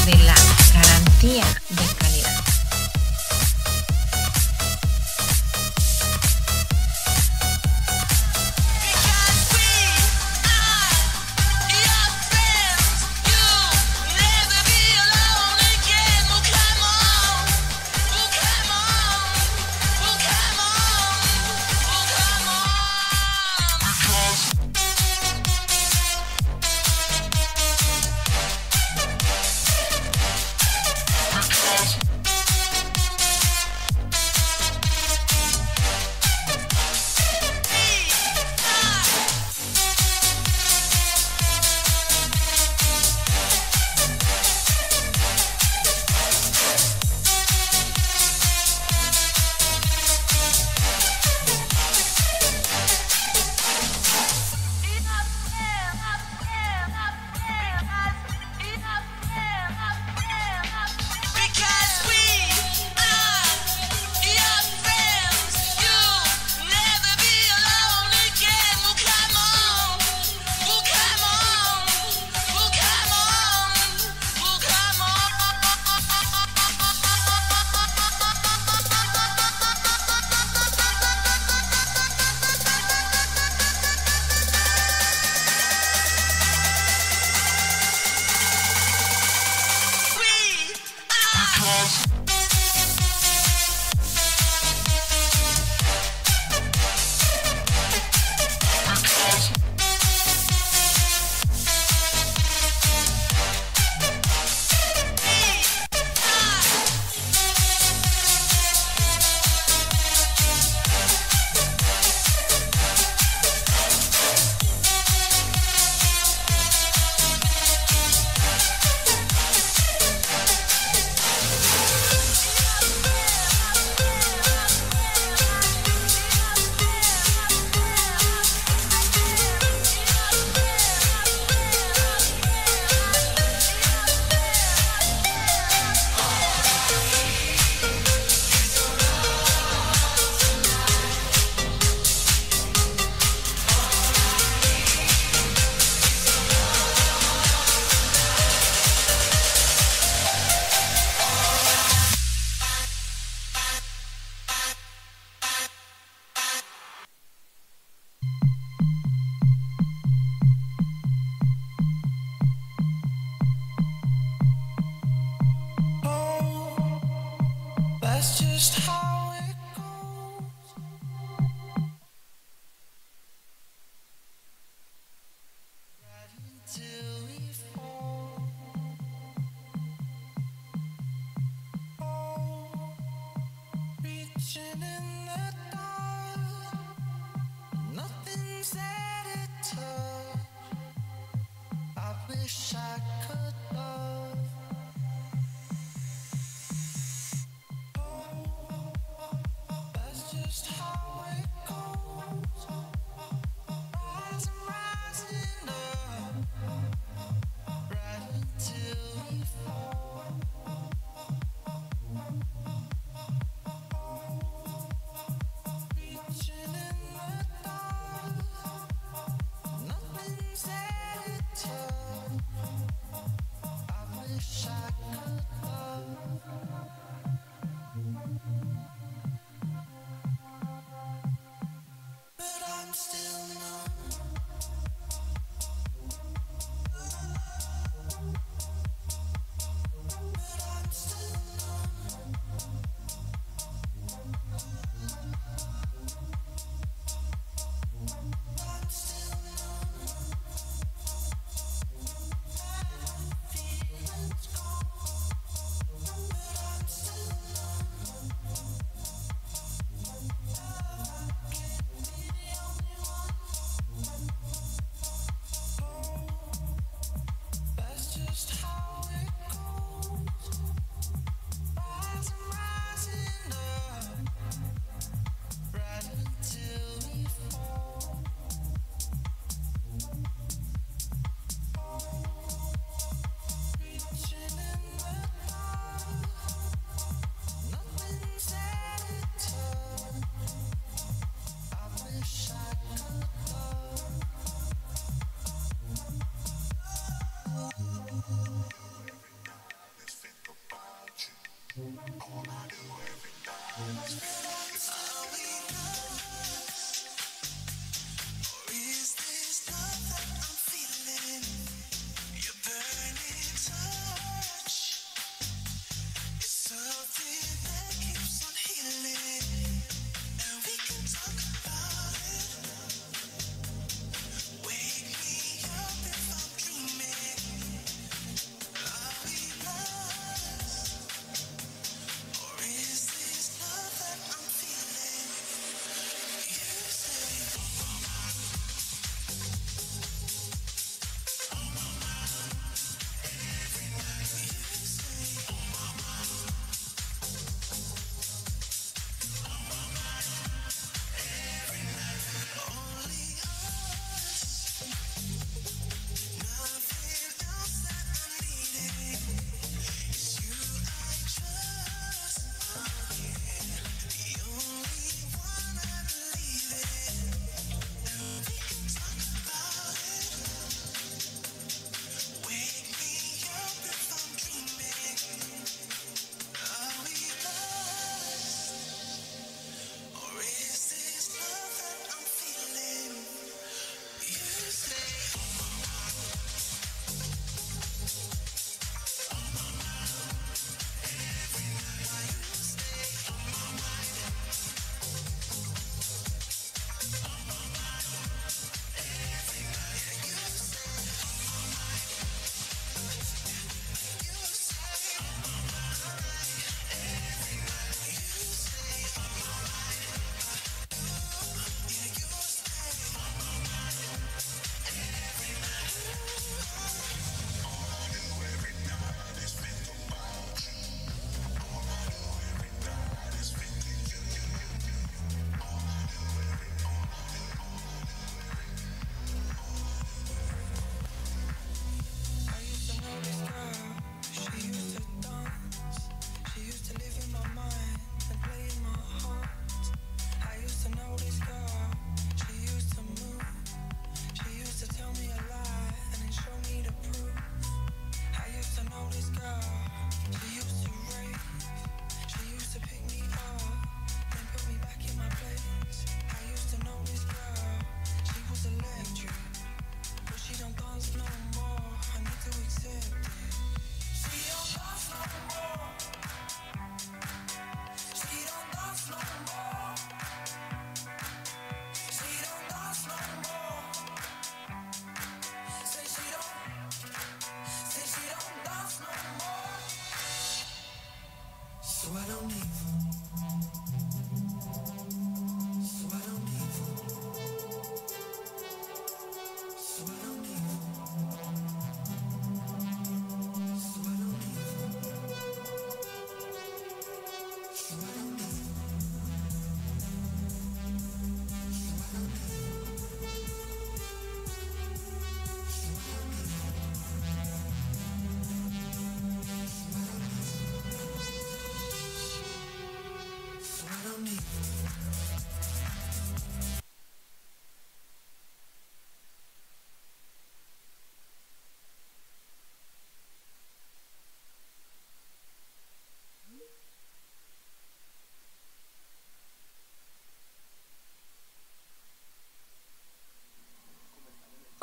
de la garantía de calidad.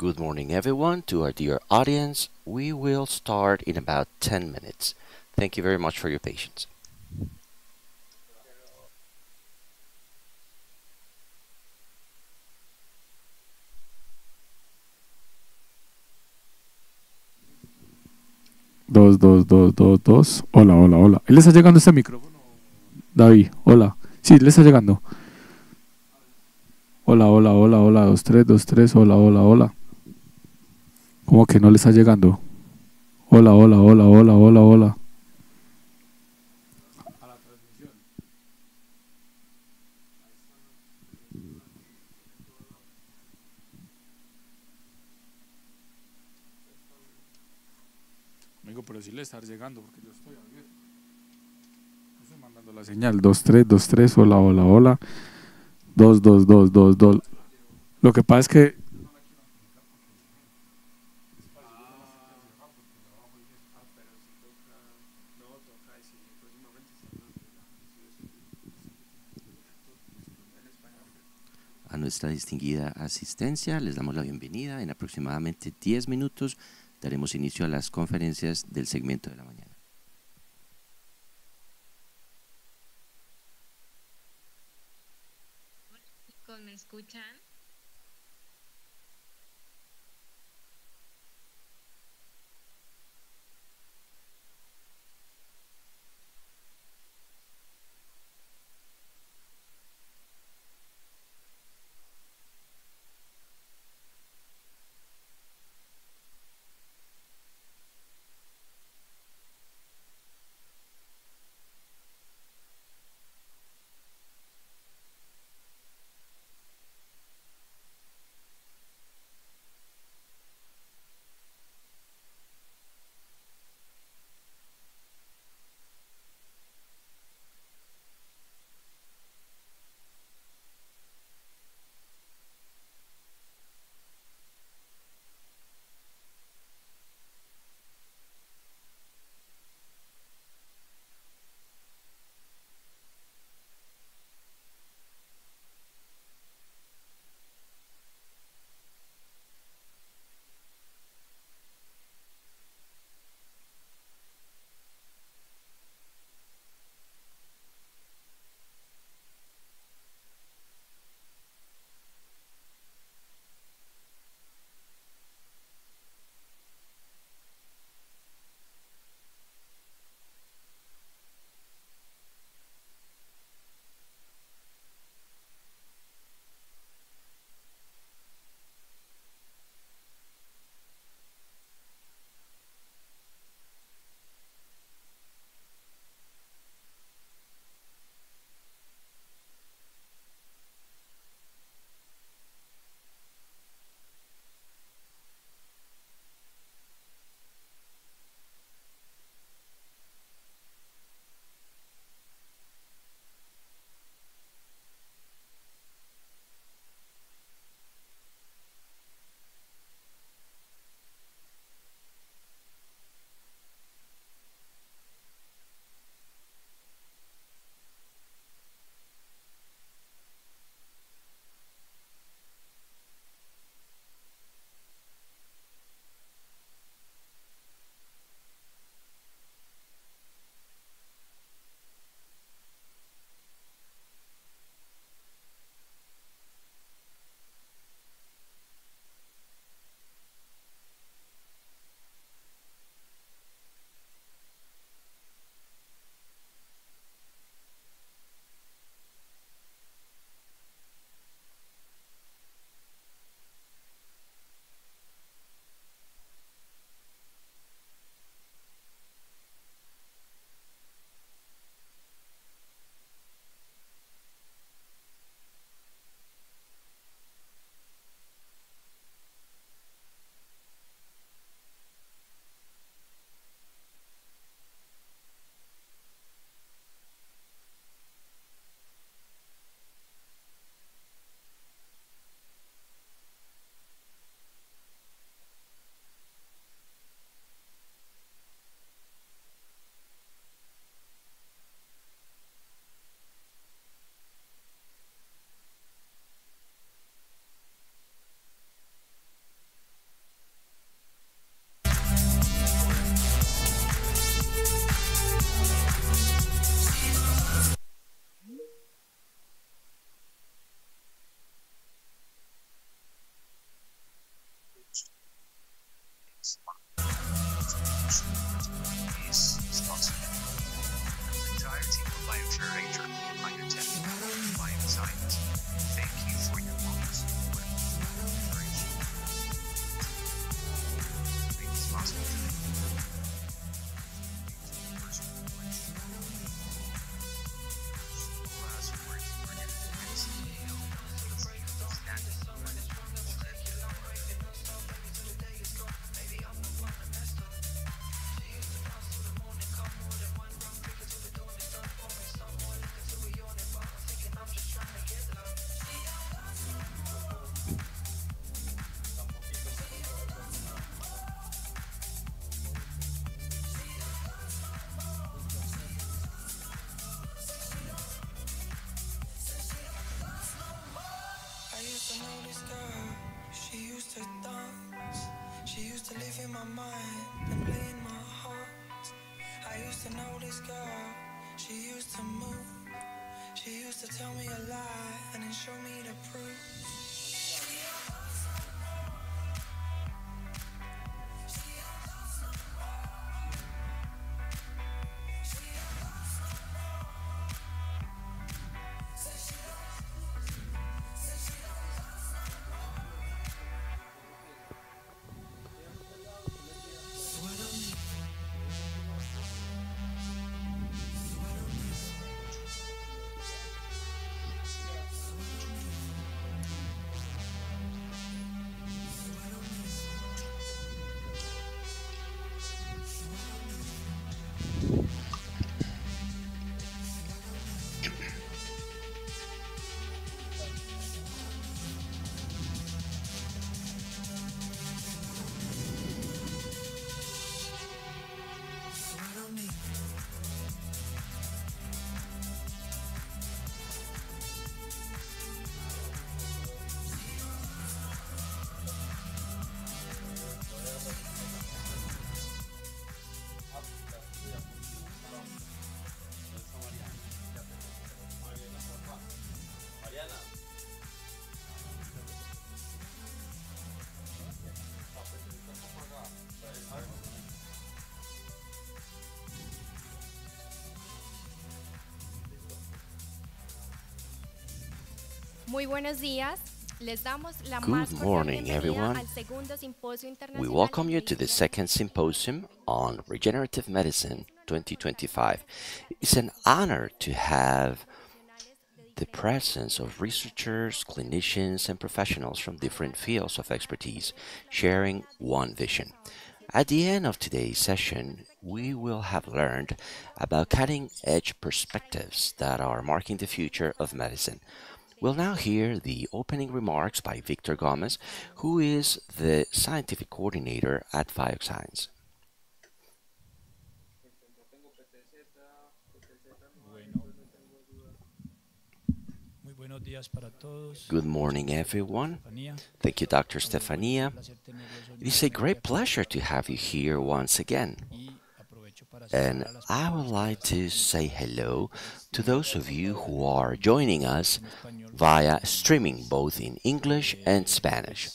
Good morning, everyone, to our dear audience. We will start in about 10 minutes. Thank you very much for your patience. Dos, dos, dos, dos, dos. Hola, hola, hola. ¿Le está llegando este micrófono? David, hola. Sí, le está llegando. Hola, hola, hola, hola. Dos, tres. Hola, hola, hola. ¿Cómo que no le está llegando? Hola, hola, hola, hola, hola, hola. Amigo, pero sí le está llegando porque yo estoy abierto. Estoy mandando la señal. Dos, tres. Hola, hola, hola. Dos. Lo que pasa es que nuestra distinguida asistencia. Les damos la bienvenida. En aproximadamente 10 minutos daremos inicio a las conferencias del segmento de la mañana. Hola chicos, ¿me escuchan? Muy buenos días. Les damos la Good más cordial morning, bienvenida everyone. al segundo Simposio Internacional. We welcome you to the second symposium on Regenerative Medicine 2025. It's an honor to have the presence of researchers, clinicians, and professionals from different fields of expertise sharing one vision. At the end of today's session, we will have learned about cutting-edge perspectives that are marking the future of medicine. We'll now hear the opening remarks by Victor Gomez, who is the scientific coordinator at Bioscience. Good morning, everyone. Thank you, Dr. Stefania. It is a great pleasure to have you here once again. And I would like to say hello to those of you who are joining us via streaming both in English and Spanish.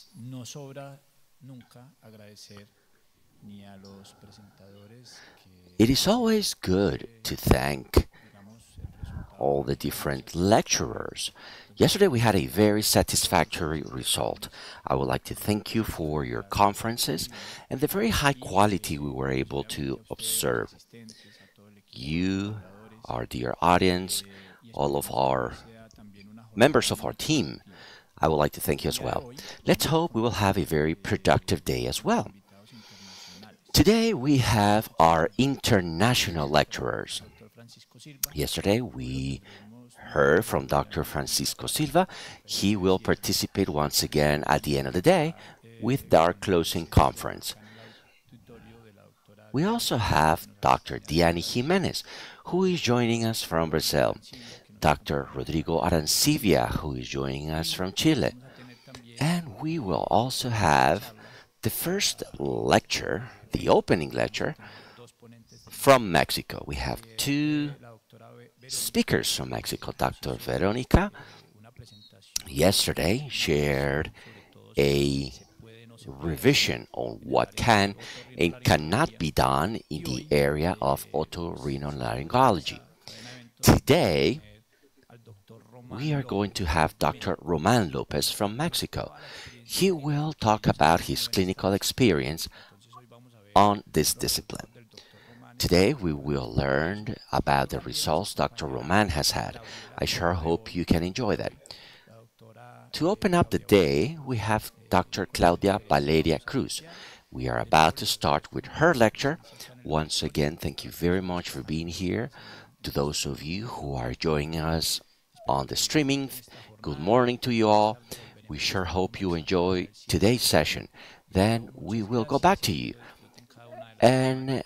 It is always good to thank all the different lecturers. Yesterday we had a very satisfactory result. I would like to thank you for your conferences and the very high quality we were able to observe. You, our dear audience, all of our members of our team, I would like to thank you as well. Let's hope we will have a very productive day as well. Today we have our international lecturers. Yesterday we heard from Dr. Francisco Silva. He will participate once again at the end of the day with our closing conference. We also have Dr. Diani Jimenez, who is joining us from Brazil, Dr. Rodrigo Arancibia, who is joining us from Chile, and we will also have the first lecture, the opening lecture, from Mexico. We have two speakers from Mexico. Dr. Veronica yesterday shared a revision on what can and cannot be done in the area of otorhinolaryngology. Today, we are going to have Dr. Roman Lopez from Mexico. He will talk about his clinical experience on this discipline. Today, we will learn about the results Dr. Roman has had. I sure hope you can enjoy that. To open up the day, we have Dr. Claudia Valeria Cruz. We are about to start with her lecture. Once again, thank you very much for being here. To those of you who are joining us on the streaming, good morning to you all. We sure hope you enjoy today's session. Then we will go back to you. And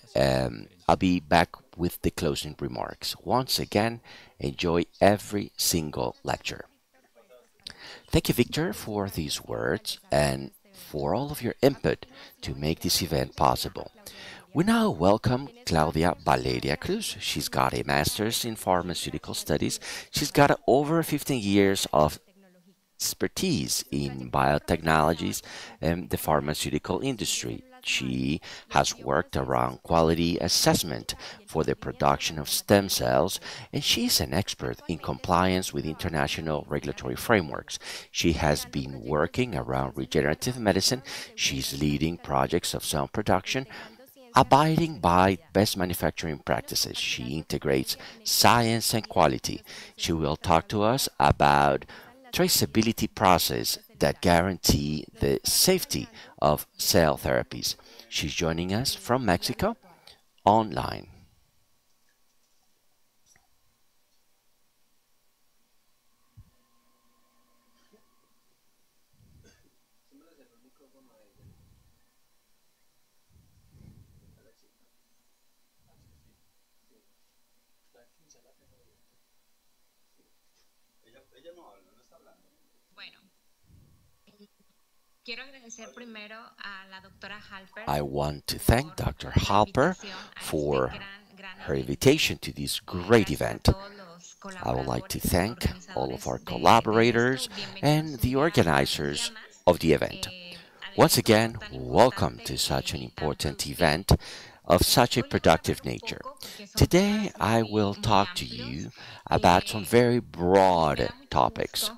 I'll be back with the closing remarks. Once again, enjoy every single lecture. Thank you, Victor, for these words and for all of your input to make this event possible. We now welcome Claudia Valeria Cruz. She's got a master's in pharmaceutical studies. She's got over 15 years of expertise in biotechnologies and the pharmaceutical industry. She has worked around quality assessment for the production of stem cells, and she's an expert in compliance with international regulatory frameworks. She has been working around regenerative medicine. She's leading projects of cell production, abiding by best manufacturing practices. She integrates science and quality. She will talk to us about traceability process that guarantee the safety of cell therapies. She's joining us from Mexico online. Bueno, quiero agradecer primero a la doctora Halper I want to thank por Dr. la Halper invitación a este for gran her evento. invitation to this great Gracias a event. todos los I would like to colaboradores y thank all of organizadores our de collaborators esto. Bienvenidos and un the día organizers más of the event. al Once evento again, tan welcome importante to such an y tan important productivo. event of such a Hoy les voy a hablar productive un nature. poco porque son Today, temas I will muy talk to amplios. you about some very Me broad da mucho topics. gusto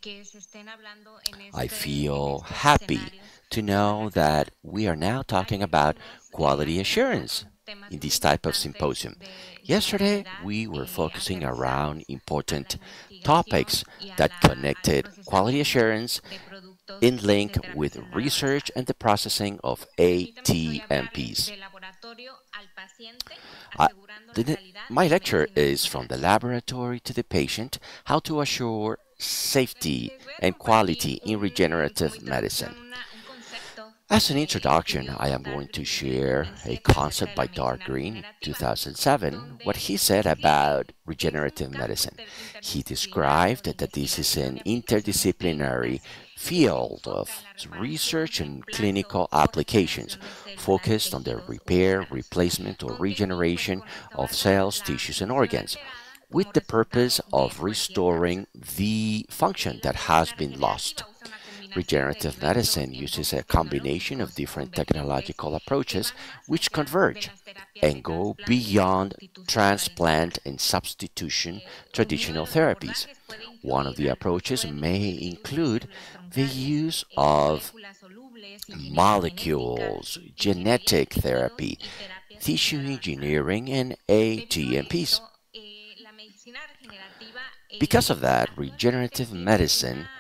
que se estén hablando I en feel estos happy escenarios to sobre la know calidad. that we are now talking Hay about algunos quality acerca assurance temas in muy this type of importantes symposium. de la Yesterday, calidad we were focusing around aterrizados a la important investigación topics y that al connected quality procesamiento assurance de productos in de link terapia with celular research avanzada. and the processing of Permítanme hoy hablarles ATMPs. del laboratorio al paciente, Uh, asegurando la calidad my en lecture medicina is from the regenerativa. laboratory to the patient, how to assure safety Les voy a and compartir quality in como regenerative medicine. introducción un concepto As an que introduction, escribió I am going Dark to Green share en a siempre acerca concept de by la Dark medicina Green in regenerativa, 2007, what donde he said describe about que es un regenerative campo medicine. He interdisciplinario described de that this is an investigación y aplicaciones interdisciplinary clínicas que se field enfoca en of la reparación, research and reemplazo clinical o applications regeneración de células, focused on the tejidos u repair, órganos, replacement, or con qué fin? Pues regeneration con of restaurar cells, la tissues, and función organs, alterada with como the resultado purpose de of cualquier causa. restoring the function La that has medicina been lost. regenerativa usa una combinación de Regenerative diversos medicine uses a enfoques combination of tecnológicos different convergentes technological que approaches van más which allá de converge las terapias de and go trasplante y de beyond sustitución transplant tradicional. and substitution Uno de traditional los therapies. abordajes puede One of incluir the al uso approaches de may microresiduos de include células the troncales, use of moléculas solubles, ingeniería genética, molecules, ingeniería de genetic tejidos therapy, y terapia tissue celular avanzada. engineering, and Debido a ATMPs. esto, la medicina regenerativa Because of that, actualmente regenerative tiene medicine una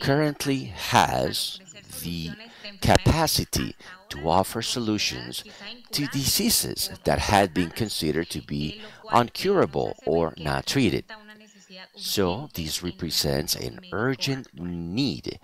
currently capacidad para has ofrecer the soluciones de enfermedades capacity hasta ahora to offer consideradas solutions quizá to incurables diseases o that had been transplatadas, considered to be lo cual nos uncurable hace ver or que not treated. representa una necesidad So, urgente this en el represents ámbito an médico urgent actual. need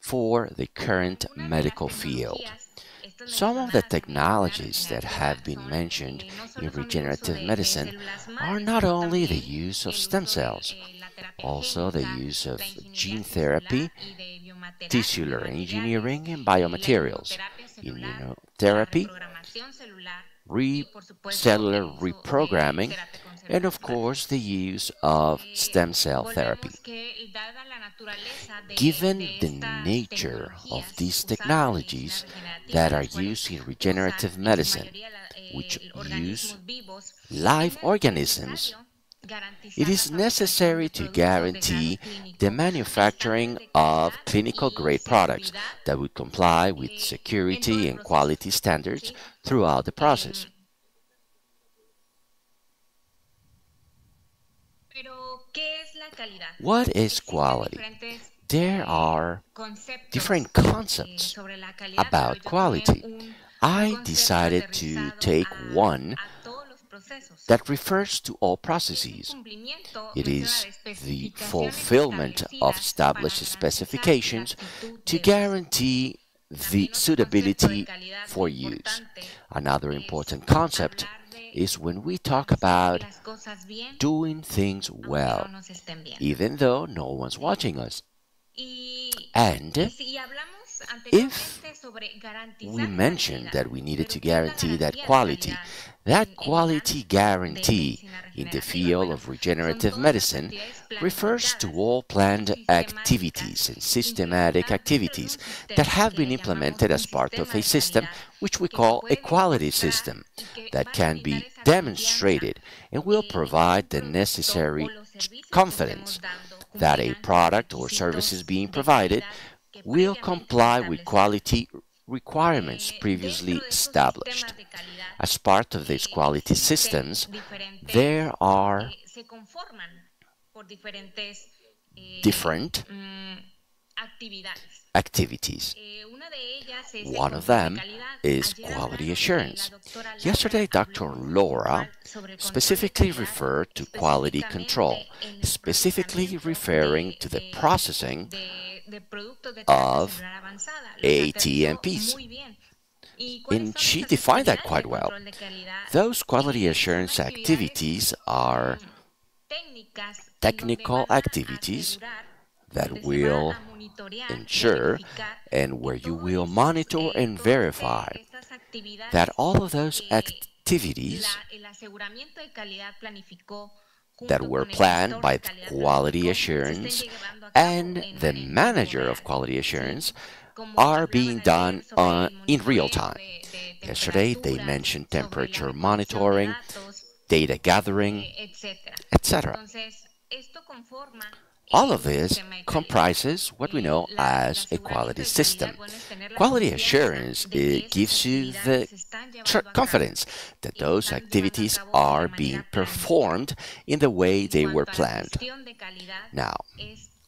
for the current Algunas de las medical field. tecnologías, estas Some of the mencionadas en medicina technologies that regenerativa, have been son mentioned no in solo son el uso regenerative de medicine células are madre, not sino only the también use of el stem uso cells, de la terapia also the génica, use of la ingeniería gene celular therapy, y de tissular biomateriales, engineering, and la biomaterials, inmunoterapia celular, la immunotherapy, reprogramación celular y, por supuesto, el cellular uso de reprogramming, terapia and of conservativa. course the use of stem cell therapy. Volvemos que, dada la naturaleza Given de the estas nature of tecnologías these usadas en medicina technologies regenerativa, that are las cuales used in usan regenerative en su medicine, mayoría which use organismos vivos, live es organisms, necesario it garantizar la is fabricación de necessary to productos de grado guarantee the clínico manufacturing estables de of calidad clinical y grade products seguridad that would comply with en todo security el and proceso. quality standards ¿Sí? throughout the process. Pero, ¿qué es la calidad? What is Existen quality? diferentes There are conceptos different concepts sobre la calidad, pero about yo tomé quality. un I concepto decided to aterrizado take one a todos los procesos. that refers to all Es el processes. cumplimiento, It menciona is de the especificaciones fulfillment of establecidas para established garantizar la specifications actitud to de uso. guarantee the También otro concepto de suitability calidad for muy use. importante Another es important concept hablar de is when we talk hacer about las cosas bien doing things aunque well, no nos estén viendo. even though no one's watching us. Y, And si hablamos If we mentioned that we needed to guarantee that quality guarantee in the field of regenerative medicine refers to all planned activities and systematic activities that have been implemented as part of a system which we call a quality system that can be demonstrated and will provide the necessary confidence that a product or services being provided will comply with quality requirements previously established. As part of these quality systems, there are different activities. One of them is quality assurance. Yesterday, Dr. Laura specifically referred to quality control, specifically referring to the processing of ATMPs. And she defined that quite well. Those quality assurance activities are technical activities that will ensure and where you will monitor and verify that all of those activities that were planned by quality assurance and the manager of quality assurance are being done in real time. Yesterday, they mentioned temperature monitoring, data gathering, etc. All of this comprises what we know as a quality system. Quality assurance gives you the confidence that those activities are being performed in the way they were planned. Now,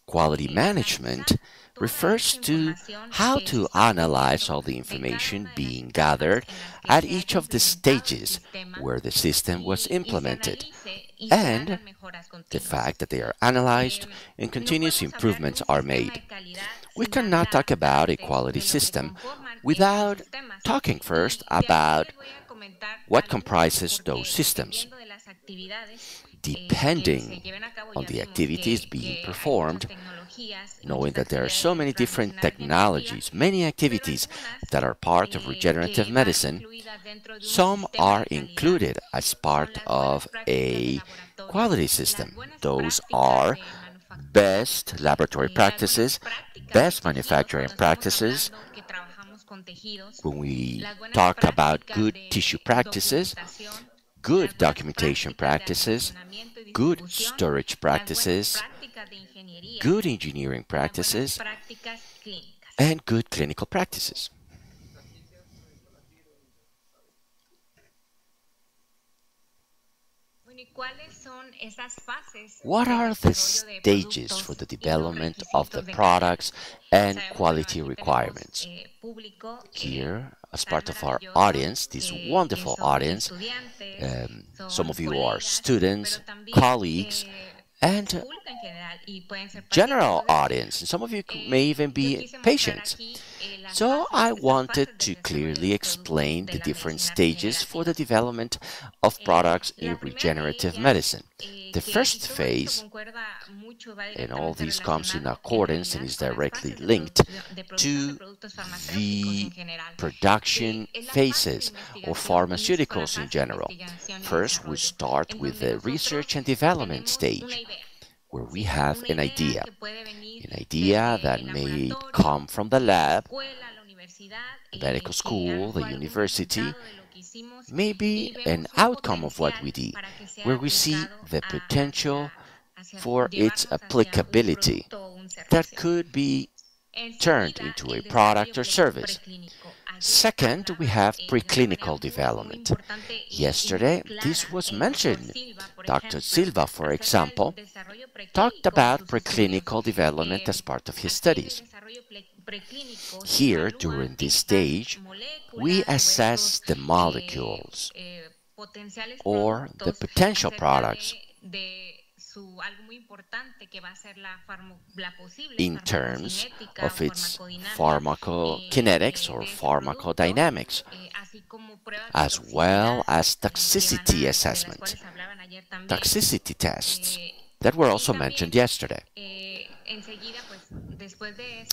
quality management refers to how to analyze all the information being gathered at each of the stages where the system was implemented, and the fact that they are analyzed and continuous improvements are made. We cannot talk about a quality system without talking first about what comprises those systems. Depending on the activities being performed, knowing that there are so many different technologies, many activities that are part of regenerative medicine, some are included as part of a quality system. Those are best laboratory practices, best manufacturing practices. When we talk about good tissue practices, good documentation practices, good storage practices, good engineering practices, and good clinical practices. What are the stages for the development of the products and quality requirements? Here, as part of our audience, this wonderful audience, some of you are students, colleagues, and general audience, and some of you may even be patients. So I wanted to clearly explain the different stages for the development of products in regenerative medicine. The first phase, and all this comes in accordance and is directly linked to the production phases of pharmaceuticals in general. First, we start with the research and development stage, where we have an idea that may come from the lab, the medical school, the university, may be an outcome of what we did, where we see the potential for its applicability that could be turned into a product or service. Second, we have preclinical development. Yesterday, this was mentioned. Dr. Silva, for example, talked about preclinical development as part of his studies. Here, during this stage, we assess the molecules or the potential products in terms of its pharmacokinetics or pharmacodynamics, as well as toxicity assessment, toxicity tests that were also mentioned yesterday.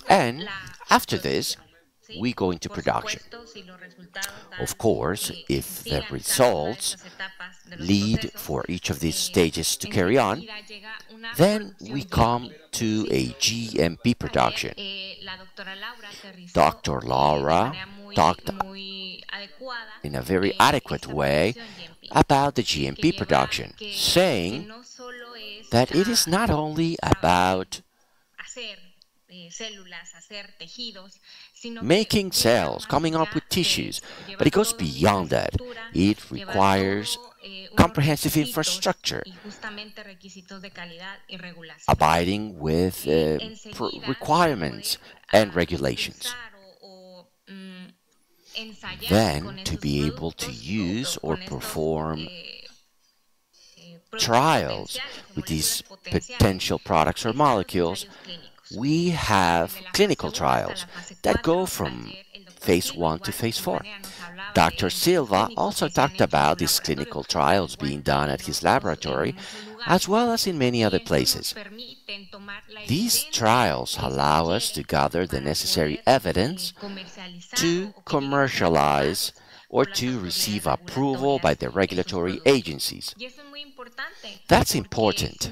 And after this, we go into production. Of course, if the results lead for each of these stages to carry on, then we come to a GMP production. Dr. Laura talked in a very adequate way about the GMP production, saying that it is not only about making cells, coming up with tissues, but it goes beyond that. It requires comprehensive infrastructure, abiding with requirements and regulations. Then, to be able to use or perform trials with these potential products or molecules, we have clinical trials that go from phase 1 to phase 4. Dr. Silva also talked about these clinical trials being done at his laboratory, as well as in many other places. These trials allow us to gather the necessary evidence to commercialize or to receive approval by the regulatory agencies. That's important,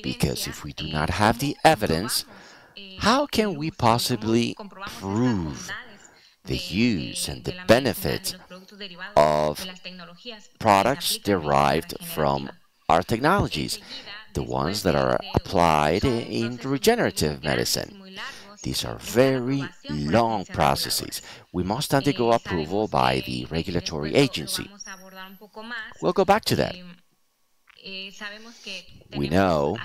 because if we do not have the evidence, how can we possibly prove the use and the benefits of products derived from our technologies, the ones that are applied in regenerative medicine? These are very long processes. We must undergo approval by the regulatory agency. We'll go back to that. We know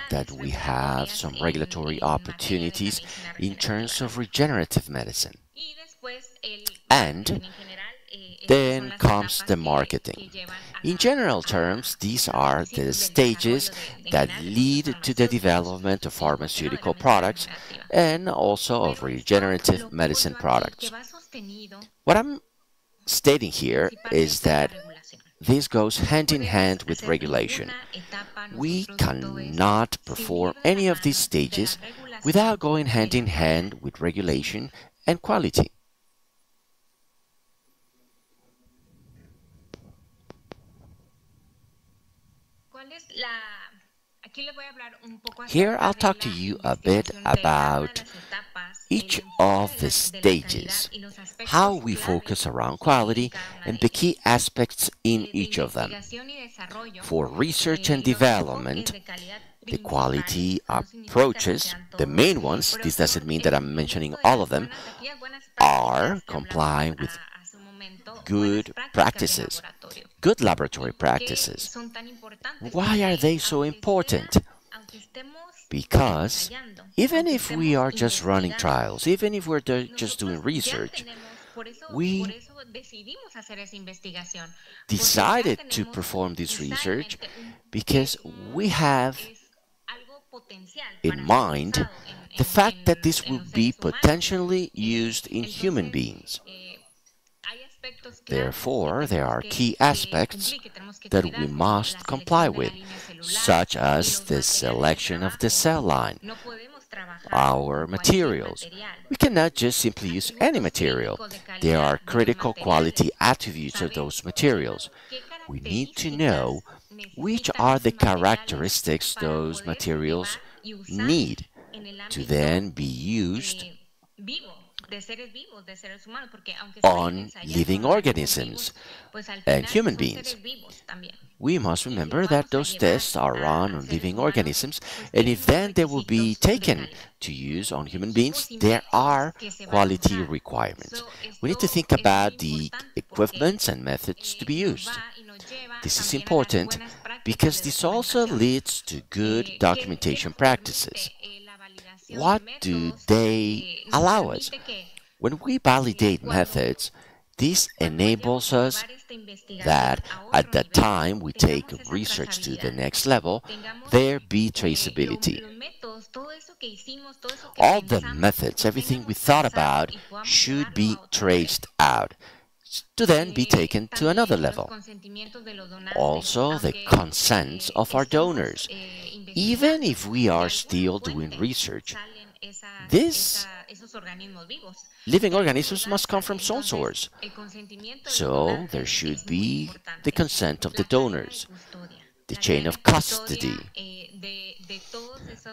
that we have some regulatory opportunities in terms of regenerative medicine. And then comes the marketing. In general terms, these are the stages that lead to the development of pharmaceutical products and also of regenerative medicine products. What I'm stating here is that this goes hand in hand with regulation. We cannot perform any of these stages without going hand in hand with regulation and quality. Here I'll talk to you a bit about each of the stages, how we focus around quality, and the key aspects in each of them. For research and development, the quality approaches, the main ones, this doesn't mean that I'm mentioning all of them, are complying with good practices, good laboratory practices. Why are they so important? Because even if we are just running trials, even if we're just doing research, we decided to perform this research because we have in mind the fact that this will be potentially used in human beings. Therefore, there are key aspects that we must comply with, such as the selection of the cell line, our materials. We cannot just simply use any material. There are critical quality attributes of those materials. We need to know which are the characteristics those materials need to then be used on living organisms and human beings. We must remember that those tests are run on living organisms, and if then they will be taken to use on human beings, there are quality requirements. We need to think about the equipments and methods to be used. This is important because this also leads to good documentation practices. What do they allow us? When we validate methods, this enables us that at the time we take research to the next level, there be traceability. All the methods, everything we thought about, should be traced out to then be taken to another level. Also, the consents of our donors. Even if we are still doing research, this living organisms must come from some source. So there should be the consent of the donors, the chain of custody.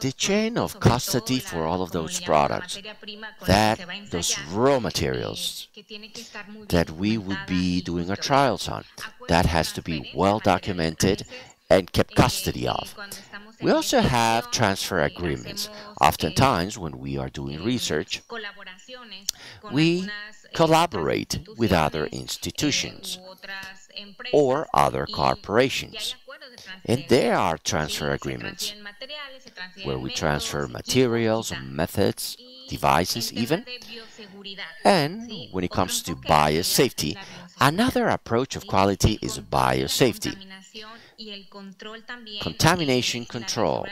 The chain of custody for all of those products, those raw materials that we would be doing our trials on, that has to be well documented and kept custody of. We also have transfer agreements. Oftentimes, when we are doing research, we collaborate with other institutions or other corporations. And there are transfer agreements where we transfer materials, methods, devices even. And when it comes to biosafety, another approach of quality is biosafety. Contamination control.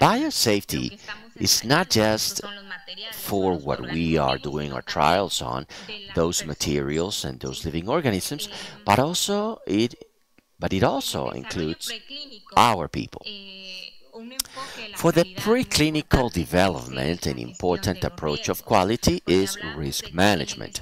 Biosafety is not just for what we are doing our trials on, those materials and those living organisms, but it also includes our people. For the preclinical development, an important approach of quality is risk management.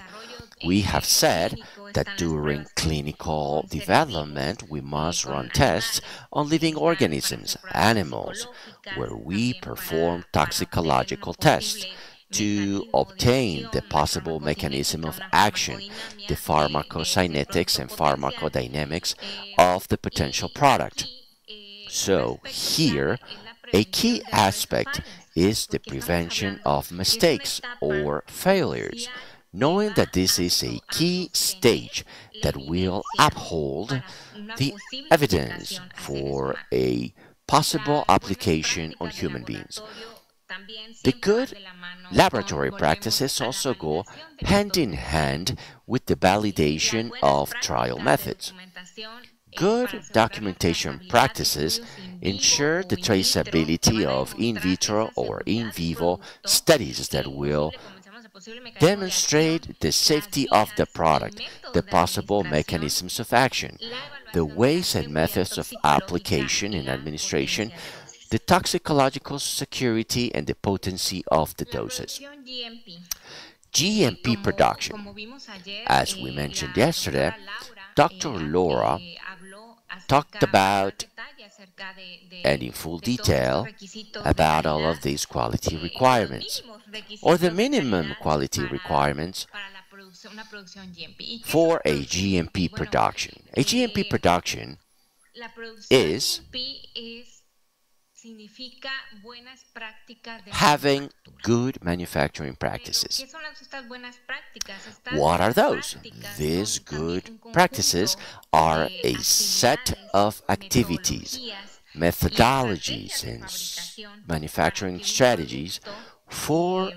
We have said that during clinical development, we must run tests on living organisms, animals, where we perform toxicological tests to obtain the possible mechanism of action, the pharmacokinetics and pharmacodynamics of the potential product. So here, a key aspect is the prevention of mistakes or failures, knowing that this is a key stage that will uphold the evidence for a possible application on human beings. The good laboratory practices also go hand in hand with the validation of trial methods. Good documentation practices ensure the traceability of in vitro or in vivo studies that will demonstrate the safety of the product, the possible mechanisms of action, the ways and methods of application and administration, the toxicological security, and the potency of the doses. GMP production. As we mentioned yesterday, Dr. Laura talked about and in full detail about all of these quality requirements, or the minimum quality requirements for a GMP production. A GMP production is having good manufacturing practices. What are those? These good practices are a set of activities, methodologies, and manufacturing strategies for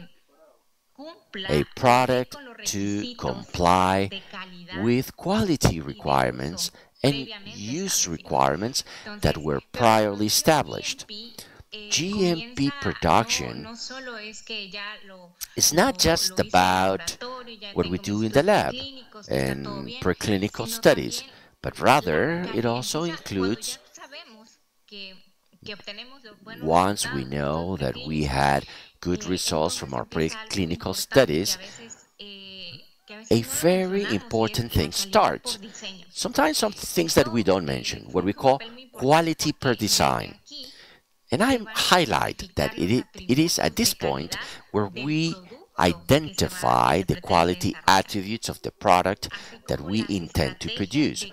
a product to comply with quality requirements and use requirements that were priorly established. GMP production is not just about what we do in the lab and preclinical studies, but rather it also includes, once we know that we had good results from our preclinical studies, a very important thing starts. Sometimes some things that we don't mention, what we call quality per design. And I highlight that it is at this point where we identify the quality attributes of the product that we intend to produce,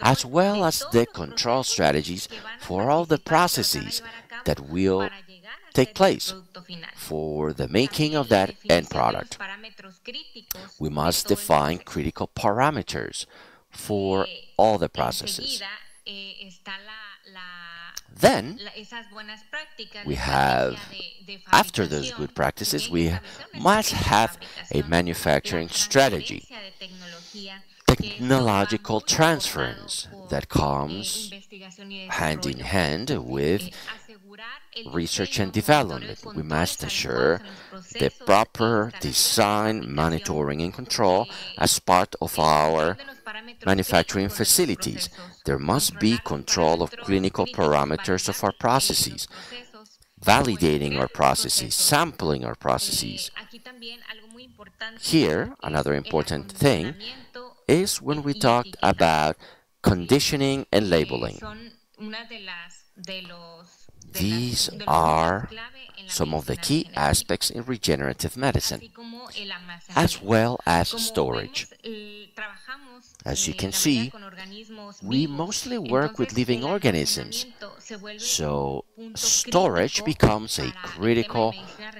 as well as the control strategies for all the processes that will take place for the making of that end product. We must define critical parameters for all the processes. Then, we have, after those good practices, we must have a manufacturing strategy, technological transference that comes hand in hand with research and development. We must assure the proper design, monitoring, and control as part of our manufacturing facilities. There must be control of clinical parameters of our processes. validating our processes, sampling our processes. Here, another important thing is when we talked about conditioning and labeling. These are some of the key aspects in regenerative medicine, as well as storage. As you can see, we mostly work with living organisms, so storage becomes a critical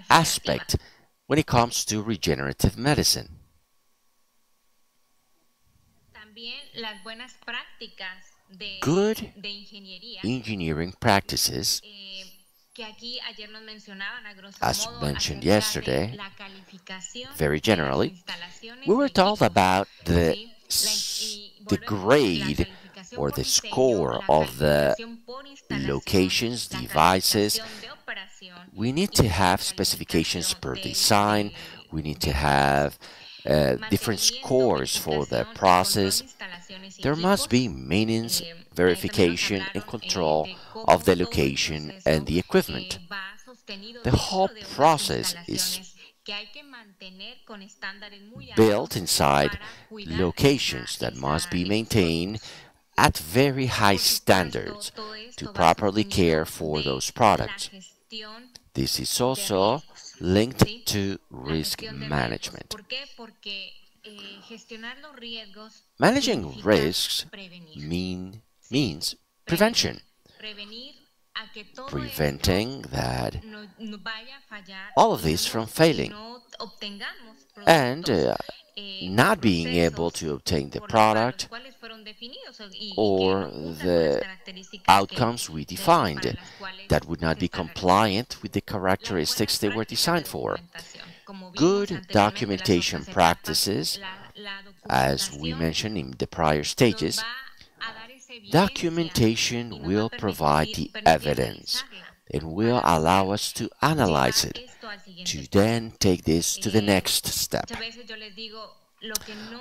aspect when it comes to regenerative medicine. Good engineering practices, as mentioned yesterday, very generally, we were told about the grade or the score of the locations, devices. We need to have specifications per design. We need to have different scores for the process. There must be maintenance, verification, and control of the location and the equipment. The whole process is built inside locations that must be maintained at very high standards to properly care for those products. This is also linked to risk management. Managing risks means prevention. Preventing that all of this from failing and not being able to obtain the product or the outcomes we defined that would not be compliant with the characteristics they were designed for. Good documentation practices, as we mentioned in the prior stages, documentation will provide the evidence and will allow us to analyze it, to then take this to the next step.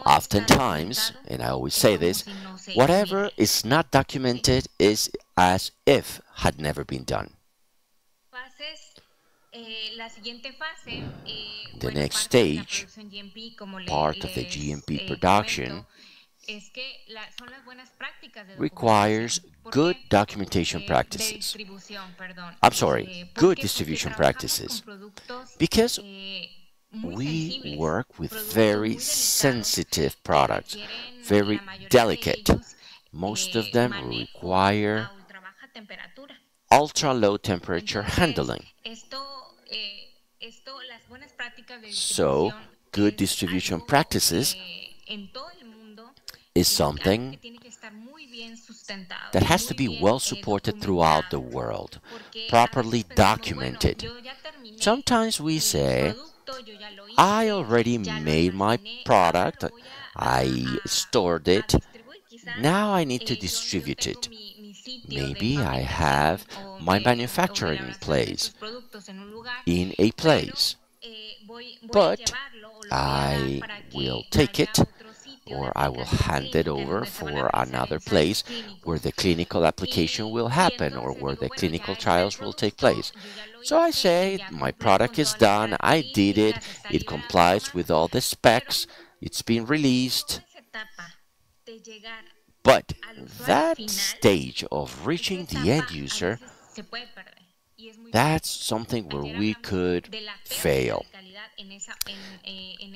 Oftentimes, and I always say this, whatever is not documented is as if had never been done. The next stage, part of the GMP production, requires good documentation practices. Good distribution practices. Because we work with very sensitive products, very delicate. Most of them require ultra-low temperature handling. So, good distribution practices is something that has to be well supported throughout the world, properly documented. Sometimes we say, I already made my product, I stored it, now I need to distribute it. Maybe I have my manufacturing in a place, but I will take it or I will hand it over for another place where the clinical application will happen or where the clinical trials will take place. So I say, my product is done, I did it, it complies with all the specs, it's been released. But that stage of reaching the end user, that's something where we could fail.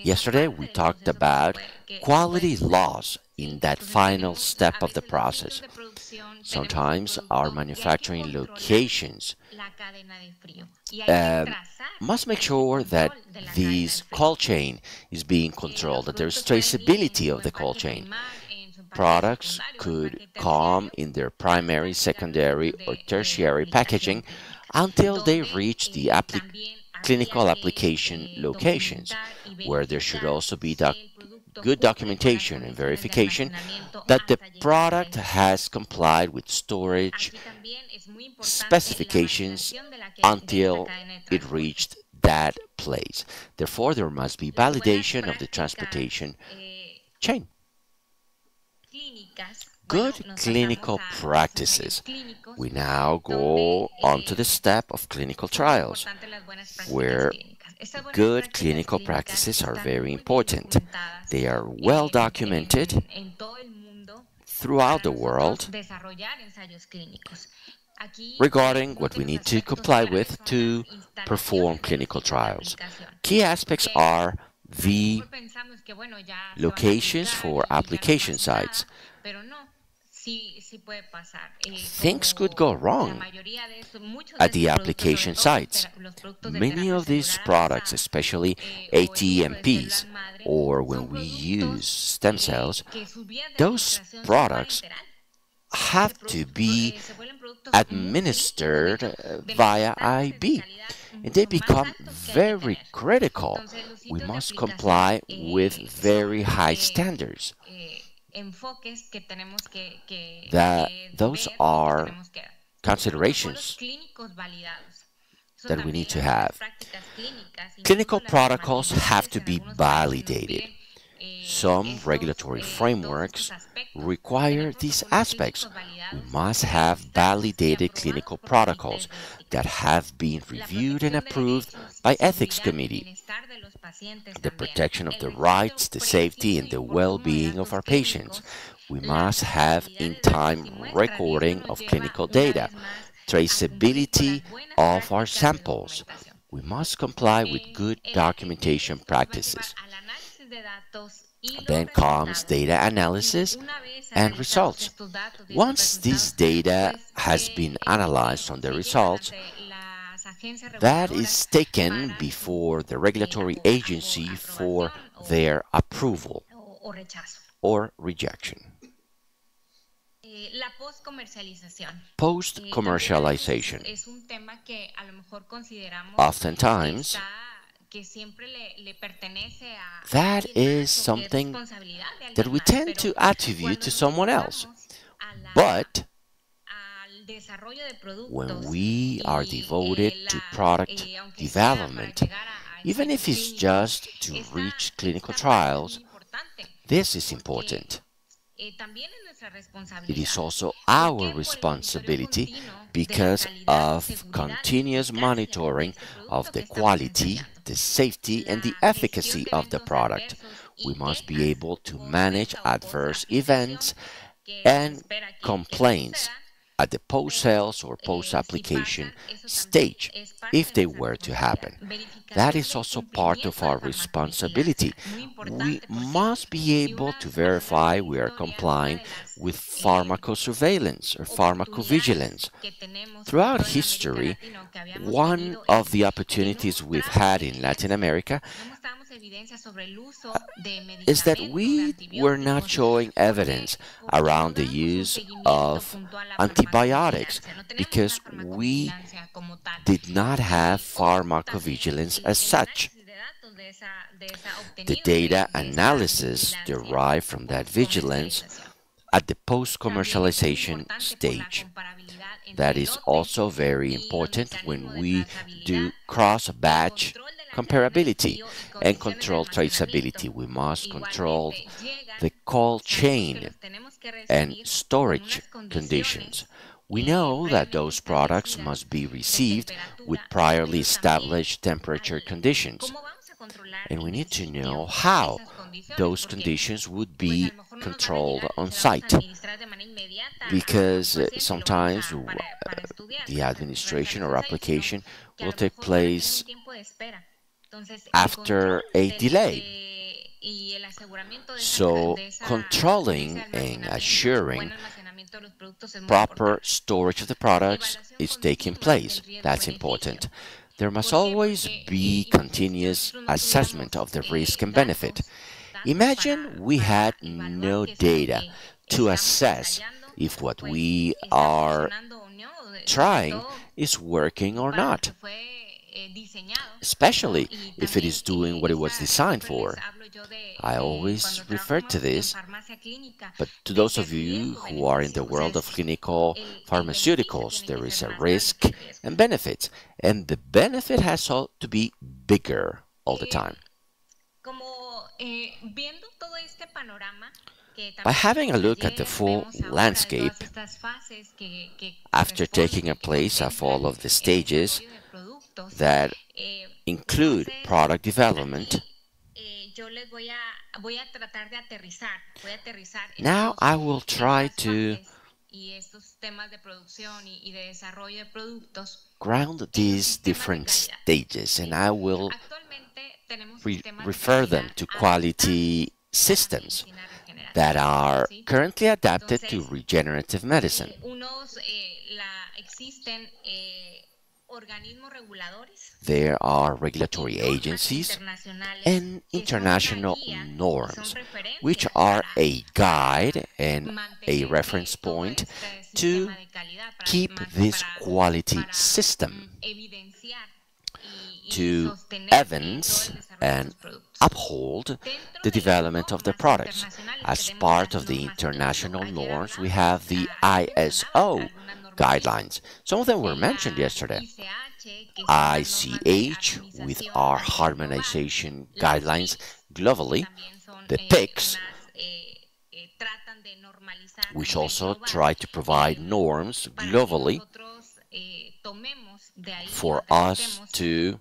Yesterday we talked about quality loss in that final step of the process. Sometimes our manufacturing locations must make sure that this cold chain is being controlled, that there's traceability of the cold chain. Products could come in their primary, secondary, or tertiary packaging until they reach the clinical application locations, where there should also be good documentation and verification that the product has complied with storage specifications until it reached that place. Therefore, there must be validation of the transportation chain. Good clinical practices. We now go on to the step of clinical trials, where good clinical practices are very important. They are well documented throughout the world regarding what we need to comply with to perform clinical trials. Key aspects are the locations for application sites. Things could go wrong at the application sites. Many of these products, especially ATMPs, or when we use stem cells, those products have to be administered via IV, and they become very critical. We must comply with very high standards. Those are considerations that we need to have. Clinical protocols have to be validated. Some regulatory frameworks require these aspects. We must have validated clinical protocols that have been reviewed and approved by ethics committee. The protection of the rights, the safety, and the well-being of our patients. We must have in-time recording of clinical data, traceability of our samples. We must comply with good documentation practices. Then comes data analysis and results. Once this data has been analyzed on the results, that is taken before the regulatory agency for their approval or rejection. Post-commercialization. Oftentimes, that is something that we tend to attribute to someone else. But when we are devoted to product development, even if it's just to reach clinical trials, this is important. It is also our responsibility because of continuous monitoring of the quality, the safety, and the efficacy of the product. We must be able to manage adverse events and complaints at the post-sales or post-application stage, if they were to happen. That is also part of our responsibility. We must be able to verify we are complying with pharmacosurveillance or pharmacovigilance. Throughout history, one of the opportunities we've had in Latin America is that we were not showing evidence around the use of antibiotics because we did not have pharmacovigilance as such. The data analysis derived from that vigilance at the post-commercialization stage. That is also very important when we do cross-batch comparability and control traceability. We must control the cold chain and storage conditions. We know that those products must be received with priorly established temperature conditions. And we need to know how those conditions would be controlled on site. Because sometimes the administration or application will take place after a delay. So controlling and assuring proper storage of the products is taking place. That's important. There must always be continuous assessment of the risk and benefit. Imagine we had no data to assess if what we are trying is working or not, especially if it is doing what it was designed for. I always refer to this, but to those of you who are in the world of clinical pharmaceuticals, there is a risk and benefits, and the benefit has to be bigger all the time. By having a look at the full landscape, after taking a place of all of the stages that include product development, now I will try to ground these different stages, and I will refer them to quality systems that are currently adapted to regenerative medicine. There are regulatory agencies and international norms, which are a guide and a reference point to keep this quality system, to evidence and uphold the development of the products. As part of the international norms, we have the ISO guidelines. Some of them were mentioned yesterday. ICH, with our harmonization guidelines globally, the PICS, which also try to provide norms globally for us to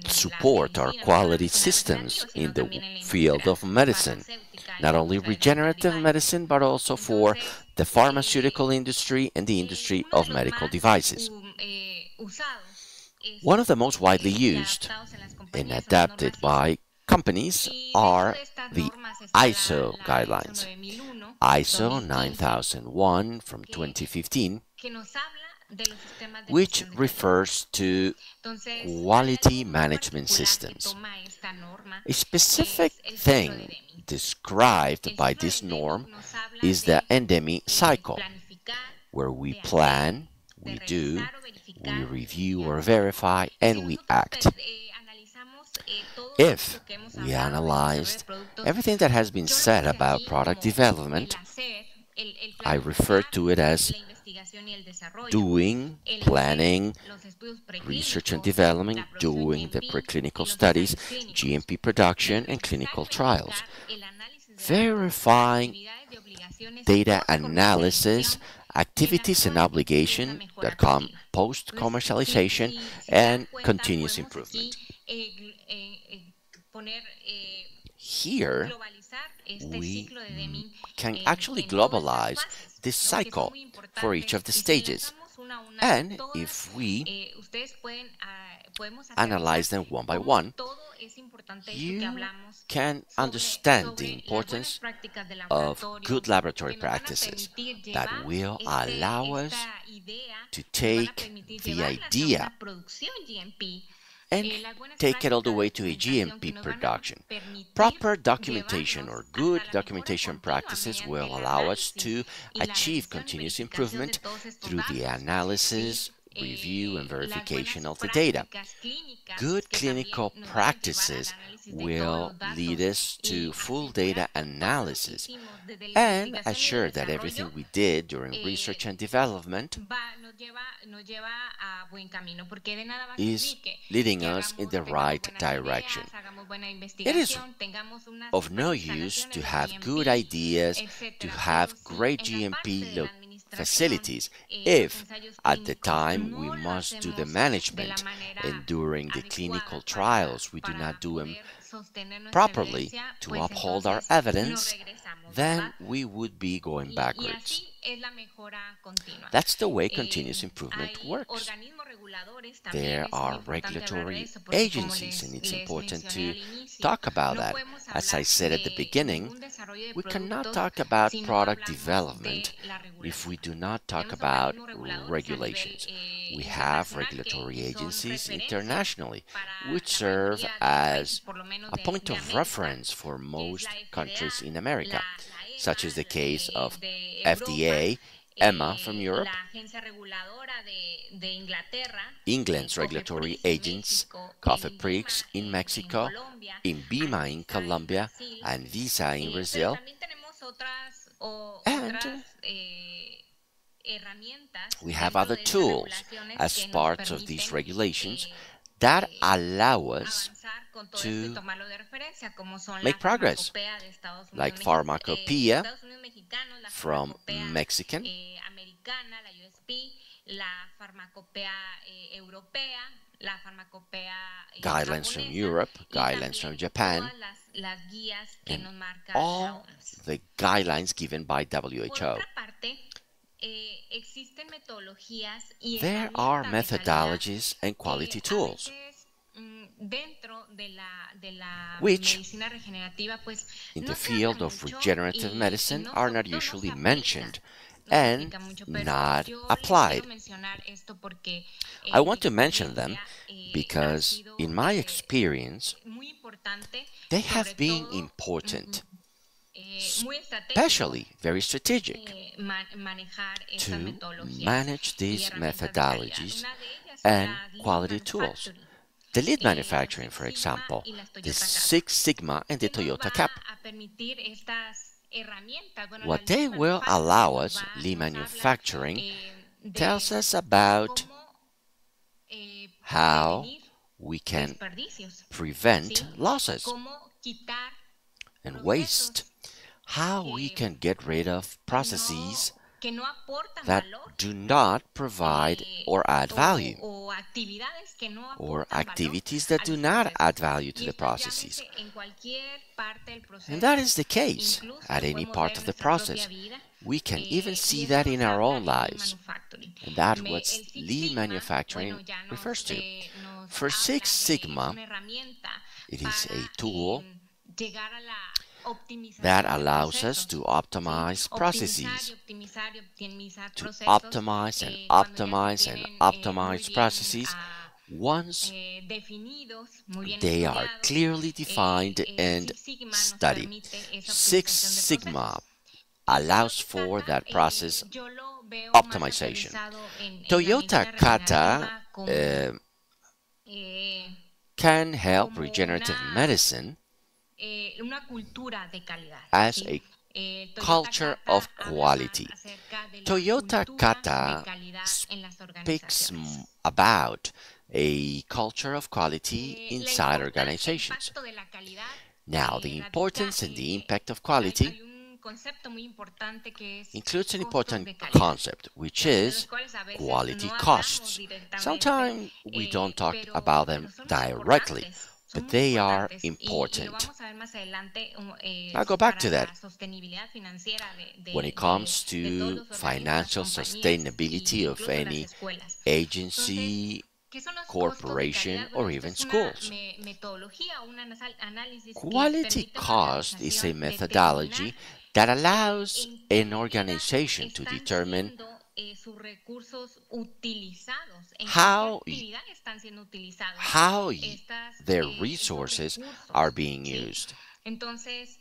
support our quality systems in the field of medicine, not only regenerative medicine, but also for the pharmaceutical industry and the industry of medical devices. One of the most widely used and adapted by companies are the ISO guidelines. ISO 9001 from 2015, which refers to quality management systems. A specific thing described by this norm is the endemic cycle, where we plan, we do, we review or verify, and we act. If we analyzed everything that has been said about product development, I refer to it as doing, planning, research and development, doing the preclinical studies, GMP production, and clinical trials, verifying data analysis, activities and obligation that come post-commercialization, and continuous improvement. Here, we can actually globalize this cycle for each of the stages. And if we analyze them one by one, you can understand the importance of good laboratory practices that will allow us to take the idea and take it all the way to a GMP production. Proper documentation or good documentation practices will allow us to achieve continuous improvement through the analysis, review, and verification of the data. Good clinical practices will lead us to full data analysis and assure that everything we did during research and development is leading us in the right direction. It is of no use to have good ideas, to have great GMP facilities, if at the time we must do the management and during the clinical trials we do not do them properly to uphold our evidence, then we would be going backwards. That's the way continuous improvement works. There are regulatory agencies, and it's important to talk about that. As I said at the beginning, we cannot talk about product development if we do not talk about regulations. We have regulatory agencies internationally, which serve as a point of reference for most countries in America, such as the case of FDA, EMA from Europe, England's regulatory agents, COFEPRIS in Mexico, INVIMA in Colombia, and VISA in Brazil, and we have other tools as part of these regulations that allow us avanzar con todo esto y to tomarlo de referencia, como son make la progress, farmacopea de Estados Unidos, like pharmacopoeia Estados Unidos mexicanos, la from farmacopea Mexican, americana, la USP, la farmacopea europea, la farmacopea guidelines from japonesa, Europe, y guidelines from también Japan, todas las guías que and nos marca la all OMS. the guidelines given by Por WHO. otra parte, existen metodologías y There are herramientas de calidad methodologies and quality que a tools veces dentro de la which, medicina regenerativa pues in no the se field habla of mucho regenerative y medicine, no, are not no usually se aplica, mentioned no se and aplica mucho, pero not yo les applied. quiero mencionar esto porque I want mi to mention them experiencia ha because, sido in my experience, muy importante, they sobre have been todo important, muy estratégico especially very strategic, manejar estas to metodologías manage y these herramientas de calidad. methodologies Una de ellas and la Lean quality tools. Manufacturing, The lead la manufacturing, Six for Sigma example, y las the Toyota Kappa. Six Sigma and the ¿Qué nos Toyota va Cap. a permitir estas herramientas? Bueno, What la they Lean will allow Manufacturing us, lean nos habla, manufacturing, de tells us about cómo how prevenir we can desperdicios, prevent ¿sí? losses Cómo quitar and waste, how we que can get rid of processes que no aportan that valor do not provide or add value, o actividades que no or aportan activities valor that a do los not procesos. add value to Y the esto processes. llámese en cualquier parte del proceso, And that is the case incluso at lo any podemos part ver of en the nuestra propia process. vida, We can even y see eso that nos in our habla own el Lean lives. Manufacturing. And that's El what Six lean Sigma, manufacturing bueno, ya refers to. nos For habla Six es Sigma, una herramienta it is para a tool llegar a la optimización that de allows us procesos, to ¿sí? optimize processes, Optimizar y optimizar to procesos, optimize and cuando ya se optimize and tienen optimize muy bien processes once definidos, muy bien they are estudiados. clearly defined and Six Sigma nos studied. permite esa Six optimización de Sigma procesos. allows Toyota for Kata, that process yo lo veo más optimization. aterrizado en la Toyota medicina Kata regenerativa como, can help como regenerative una medicine una cultura de calidad, as ¿sí? a culture Kata of habla quality. más acerca de la Toyota cultura Kata de calidad en las speaks organizaciones. about a culture of quality La inside importancia, organizations. impacto de la calidad, Now, the radica, importance and the impact of hay quality un concepto muy importante que es includes an costos important de calidad, concept, which de is los cuales a veces quality no hablamos costs. directamente, Sometimes we don't talk pero, about them pero son muy directly, importantes, but son muy they are importantes, y lo important. vamos a ver más adelante I'll go back para to that. la sostenibilidad financiera When it comes de todos to los organismos, financial las compañías sustainability y of incluso las any escuelas. agency, ¿Qué son los corporation, costos de calidad? or Bueno, even esta es schools. una metodología, un análisis Quality que permite a una cost is a organización methodology determinar that allows en qué an medida organization to están determine siendo sus recursos utilizados, en how qué actividad están siendo utilizados their estos resources recursos, are being ¿sí? used. Entonces,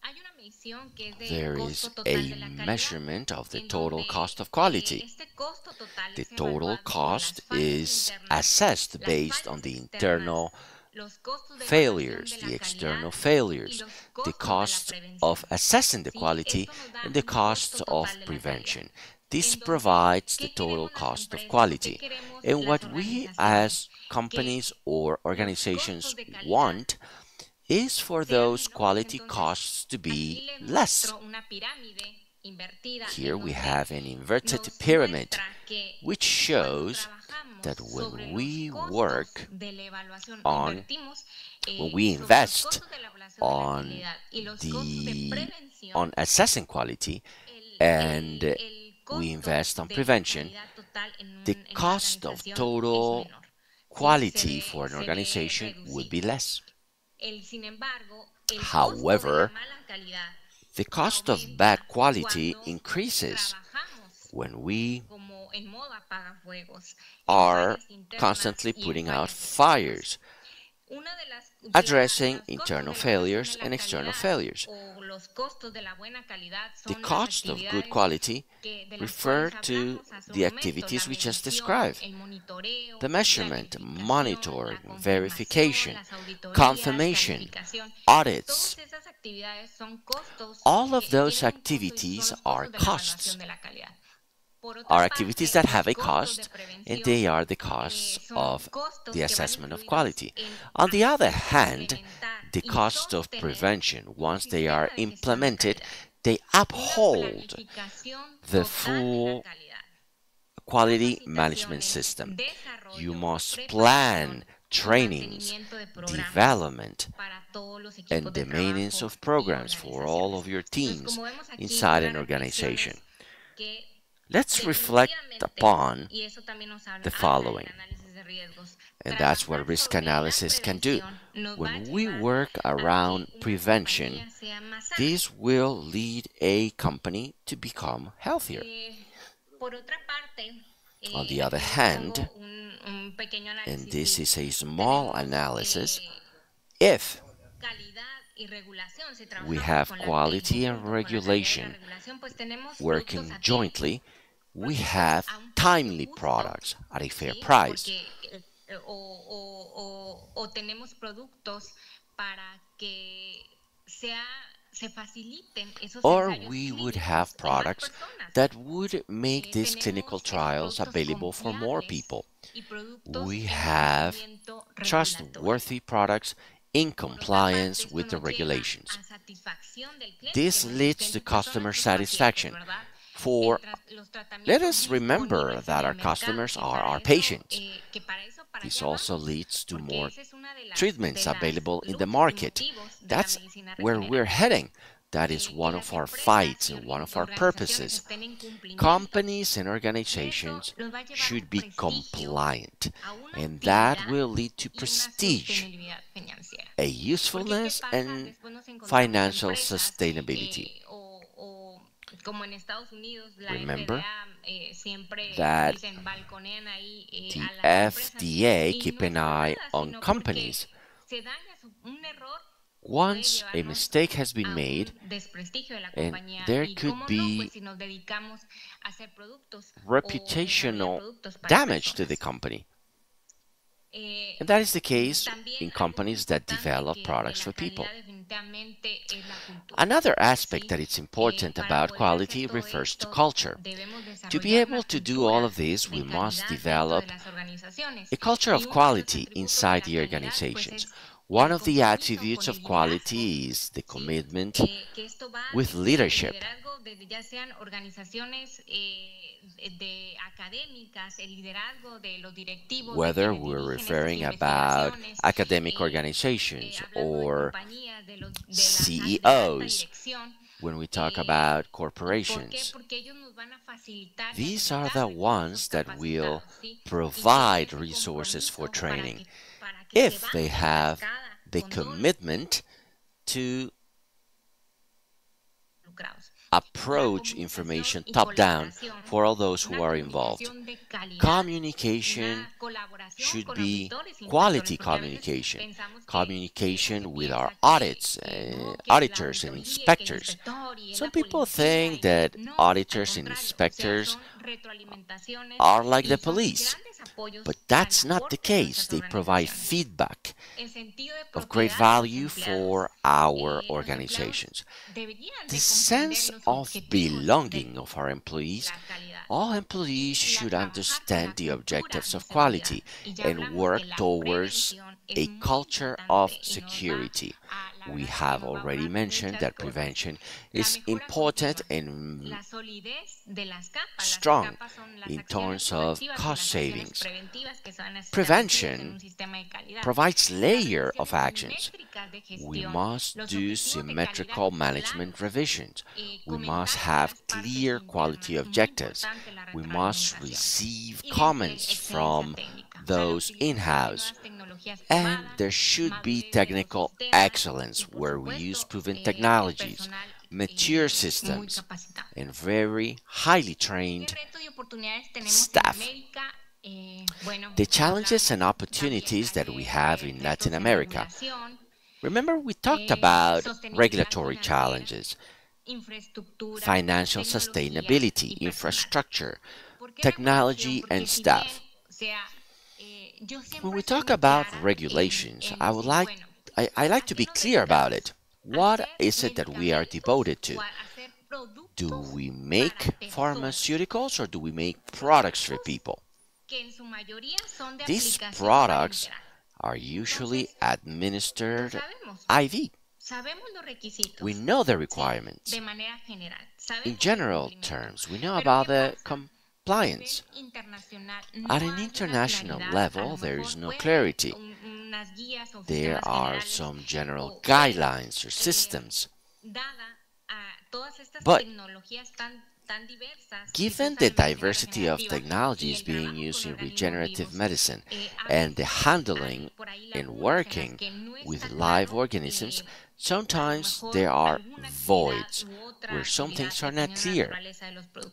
hay una medición que es del There costo is total a de la calidad, measurement of the en total donde cost of quality. este costo total The es total evaluado por cost las fallas is internas, assessed las based fallas on the externas, internal los costos de evaluación failures, de the la external calidad y failures, los the costos de la costs prevención. of assessing the ¿Sí? quality, Esto nos da and the un costs costo of total de la prevention. calidad. This Entonces, provides the ¿qué total queremos las cost of empresas o qué quality. queremos And las what we organizaciones? as Que companies or los organizations costos de calidad want is for sean those menores. quality Entonces, costs to aquí be les less. muestro una pirámide invertida Here en we donde have an inverted nos pyramid, muestra que which cuando shows trabajamos that sobre when los we costos work de la evaluación, on, invertimos when we sobre los invest costos de la evaluación de la on calidad y los costos de prevención, on assessing quality, and el we costo invest on de prevention, calidad total en the una cost of organización es total menor. quality Sí, for an se ve organization would be reducido. less. Sin embargo, el costo de la However, mala calidad the cost of aumenta bad quality cuando increases trabajamos when we como en modo apagafuegos, en are fallas internas constantly y en putting out fallas externas. fires, Una de addressing los costos internal de la evaluación failures de la and external calidad failures. o los costos de la buena calidad The son las cost of good actividades quality de las refer cuales to hablamos hace un the momento, activities la we just medición, described. el monitoreo, The measurement, la verificación, monitoring, la confirmación, verification, las auditorías, confirmation, calificación. audits. Todas esas actividades son costos All of que those tienen un costo y son activities los are costos de la costs evaluación de la calidad. are activities that have a cost, and they are the costs of the assessment of quality. On the other hand, the cost of prevention, once they are implemented, they uphold the full quality management system. You must plan trainings, development, and the maintenance of programs for all of your teams inside an organization. Let's reflect upon the following, and that's what risk analysis can do. When we work around prevention, this will lead a company to become healthier. On the other hand, and this is a small analysis, if we have quality and regulation working jointly, we have timely products at a fair price. Or we would have products that would make these clinical trials available for more people. We have trustworthy products in compliance with the regulations. This leads to customer satisfaction. For let us remember that our customers are our patients. This also leads to more treatments available in the market. That's where we're heading. That is one of our fights and one of our purposes. Companies and organizations should be compliant, and that will lead to prestige, a usefulness, and financial sustainability. Remember that the FDA keep an eye on companies. Once a mistake has been made, and there could be reputational damage to the company. And that is the case in companies that develop products for people. Another aspect that is important about quality refers to culture. To be able to do all of this, we must develop a culture of quality inside the organizations. One of the attributes of quality is the commitment with leadership. Whether we're referring about academic organizations or CEOs, when we talk about corporations, these are the ones that will provide resources for training if they have the commitment to approach information top-down for all those who are involved. Communication should be quality communication. Communication with our auditors and inspectors. Some people think that auditors and inspectors are like the police, but that's not the case. They provide feedback of great value for our organizations. The sense of belonging of our employees. All employees should understand the objectives of quality and work towards a culture of security. We have already mentioned that prevention is important and strong in terms of cost savings. Prevention provides layers of actions. We must do symmetrical management revisions. We must have clear quality objectives. We must receive comments from those in-house. And there should be technical excellence where we use proven technologies, mature systems, and very highly trained staff. The challenges and opportunities that we have in Latin America. Remember, we talked about regulatory challenges, financial sustainability, infrastructure, technology, and staff. When we talk about regulations, I like to be clear about it. What is it that we are devoted to? Do we make pharmaceuticals or do we make products for people? These products are usually administered IV. We know the requirements. In general terms, we know about the compliance. At an international level, there is no clarity. There are some general guidelines or systems. But given the diversity of technologies being used in regenerative medicine and the handling and working with live organisms, sometimes there are voids where some things are not clear,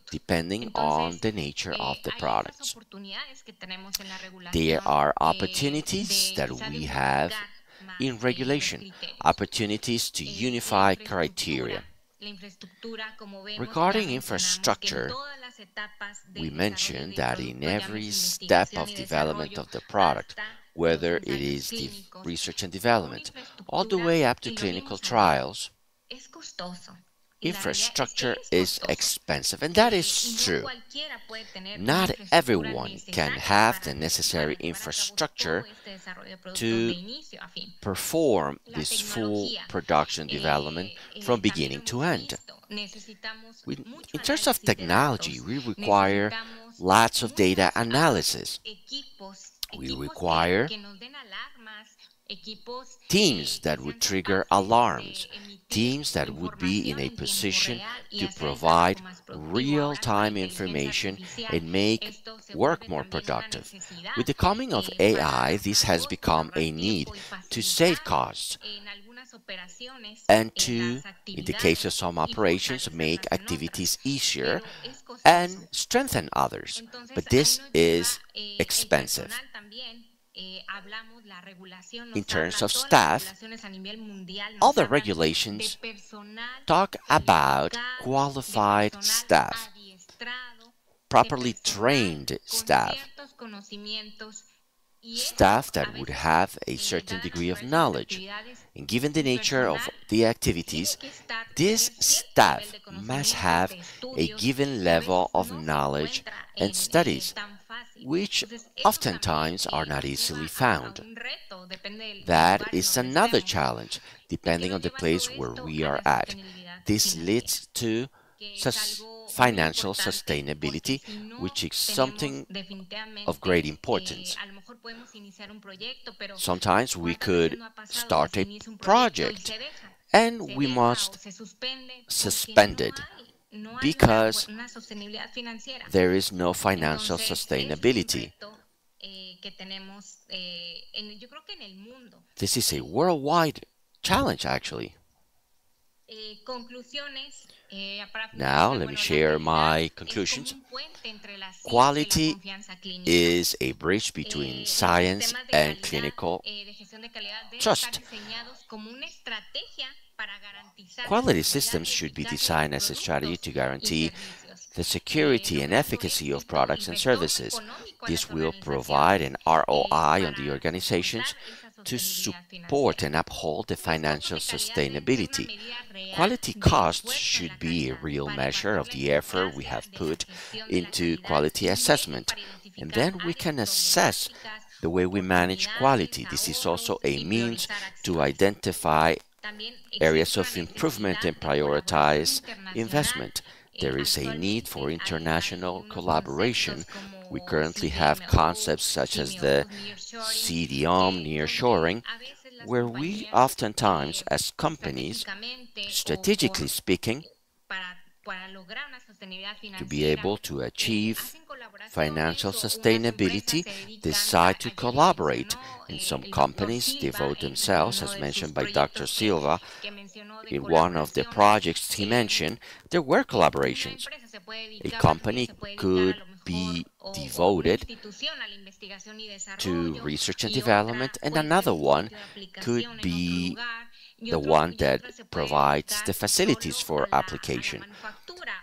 depending on the nature of the products. There are opportunities that we have in regulation, opportunities to unify criteria. Regarding infrastructure, we mentioned that in every step of development of the product, whether it is the research and development, all the way up to clinical trials, infrastructure is expensive, and that is true. Not everyone can have the necessary infrastructure to perform this full production development from beginning to end. In terms of technology, we require lots of data analysis. We require teams that would trigger alarms, teams that would be in a position to provide real-time information and make work more productive. With the coming of AI, this has become a need to save costs and to, in the case of some operations, make activities easier and strengthen others. But this is expensive. In terms of staff, other regulations talk about qualified staff, properly trained staff, staff that would have a certain degree of knowledge. And given the nature of the activities, this staff must have a given level of knowledge and studies, which oftentimes are not easily found. That is another challenge, depending on the place where we are at. This leads to financial sustainability, which is something of great importance. Sometimes we could start a project and we must suspend it because there is no financial sustainability. This is a worldwide challenge, actually. Now, let me share my conclusions. Quality is a bridge between science and clinical trust. Quality systems should be designed as a strategy to guarantee the security and efficacy of products and services. This will provide an ROI on the organizations to support and uphold the financial sustainability. Quality costs should be a real measure of the effort we have put into quality assessment, and then we can assess the way we manage quality. This is also a means to identify areas of improvement and prioritize investment. There is a need for international collaboration. We currently have concepts such as the CDOM nearshoring, where we oftentimes, as companies, strategically speaking, to be able to achieve financial sustainability, decide to collaborate. And some companies devote themselves, as mentioned by Dr. Silva, in one of the projects he mentioned, there were collaborations. A company could be devoted to research and development, and another one could be the one that provides the facilities for application.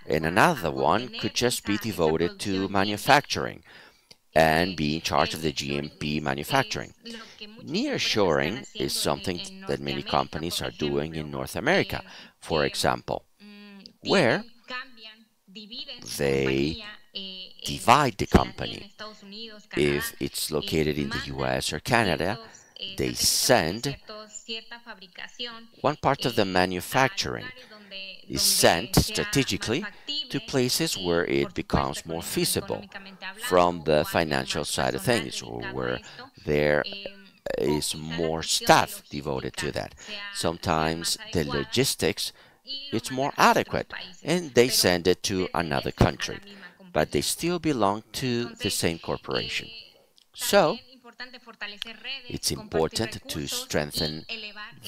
And another one could just be devoted to manufacturing and be in charge of the GMP manufacturing. Nearshoring is something that many companies are doing in North America, for example, where they divide the company. If it's located in the US or Canada, they send one part of the manufacturing is sent strategically to places where it becomes more feasible from the financial side of things, or where there is more staff devoted to that. Sometimes the logistics it's more adequate and they send it to another country, but they still belong to the same corporation. So it's important to strengthen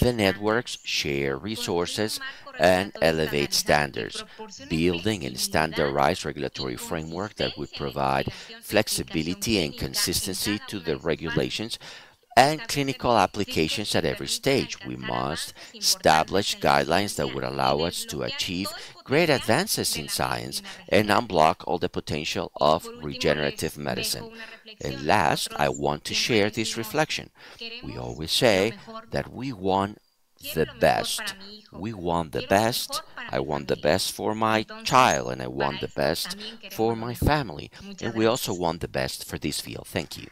the networks, share resources, and elevate standards, building a standardized regulatory framework that would provide flexibility and consistency to the regulations and clinical applications at every stage. We must establish guidelines that would allow us to achieve great advances in science and unblock all the potential of regenerative medicine. And last, I want to share this reflection. We always say that we want the best. We want the best. I want the best for my child, and I want the best for my family. And we also want the best for this field. Thank you.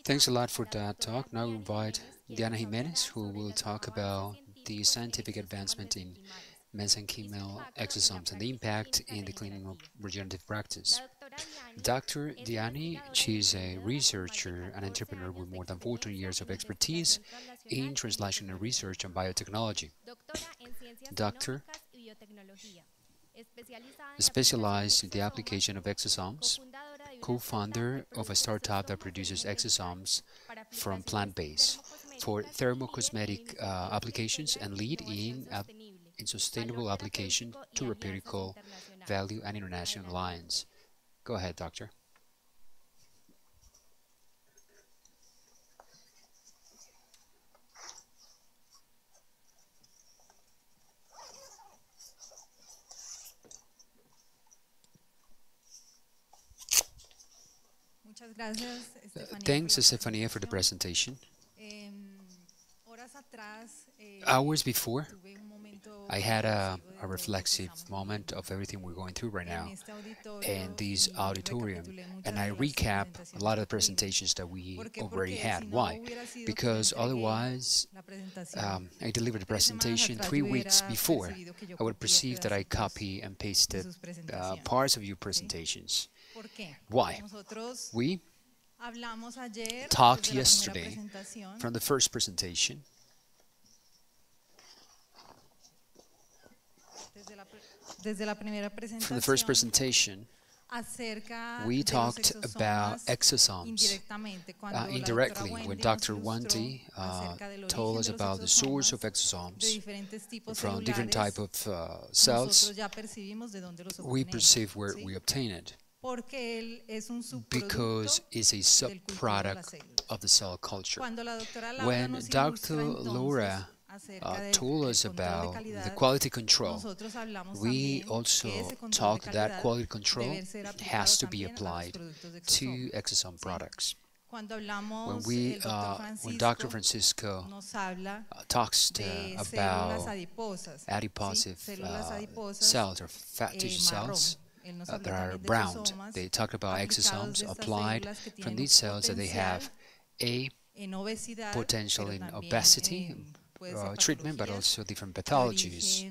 Thanks a lot for that talk. Now we invite Diana Jimenez, who will talk about the scientific advancement in mesenchymal exosomes and the impact in the clinical regenerative practice. Dr. Diani, she's a researcher and entrepreneur with more than 14 years of expertise in translational research and biotechnology. Doctor specialized in the application of exosomes, co-founder of a startup that produces exosomes from plant base for thermocosmetic applications, and lead in sustainable application, therapeutical value, and international alliance. Go ahead, doctor. Thanks, Estefania, for the presentation. Hours before, I had a reflexive moment of everything we're going through right now in this auditorium, and I recap a lot of the presentations that we already had. Why? Because otherwise, I delivered the presentation 3 weeks before. I would perceive that I copy and pasted parts of your presentations. Why? We talked yesterday from the first presentation. From the first presentation, we talked about exosomes indirectly when Dr. Wanti told us about the source of exosomes from different type of cells. We perceive where we obtain it, because it's a subproduct of the cell culture. When Dr. Laura told us about the quality control, we also talked that quality control has to be applied to exosome products. When Dr. Francisco talks about adipose cells or fat tissue cells that are browned, they talk about exosomes applied from these cells that they have a potential in obesity treatment, but also different pathologies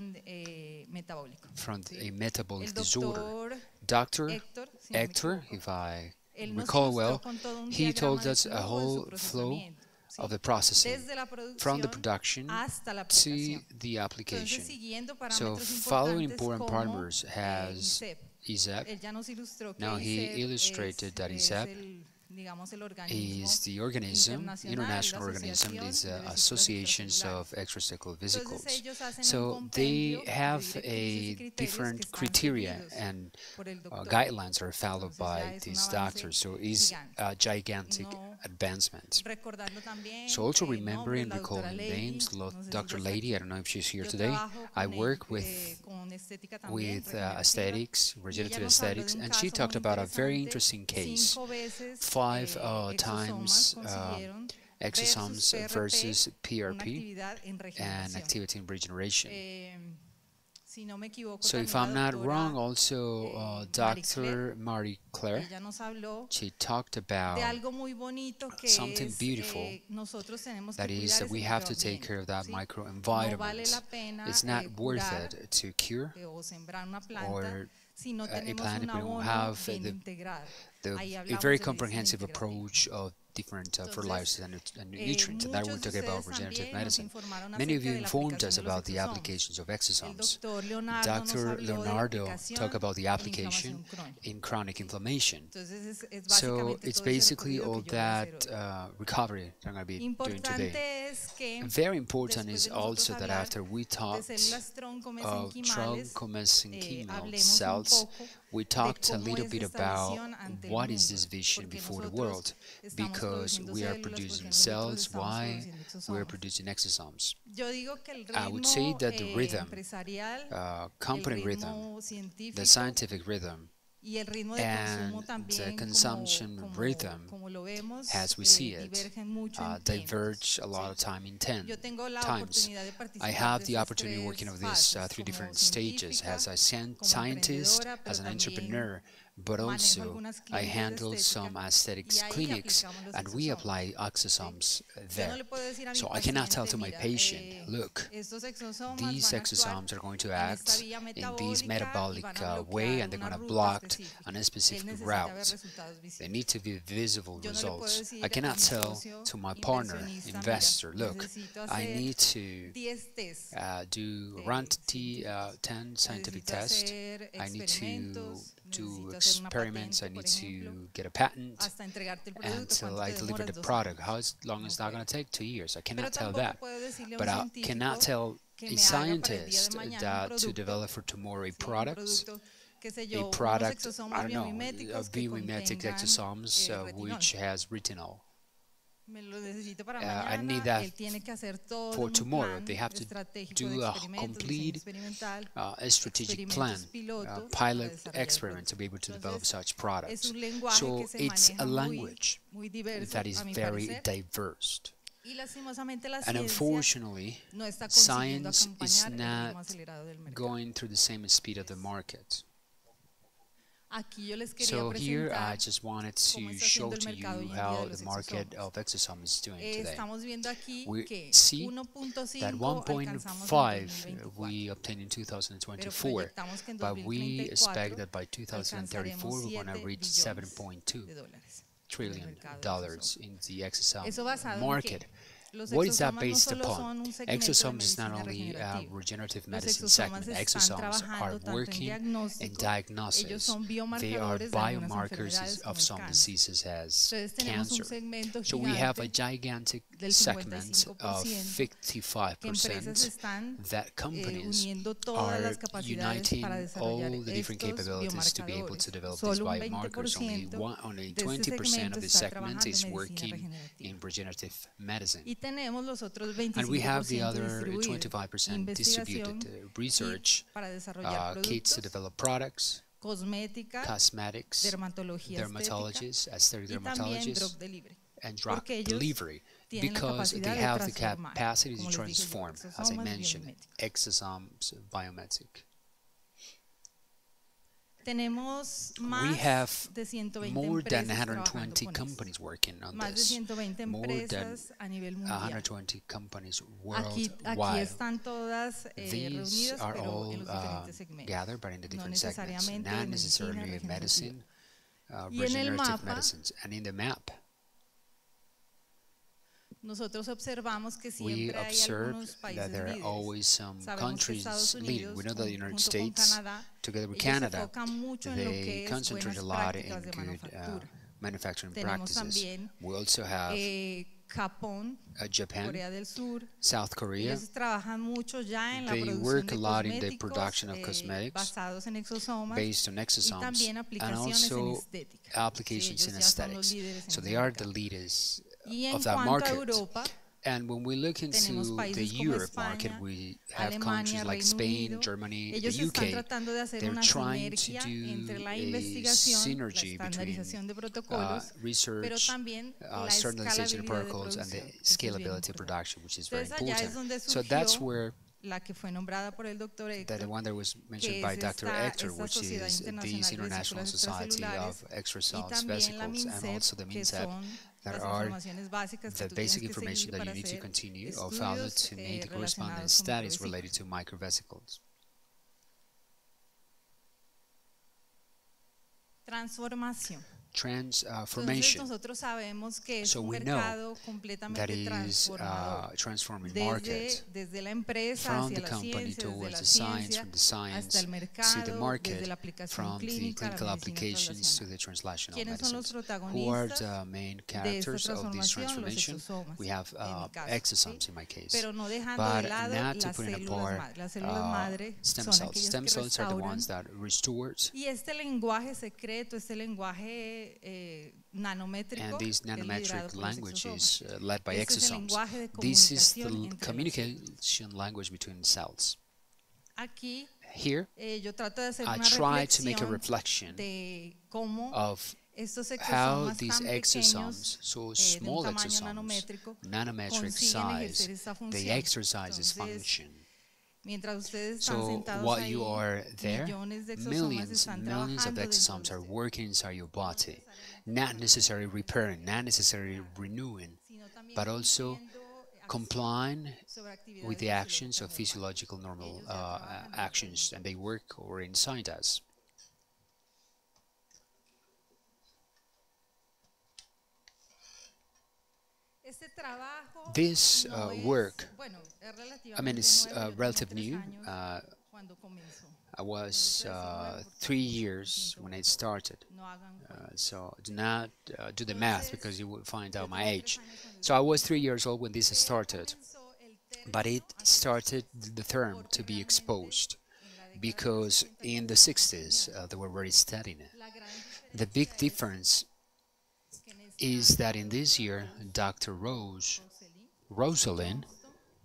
from a metabolic disorder. Dr. Hector, if I recall well, he told us a whole flow of the processing from the production to the application. So following important parameters has ISEP. Now he illustrated that ISEP is the organism, international organism, these associations of extracellular vesicles. So they have a different criteria and guidelines are followed by these doctors. So it's a gigantic advancement. So also remembering, recalling names, Dr. Lady, I don't know if she's here today. I work with with aesthetics, regenerative aesthetics, and she talked about a very interesting case: 5 times exosomes versus PRP and activity in regeneration. So if I'm not wrong, also Dr. Marie Claire, she talked about something beautiful, that is that we have to take care of that microenvironment. It's not worth it to cure or a plant if we don't have a very comprehensive approach of different fertilizers and nutrients, and that we're talking about regenerative medicine. Many of you informed us about the applications of exosomes. Dr. Leonardo talked about the application in chronic inflammation. So it's basically all that recovery that I'm going to be doing today. Very important is also that after we talked of trunk-mesenchymal cells, we talked a little bit about what is this vision before the world, because we are producing cells, why we are producing exosomes. I would say that the rhythm, company rhythm, the scientific rhythm, and the consumption rhythm, as we see it, diverge a lot of time in times. I have the opportunity of working on these 3 different stages as a scientist, as an entrepreneur, but also I handle some aesthetics clinics, and we apply exosomes there. So I cannot tell to my patient, look, these exosomes are going to act in this metabolic way, and they're going to block on a specific route. They need to be visible results. I cannot tell to my partner, investor, look, I need to do run 10 scientific tests, I need to do experiments, I need to get a patent until I deliver the product. How long is that going to take? 2 years. I cannot tell that. But I cannot tell a scientist that to develop for tomorrow a product, I don't know, of biomimetic exosomes which has retinol. I need that for tomorrow. They have to do a complete strategic plan, pilot experiment to be able to develop such products. So it's a language that is very diverse. And unfortunately, science is not going through the same speed of the market. So here I just wanted to show to you how the market of exosomes is doing today. We see that 1.5 we obtained in 2024, but we expect that by 2034 we're going to reach $7.2 trillion in the exosome market. What is that based upon? Exosomes is not only a regenerative medicine segment. Exosomes are working in diagnosis. They are biomarkers of some diseases as cancer. So we have a gigantic segment of 55% that companies are uniting all the different capabilities to be able to develop these biomarkers. Only 20% of this segment is working in regenerative medicine. And we have the other 25% distributed research kits to develop products, cosmetics, dermatologists, aesthetic dermatologists, and drug delivery, because they have the capacity to transform, as I mentioned, exosomes biometric. We have more than 120 companies working on this, more than 120 companies worldwide. These are all gathered, but in the different segments, not necessarily medicine, regenerative medicines. And in the map, we observe that there are always some countries leading. We know that the United States, together with Canada, they concentrate a lot in good manufacturing practices. We also have Japan, South Korea. They work a lot in the production of cosmetics based on exosomes, and also applications in aesthetics. So they are the leaders of that market. And when we look into the Europe market, we have countries like Spain, Germany, the UK. They're trying to do a synergy between research, standardization of protocols, and the scalability of production, which is very important. So that's where the one that was mentioned by Dr. Hector, which is this International Society of Extracells Vesicles, and also the MINSEP, that are the basic information that you need to continue or follow to make the corresponding studies related to microvesicles. Transformation. So we know that is a transforming market from the company towards the science, from the science to the market, from the clinical applications to the translational medicines. Who are the main characters of this transformation? We have exosomes in my case, but not to put in apart stem cells. Stem cells are the ones that restore. And this nanometric language is led by exosomes. This is the communication language between cells. Here, I try to make a reflection of how these exosomes, so small exosomes, nanometric size, they exercise this function. So while you are there, millions and millions of exosomes are working inside your body, not necessarily repairing, not necessarily renewing, but also complying with the actions of physiological normal actions, and they work or inside us. This work, I mean, it's relatively new. I was 3 years when it started, so do not do the math because you will find out my age. So I was 3 years old when this started, but it started the term to be exposed because in the 60s they were already studying it. The big difference is that in this year, Dr. Rosalind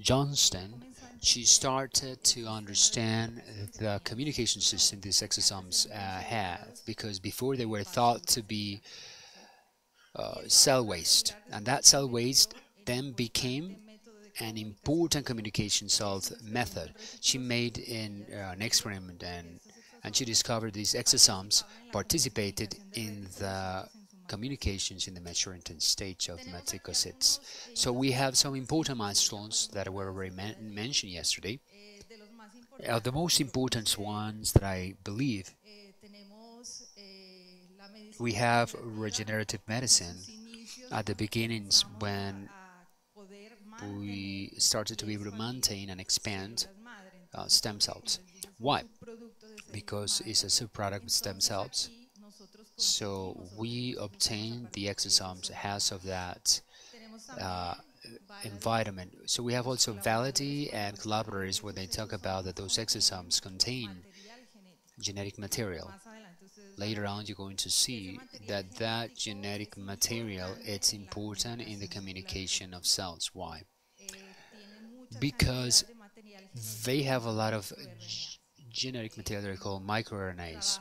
Johnston, she started to understand the communication system these exosomes have, because before they were thought to be cell waste, and that cell waste then became an important communication solved method. She made an experiment and she discovered these exosomes participated in the communications in the maturing stage of meticocytes. So we have some important milestones that were already mentioned yesterday. The most important ones that I believe, we have regenerative medicine at the beginnings when we started to be able to maintain and expand stem cells. Why? Because it's a subproduct of stem cells. So we obtain the exosomes as of that environment. So we have also validity and collaborators when they talk about that those exosomes contain genetic material. Later on, you're going to see that that genetic material is important in the communication of cells. Why? Because they have a lot of genetic material that are called microRNAs.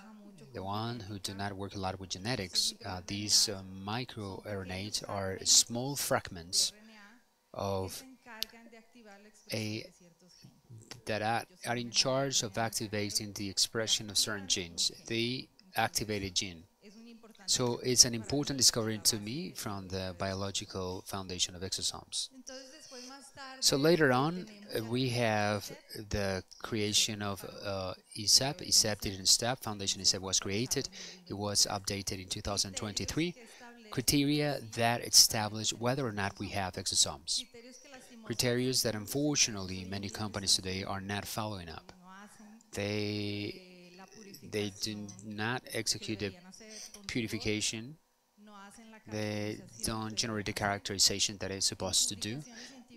The one who do not work a lot with genetics, these microRNAs are small fragments of that are in charge of activating the expression of certain genes. They activate a gene. So it's an important discovery to me from the biological foundation of exosomes. So later on, we have the creation of ISEP. ISEP didn't stop. Foundation ISEP was created. It was updated in 2023. Criteria that establish whether or not we have exosomes. Criteria that unfortunately many companies today are not following up. They do not execute the purification. They don't generate the characterization that it's supposed to do.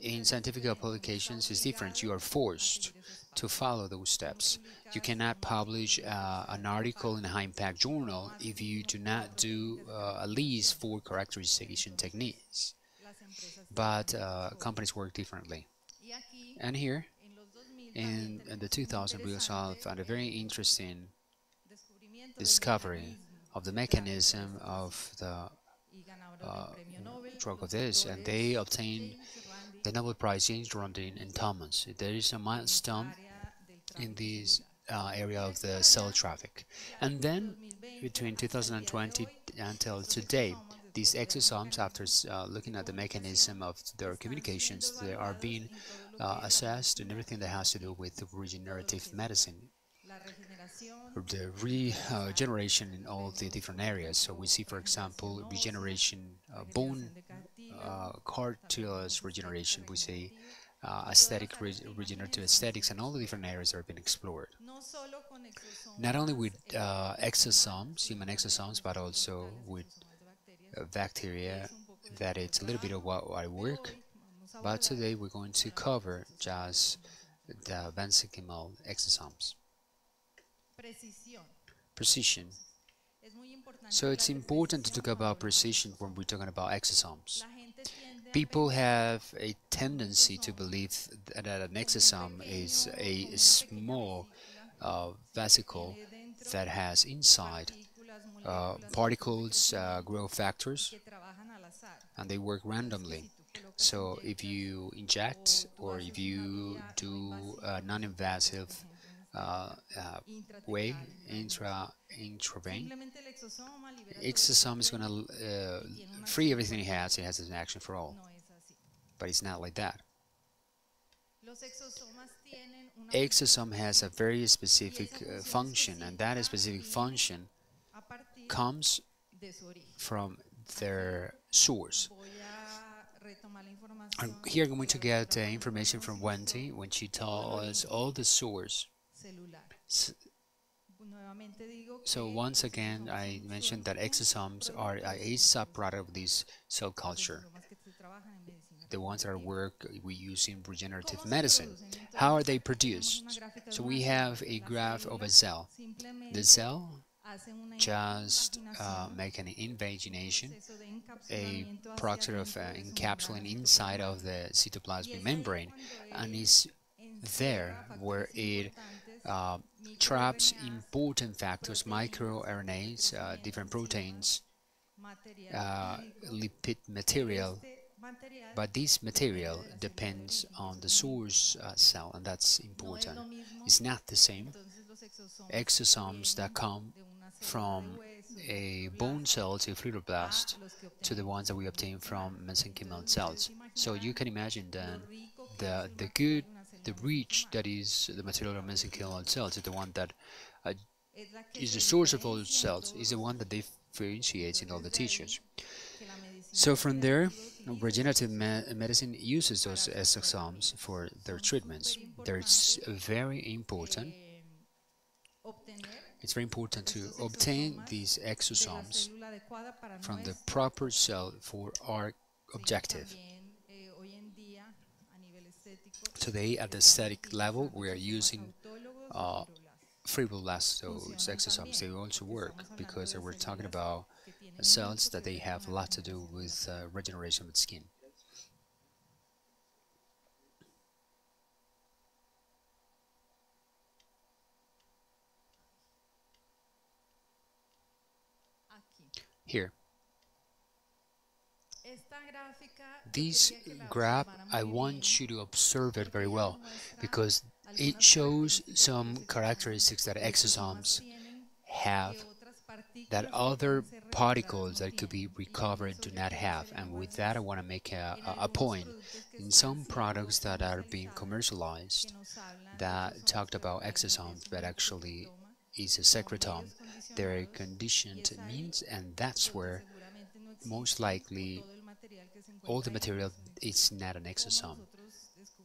In scientific publications, it's different. You are forced to follow those steps. You cannot publish an article in a high-impact journal if you do not do at least 4 characterization techniques. but companies work differently. And here, in the 2000, we also found a very interesting discovery of the mechanism of the drug of this, and they obtained the Nobel Prize, James Rondin and Thomas. There is a milestone in this area of the cell traffic. And then, between 2020 until today, these exosomes, after looking at the mechanism of their communications, they are being assessed in everything that has to do with regenerative medicine, or the regeneration in all the different areas. So we see, for example, regeneration, bone, cartilage regeneration, we see regenerative aesthetics, and all the different areas are being explored. Not only with exosomes, human exosomes, but also with bacteria. That it's a little bit of what I work, but today we're going to cover just the mesenchymal exosomes. Precision. So it's important to talk about precision when we're talking about exosomes. People have a tendency to believe that an exosome is a small vesicle that has inside particles, growth factors, and they work randomly. So if you inject or if you do a non-invasive way, intravene, exosome is going to free everything it has an action for all. But it's not like that. Exosome has a very specific function, and that specific function comes from their source. And here I'm going to get information from Wendy when she tells us all the source. So once again, I mentioned that exosomes are a subproduct of this cell culture, the ones that we use in regenerative medicine. How are they produced? So we have a graph of a cell. The cell just make an invagination, a process of encapsulating inside of the cytoplasmic membrane, and is there where it traps important factors, microRNAs, different proteins, lipid material, but this material depends on the source cell, and that's important. It's not the same. Exosomes that come from a bone cell to fibroblast to the ones that we obtain from mesenchymal cells. So you can imagine then the rich that is the material of mesenchymal cells is the one that is the source of all cells, is the one that differentiates in all the tissues. So from there, regenerative medicine uses those exosomes for their treatments. It's very important to obtain these exosomes from the proper cell for our objective. Today, at the aesthetic level, we are using fibroblasts, those exosomes. They also work because we're talking about cells that they have a lot to do with regeneration of the skin. Here. This graph, I want you to observe it very well, because it shows some characteristics that exosomes have that other particles that could be recovered do not have. And with that, I want to make a point. In some products that are being commercialized that talked about exosomes, but actually is a secretome, they're conditioned means, and that's where most likely all the material is not an exosome.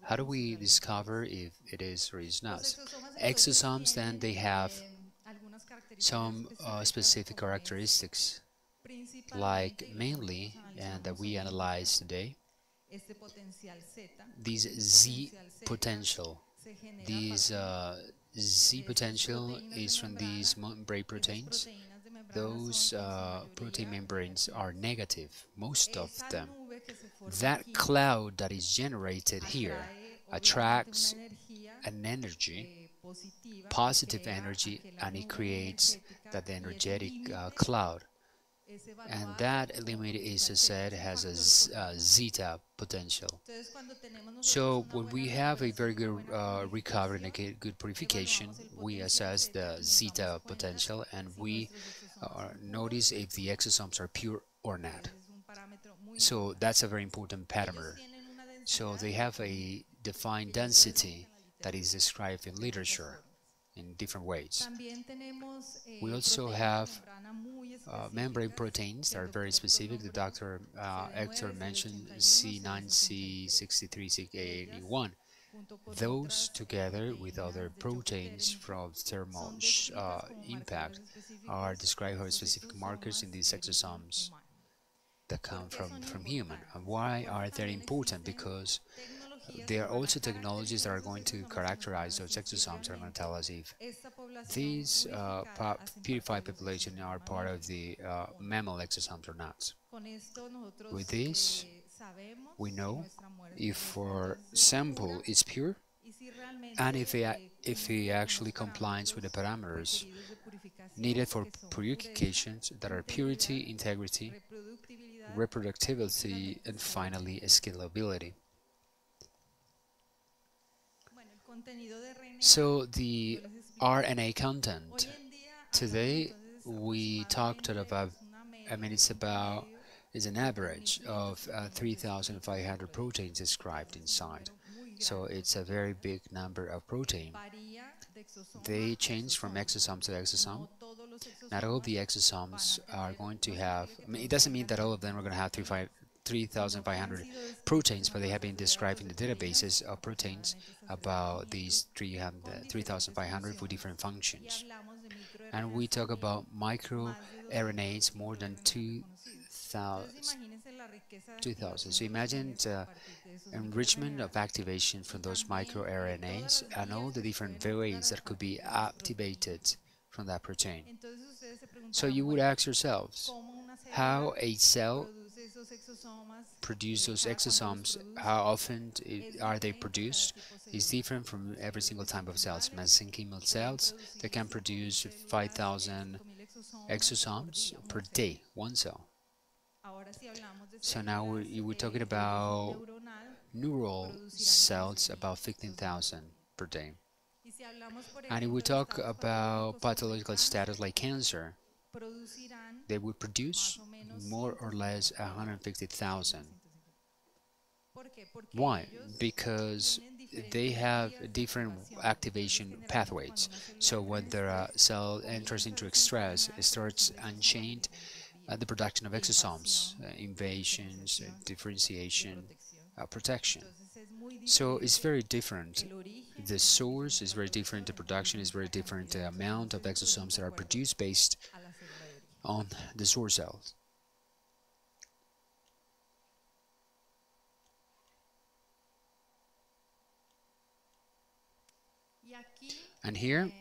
How do we discover if it is or is not? Exosomes, then, they have some specific characteristics, like mainly, and that we analyze today, this Z potential. This Z potential is from these membrane proteins. Those protein membranes are negative, most of them. that cloud that is generated here attracts an energy, positive energy, and it creates that energetic cloud. And that limit is said has a zeta potential. So when we have a very good recovery and a good purification, we assess the zeta potential and we notice if the exosomes are pure or not. So that's a very important parameter. So they have a defined density that is described in literature in different ways. We also have membrane proteins that are very specific. The Dr. Hector mentioned C9, C63, C81. Those, together with other proteins from thermal impact, are described as specific markers in these exosomes that come from human. And why are they important? Because there are also technologies that are going to characterize those exosomes that are going to tell us if these purified population are part of the mammal exosomes or not. With this, we know if our sample is pure and if it actually complies with the parameters needed for purifications that are purity, integrity, reproductibility, and finally scalability. So the RNA content. Today we talked about, it's an average of 3,500 proteins described inside. So it's a very big number of protein. They change from exosome to exosome. Not all of the exosomes are going to have, it doesn't mean that all of them are going to have 3,500 proteins, but they have been described in the databases of proteins about these 3,500 with different functions. And we talk about microRNAs more than 2,000. So imagine the enrichment of activation from those microRNAs and all the different ways that could be activated from that protein. So you would ask yourselves, how a cell produces those exosomes, how often are they produced, is different from every single type of cells. Mesenchymal cells, they can produce 5,000 exosomes per day, one cell. So now we're talking about neural cells, about 15,000 per day. And if we talk about pathological status like cancer, they would produce more or less 150,000. Why? Because they have different activation pathways. So when the cell enters into stress, it starts unchained the production of exosomes, invasions, differentiation, protection. So it's very different. The source is very different, the production is very different, the amount of exosomes that are produced based on the source cells. And here,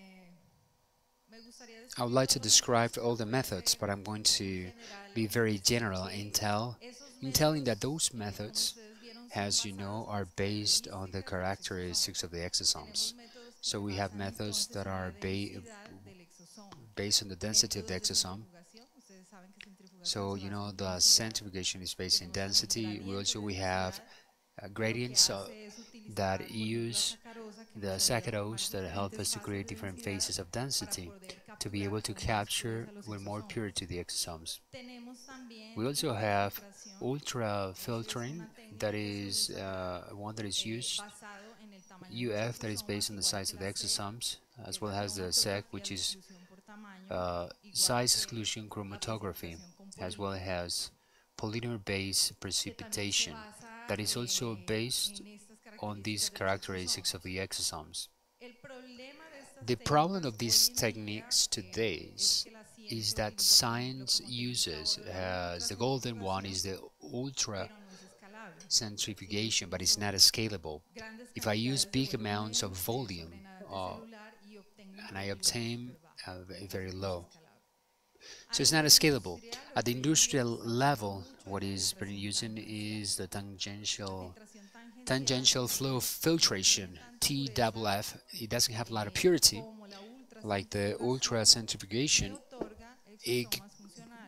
I would like to describe all the methods, but I'm going to be very general in telling that those methods, as you know, are based on the characteristics of the exosomes. So we have methods that are based on the density of the exosome. So, you know, the centrifugation is based in density. We have gradients that use the saccharose that help us to create different phases of density to be able to capture with more purity the exosomes. We also have ultrafiltering, that is one that is used, UF, that is based on the size of the exosomes, as well as the SEC, which is size exclusion chromatography, as well as polymer-based precipitation, that is also based on these characteristics of the exosomes. The problem of these techniques today is that science uses, as the golden one is the ultra centrifugation, but it's not scalable. If I use big amounts of volume and I obtain a very low So it's not scalable. At the industrial level, what is being using is the tangential flow filtration, TFF. It doesn't have a lot of purity, like the ultracentrifugation. It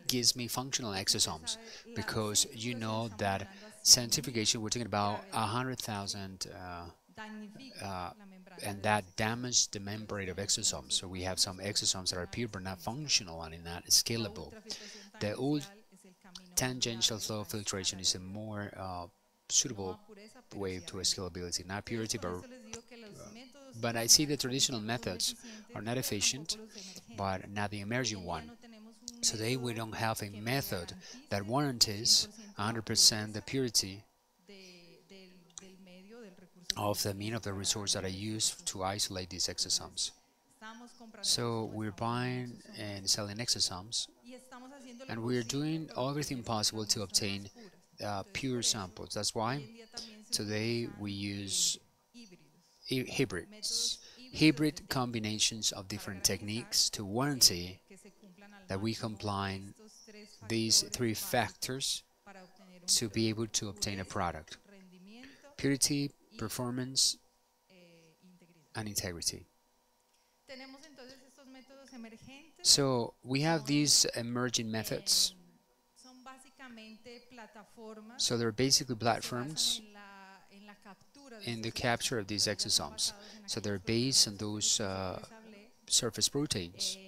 gives me functional exosomes, because you know that centrifugation, we're talking about 100,000 and that damaged the membrane of exosomes. So we have some exosomes that are pure but not functional and not scalable. The old tangential flow filtration is a more suitable way to scalability, not purity, but I see the traditional methods are not efficient, but not the emerging one. Today we don't have a method that warrants 100% the purity of the mean of the resource that I use to isolate these exosomes. So we're buying and selling exosomes, and we're doing everything possible to obtain pure samples. That's why today we use hybrids, hybrid combinations of different techniques to guarantee that we combine these three factors to be able to obtain a product: purity, performance, and integrity. So we have these emerging methods. So they're basically platforms in the capture of these exosomes. So they're based on those surface proteins.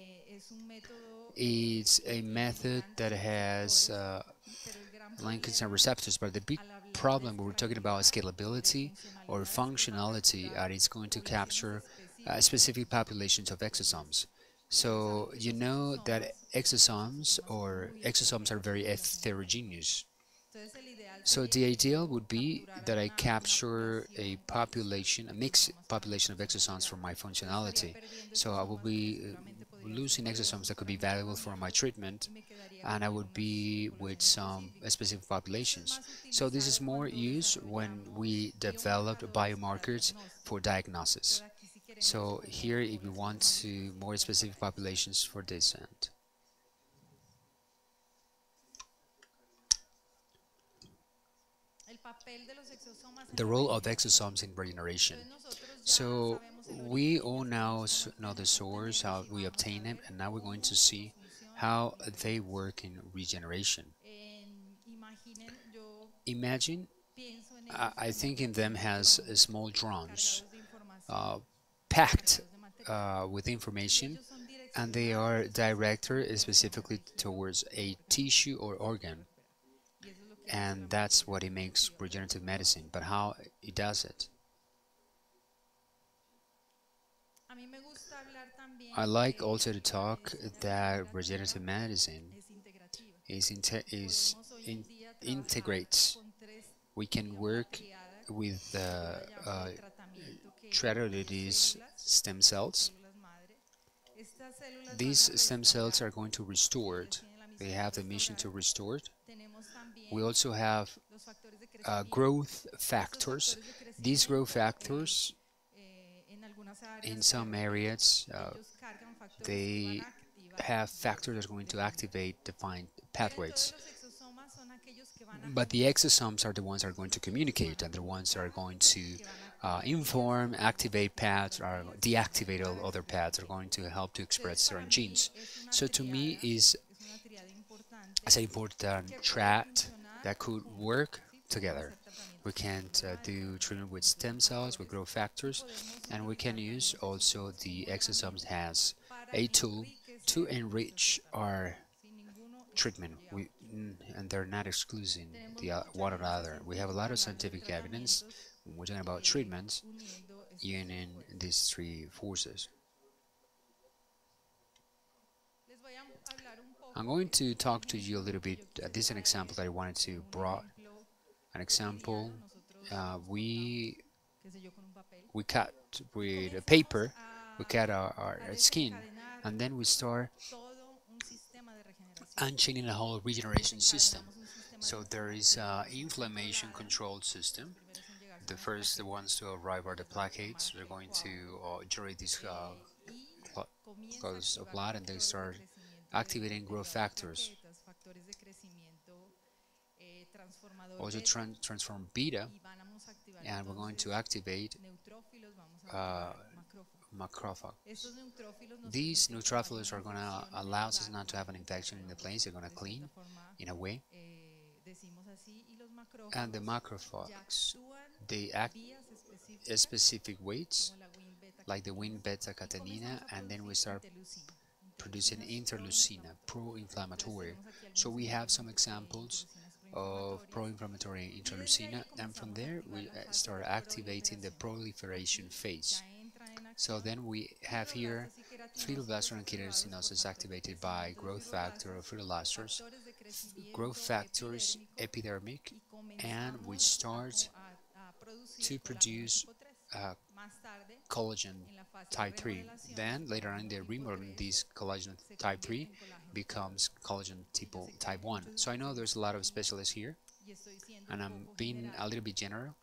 It's a method that has linkers and receptors, but the big problem when we're talking about scalability or functionality, it's going to capture specific populations of exosomes. So you know that exosomes are very heterogeneous. So the ideal would be that I capture a mixed population of exosomes for my functionality. So I will be losing exosomes that could be valuable for my treatment, and I would be with some specific populations. So this is more used when we developed biomarkers for diagnosis. So here, if we want to more specific populations for this end. The role of exosomes in regeneration. So we all now know the source, how we obtain them, and now we're going to see how they work in regeneration. Imagine, I think in them has small drones packed with information, and they are directed specifically towards a tissue or organ. And that's what it makes regenerative medicine. But how it does it? I like also to talk that regenerative medicine integrates. We can work with traduced stem cells. These stem cells are going to restore it. They have the mission to restore it. We also have growth factors. These growth factors, in some areas, they have factors that are going to activate defined pathways. But the exosomes are the ones that are going to communicate, and the ones that are going to inform, activate paths, or deactivate all other paths, are going to help to express certain genes. So to me, it's an important triad that could work together. We can do treatment with stem cells, with growth factors, and we can use also the exosomes as a tool to enrich our treatment, and they're not excluding one another. We have a lot of scientific evidence when we're talking about treatments using these three forces. I'm going to talk to you a little bit. This is an example that I wanted to brought. An example, we cut with a paper, we cut our skin, and then we start unchaining a whole regeneration system. So there is an inflammation control system. The first ones to arrive are the plaquettes. They're going to generate these clots of blood, and they start activating growth factors, also transform beta, and we're going to activate macrophage. These neutrophils are going to allow us not to have an infection in the place. They're going to clean in a way. And the macrophages, they act at specific weights, like the Wnt beta-catenina, and then we start producing interleucina, pro-inflammatory. So we have some examples of pro-inflammatory interleucina, and from there we start activating the proliferation phase. So then we have here fibroblast and keratinosis activated by growth factor of fibroblasts, growth factors epidermic, and we start to produce collagen type 3. Then later on in the remodeling, this collagen type 3 becomes collagen type 1. So I know there's a lot of specialists here, and I'm being a little bit general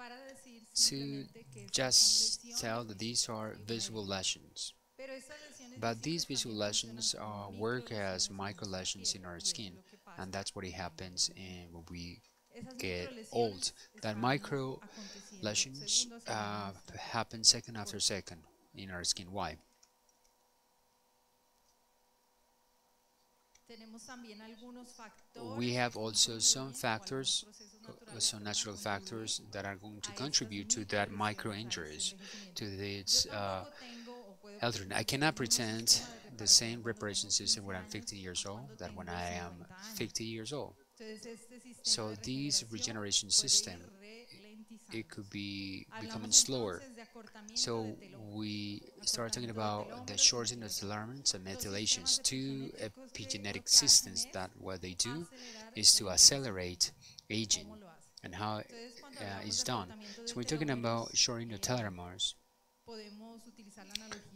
to just tell that these are visual lesions. But these visual lesions work as micro lesions in our skin, and that's what it happens when we get old. That micro lesions happen second after second in our skin. Why? We have also some factors, some natural factors that are going to contribute to that micro injuries, to this elderly. I cannot pretend the same reparation system when I'm 50 years old that when I am 50 years old. So this regeneration system, it could be becoming slower. So we start talking about the shortening of telomeres and methylations, two epigenetic systems that what they do is to accelerate aging. And how it's done. So we're talking about shortening the telomeres.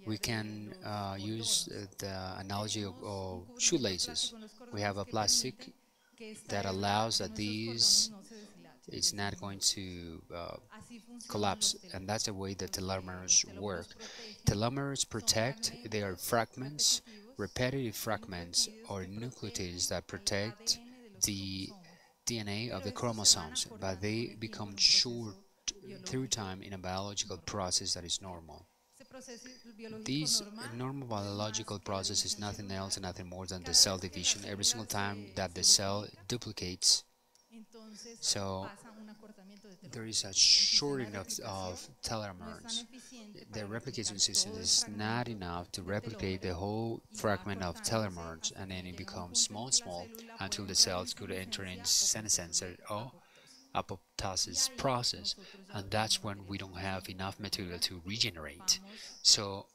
We can use the analogy of shoelaces. We have a plastic that allows that these it's not going to collapse, and that's the way the telomeres work. Telomeres protect, they are fragments, repetitive fragments or nucleotides that protect the DNA of the chromosomes, but they become short through time in a biological process that is normal. This normal biological process is nothing else and nothing more than the cell division. Every single time that the cell duplicates, so there is a shortening of telomeres. The replication system is not enough to replicate the whole fragment of telomeres, and then it becomes small until the cells could enter in senescence or apoptosis process, and that's when we don't have enough material to regenerate. So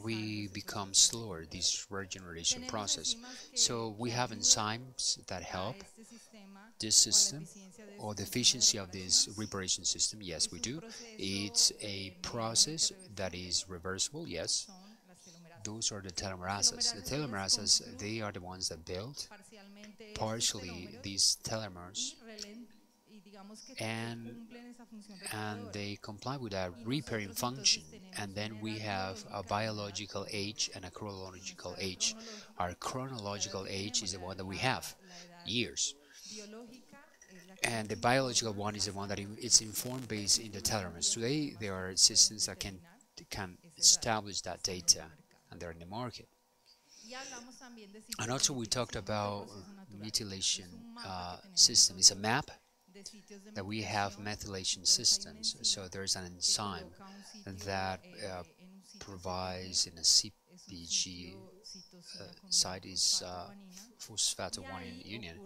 we become slower, this regeneration process. So we have enzymes that help this system, or the efficiency of this reparation system. Yes, we do. It's a process that is reversible. Yes, those are the telomerase. The telomerase, they are the ones that build partially these telomeres, and they comply with a repairing function. And then we have a biological age and a chronological age. Our chronological age is the one that we have, years. And the biological one is the one that it's informed based in the telomeres. Today, there are systems that can establish that data, and they're in the market. And also, we talked about methylation system. It's a map that we have methylation systems. So there's an enzyme that provides in a CPG site is phosphate 1 union,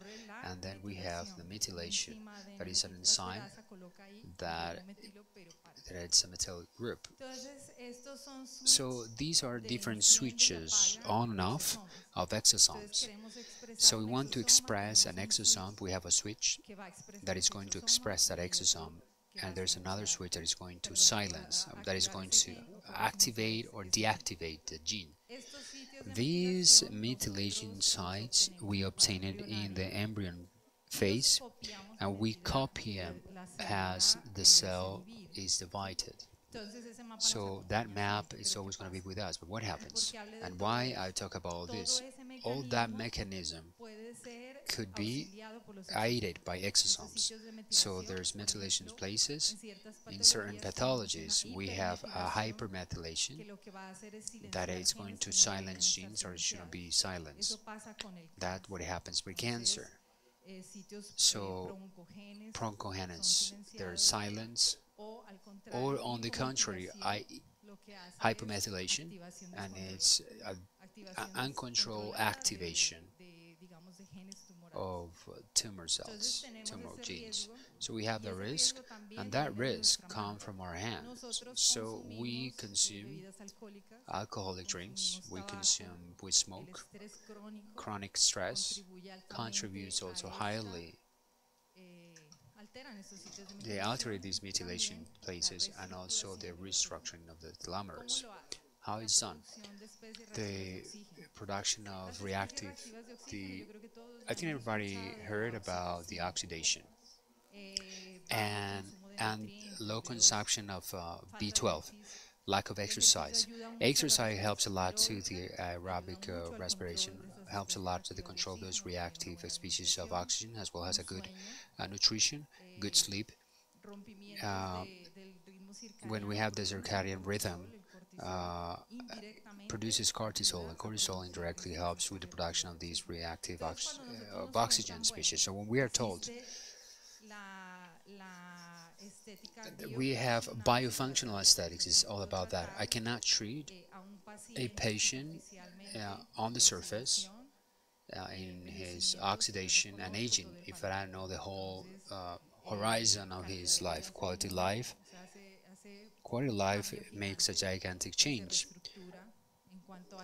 and then we have the methylation, that is an enzyme that it's a methyl group. So these are different switches on and off of exosomes. So we want to express an exosome, we have a switch that is going to express that exosome, and there's another switch that is going to silence, that is going to activate or deactivate the gene. These methylation sites, we obtain it in the embryon phase, and we copy them as the cell is divided. So that map is always going to be with us. But what happens? And why I talk about this? all that mechanism could be aided by exosomes. So there's methylation places. In certain pathologies, we have a hypermethylation that is going to silence genes or it shouldn't be silenced. That's what happens with cancer. So bronchogenes, there's silence, or on the contrary, hypomethylation, and it's uncontrolled activation of tumor cells, tumor genes. So we have the risk, and that risk comes from our hands. So we consume alcoholic drinks, we consume, we smoke. Chronic stress contributes also highly. They alter these methylation places and also the restructuring of the telomeres. How it's done? The production of reactive, I think everybody heard about the oxidation and low consumption of B12, lack of exercise. Exercise helps a lot to the aerobic respiration, helps a lot to the control of those reactive species of oxygen, as well as a good nutrition, good sleep. When we have the circadian rhythm, produces cortisol, and cortisol indirectly helps with the production of these reactive oxygen species. So when we are told we have biofunctional aesthetics, it's all about that. I cannot treat a patient on the surface in his oxidation and aging if I don't know the whole horizon of his life. Quality life makes a gigantic change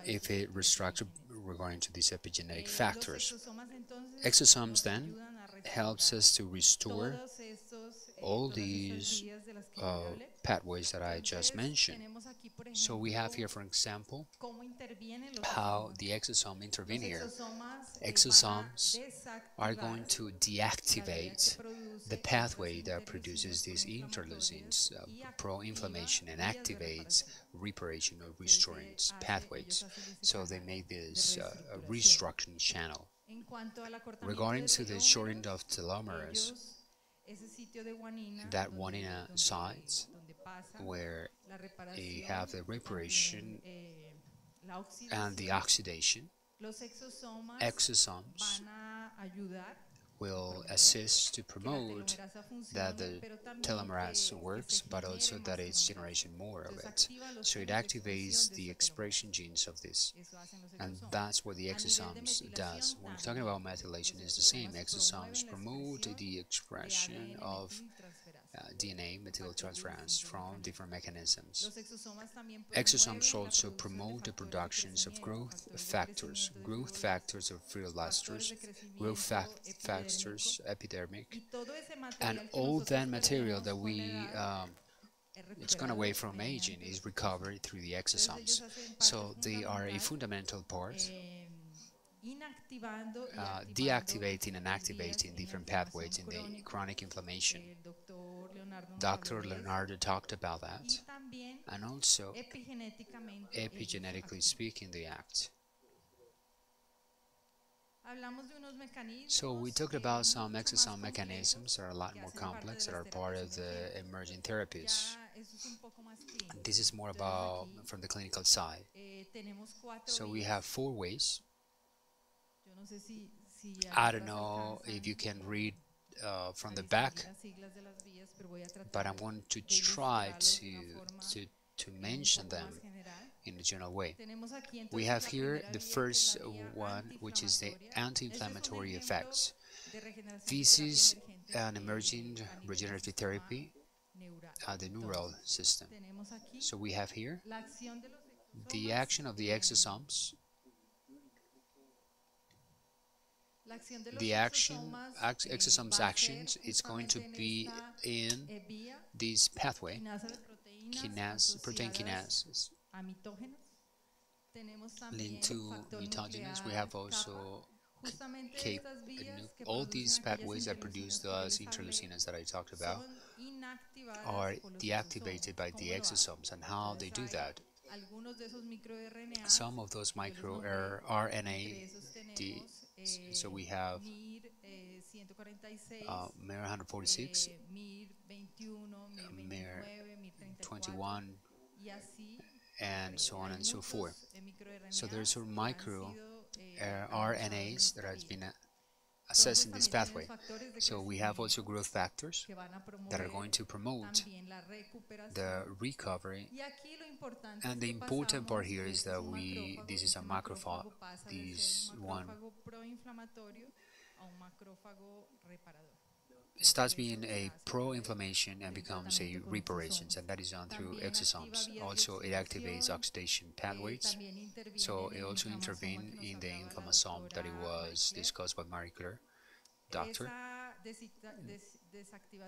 if it restructures regarding to these epigenetic factors. Exosomes then helps us to restore all these pathways that I just mentioned. So we have here, for example, how the exosome intervene here. Exosomes are going to deactivate the pathway that produces these interleukins, pro-inflammation, and activates reparation or restoring pathways. So they make this restructuring channel. Regarding to the shortening of telomeres, that guanina sites where you have the reparation and the oxidation, exosomes will assist to promote that the telomerase works, but also that it's generation more of it. So it activates the expression genes of this, and that's what the exosomes does. When we're talking about methylation, it's the same. Exosomes promote the expression of DNA methyltransferase from different mechanisms. Exosomes also promote the productions of growth factors of fibroblasts, growth factors, epidermic, and all that material that it's gone away from aging is recovered through the exosomes. So they are a fundamental part, deactivating and activating different pathways in the chronic inflammation. Dr. Leonardo talked about that, and also epigenetically speaking the act. So we talked about some exosome mechanisms that are a lot more complex, that are part of the emerging therapies. This is more about from the clinical side. So we have 4 ways. I don't know if you can read from the back, but I'm going to try to mention them in a general way. We have here the first one, which is the anti-inflammatory effects. This is an emerging regenerative therapy at the neural system. So we have here the action of the exosomes. The exosomes actions is going to be in this pathway, protein kinases, linked to mitogenes. We have also all these pathways that produce those interleucines that I talked about are deactivated by the exosomes, and how they do that. Some of those microRNA, so we have MER 146, MER 21, and so on and so forth. So there's micro RNAs that has been assessed in this pathway. So we have also growth factors that are going to promote the recovery. And the important part here is that this is a macrophage, this one starts being a pro-inflammation and becomes a reparation, and that is done through exosomes. Also, it activates oxidation pathways, so it also intervenes in the inflammasome that it was discussed by Marie Claire, doctor.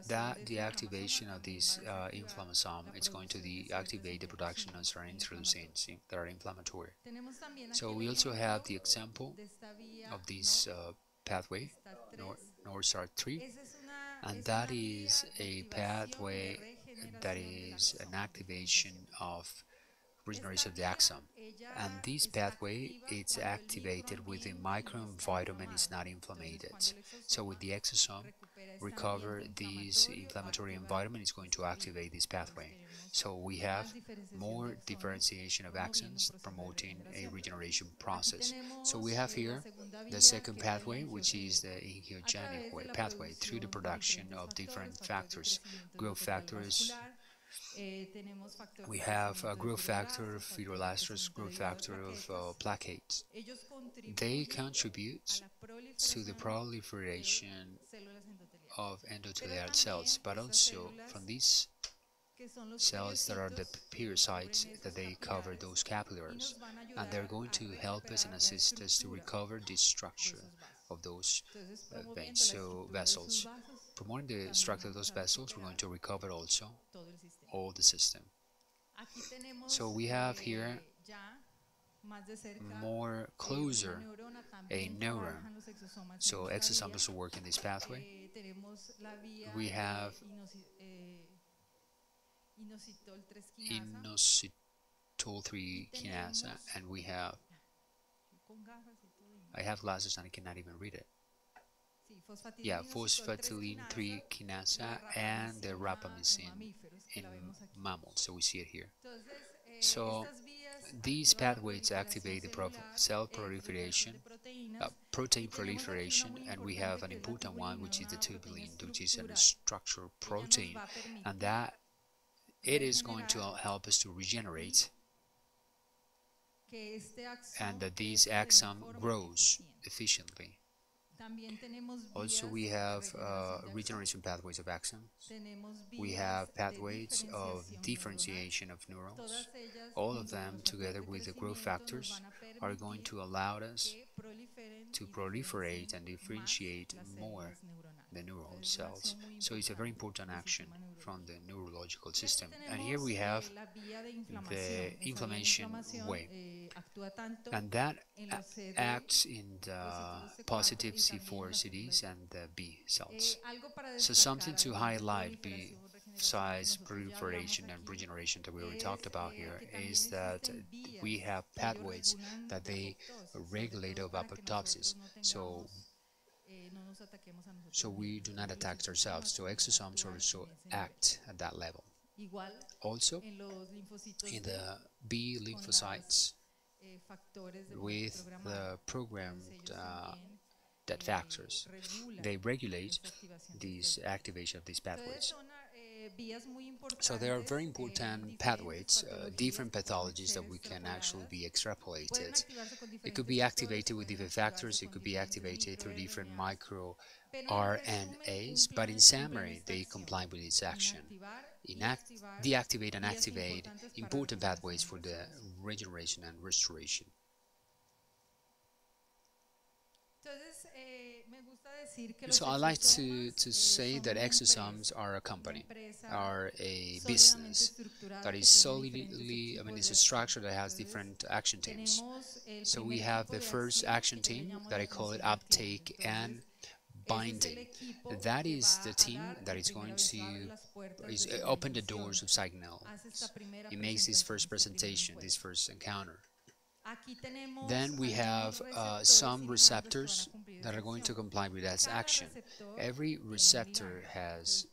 That deactivation of this inflammasome is going to deactivate the production of certain introducins that are inflammatory. So we also have the example of this pathway, NORSAR3, and that is a pathway that is an activation of regeneration of the axon. And this pathway is activated with the microenvironment is not inflamed. So with the exosome recover this inflammatory environment is going to activate this pathway. So we have more differentiation of axons promoting a regeneration process. So we have here the second pathway, which is the angiogenic pathway through the production of different factors, growth factors. We have a growth factor, fibroelastrase, growth factor of plaquettes. They contribute to the proliferation of endothelial cells, but also from these cells that are the pericytes that they cover those capillaries, and they're going to help us and assist us to recover the structure of those veins, so vessels. Promoting the structure of those vessels, we're going to recover also all the system. So we have here more closer a neuron. So exosomes also work in this pathway. We have inositol 3 kinase, and we have, I have glasses and I cannot even read it. Yeah, phosphatidylene 3 kinase and the rapamycin in mammals, so we see it here. So these pathways activate the cell proliferation, protein proliferation, and we have an important one, which is the tubulin, which is a structural protein, and that it is going to help us to regenerate, and that this axon grows efficiently. Also, we have regeneration pathways of axons. We have pathways of differentiation of neurons. All of them, together with the growth factors, are going to allow us to proliferate and differentiate more the neural cells. So it's a very important action from the neurological system. And here we have the inflammation way, and that acts in the positive C4 CDs and the B cells. So something to highlight besides proliferation and regeneration that we already talked about here is that we have pathways that they regulate of apoptosis. So we do not attack ourselves. So exosomes also act at that level. Also, in the B lymphocytes, with the programmed dead factors, they regulate this activation of these pathways. So there are very important pathways, different pathologies that we can actually be extrapolated. It could be activated with different factors, it could be activated through different microRNAs, but in summary, they comply with its action. Deactivate and activate important pathways for the regeneration and restoration. So I like to say that exosomes are a company, are a business that is solidly, it's a structure that has different action teams. So we have the first action team that I call it uptake and binding. That is the team that is going to open the doors of signals. It makes this first presentation, this first encounter. Then we have some receptors that are going to comply with that action. Every receptor has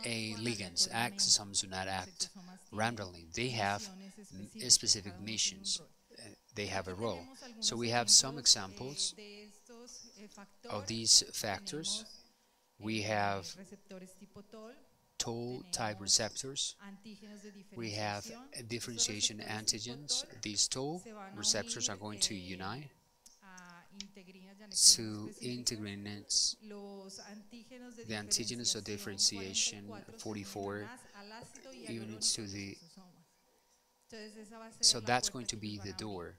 a ligand. Exosomes do not act randomly. They have specific missions. They have a role. So we have some examples of these factors. We have toll type receptors. We have differentiation antigens. These toll receptors are going to unite to integrins. The antigens of differentiation 44 units to the. So that's going to be the door.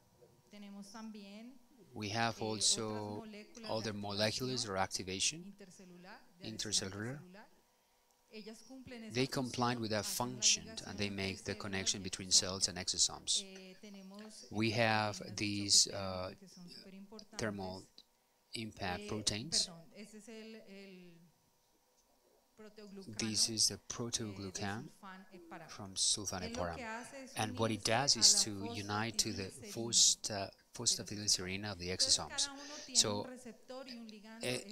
We have also other molecules or activation, intercellular. They comply with that function and they make the connection between cells and exosomes. We have these thermal impact proteins. This is the proteoglucan from sulfaniparam. And what it does is to unite to the phosphatidylserine of the exosomes. So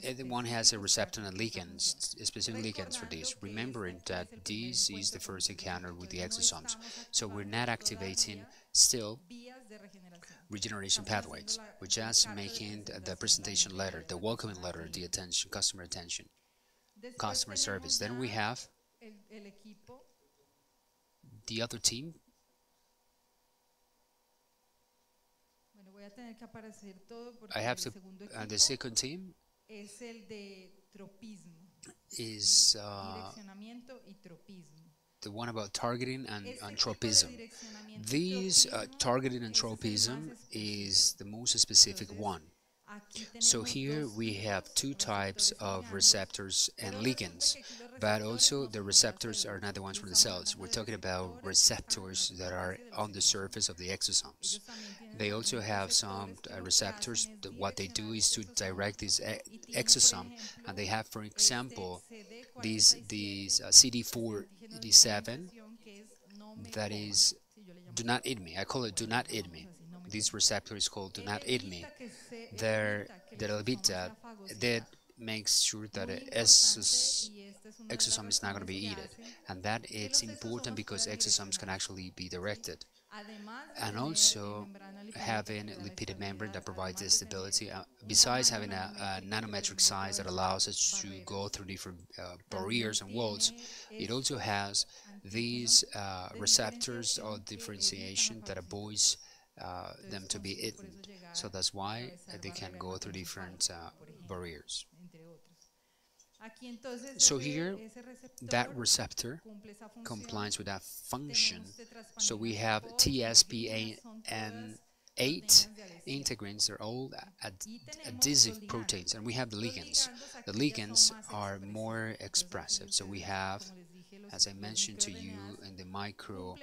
everyone has a receptor and ligands, specific ligands for this, remembering that this is the first encounter with the exosomes. So we're not activating still regeneration pathways. We're just making the presentation letter, the welcoming letter, the attention, customer service. Then we have the other team. I have to, the second team is the one about targeting and tropism. These targeting and tropism is the most specific one. So here we have two types of receptors and ligands, but also the receptors are not the ones for the cells. We're talking about receptors that are on the surface of the exosomes. They also have some receptors that what they do is to direct this exosome, and they have, for example, these CD4D7 that is do not eat me. I call it do not eat me. This receptor is called do not eat me. The beta that makes sure that an exosome is not going to be eaten, and that it's important because exosomes can actually be directed. And also having a lipid membrane that provides the stability, besides having a nanometric size that allows us to go through different barriers and walls, it also has these receptors of differentiation that avoids them to be eaten. So that's why they can go through different barriers. So here, that receptor complies with that function. So we have TSPA and 8 integrins. They're all adhesive proteins, and we have the ligands. The ligands are more expressive. So we have, as I mentioned to you, in the micro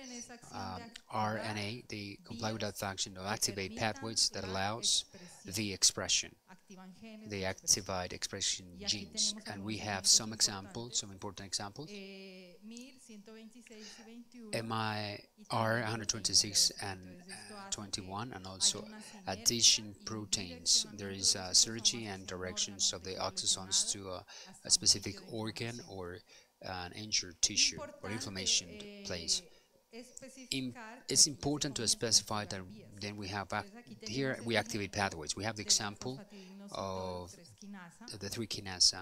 RNA, they comply with that function to activate pathways that allows the expression. They activate expression genes, and we have some examples, some important examples. MIR 126 and 21, and also addition proteins. There is synergy and directions of the exosomes to a specific organ or an injured tissue or inflammation place. It's important to specify that then we have here we activate pathways. We have the example of the 3 kinase,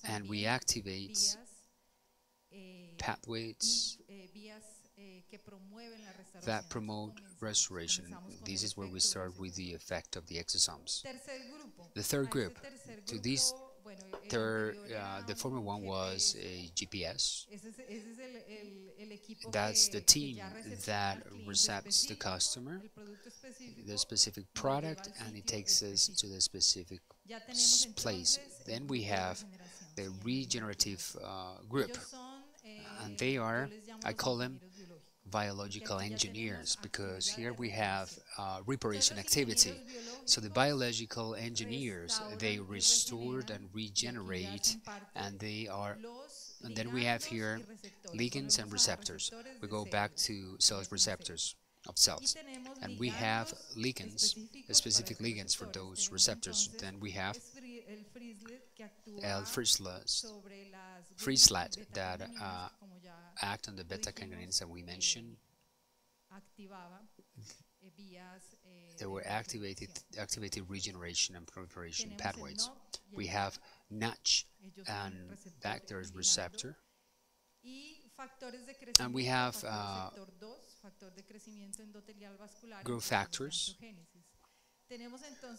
and we activate pathways that promote restoration. This is where we start with the effect of the exosomes. The third group, to this the former one was a GPS. That's the team that recepts the customer, the specific product, and it takes us to the specific place. Then we have the regenerative group, and they are, I call them biological engineers, because here we have reparation activity. So the biological engineers, they restored and regenerate, and then we have here ligands and receptors. We go back to cells receptors of cells, and we have ligands, specific ligands for those receptors. Then we have Frieslet that act on the beta-catenanes that we mentioned. They were activated regeneration and proliferation pathways. We have NACH and Bacter's receptor, and we have growth factors.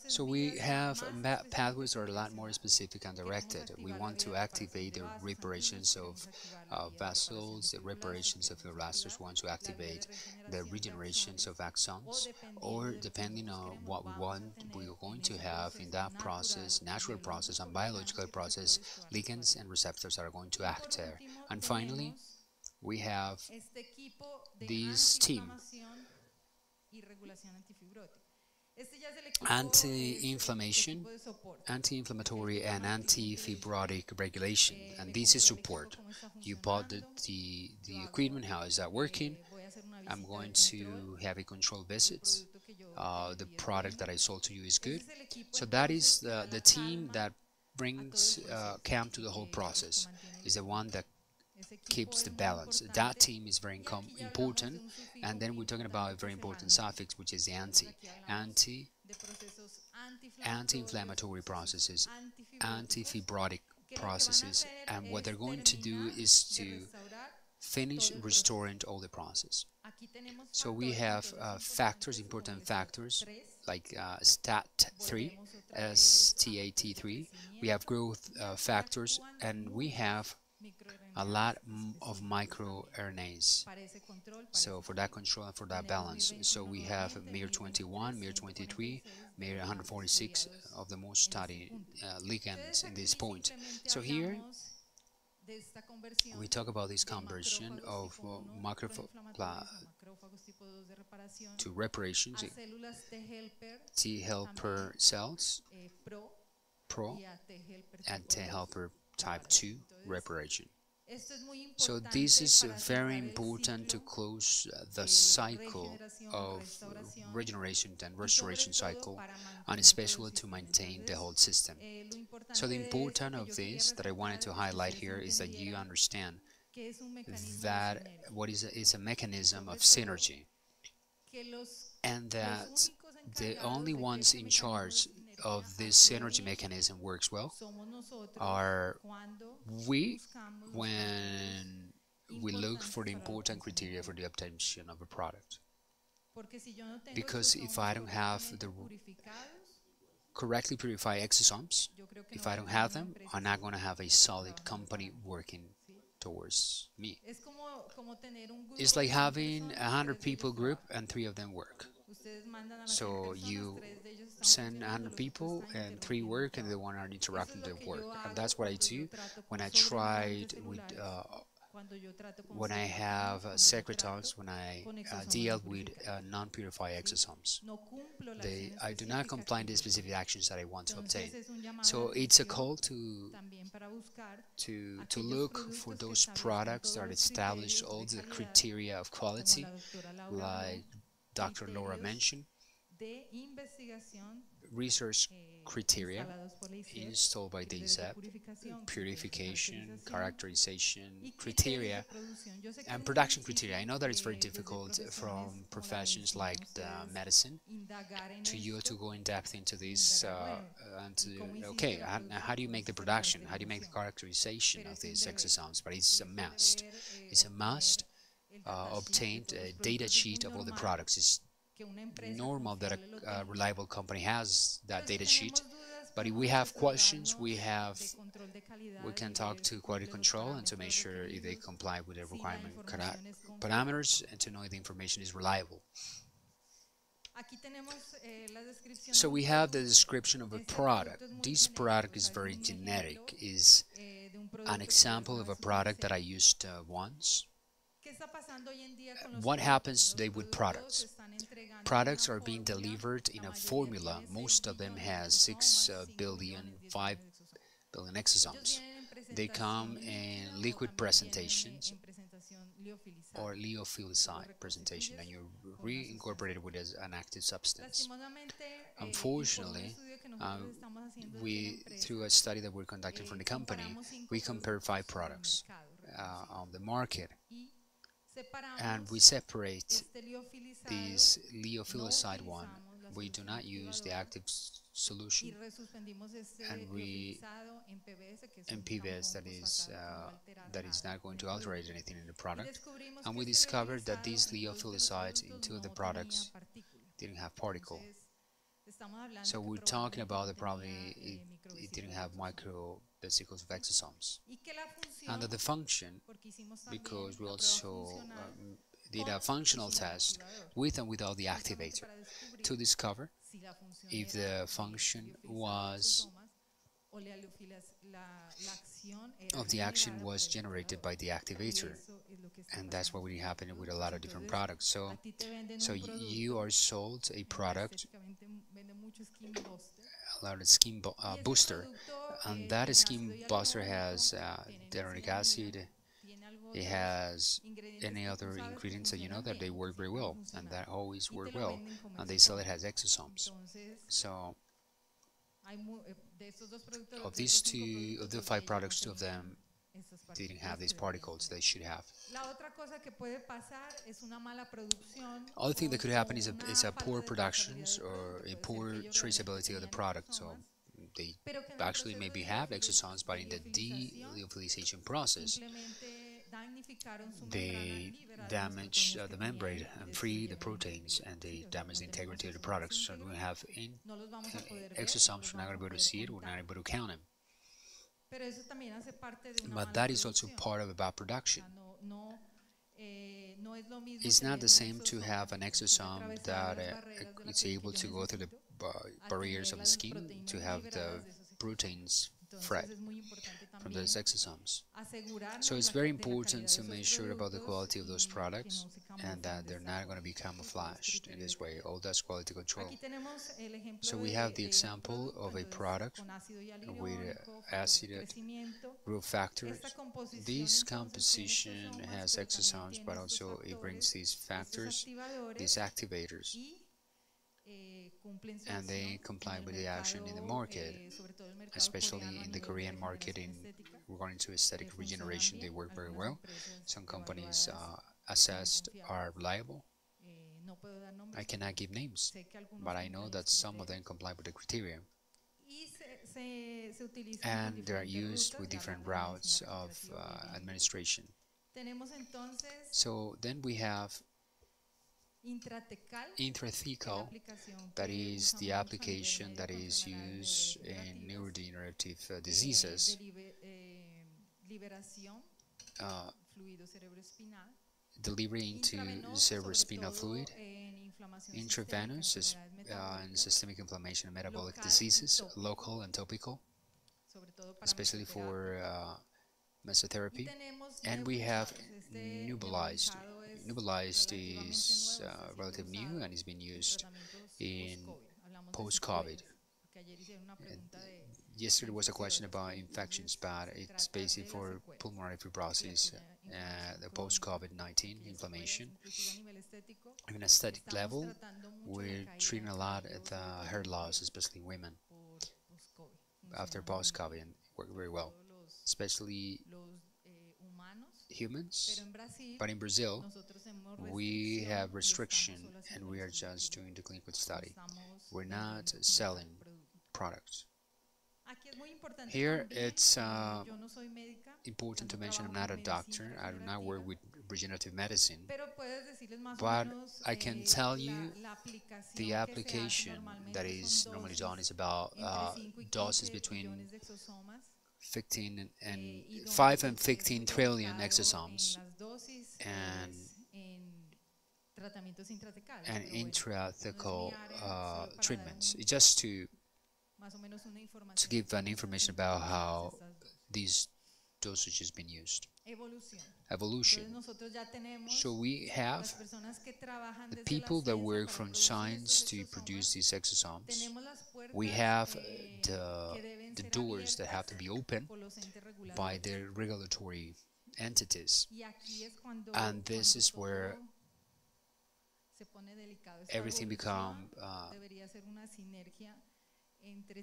So we have pathways that are a lot more specific and directed. We want to activate the reparations of vessels, the reparations of fibroblasts. We want to activate the regenerations of axons, or depending on what we want, we're going to have in that process, natural process and biological process, ligands and receptors that are going to act there. And finally, we have this team, anti-inflammatory and anti-fibrotic regulation, and this is support. You bought the equipment. How is that working? I'm going to have a control visit. The product that I sold to you is good. So that is the team that brings calm to the whole process, is the one that keeps the balance. That team is very important. And then we're talking about a very important suffix, which is the anti-inflammatory processes, anti-fibrotic processes, and what they're going to do is to finish restoring all the process. So we have factors, important factors, like STAT3, STAT3. We have growth factors, and we have a lot of microRNAs, so for that control and for that balance. So we have MIR21, MIR23, MIR146 of the most studied ligands in this point. So here we talk about this conversion of to reparations, T helper cells, pro, and T helper type 2 reparation. So this is very important to close the cycle of regeneration and restoration cycle, and especially to maintain the whole system. So the importance of this that I wanted to highlight here is that you understand that what is a mechanism of synergy, and that the only ones in charge of this synergy mechanism works well are we, when we look for the important criteria for the obtention of a product. Because if I don't have the correctly purified exosomes, if I don't have them, I'm not going to have a solid company working towards me. It's like having 100 people group and 3 of them work. So you send 100 people and 3 work and the 1 are interrupting the work. And that's what I do when I tried with when I have secretomes, when I deal with non-purified exosomes. I do not comply to the specific actions that I want to obtain. So it's a call to look for those products that establish all the criteria of quality, like Dr. Laura mentioned, research criteria installed by the ISAP, purification, characterization criteria, and production criteria. I know that it's very difficult from professions like medicine to go in depth into this and to, how do you make the production? How do you make the characterization of these exosomes? But it's a must. It's a must. Obtain a data sheet of all the products. It's normal that a reliable company has that data sheet, but if we have questions, we can talk to quality control and to make sure if they comply with the requirement parameters and to know if the information is reliable. So we have the description of a product. This product is very generic, is an example of a product that I used once. what happens today with products? Products are being delivered in a formula. Most of them has 6 billion, 5 billion exosomes. They come in liquid presentations or lyophilized presentation, and you reincorporate it with an active substance. Unfortunately, through a study that we're conducting from the company, we compared 5 products on the market, and we separate these lyophilized one. We do not use the active solution, and we in PBS that is not going to alter anything in the product. And we discovered that these lyophilicides in 2 of the products didn't have particle. So we're talking about the probably it didn't have microvesicles of exosomes. And the function, because we also did a functional test with and without the activator to discover if the function of the action was generated by the activator, and that's what will happen with a lot of different products. So you are sold a product, a lot of skin booster, and that skin booster has hyaluronic acid. It has any other ingredients that you know that they work very well, and that always work well, and they sell it as exosomes. So of these 2, of the 5 products, 2 of them didn't have these particles they should have. Other thing that could happen is a poor production or a poor traceability of the product. So they actually maybe have exosomes, but in the de-lyophilization process, they damage the membrane and free the proteins, and they damage the integrity of the product. So we have exosomes, we're not going to be able to see it, we're not able to count them. But that is also part of a bad production. It's not the same to have an exosome that is able to go through the barriers of the skin to have the proteins freed from those exosomes. So it's very important to make sure about the quality of those products and that they're not going to be camouflaged in this way. All that's quality control. So we have the example of a product with acid growth factors. This composition has exosomes, but also it brings these factors, these activators, and they comply with the action in the market, especially in the Korean market. In regarding to aesthetic regeneration, they work very well. Some companies assessed are reliable. I cannot give names, but I know that some of them comply with the criteria, and they are used with different routes of administration. So then we have intrathecal, that is the application that is used in neurodegenerative diseases. Delivery into cerebrospinal fluid, intravenous and systemic inflammation and metabolic diseases, local and topical, especially for mesotherapy. And we have nebulized. Nebulized is relatively new and is being used in post-COVID. Yesterday was a question about infections, but it's basically for pulmonary fibrosis, the post-COVID-19 inflammation. On an aesthetic level, we're treating a lot of the hair loss, especially in women, after post-COVID, and work very well, especially humans. But in Brazil, we have restriction, and we are just doing the clinical study. We're not selling products. Here, it's important to mention I'm not a doctor. I do not work with regenerative medicine, but I can tell you the application that is normally done is about doses between 5 and 15 trillion exosomes and intrathecal treatments. It's just to give an information about how these dosages been used. evolution. So we have the people that work from science to produce these exosomes. We have the doors that have to be open by the regulatory entities. And this is where everything becomes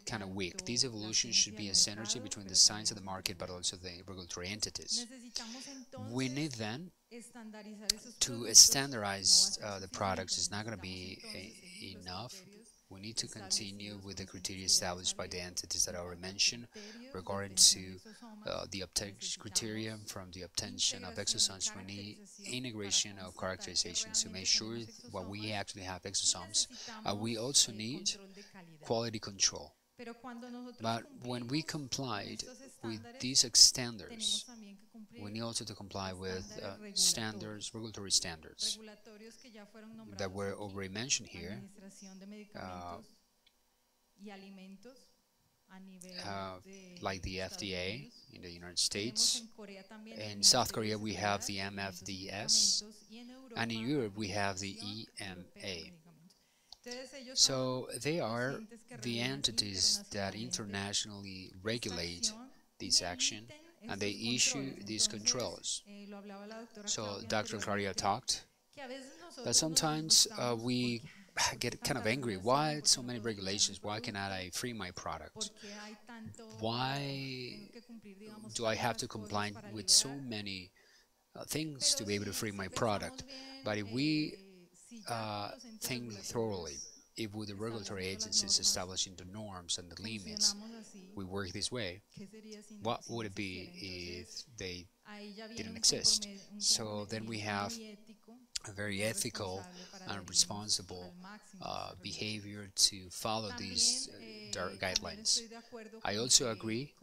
kind of weak. This evolution should be a synergy between the science and the market, but also the regulatory entities. We need then to standardize the products. It's not going to be enough. We need to continue with the criteria established by the entities that I already mentioned regarding to the obtention criteria from the obtention of exosomes. We need integration of characterizations to make sure what we actually have exosomes. We also need quality control. But when we complied with these standards, we need also to comply with standards, regulatory standards that were already mentioned here, like the FDA in the United States. In South Korea we have the MFDS, and in Europe we have the EMA. So they are the entities that internationally regulate this action, and they issue these controls. So Dr. Claria talked that sometimes we get kind of angry. Why so many regulations? Why cannot I free my product? Why do I have to comply with so many things to be able to free my product? But if we think thoroughly, if with the regulatory agencies establishing the norms and the limits, we work this way, what would it be if they didn't exist? So then we have a very ethical and responsible behavior to follow these guidelines. I also agree,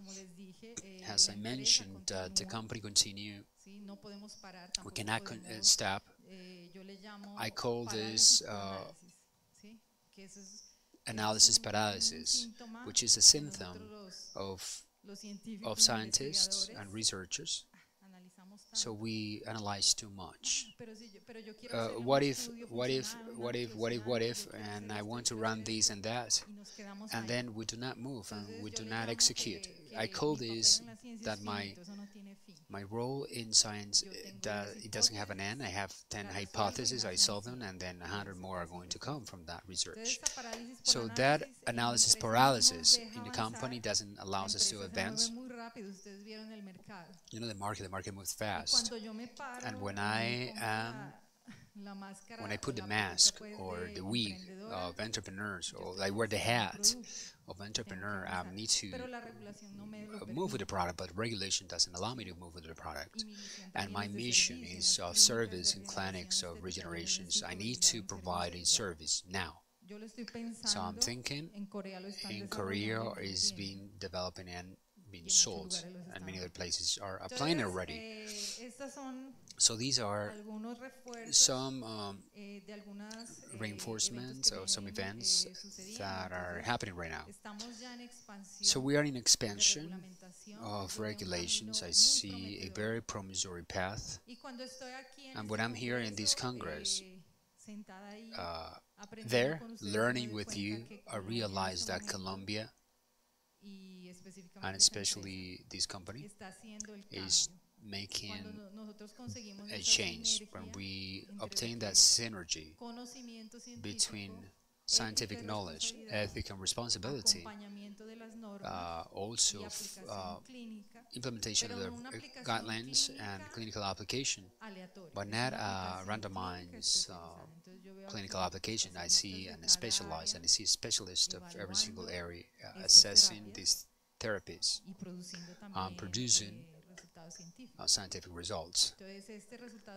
as I mentioned, the company continue. We cannot stop. I call this analysis paralysis, which is a symptom of scientists and researchers. So we analyze too much. What if, and I want to run this and that, and then we do not move and we do not execute. I call this that my role in science, it doesn't have an end. I have 10 hypotheses, I solve them, and then 100 more are going to come from that research. So that analysis paralysis in the company doesn't allow us to advance. You know, the market moves fast. And when I put the mask or the wig of entrepreneurs, or I wear the hat of entrepreneur, I need to move with the product, but regulation doesn't allow me to move with the product. And my mission is of service in clinics of regenerations. I need to provide a service now. So I'm thinking in Korea is being developing and being sold, and many other places are applying already. So these are some reinforcements of some events that are happening right now. So we are in expansion of regulations. I see a very promissory path. And when I'm here in this Congress, there, learning with you, I realize that Colombia, and especially this company, is making a change when we obtain that synergy between scientific knowledge, ethic and responsibility, also implementation of the guidelines and clinical application, but not randomized clinical application. I see and specialize, and I see a specialist of every single area assessing these therapies, producing scientific results.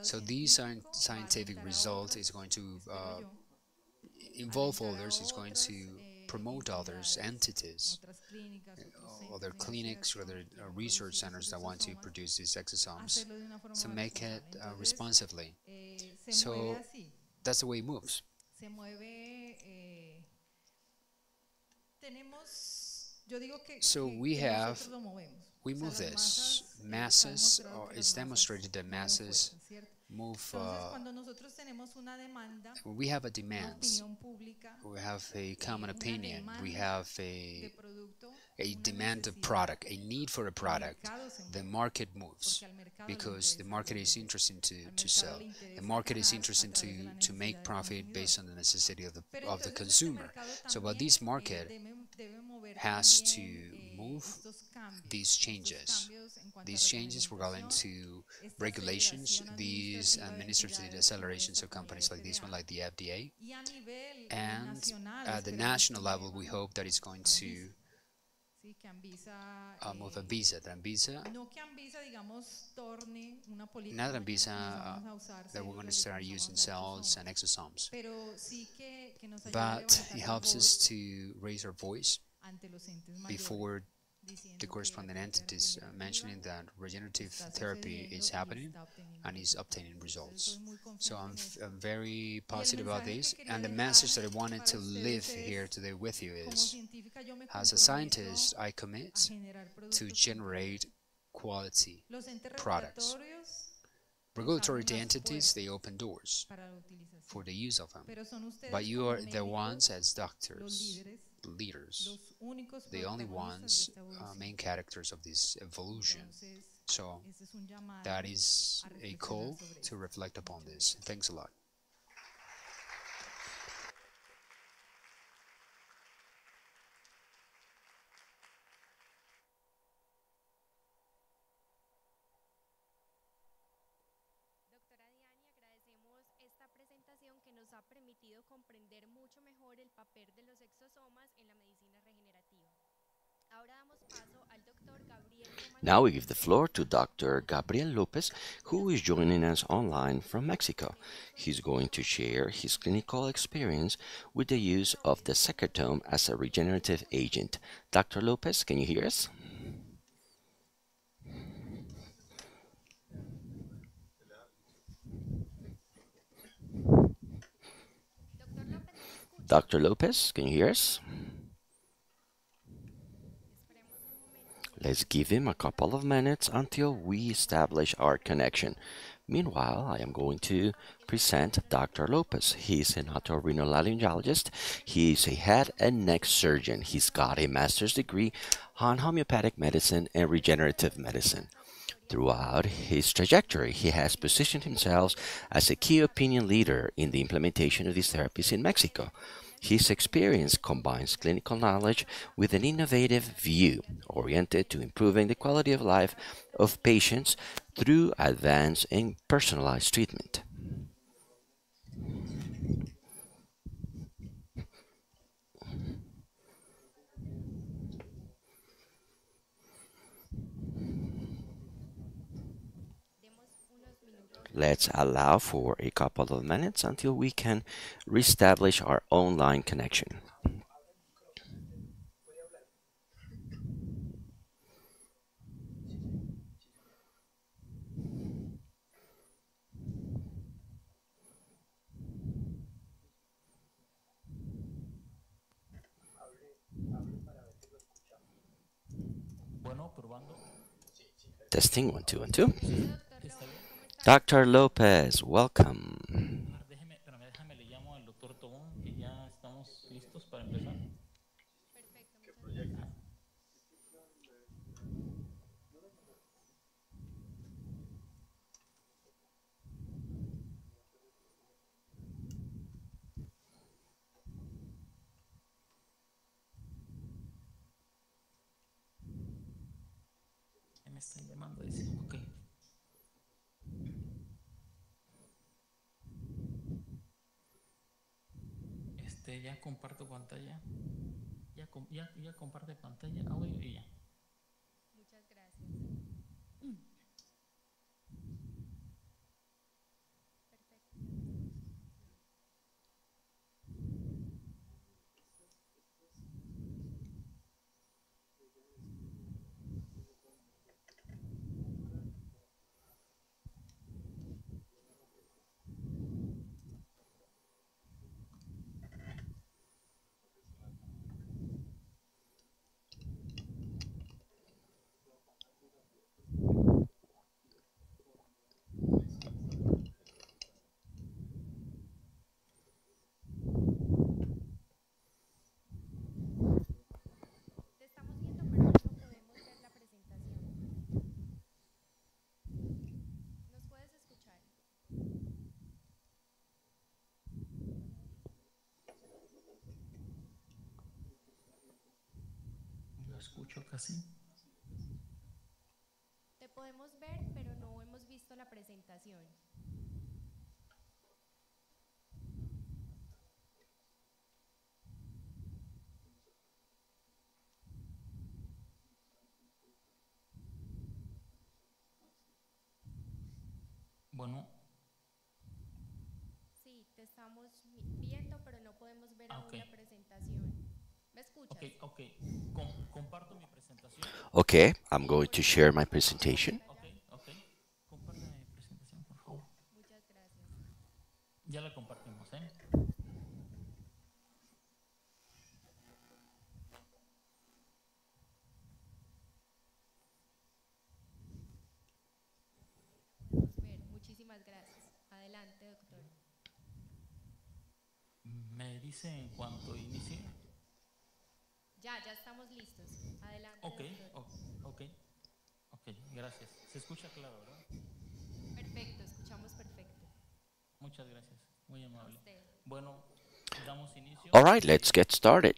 So these scientific results is going to involve others, is going to promote others, entities, other clinics, or other research centers that want to produce these exosomes, to make it responsively. So that's the way it moves. So we move this. masses, or it's demonstrated that masses move. We have a demand, we have a common opinion, we have a demand of product, a need for a product. The market moves because the market is interested to sell. The market is interested to make profit based on the necessity of the consumer. So, but this market has to move these changes. These changes regarding to regulations, these administrative accelerations of companies like this one, like the FDA, and at the national level, we hope that it's going to move Anvisa. Not Anvisa, that we're going to start using cells and exosomes, but it helps us to raise our voice before the corresponding entities, mentioning that regenerative therapy is happening and is obtaining results. So I'm very positive about this, and the message that I wanted to leave here today with you is, as a scientist, I commit to generate quality products. Regulatory entities, they open doors for the use of them, but you are the ones as doctors, leaders, the only ones, main characters of this evolution. So that is a call to reflect upon this. Thanks a lot. Permitido comprender mucho mejor el papel de los exosomas en la medicina regenerativa. Ahora damos paso al doctor Gabriel. Now we give the floor to Dr. Gabriel Lopez, who is joining us online from Mexico. He's going to share his clinical experience with the use of the secretome as a regenerative agent. Dr. Lopez, can you hear us? Dr. Lopez, can you hear us? Let's give him a couple of minutes until we establish our connection. Meanwhile, I am going to present Dr. Lopez. He's an otorhinolaryngologist. He's a head and neck surgeon. He's got a master's degree on homeopathic medicine and regenerative medicine. Throughout his trajectory, he has positioned himself as a key opinion leader in the implementation of these therapies in Mexico. His experience combines clinical knowledge with an innovative view oriented to improving the quality of life of patients through advanced and personalized treatment. Let's allow for a couple of minutes until we can reestablish our online connection. Testing 1 2 1 2. Dr. Lopez, welcome. Me están llamando, dice, ok. Ya comparto pantalla. Ya comparte pantalla, audio y ya. Muchas gracias. escucho casi. Te podemos ver, pero no hemos visto la presentación. Bueno. Sí, te estamos viendo, pero no podemos ver aún la presentación. ¿Me escuchas? Comparto mi presentación. Okay, I'm going to share my presentation. Compártame mi presentación, por favor. Muchas gracias. Ya la compartimos, ¿eh? Muchísimas gracias. Adelante, doctor. ¿Me dice en cuanto inicie? Ya estamos listos. Adelante, doctor. Ok, gracias. Se escucha claro, ¿verdad? Perfecto, escuchamos perfecto. Muchas gracias, muy amable. Bueno, damos inicio. All right, let's get started.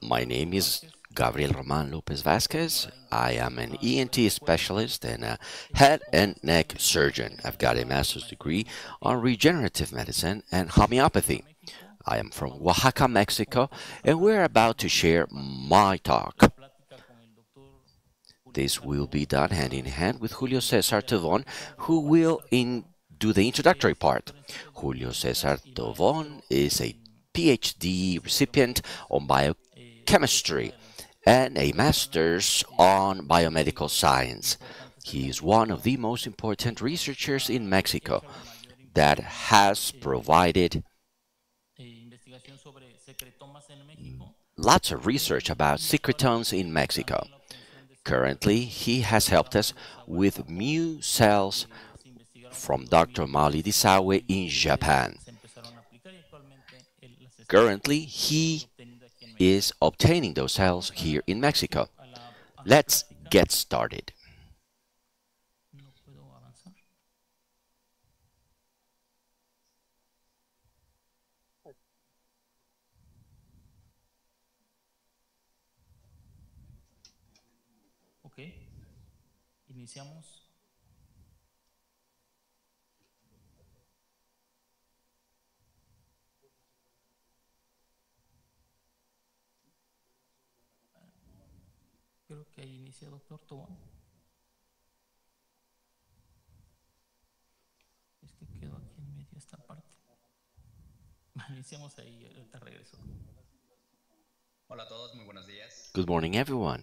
My name is Gabriel Roman Lopez Vasquez. I am an ENT specialist and a head and neck surgeon. I've got a master's degree on regenerative medicine and homeopathy. I am from Oaxaca, Mexico, and we're about to share my talk. This will be done hand in hand with Julio Cesar Tavon, who will do the introductory part. Julio Cesar Tavon is a PhD recipient on biochemistry and a master's on biomedical science. He is one of the most important researchers in Mexico that has provided lots of research about secretomes in Mexico. Currently, he has helped us with mu cells from Dr. Mali Disawe in Japan. Currently, he is obtaining those cells here in Mexico. Let's get started. Iniciamos. Creo que ahí inicia, doctor Tobón. Es que quedó aquí en medio esta parte. Iniciamos ahí, ahorita regreso. Hola a todos, muy buenos días. Good morning, everyone.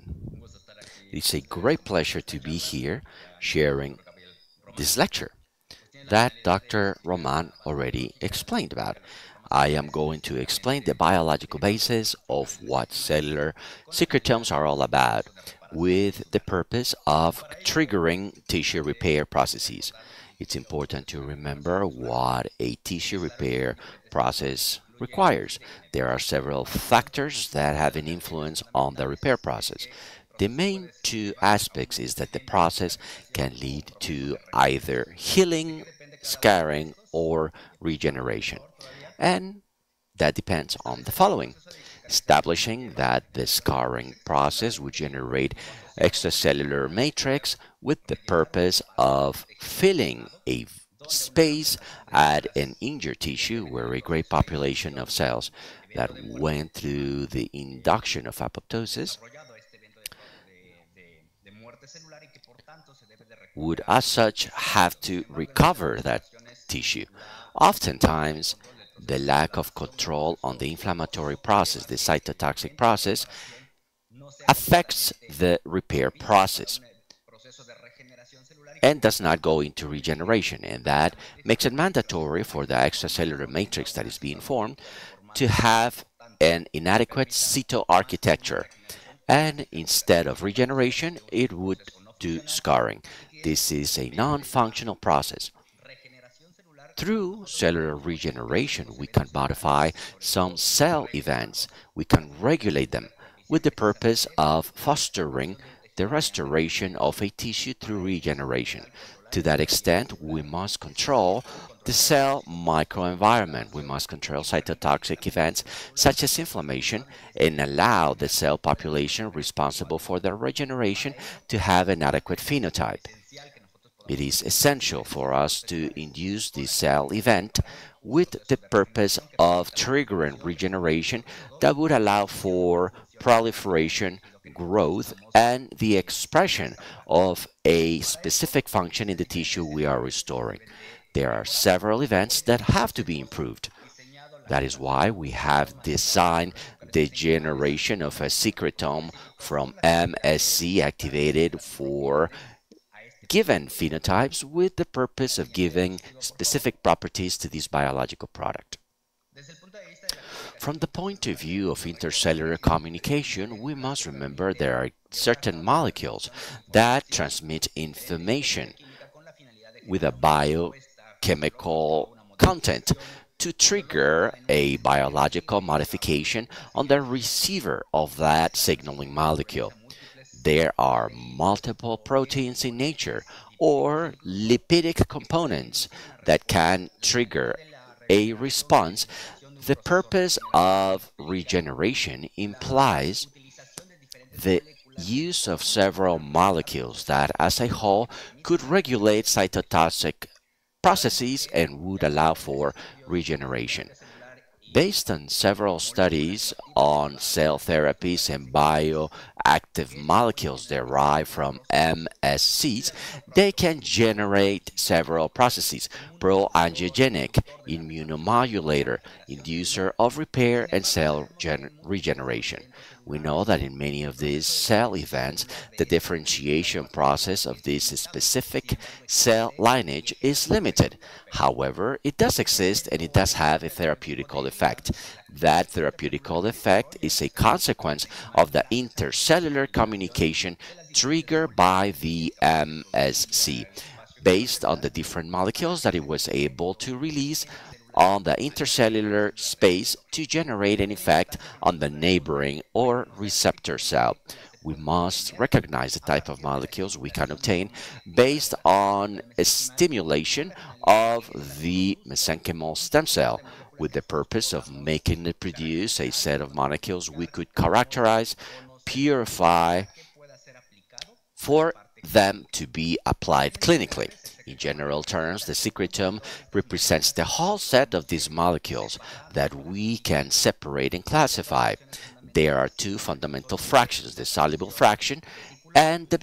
It's a great pleasure to be here sharing this lecture that Dr. Roman already explained about. I am going to explain the biological basis of what cellular secretomes are all about, with the purpose of triggering tissue repair processes. It's important to remember what a tissue repair process requires. There are several factors that have an influence on the repair process. The main two aspects is that the process can lead to either healing, scarring, or regeneration. And that depends on the following: establishing that the scarring process would generate extracellular matrix with the purpose of filling a space at an injured tissue where a great population of cells that went through the induction of apoptosis would as such have to recover that tissue. Oftentimes, the lack of control on the inflammatory process, the cytotoxic process, affects the repair process and does not go into regeneration, and that makes it mandatory for the extracellular matrix that is being formed to have an inadequate cytoarchitecture, and instead of regeneration, it would do scarring. This is a non-functional process. Through cellular regeneration, we can modify some cell events. We can regulate them with the purpose of fostering the restoration of a tissue through regeneration. To that extent, we must control the cell microenvironment. We must control cytotoxic events such as inflammation and allow the cell population responsible for their regeneration to have an adequate phenotype. It is essential for us to induce the cell event with the purpose of triggering regeneration that would allow for proliferation, growth, and the expression of a specific function in the tissue we are restoring. There are several events that have to be improved. That is why we have designed the generation of a secretome from MSC activated for given phenotypes with the purpose of giving specific properties to this biological product. From the point of view of intercellular communication, we must remember there are certain molecules that transmit information with a biochemical content to trigger a biological modification on the receiver of that signaling molecule. There are multiple proteins in nature or lipidic components that can trigger a response. The purpose of regeneration implies the use of several molecules that, as a whole, could regulate cytotoxic processes and would allow for regeneration. Based on several studies on cell therapies and bioactive molecules derived from MSCs, they can generate several processes: pro-angiogenic, immunomodulator, inducer of repair, and cell regeneration. We know that in many of these cell events, the differentiation process of this specific cell lineage is limited. However, it does exist and it does have a therapeutical effect. That therapeutical effect is a consequence of the intercellular communication triggered by the MSC, based on the different molecules that it was able to release on the intercellular space to generate an effect on the neighboring or receptor cell. We must recognize the type of molecules we can obtain based on a stimulation of the mesenchymal stem cell with the purpose of making it produce a set of molecules we could characterize, purify, for them to be applied clinically. In general terms, the secretome represents the whole set of these molecules that we can separate and classify. There are two fundamental fractions, the soluble fraction and the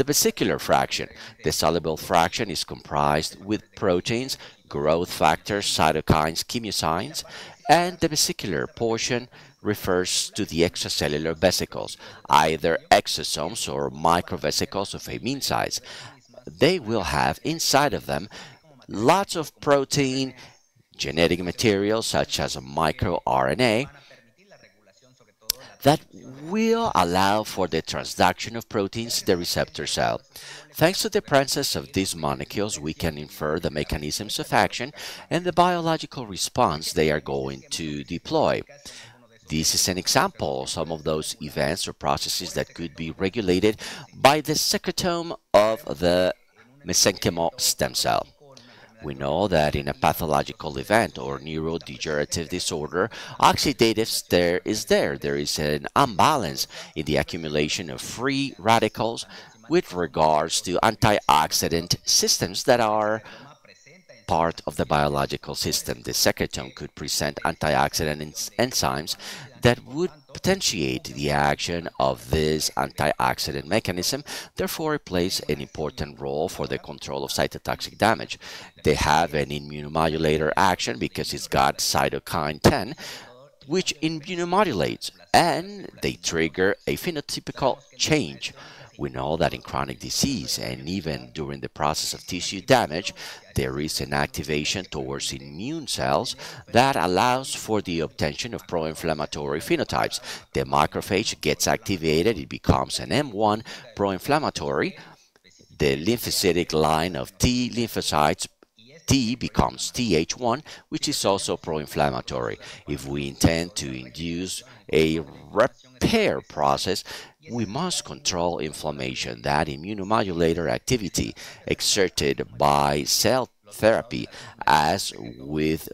vesicular fraction. The soluble fraction is comprised with proteins, growth factors, cytokines, chemokines, and the vesicular portion refers to the extracellular vesicles, either exosomes or microvesicles of a mean size. They will have inside of them lots of protein, genetic material such as microRNA that will allow for the transduction of proteins to the receptor cell. Thanks to the presence of these molecules, we can infer the mechanisms of action and the biological response they are going to deploy. This is an example of some of those events or processes that could be regulated by the secretome of the mesenchymal stem cell. We know that in a pathological event or neurodegenerative disorder, oxidative state is there. There is an imbalance in the accumulation of free radicals with regards to antioxidant systems that are part of the biological system. The secretome could present antioxidant enzymes that would potentiate the action of this antioxidant mechanism. Therefore, it plays an important role for the control of cytotoxic damage. They have an immunomodulator action because it's got cytokine 10, which immunomodulates, and they trigger a phenotypical change. We know that in chronic disease and even during the process of tissue damage, there is an activation towards immune cells that allows for the obtention of pro-inflammatory phenotypes. The macrophage gets activated, it becomes an M1 pro-inflammatory. The lymphocytic line of T lymphocytes, T becomes Th1, which is also pro-inflammatory. If we intend to induce a repair process, we must control inflammation, that immunomodulator activity exerted by cell therapy, as with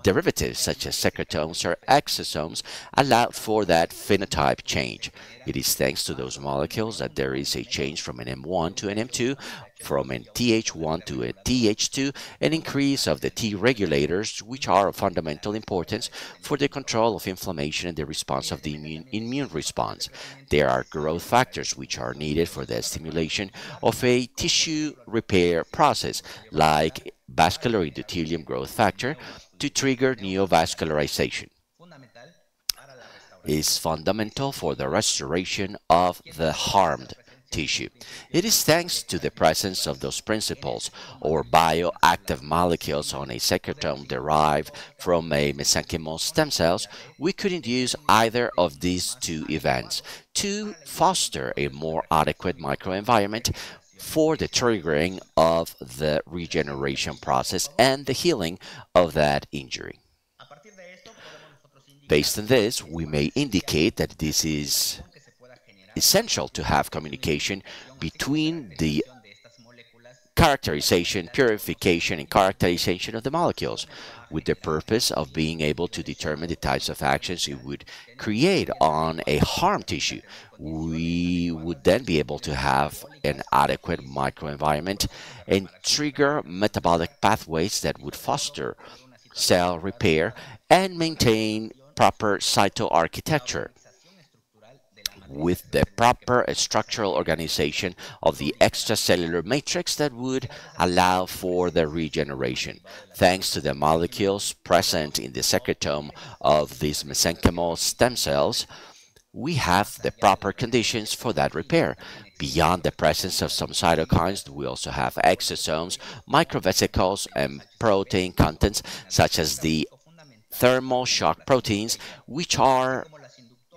derivatives such as secretomes or exosomes, allowed for that phenotype change. It is thanks to those molecules that there is a change from an M1 to an M2, from a Th1 to a Th2, an increase of the T regulators, which are of fundamental importance for the control of inflammation and the response of the immune response. There are growth factors which are needed for the stimulation of a tissue repair process, like vascular endothelium growth factor, to trigger neovascularization. Is fundamental for the restoration of the harmed tissue. It is thanks to the presence of those principles or bioactive molecules on a secretome derived from a mesenchymal stem cells we could induce either of these two events to foster a more adequate microenvironment for the triggering of the regeneration process and the healing of that injury. Based on this, we may indicate that this is essential to have communication between the characterization, purification, and characterization of the molecules, with the purpose of being able to determine the types of actions it would create on a harmed tissue. We would then be able to have an adequate microenvironment and trigger metabolic pathways that would foster cell repair and maintain proper cytoarchitecture with the proper structural organization of the extracellular matrix that would allow for the regeneration. Thanks to the molecules present in the secretome of these mesenchymal stem cells, we have the proper conditions for that repair. Beyond the presence of some cytokines, we also have exosomes, microvesicles, and protein contents such as the thermal shock proteins, which are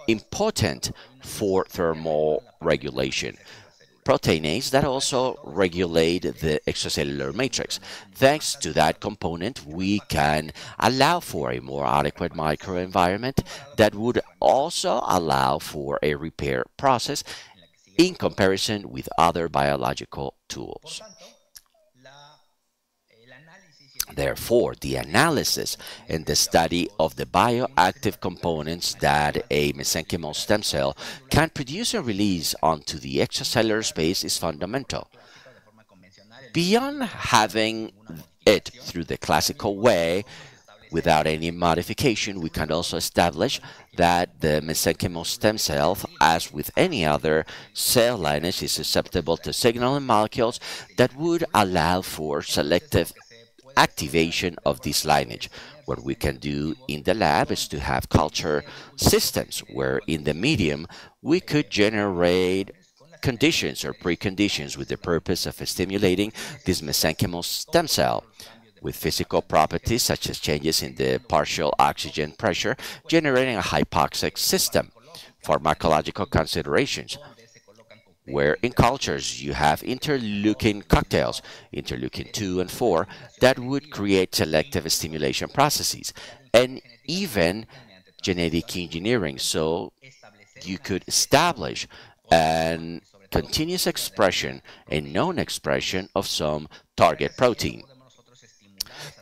important for thermal regulation. Proteinases that also regulate the extracellular matrix. Thanks to that component, we can allow for a more adequate microenvironment that would also allow for a repair process in comparison with other biological tools. Therefore, the analysis and the study of the bioactive components that a mesenchymal stem cell can produce and release onto the extracellular space is fundamental. Beyond having it through the classical way, without any modification, we can also establish that the mesenchymal stem cell, as with any other cell lineage, is susceptible to signaling molecules that would allow for selective activation of this lineage. What we can do in the lab is to have culture systems where in the medium we could generate conditions or preconditions with the purpose of stimulating this mesenchymal stem cell with physical properties such as changes in the partial oxygen pressure, generating a hypoxic system. Pharmacological considerations, where in cultures you have interleukin cocktails, interleukin 2 and 4, that would create selective stimulation processes, and even genetic engineering, so you could establish an continuous expression and known expression of some target protein.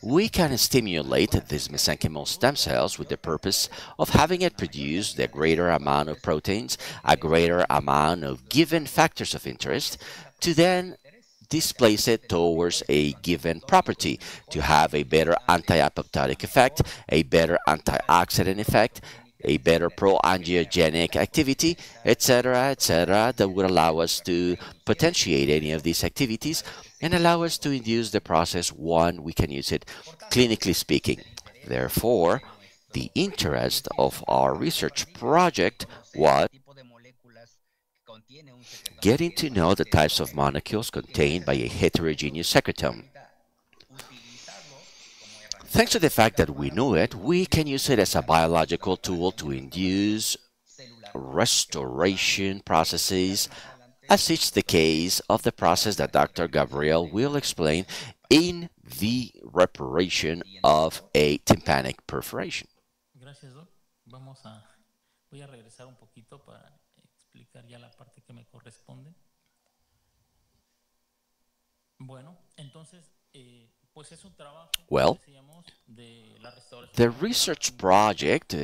We can stimulate these mesenchymal stem cells with the purpose of having it produce the greater amount of proteins, a greater amount of given factors of interest, to then displace it towards a given property, to have a better anti-apoptotic effect, a better antioxidant effect, a better pro-angiogenic activity, etc., that would allow us to potentiate any of these activities and allow us to induce the process when we can use it clinically speaking. Therefore, the interest of our research project was getting to know the types of molecules contained by a heterogeneous secretome. Thanks to the fact that we knew it, we can use it as a biological tool to induce restoration processes, as is the case of the process that Dr. Gabriel will explain in the reparation of a tympanic perforation. explicar ya la parte que me corresponde. Bueno, entonces, pues es un trabajo. Well, the research project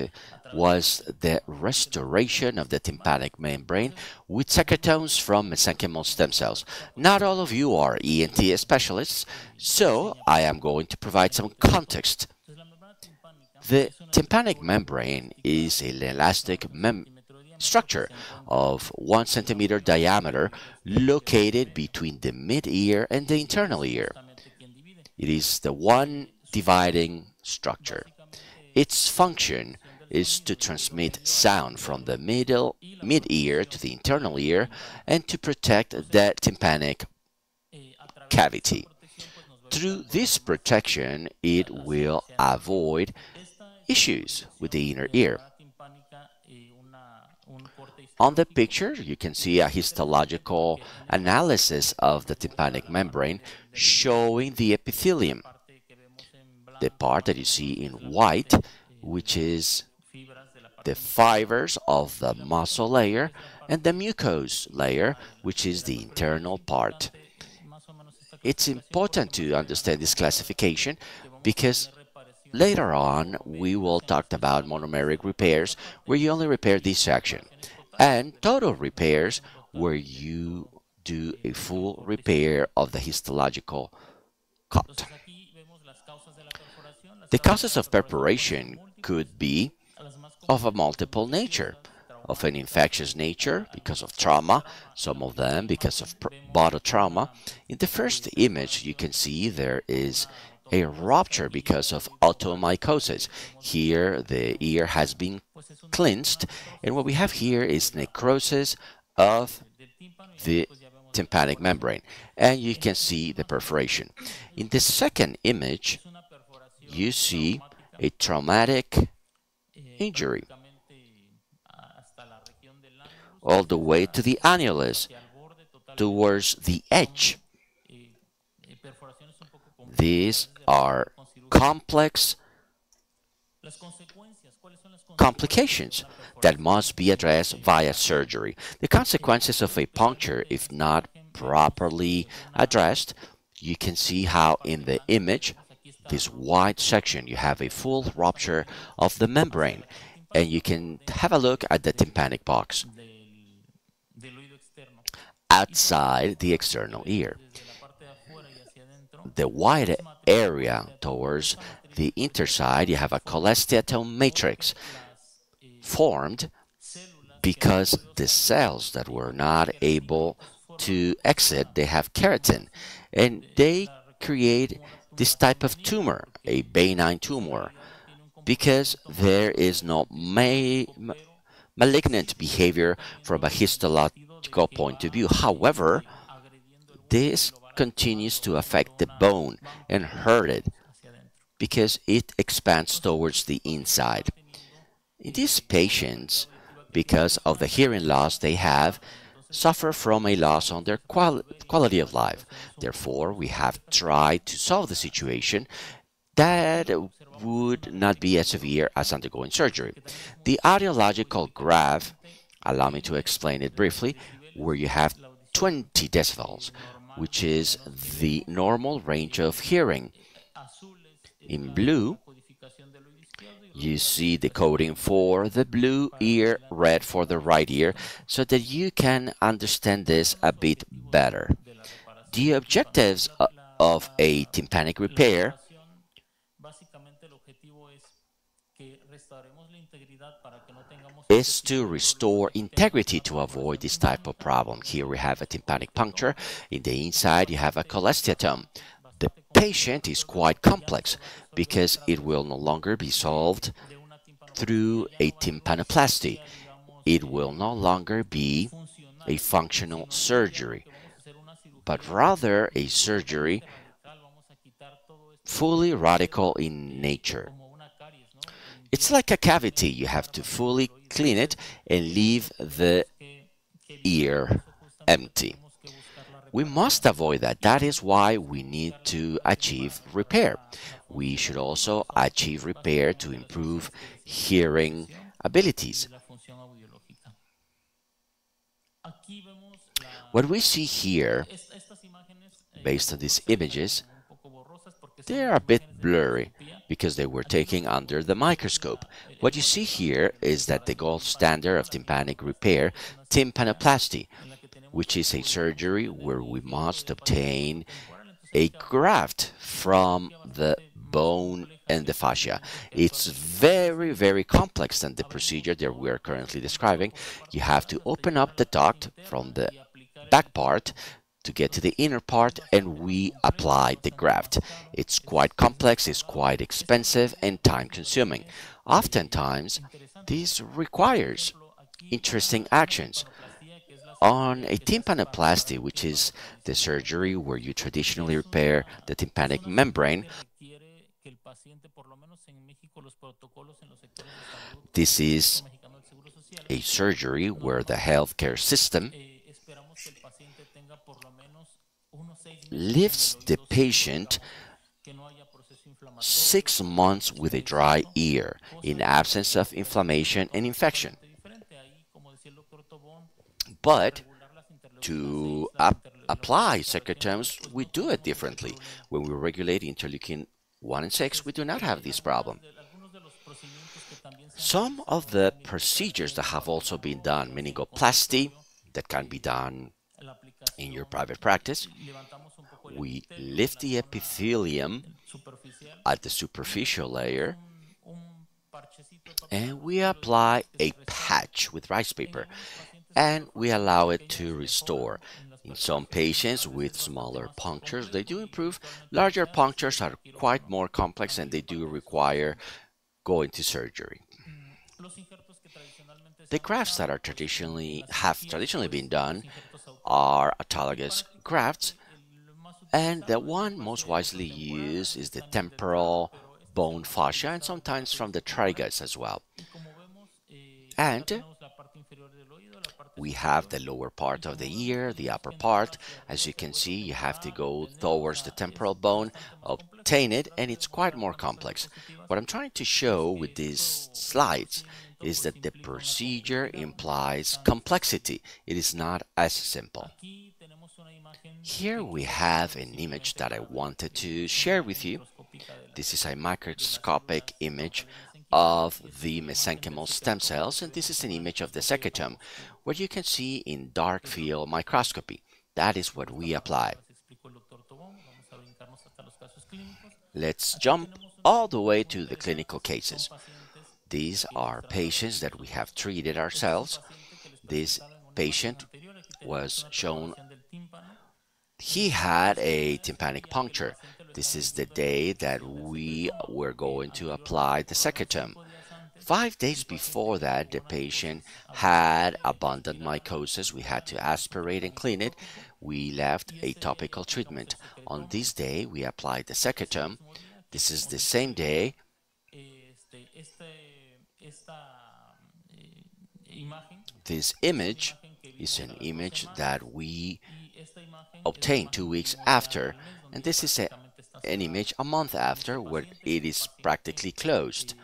was the restoration of the tympanic membrane with secretomes from mesenchymal stem cells. Not all of you are ENT specialists, so I am going to provide some context. The tympanic membrane is an elastic structure of 1 centimeter diameter located between the mid-ear and the internal ear. It is the one dividing structure. Its function is to transmit sound from the mid-ear to the internal ear and to protect the tympanic cavity. Through this protection, it will avoid issues with the inner ear. On the picture, you can see a histological analysis of the tympanic membrane showing the epithelium. The part that you see in white, which is the fibers of the muscle layer, and the mucous layer, which is the internal part. It's important to understand this classification because later on we will talk about monomeric repairs where you only repair this section, and total repairs where you do a full repair of the histological cut. The causes of perforation could be of a multiple nature, of an infectious nature because of trauma, some of them because of bottle trauma. In the first image, you can see there is a rupture because of automycosis. Here, the ear has been cleansed, and what we have here is necrosis of the tympanic membrane, and you can see the perforation. In the second image, you see a traumatic injury all the way to the annulus, towards the edge. These are complex complications that must be addressed via surgery. The consequences of a puncture, if not properly addressed, you can see how in the image, this white section, you have a full rupture of the membrane, and you can have a look at the tympanic box outside the external ear. The white area towards the interside, you have a cholesteatome matrix formed because the cells that were not able to exit, they have keratin, and they create this type of tumor, a benign tumor, because there is no malignant behavior from a histological point of view. However, this continues to affect the bone and hurt it because it expands towards the inside. In these patients, because of the hearing loss they have, suffer from a loss on their quality of life. Therefore, we have tried to solve the situation that would not be as severe as undergoing surgery. The audiological graph, allow me to explain it briefly, where you have 20 decibels, which is the normal range of hearing. In blue, you see the coding for the blue ear, red for the right ear, so that you can understand this a bit better. The objectives of a tympanic repair is to restore integrity to avoid this type of problem. Here we have a tympanic puncture. In the inside, you have a cholesteatome. The patient is quite complex because it will no longer be solved through a tympanoplasty. It will no longer be a functional surgery, but rather a surgery fully radical in nature. It's like a cavity. You have to fully clean it and leave the ear empty. We must avoid that. That is why we need to achieve repair. We should also achieve repair to improve hearing abilities. What we see here, based on these images, they are a bit blurry because they were taken under the microscope. What you see here is that the gold standard of tympanic repair, tympanoplasty, which is a surgery where we must obtain a graft from the bone and the fascia. It's very, very complex than the procedure that we are currently describing. You have to open up the duct from the back part to get to the inner part, and we apply the graft. It's quite complex, it's quite expensive and time-consuming. Oftentimes, this requires interesting actions. On a tympanoplasty, which is the surgery where you traditionally repair the tympanic membrane, this is a surgery where the healthcare system leaves the patient 6 months with a dry ear in absence of inflammation and infection. But to apply secretomes, we do it differently. When we regulate interleukin 1 and 6, we do not have this problem. Some of the procedures that have also been done, meningoplasty, that can be done in your private practice, we lift the epithelium at the superficial layer and we apply a patch with rice paper and we allow it to restore. In some patients with smaller punctures, they do improve. Larger punctures are quite more complex and they do require going to surgery. The grafts that have traditionally been done are autologous grafts, and the one most widely used is the temporal bone fascia and sometimes from the tragus as well. And we have the lower part of the ear, the upper part. As you can see, you have to go towards the temporal bone, obtain it, and it's quite more complex. What I'm trying to show with these slides is that the procedure implies complexity. It is not as simple. Here we have an image that I wanted to share with you. This is a microscopic image of the mesenchymal stem cells, and this is an image of the secretome, where you can see in dark field microscopy. That is what we apply. Let's jump all the way to the clinical cases. These are patients that we have treated ourselves. This patient was shown he had a tympanic puncture. This is the day that we were going to apply the secretome. 5 days before that, the patient had abundant mycosis. We had to aspirate and clean it. We left a topical treatment. On this day, we applied the secretome. This is the same day. This image is an image that we obtained 2 weeks after, and this is an image a month after where it is practically closed.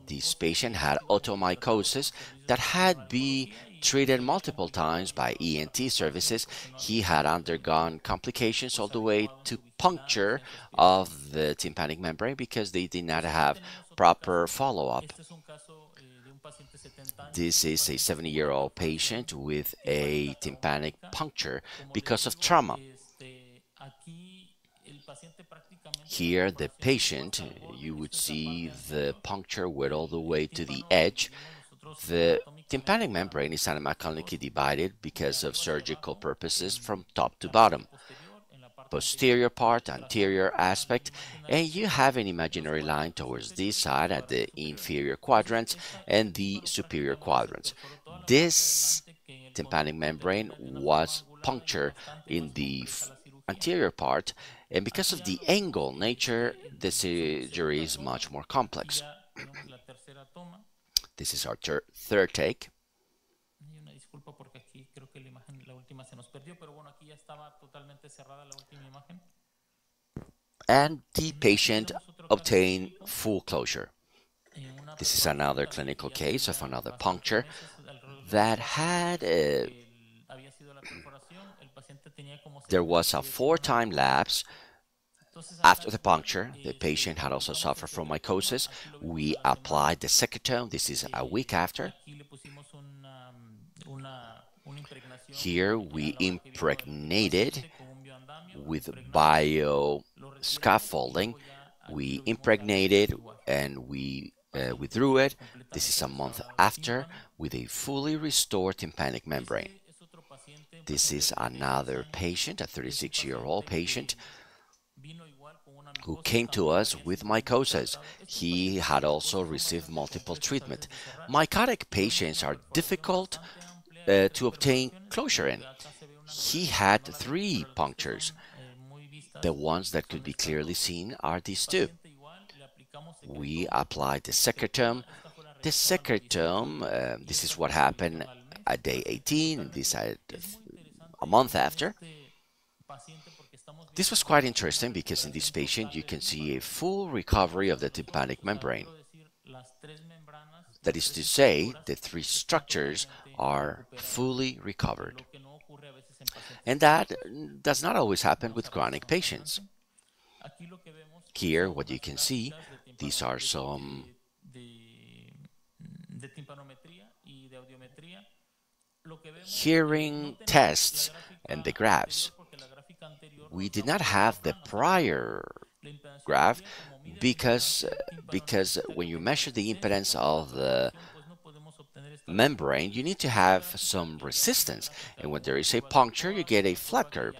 This patient had otomycosis that had been treated multiple times by ENT services. He had undergone complications all the way to puncture of the tympanic membrane because they did not have proper follow-up. This is a 70-year-old patient with a tympanic puncture because of trauma. Here, the patient, you would see the puncture went all the way to the edge. The tympanic membrane is anatomically divided because of surgical purposes from top to bottom. Posterior part, anterior aspect, and you have an imaginary line towards this side at the inferior quadrants and the superior quadrants. This tympanic membrane was punctured in the anterior part, and because of the angle nature, the surgery is much more complex. This is our third take. And the patient obtained full closure. This is another clinical case of another puncture. that had there was a 4-time lapse after the puncture. The patient had also suffered from mycosis. We applied the secretome. This is a week after. Here we impregnated with bioscaffolding. We impregnated and we withdrew it. This is a month after with a fully restored tympanic membrane. This is another patient, a 36-year-old patient who came to us with mycosis. He had also received multiple treatment. Mycotic patients are difficult to obtain closure in. He had 3 punctures. The ones that could be clearly seen are these 2. We applied the secretome. The secretome, this is what happened at day 18, and this at a month after. This was quite interesting because in this patient you can see a full recovery of the tympanic membrane. That is to say, the 3 structures are fully recovered. And that does not always happen with chronic patients. Here, what you can see, these are some hearing tests and the graphs. We did not have the prior graph because when you measure the impedance of the membrane, you need to have some resistance, and when there is a puncture, you get a flat curve.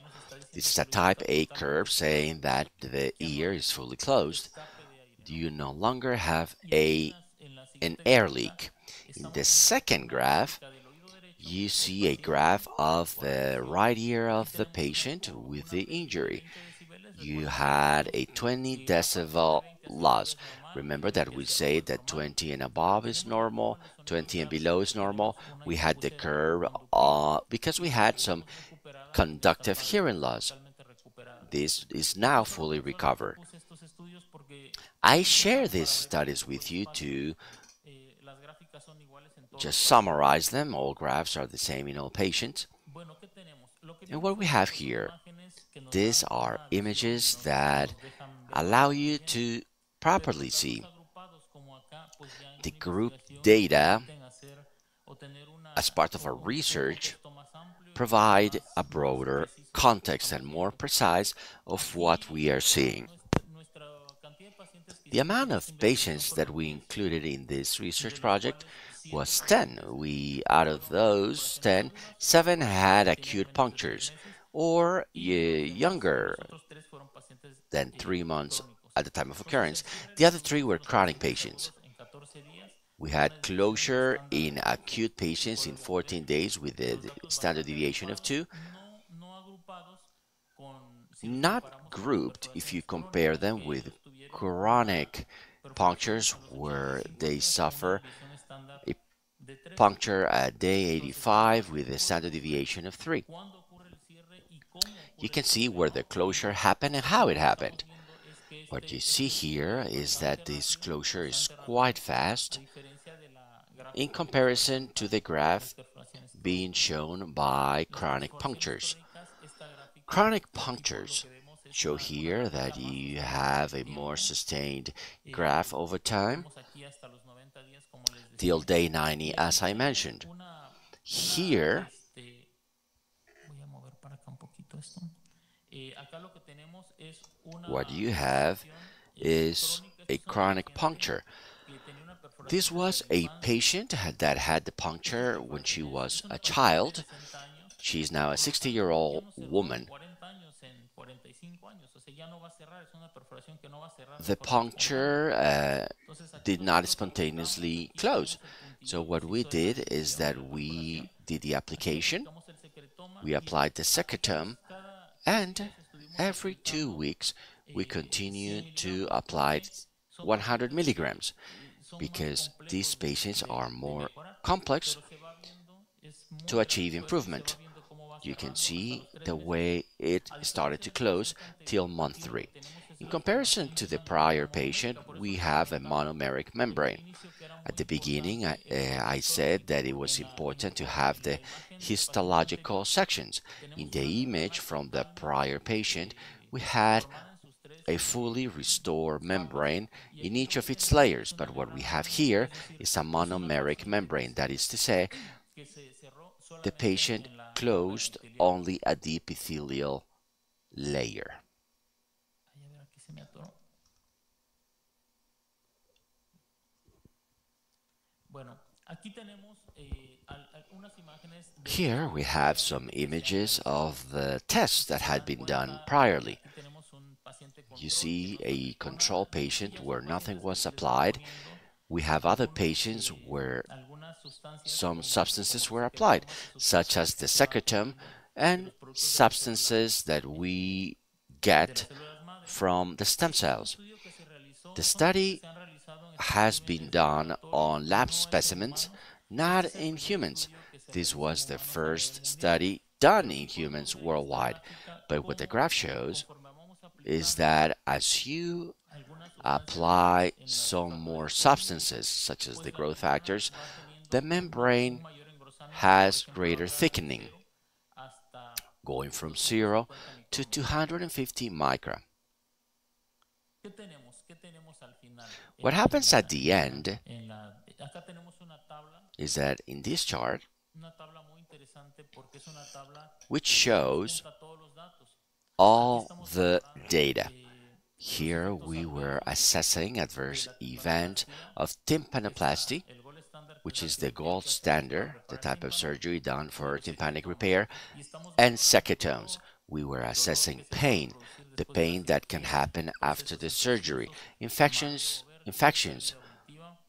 This is a type A curve saying that the ear is fully closed. You no longer have an air leak. In the second graph, you see a graph of the right ear of the patient with the injury. You had a 20 decibel loss. Remember that we say that 20 and above is normal, 20 and below is normal. We had the curve because we had some conductive hearing loss. This is now fully recovered. I share these studies with you to just summarize them. All graphs are the same in all patients. And what we have here, these are images that allow you to properly see the group data as part of our research provide a broader context and more precise of what we are seeing. The amount of patients that we included in this research project was 10. Out of those 10, 7 had acute punctures or younger than 3 months at the time of occurrence. The other 3 were chronic patients. We had closure in acute patients in 14 days with the standard deviation of 2. Not grouped if you compare them with chronic punctures where they suffer a puncture at day 85 with a standard deviation of 3. You can see where the closure happened and how it happened. What you see here is that this closure is quite fast in comparison to the graph being shown by chronic punctures. Chronic punctures show here that you have a more sustained graph over time till day 90, as I mentioned. Here, what you have is a chronic puncture. This was a patient that had the puncture when she was a child. She is now a 60-year-old woman. The puncture did not spontaneously close. So what we did is that we did the application, we applied the secretome, and every 2 weeks we continued to apply 100 milligrams because these patients are more complex to achieve improvement. You can see the way it started to close till month 3. In comparison to the prior patient, we have a monomeric membrane. At the beginning, I said that it was important to have the histological sections. In the image from the prior patient, we had a fully restored membrane in each of its layers, but what we have here is a monomeric membrane. That is to say, the patient closed only at the epithelial layer. Here we have some images of the tests that had been done priorly. You see a control patient where nothing was applied. We have other patients where some substances were applied, such as the secretum and substances that we get from the stem cells. The study has been done on lab specimens, not in humans. This was the first study done in humans worldwide. But what the graph shows is that as you apply some more substances, such as the growth factors, the membrane has greater thickening, going from 0 to 250 micra. What happens at the end is that in this chart, which shows all the data. Here we were assessing adverse event of tympanoplasty, which is the gold standard, the type of surgery done for tympanic repair, and secretomes. We were assessing pain, the pain that can happen after the surgery, infections,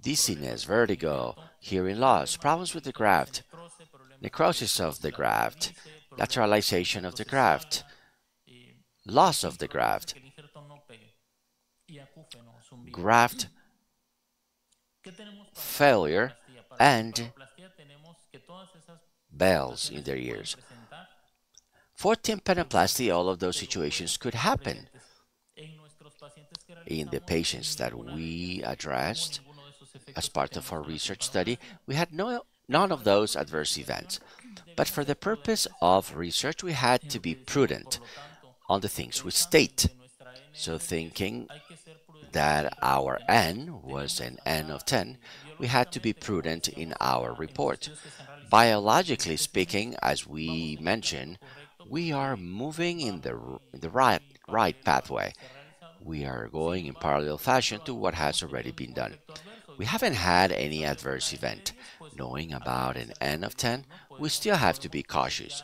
dizziness, vertigo, hearing loss, problems with the graft, necrosis of the graft, lateralization of the graft, loss of the graft, graft failure, and bells in their ears. For tympanoplasty, all of those situations could happen. In the patients that we addressed as part of our research study, we had none of those adverse events. But for the purpose of research, we had to be prudent on the things we state. So thinking that our N was an N of 10, we had to be prudent in our report. Biologically speaking, as we mentioned, we are moving in the right pathway. We are going in parallel fashion to what has already been done. We haven't had any adverse event. Knowing about an N of 10, we still have to be cautious.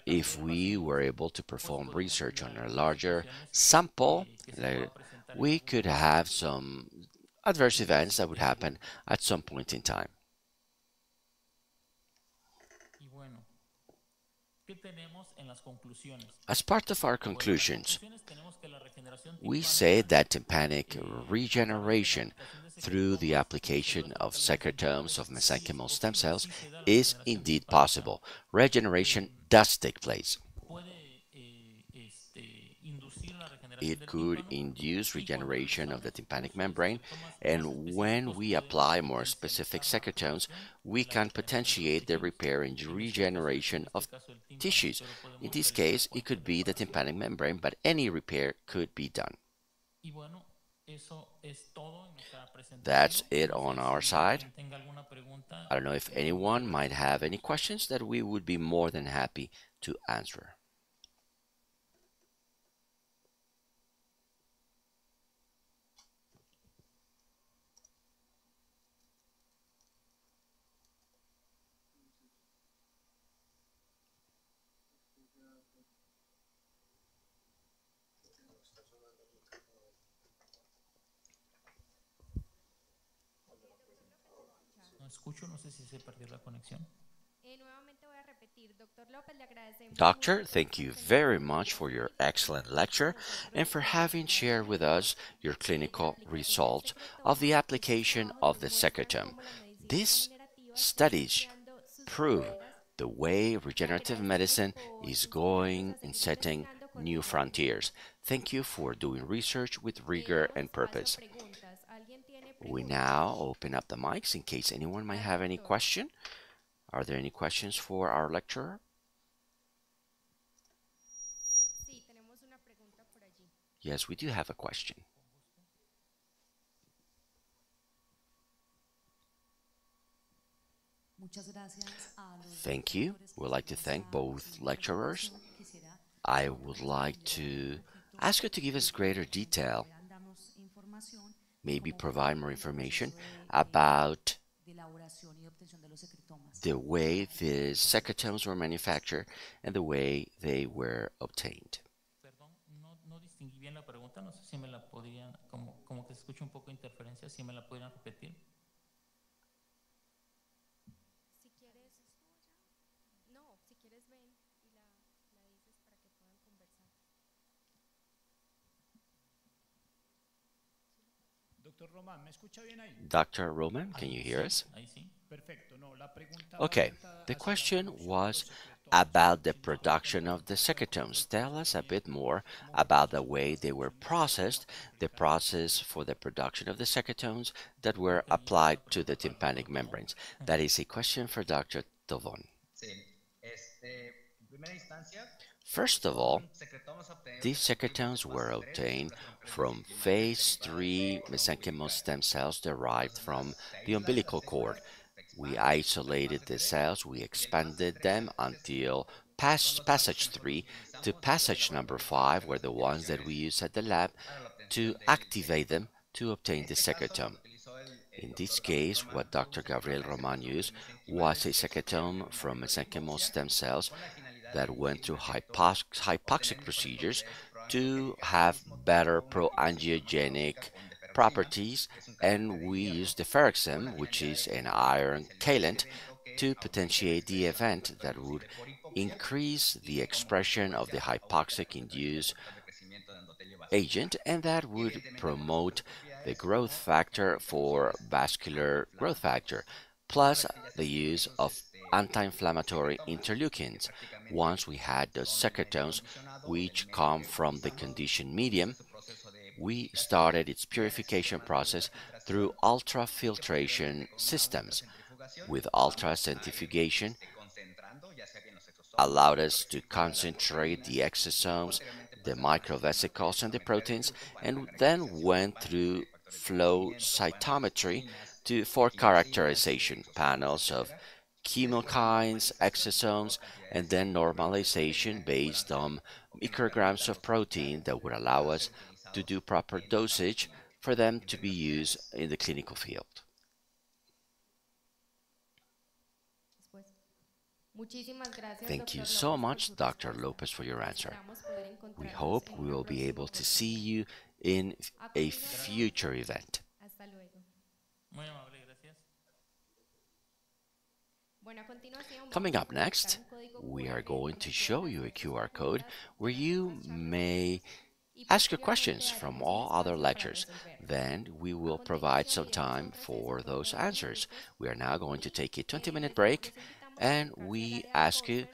If we were able to perform research on a larger sample, we could have some adverse events that would happen at some point in time. As part of our conclusions, we say that tympanic regeneration through the application of secretomes of mesenchymal stem cells is indeed possible. Regeneration does take place. It could induce regeneration of the tympanic membrane, and when we apply more specific secretomes, we can potentiate the repair and regeneration of tissues. In this case, it could be the tympanic membrane, but any repair could be done. That's it on our side. I don't know if anyone might have any questions that we would be more than happy to answer. Doctor, thank you very much for your excellent lecture and for having shared with us your clinical results of the application of the secretome. These studies prove the way regenerative medicine is going and setting new frontiers. Thank you for doing research with rigor and purpose. We now open up the mics in case anyone might have any question. Are there any questions for our lecturer? Yes, we do have a question. Thank you. We'd like to thank both lecturers. I would like to ask you to give us greater detail, maybe provide more information about the way the secretomes were manufactured and the way they were obtained. Perdón, no distinguí bien la pregunta, no sé si me la podrían, como que se escucha un poco de interferencia, si me la podrían repetir. Si quieres, no, si quieres ven y la dices para que puedan conversar. Doctor Román, ¿me escucha bien ahí? Dr. Roman, can you hear us? Ahí sí. Perfecto. No, la pregunta Okay, the question was about the production of the secretomes. Tell us a bit more about the way they were processed, the process for the production of the secretomes that were applied to the tympanic membranes. That is a question for Dr. Tovon. First of all, these secretomes were obtained from phase 3 mesenchymal stem cells derived from the umbilical cord. We isolated the cells, we expanded them until passage 3 to passage number 5 were the ones that we use at the lab to activate them to obtain the secretome. In this case, what Dr. Gabriel Roman used was a secretome from mesenchymal stem cells that went through hypoxic procedures to have better proangiogenic properties, and we used deferrexam, which is an iron chelate, to potentiate the event that would increase the expression of the hypoxic-induced agent, and that would promote the growth factor for vascular growth factor, plus the use of anti-inflammatory interleukins. Once we had those secretomes, which come from the conditioned medium, we started its purification process through ultrafiltration systems. With ultracentrifugation, allowed us to concentrate the exosomes, the microvesicles, and the proteins, and then went through flow cytometry for characterization panels of chemokines, exosomes, and then normalization based on micrograms of protein that would allow us to do proper dosage for them to be used in the clinical field. Thank you so much, Dr. Lopez, for your answer. We hope we will be able to see you in a future event. Coming up next, we are going to show you a QR code where you may ask your questions from all other lectures. Then we will provide some time for those answers. We are now going to take a 20-minute break, and we ask you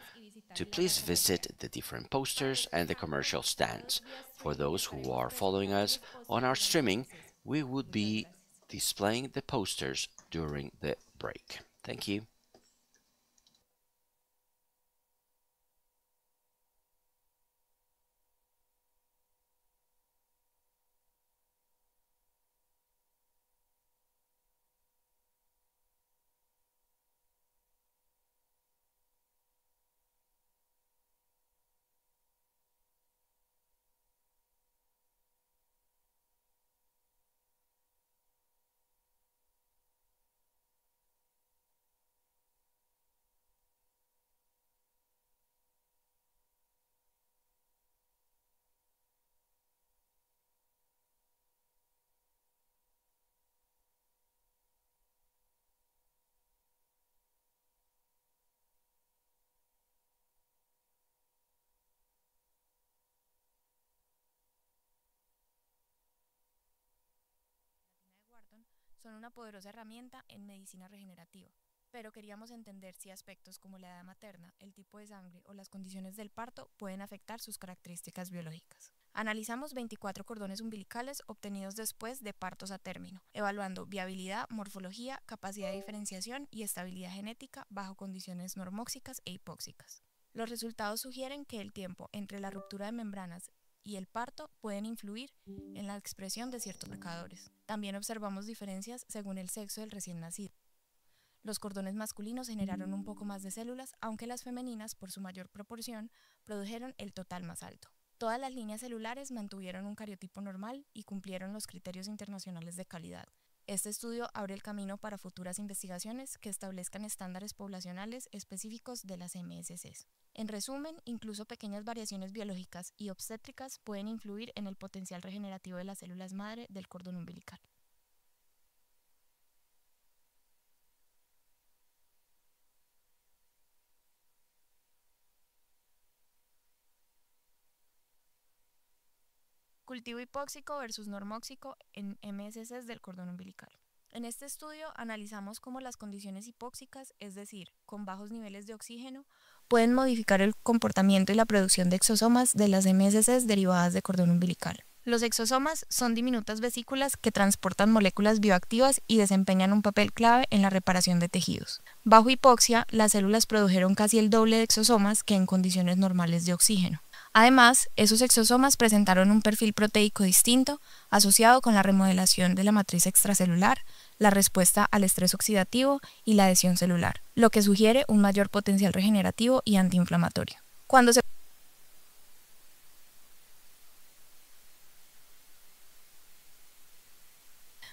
to please visit the different posters and the commercial stands. For those who are following us on our streaming, we would be displaying the posters during the break. Thank you. Son una poderosa herramienta en medicina regenerativa, pero queríamos entender si aspectos como la edad materna, el tipo de sangre o las condiciones del parto pueden afectar sus características biológicas. Analizamos 24 cordones umbilicales obtenidos después de partos a término, evaluando viabilidad, morfología, capacidad de diferenciación y estabilidad genética bajo condiciones normóxicas e hipóxicas. Los resultados sugieren que el tiempo entre la ruptura de membranas y el parto pueden influir en la expresión de ciertos marcadores. También observamos diferencias según el sexo del recién nacido. Los cordones masculinos generaron un poco más de células, aunque las femeninas, por su mayor proporción, produjeron el total más alto. Todas las líneas celulares mantuvieron un cariotipo normal y cumplieron los criterios internacionales de calidad. Este estudio abre el camino para futuras investigaciones que establezcan estándares poblacionales específicos de las MSCs. En resumen, incluso pequeñas variaciones biológicas y obstétricas pueden influir en el potencial regenerativo de las células madre del cordón umbilical. Cultivo hipóxico versus normóxico en MSCs del cordón umbilical. En este estudio analizamos cómo las condiciones hipóxicas, es decir, con bajos niveles de oxígeno, pueden modificar el comportamiento y la producción de exosomas de las MSCs derivadas de cordón umbilical. Los exosomas son diminutas vesículas que transportan moléculas bioactivas y desempeñan un papel clave en la reparación de tejidos. Bajo hipoxia, las células produjeron casi el doble de exosomas que en condiciones normales de oxígeno. Además, esos exosomas presentaron un perfil proteico distinto asociado con la remodelación de la matriz extracelular, la respuesta al estrés oxidativo y la adhesión celular, lo que sugiere un mayor potencial regenerativo y antiinflamatorio.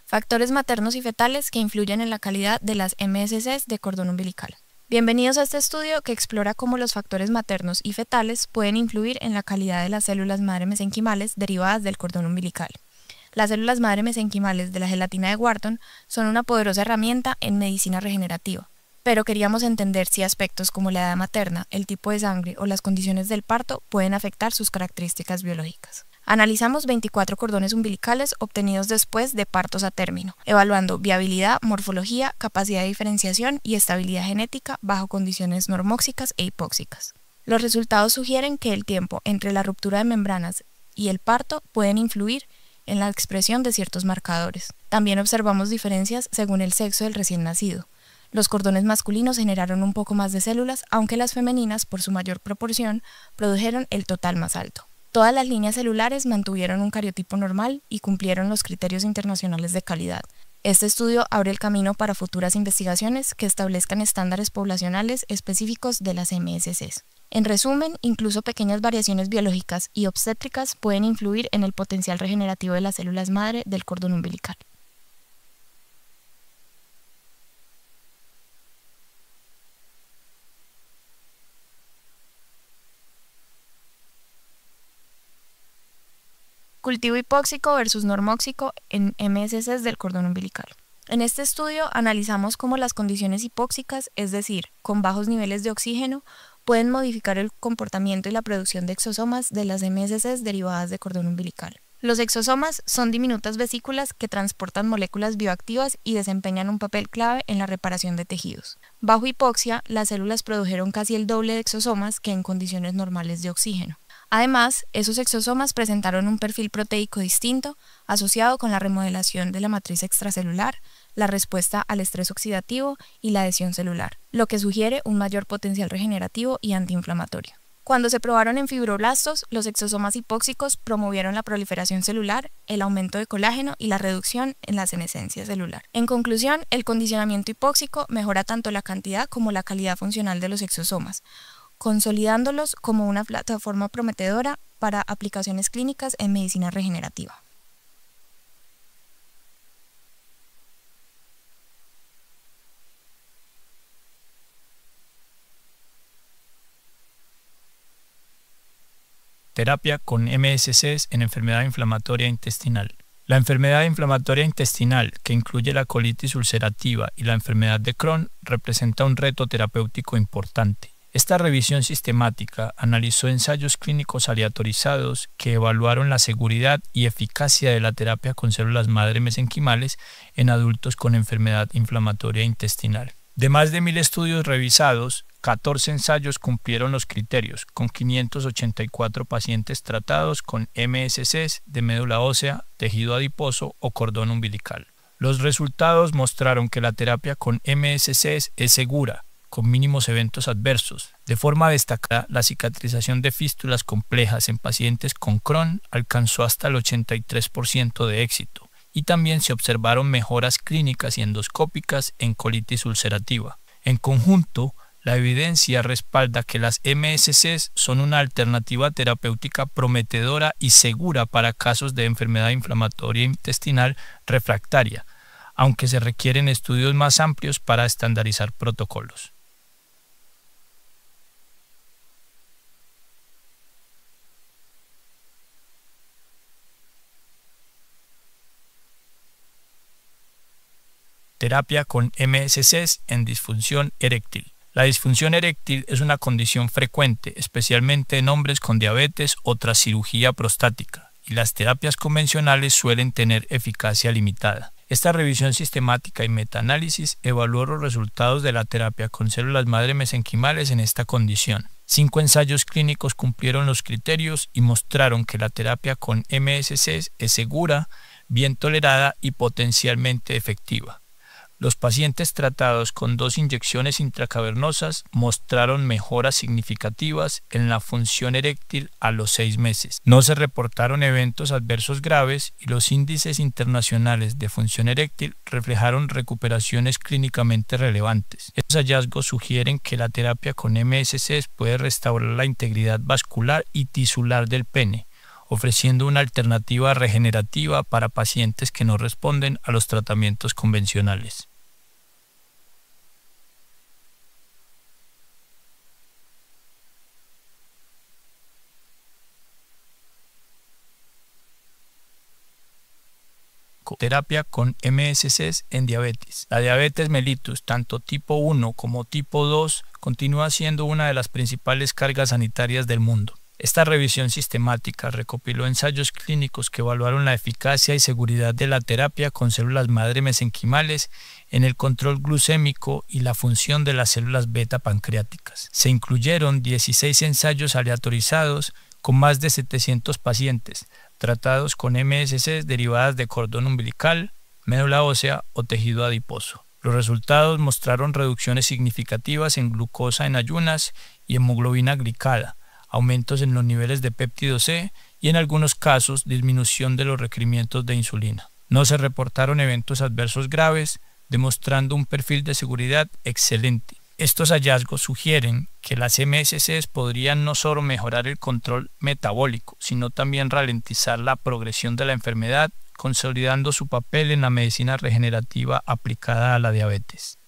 Factores maternos y fetales que influyen en la calidad de las MSCs de cordón umbilical. Bienvenidos a este estudio que explora cómo los factores maternos y fetales pueden influir en la calidad de las células madre mesenquimales derivadas del cordón umbilical. Las células madre mesenquimales de la gelatina de Wharton son una poderosa herramienta en medicina regenerativa, pero queríamos entender si aspectos como la edad materna, el tipo de sangre o las condiciones del parto pueden afectar sus características biológicas. Analizamos 24 cordones umbilicales obtenidos después de partos a término, evaluando viabilidad, morfología, capacidad de diferenciación y estabilidad genética bajo condiciones normóxicas e hipóxicas. Los resultados sugieren que el tiempo entre la ruptura de membranas y el parto pueden influir en la expresión de ciertos marcadores. También observamos diferencias según el sexo del recién nacido. Los cordones masculinos generaron un poco más de células, aunque las femeninas, por su mayor proporción, produjeron el total más alto. Todas las líneas celulares mantuvieron un cariotipo normal y cumplieron los criterios internacionales de calidad. Este estudio abre el camino para futuras investigaciones que establezcan estándares poblacionales específicos de las MSCs. En resumen, incluso pequeñas variaciones biológicas y obstétricas pueden influir en el potencial regenerativo de las células madre del cordón umbilical. Cultivo hipóxico versus normóxico en MSCs del cordón umbilical. En este estudio analizamos cómo las condiciones hipóxicas, es decir, con bajos niveles de oxígeno, pueden modificar el comportamiento y la producción de exosomas de las MSCs derivadas de cordón umbilical. Los exosomas son diminutas vesículas que transportan moléculas bioactivas y desempeñan un papel clave en la reparación de tejidos. Bajo hipoxia, las células produjeron casi el doble de exosomas que en condiciones normales de oxígeno. Además, esos exosomas presentaron un perfil proteico distinto asociado con la remodelación de la matriz extracelular, la respuesta al estrés oxidativo y la adhesión celular, lo que sugiere un mayor potencial regenerativo y antiinflamatorio. Cuando se probaron en fibroblastos, los exosomas hipóxicos promovieron la proliferación celular, el aumento de colágeno y la reducción en la senescencia celular. En conclusión, el condicionamiento hipóxico mejora tanto la cantidad como la calidad funcional de los exosomas, consolidándolos como una plataforma prometedora para aplicaciones clínicas en medicina regenerativa. Terapia con MSCs en enfermedad inflamatoria intestinal. La enfermedad inflamatoria intestinal, que incluye la colitis ulcerativa y la enfermedad de Crohn, representa un reto terapéutico importante. Esta revisión sistemática analizó ensayos clínicos aleatorizados que evaluaron la seguridad y eficacia de la terapia con células madre mesenquimales en adultos con enfermedad inflamatoria intestinal. De más de 1.000 estudios revisados, 14 ensayos cumplieron los criterios, con 584 pacientes tratados con MSCs de médula ósea, tejido adiposo o cordón umbilical. Los resultados mostraron que la terapia con MSCs es segura, con mínimos eventos adversos. De forma destacada, la cicatrización de fístulas complejas en pacientes con Crohn alcanzó hasta el 83% de éxito, y también se observaron mejoras clínicas y endoscópicas en colitis ulcerativa. En conjunto, la evidencia respalda que las MSCs son una alternativa terapéutica prometedora y segura para casos de enfermedad inflamatoria intestinal refractaria, aunque se requieren estudios más amplios para estandarizar protocolos. Terapia con MSCs en disfunción eréctil. La disfunción eréctil es una condición frecuente, especialmente en hombres con diabetes o tras cirugía prostática, y las terapias convencionales suelen tener eficacia limitada. Esta revisión sistemática y metaanálisis evaluó los resultados de la terapia con células madre mesenquimales en esta condición. 5 ensayos clínicos cumplieron los criterios y mostraron que la terapia con MSCs es segura, bien tolerada y potencialmente efectiva. Los pacientes tratados con 2 inyecciones intracavernosas mostraron mejoras significativas en la función eréctil a los 6 meses. No se reportaron eventos adversos graves y los índices internacionales de función eréctil reflejaron recuperaciones clínicamente relevantes. Estos hallazgos sugieren que la terapia con MSCs puede restaurar la integridad vascular y tisular del pene, ofreciendo una alternativa regenerativa para pacientes que no responden a los tratamientos convencionales. Terapia con MSCs en diabetes. La diabetes mellitus, tanto tipo 1 como tipo 2, continúa siendo una de las principales cargas sanitarias del mundo. Esta revisión sistemática recopiló ensayos clínicos que evaluaron la eficacia y seguridad de la terapia con células madre mesenquimales en el control glucémico y la función de las células beta pancreáticas. Se incluyeron 16 ensayos aleatorizados con más de 700 pacientes tratados con MSCs derivadas de cordón umbilical, médula ósea o tejido adiposo. Los resultados mostraron reducciones significativas en glucosa en ayunas y hemoglobina glicada, aumentos en los niveles de péptido C y en algunos casos disminución de los requerimientos de insulina. No se reportaron eventos adversos graves, demostrando un perfil de seguridad excelente. Estos hallazgos sugieren que las MSCs podrían no solo mejorar el control metabólico, sino también ralentizar la progresión de la enfermedad, consolidando su papel en la medicina regenerativa aplicada a la diabetes.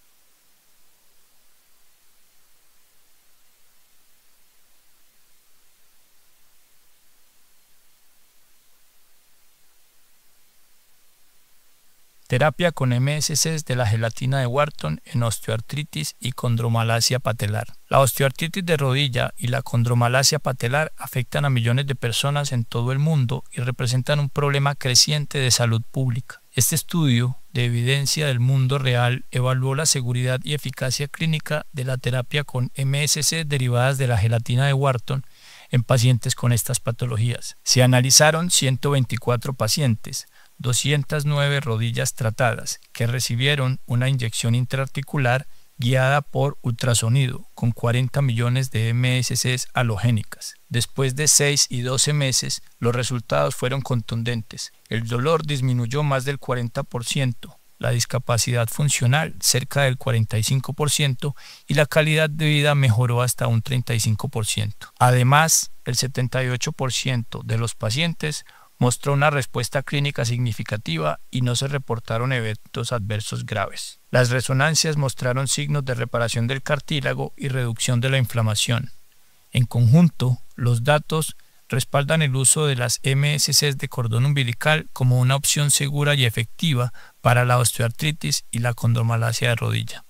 Terapia con MSCs de la gelatina de Wharton en osteoartritis y condromalacia patelar. La osteoartritis de rodilla y la condromalacia patelar afectan a millones de personas en todo el mundo y representan un problema creciente de salud pública. Este estudio de evidencia del mundo real evaluó la seguridad y eficacia clínica de la terapia con MSCs derivadas de la gelatina de Wharton en pacientes con estas patologías. Se analizaron 124 pacientes, 209 rodillas tratadas que recibieron una inyección intraarticular guiada por ultrasonido con 40 millones de MSCs halogénicas. Después de 6 y 12 meses, los resultados fueron contundentes. El dolor disminuyó más del 40%, la discapacidad funcional cerca del 45% y la calidad de vida mejoró hasta un 35%. Además, el 78% de los pacientes mostró una respuesta clínica significativa y no se reportaron eventos adversos graves. Las resonancias mostraron signos de reparación del cartílago y reducción de la inflamación. En conjunto, los datos respaldan el uso de las MSCs de cordón umbilical como una opción segura y efectiva para la osteoartritis y la condromalacia de rodilla.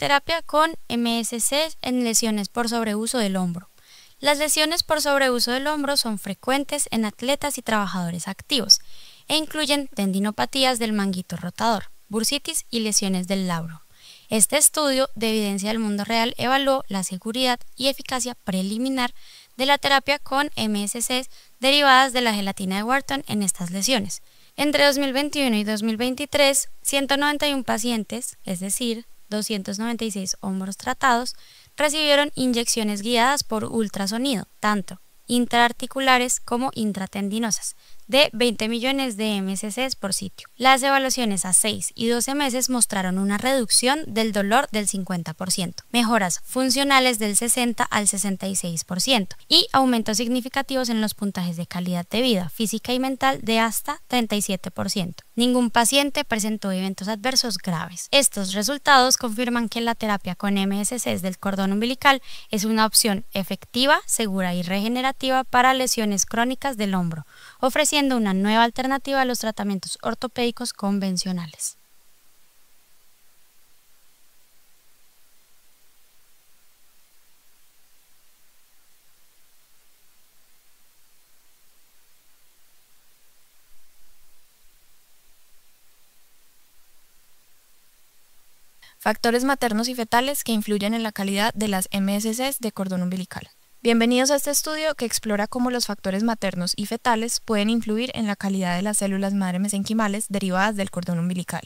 terapia con MSC en lesiones por sobreuso del hombro. Las lesiones por sobreuso del hombro son frecuentes en atletas y trabajadores activos e incluyen tendinopatías del manguito rotador, bursitis y lesiones del labro. Este estudio de evidencia del mundo real evaluó la seguridad y eficacia preliminar de la terapia con MSC derivadas de la gelatina de Wharton en estas lesiones. Entre 2021 y 2023, 191 pacientes, es decir, 296 hombros tratados, recibieron inyecciones guiadas por ultrasonido, tanto intraarticulares como intratendinosas, de 20 millones de MSC por sitio. Las evaluaciones a 6 y 12 meses mostraron una reducción del dolor del 50%, mejoras funcionales del 60 al 66% y aumentos significativos en los puntajes de calidad de vida física y mental de hasta 37%. Ningún paciente presentó eventos adversos graves. Estos resultados confirman que la terapia con MSC del cordón umbilical es una opción efectiva, segura y regenerativa para lesiones crónicas del hombro, ofreciendo una nueva alternativa a los tratamientos ortopédicos convencionales. Factores maternos y fetales que influyen en la calidad de las MSC de cordón umbilical. Bienvenidos a este estudio que explora cómo los factores maternos y fetales pueden influir en la calidad de las células madre mesenquimales derivadas del cordón umbilical.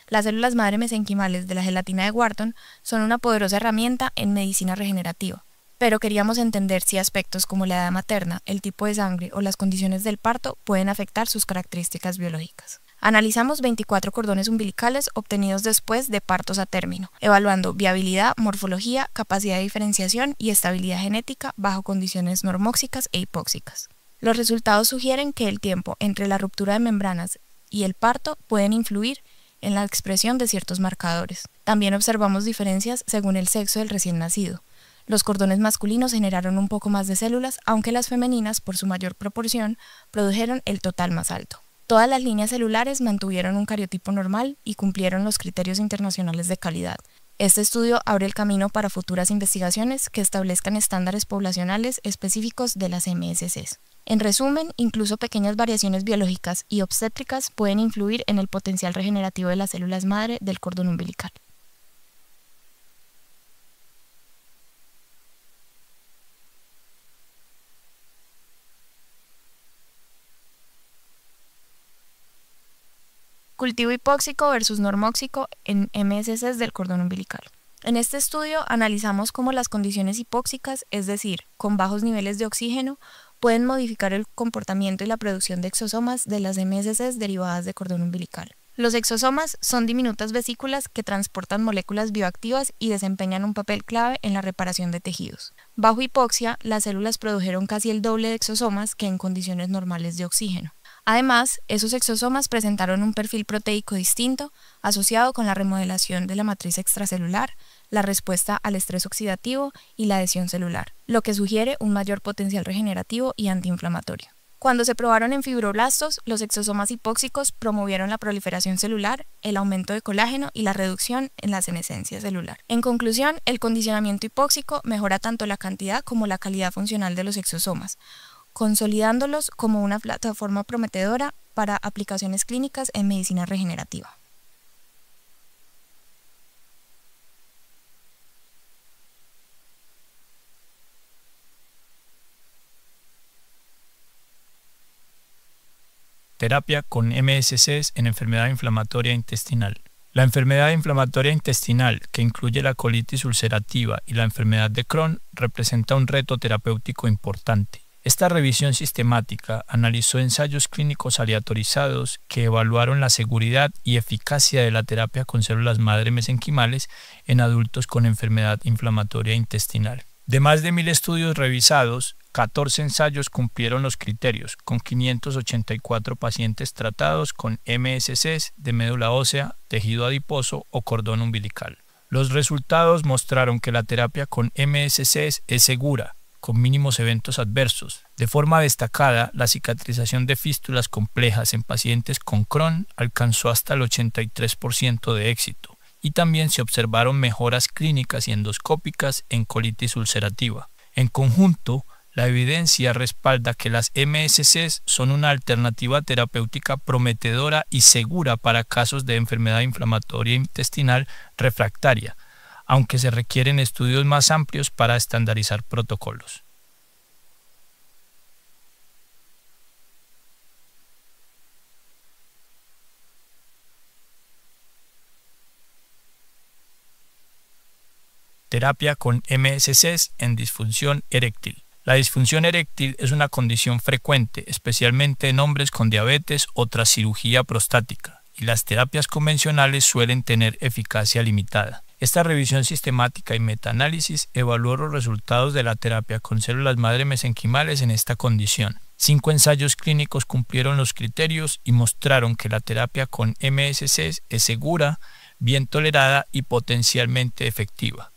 Las células madre mesenquimales de la gelatina de Wharton son una poderosa herramienta en medicina regenerativa, pero queríamos entender si aspectos como la edad materna, el tipo de sangre o las condiciones del parto pueden afectar sus características biológicas. Analizamos 24 cordones umbilicales obtenidos después de partos a término, evaluando viabilidad, morfología, capacidad de diferenciación y estabilidad genética bajo condiciones normóxicas e hipóxicas. Los resultados sugieren que el tiempo entre la ruptura de membranas y el parto pueden influir en la expresión de ciertos marcadores. También observamos diferencias según el sexo del recién nacido. Los cordones masculinos generaron un poco más de células, aunque las femeninas, por su mayor proporción, produjeron el total más alto. Todas las líneas celulares mantuvieron un cariotipo normal y cumplieron los criterios internacionales de calidad. Este estudio abre el camino para futuras investigaciones que establezcan estándares poblacionales específicos de las MSC. En resumen, incluso pequeñas variaciones biológicas y obstétricas pueden influir en el potencial regenerativo de las células madre del cordón umbilical. Cultivo hipóxico versus normóxico en MSC del cordón umbilical. En este estudio analizamos cómo las condiciones hipóxicas, es decir, con bajos niveles de oxígeno, pueden modificar el comportamiento y la producción de exosomas de las MSC derivadas de cordón umbilical. Los exosomas son diminutas vesículas que transportan moléculas bioactivas y desempeñan un papel clave en la reparación de tejidos. Bajo hipoxia, las células produjeron casi el doble de exosomas que en condiciones normales de oxígeno. Además, esos exosomas presentaron un perfil proteico distinto asociado con la remodelación de la matriz extracelular, la respuesta al estrés oxidativo y la adhesión celular, lo que sugiere un mayor potencial regenerativo y antiinflamatorio. Cuando se probaron en fibroblastos, los exosomas hipóxicos promovieron la proliferación celular, el aumento de colágeno y la reducción en la senescencia celular. En conclusión, el condicionamiento hipóxico mejora tanto la cantidad como la calidad funcional de los exosomas, consolidándolos como una plataforma prometedora para aplicaciones clínicas en medicina regenerativa. Terapia con MSC en enfermedad inflamatoria intestinal. La enfermedad inflamatoria intestinal, que incluye la colitis ulcerativa y la enfermedad de Crohn, representa un reto terapéutico importante. Esta revisión sistemática analizó ensayos clínicos aleatorizados que evaluaron la seguridad y eficacia de la terapia con células madre mesenquimales en adultos con enfermedad inflamatoria intestinal. De más de 1.000 estudios revisados, 14 ensayos cumplieron los criterios, con 584 pacientes tratados con MSC de médula ósea, tejido adiposo o cordón umbilical. Los resultados mostraron que la terapia con MSC es segura, con mínimos eventos adversos. De forma destacada, la cicatrización de fístulas complejas en pacientes con Crohn alcanzó hasta el 83% de éxito y también se observaron mejoras clínicas y endoscópicas en colitis ulcerativa. En conjunto, la evidencia respalda que las MSCs son una alternativa terapéutica prometedora y segura para casos de enfermedad inflamatoria intestinal refractaria, aunque se requieren estudios más amplios para estandarizar protocolos. Terapia con MSCs en disfunción eréctil. La disfunción eréctil es una condición frecuente, especialmente en hombres con diabetes o tras cirugía prostática, y las terapias convencionales suelen tener eficacia limitada. Esta revisión sistemática y metaanálisis evaluó los resultados de la terapia con células madre mesenquimales en esta condición. 5 ensayos clínicos cumplieron los criterios y mostraron que la terapia con MSCs es segura, bien tolerada y potencialmente efectiva.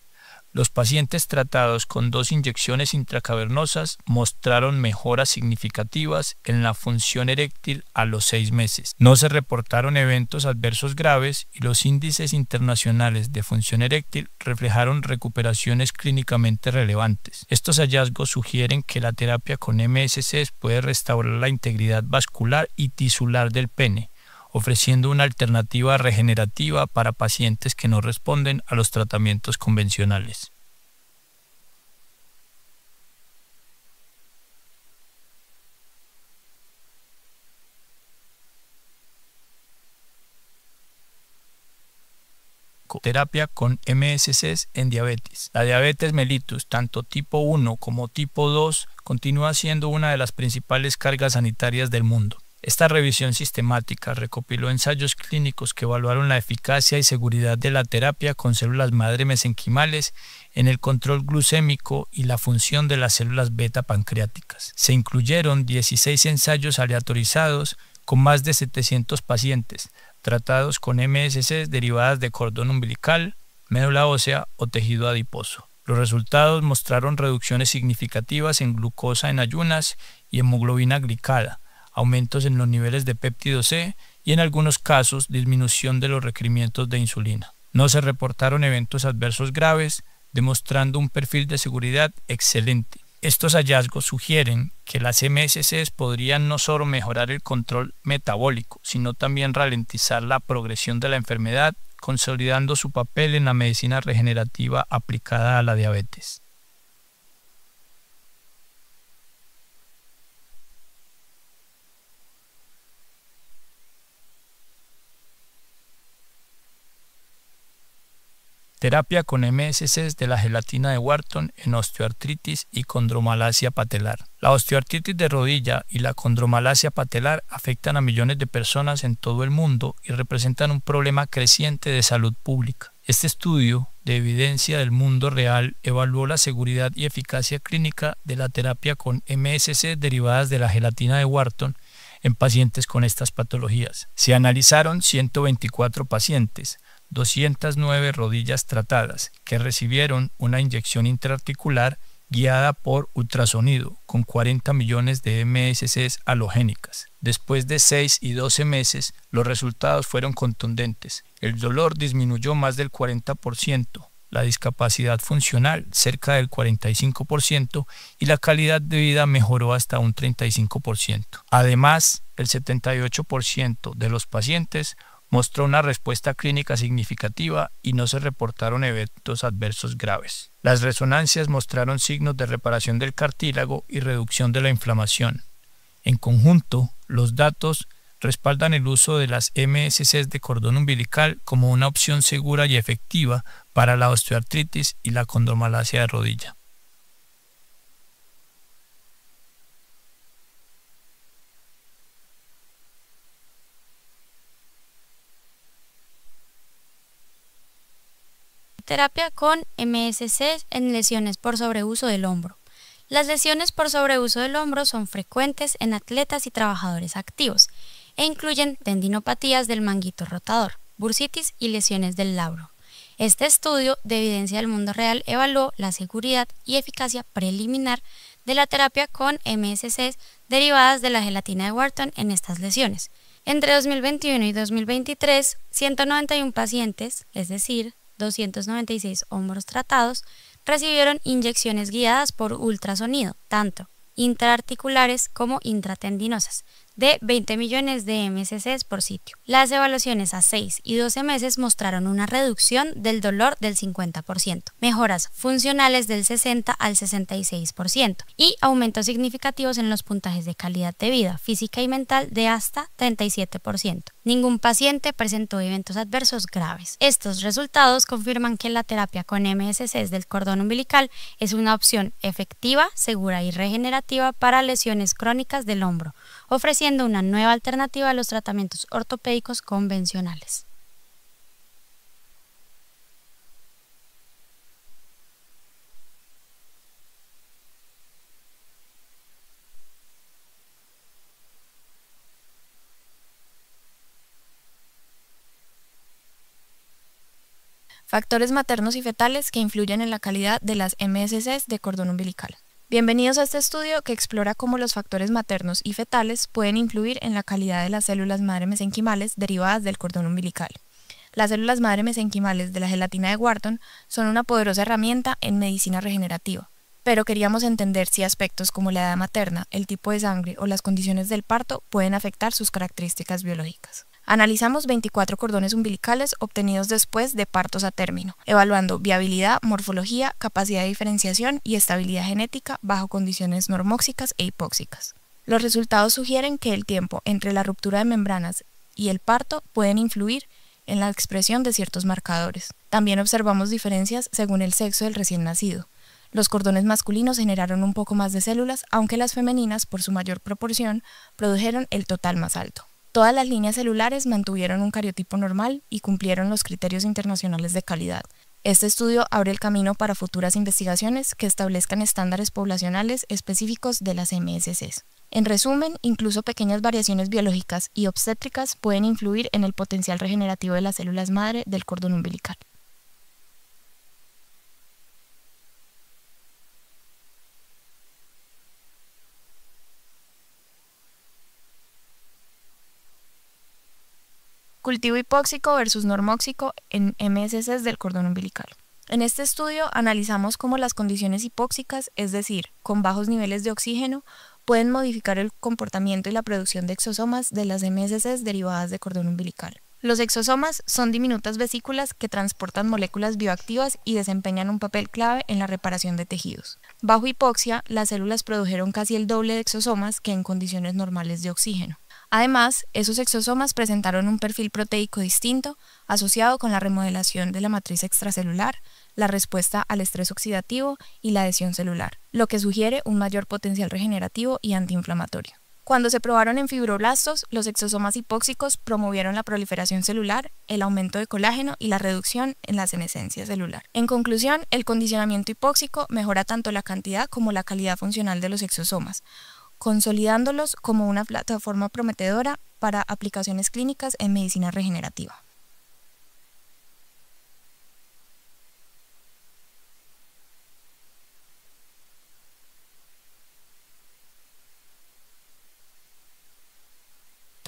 Los pacientes tratados con 2 inyecciones intracavernosas mostraron mejoras significativas en la función eréctil a los 6 meses. No se reportaron eventos adversos graves y los índices internacionales de función eréctil reflejaron recuperaciones clínicamente relevantes. Estos hallazgos sugieren que la terapia con MSCs puede restaurar la integridad vascular y tisular del pene, ofreciendo una alternativa regenerativa para pacientes que no responden a los tratamientos convencionales. Terapia con MSCs en diabetes. La diabetes mellitus, tanto tipo 1 como tipo 2, continúa siendo una de las principales cargas sanitarias del mundo. Esta revisión sistemática recopiló ensayos clínicos que evaluaron la eficacia y seguridad de la terapia con células madre mesenquimales en el control glucémico y la función de las células beta pancreáticas. Se incluyeron 16 ensayos aleatorizados con más de 700 pacientes tratados con MSCs derivadas de cordón umbilical, médula ósea o tejido adiposo. Los resultados mostraron reducciones significativas en glucosa en ayunas y hemoglobina glicada, aumentos en los niveles de péptido C y en algunos casos disminución de los requerimientos de insulina. No se reportaron eventos adversos graves, demostrando un perfil de seguridad excelente. Estos hallazgos sugieren que las MSCs podrían no solo mejorar el control metabólico, sino también ralentizar la progresión de la enfermedad, consolidando su papel en la medicina regenerativa aplicada a la diabetes. Terapia con MSCs de la gelatina de Wharton en osteoartritis y condromalacia patelar. La osteoartritis de rodilla y la condromalacia patelar afectan a millones de personas en todo el mundo y representan un problema creciente de salud pública. Este estudio de evidencia del mundo real evaluó la seguridad y eficacia clínica de la terapia con MSCs derivadas de la gelatina de Wharton en pacientes con estas patologías. Se analizaron 124 pacientes, 209 rodillas tratadas que recibieron una inyección intraarticular guiada por ultrasonido con 40 millones de MSCs halogénicas. Después de 6 y 12 meses, los resultados fueron contundentes. El dolor disminuyó más del 40%, la discapacidad funcional cerca del 45% y la calidad de vida mejoró hasta un 35%. Además, el 78% de los pacientes mostró una respuesta clínica significativa y no se reportaron eventos adversos graves. Las resonancias mostraron signos de reparación del cartílago y reducción de la inflamación. En conjunto, los datos respaldan el uso de las MSCs de cordón umbilical como una opción segura y efectiva para la osteoartritis y la condromalacia de rodilla. Terapia con MSCs en lesiones por sobreuso del hombro. Las lesiones por sobreuso del hombro son frecuentes en atletas y trabajadores activos e incluyen tendinopatías del manguito rotador, bursitis y lesiones del labro. Este estudio de evidencia del mundo real evaluó la seguridad y eficacia preliminar de la terapia con MSCs derivadas de la gelatina de Wharton en estas lesiones. Entre 2021 y 2023, 191 pacientes, es decir, 296 hombros tratados, recibieron inyecciones guiadas por ultrasonido, tanto intraarticulares como intratendinosas, de 20 millones de MSCs por sitio. Las evaluaciones a 6 y 12 meses mostraron una reducción del dolor del 50%, mejoras funcionales del 60 al 66% y aumentos significativos en los puntajes de calidad de vida física y mental de hasta 37%. Ningún paciente presentó eventos adversos graves. Estos resultados confirman que la terapia con MSCs del cordón umbilical es una opción efectiva, segura y regenerativa para lesiones crónicas del hombro, ofreciendo una nueva alternativa a los tratamientos ortopédicos convencionales. Factores maternos y fetales que influyen en la calidad de las MSCs de cordón umbilical. Bienvenidos a este estudio que explora cómo los factores maternos y fetales pueden influir en la calidad de las células madre mesenquimales derivadas del cordón umbilical. Las células madre mesenquimales de la gelatina de Wharton son una poderosa herramienta en medicina regenerativa, pero queríamos entender si aspectos como la edad materna, el tipo de sangre o las condiciones del parto pueden afectar sus características biológicas. Analizamos 24 cordones umbilicales obtenidos después de partos a término, evaluando viabilidad, morfología, capacidad de diferenciación y estabilidad genética bajo condiciones normóxicas e hipóxicas. Los resultados sugieren que el tiempo entre la ruptura de membranas y el parto pueden influir en la expresión de ciertos marcadores. También observamos diferencias según el sexo del recién nacido. Los cordones masculinos generaron un poco más de células, aunque las femeninas, por su mayor proporción, produjeron el total más alto. Todas las líneas celulares mantuvieron un cariotipo normal y cumplieron los criterios internacionales de calidad. Este estudio abre el camino para futuras investigaciones que establezcan estándares poblacionales específicos de las MSCs. En resumen, incluso pequeñas variaciones biológicas y obstétricas pueden influir en el potencial regenerativo de las células madre del cordón umbilical. Cultivo hipóxico versus normóxico en MSCs del cordón umbilical. En este estudio analizamos cómo las condiciones hipóxicas, es decir, con bajos niveles de oxígeno, pueden modificar el comportamiento y la producción de exosomas de las MSCs derivadas de cordón umbilical. Los exosomas son diminutas vesículas que transportan moléculas bioactivas y desempeñan un papel clave en la reparación de tejidos. Bajo hipoxia, las células produjeron casi el doble de exosomas que en condiciones normales de oxígeno. Además, esos exosomas presentaron un perfil proteico distinto asociado con la remodelación de la matriz extracelular, la respuesta al estrés oxidativo y la adhesión celular, lo que sugiere un mayor potencial regenerativo y antiinflamatorio. Cuando se probaron en fibroblastos, los exosomas hipóxicos promovieron la proliferación celular, el aumento de colágeno y la reducción en la senescencia celular. En conclusión, el condicionamiento hipóxico mejora tanto la cantidad como la calidad funcional de los exosomas, consolidándolos como una plataforma prometedora para aplicaciones clínicas en medicina regenerativa.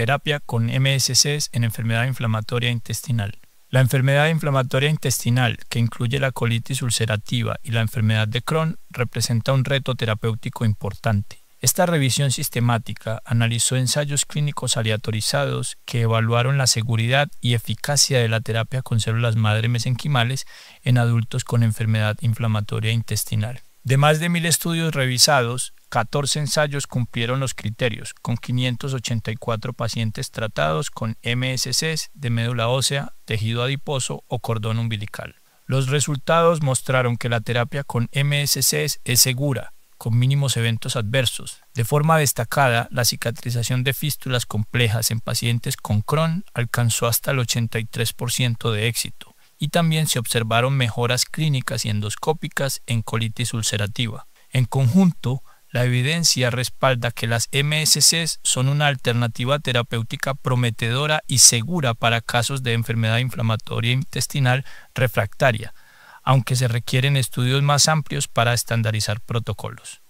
Terapia con MSCs en enfermedad inflamatoria intestinal. La enfermedad inflamatoria intestinal, que incluye la colitis ulcerativa y la enfermedad de Crohn, representa un reto terapéutico importante. Esta revisión sistemática analizó ensayos clínicos aleatorizados que evaluaron la seguridad y eficacia de la terapia con células madre mesenquimales en adultos con enfermedad inflamatoria intestinal. De más de 1000 estudios revisados, 14 ensayos cumplieron los criterios, con 584 pacientes tratados con MSCs de médula ósea, tejido adiposo o cordón umbilical. Los resultados mostraron que la terapia con MSCs es segura, con mínimos eventos adversos. De forma destacada, la cicatrización de fístulas complejas en pacientes con Crohn alcanzó hasta el 83% de éxito, y también se observaron mejoras clínicas y endoscópicas en colitis ulcerativa. En conjunto, la evidencia respalda que las MSCs son una alternativa terapéutica prometedora y segura para casos de enfermedad inflamatoria intestinal refractaria, aunque se requieren estudios más amplios para estandarizar protocolos.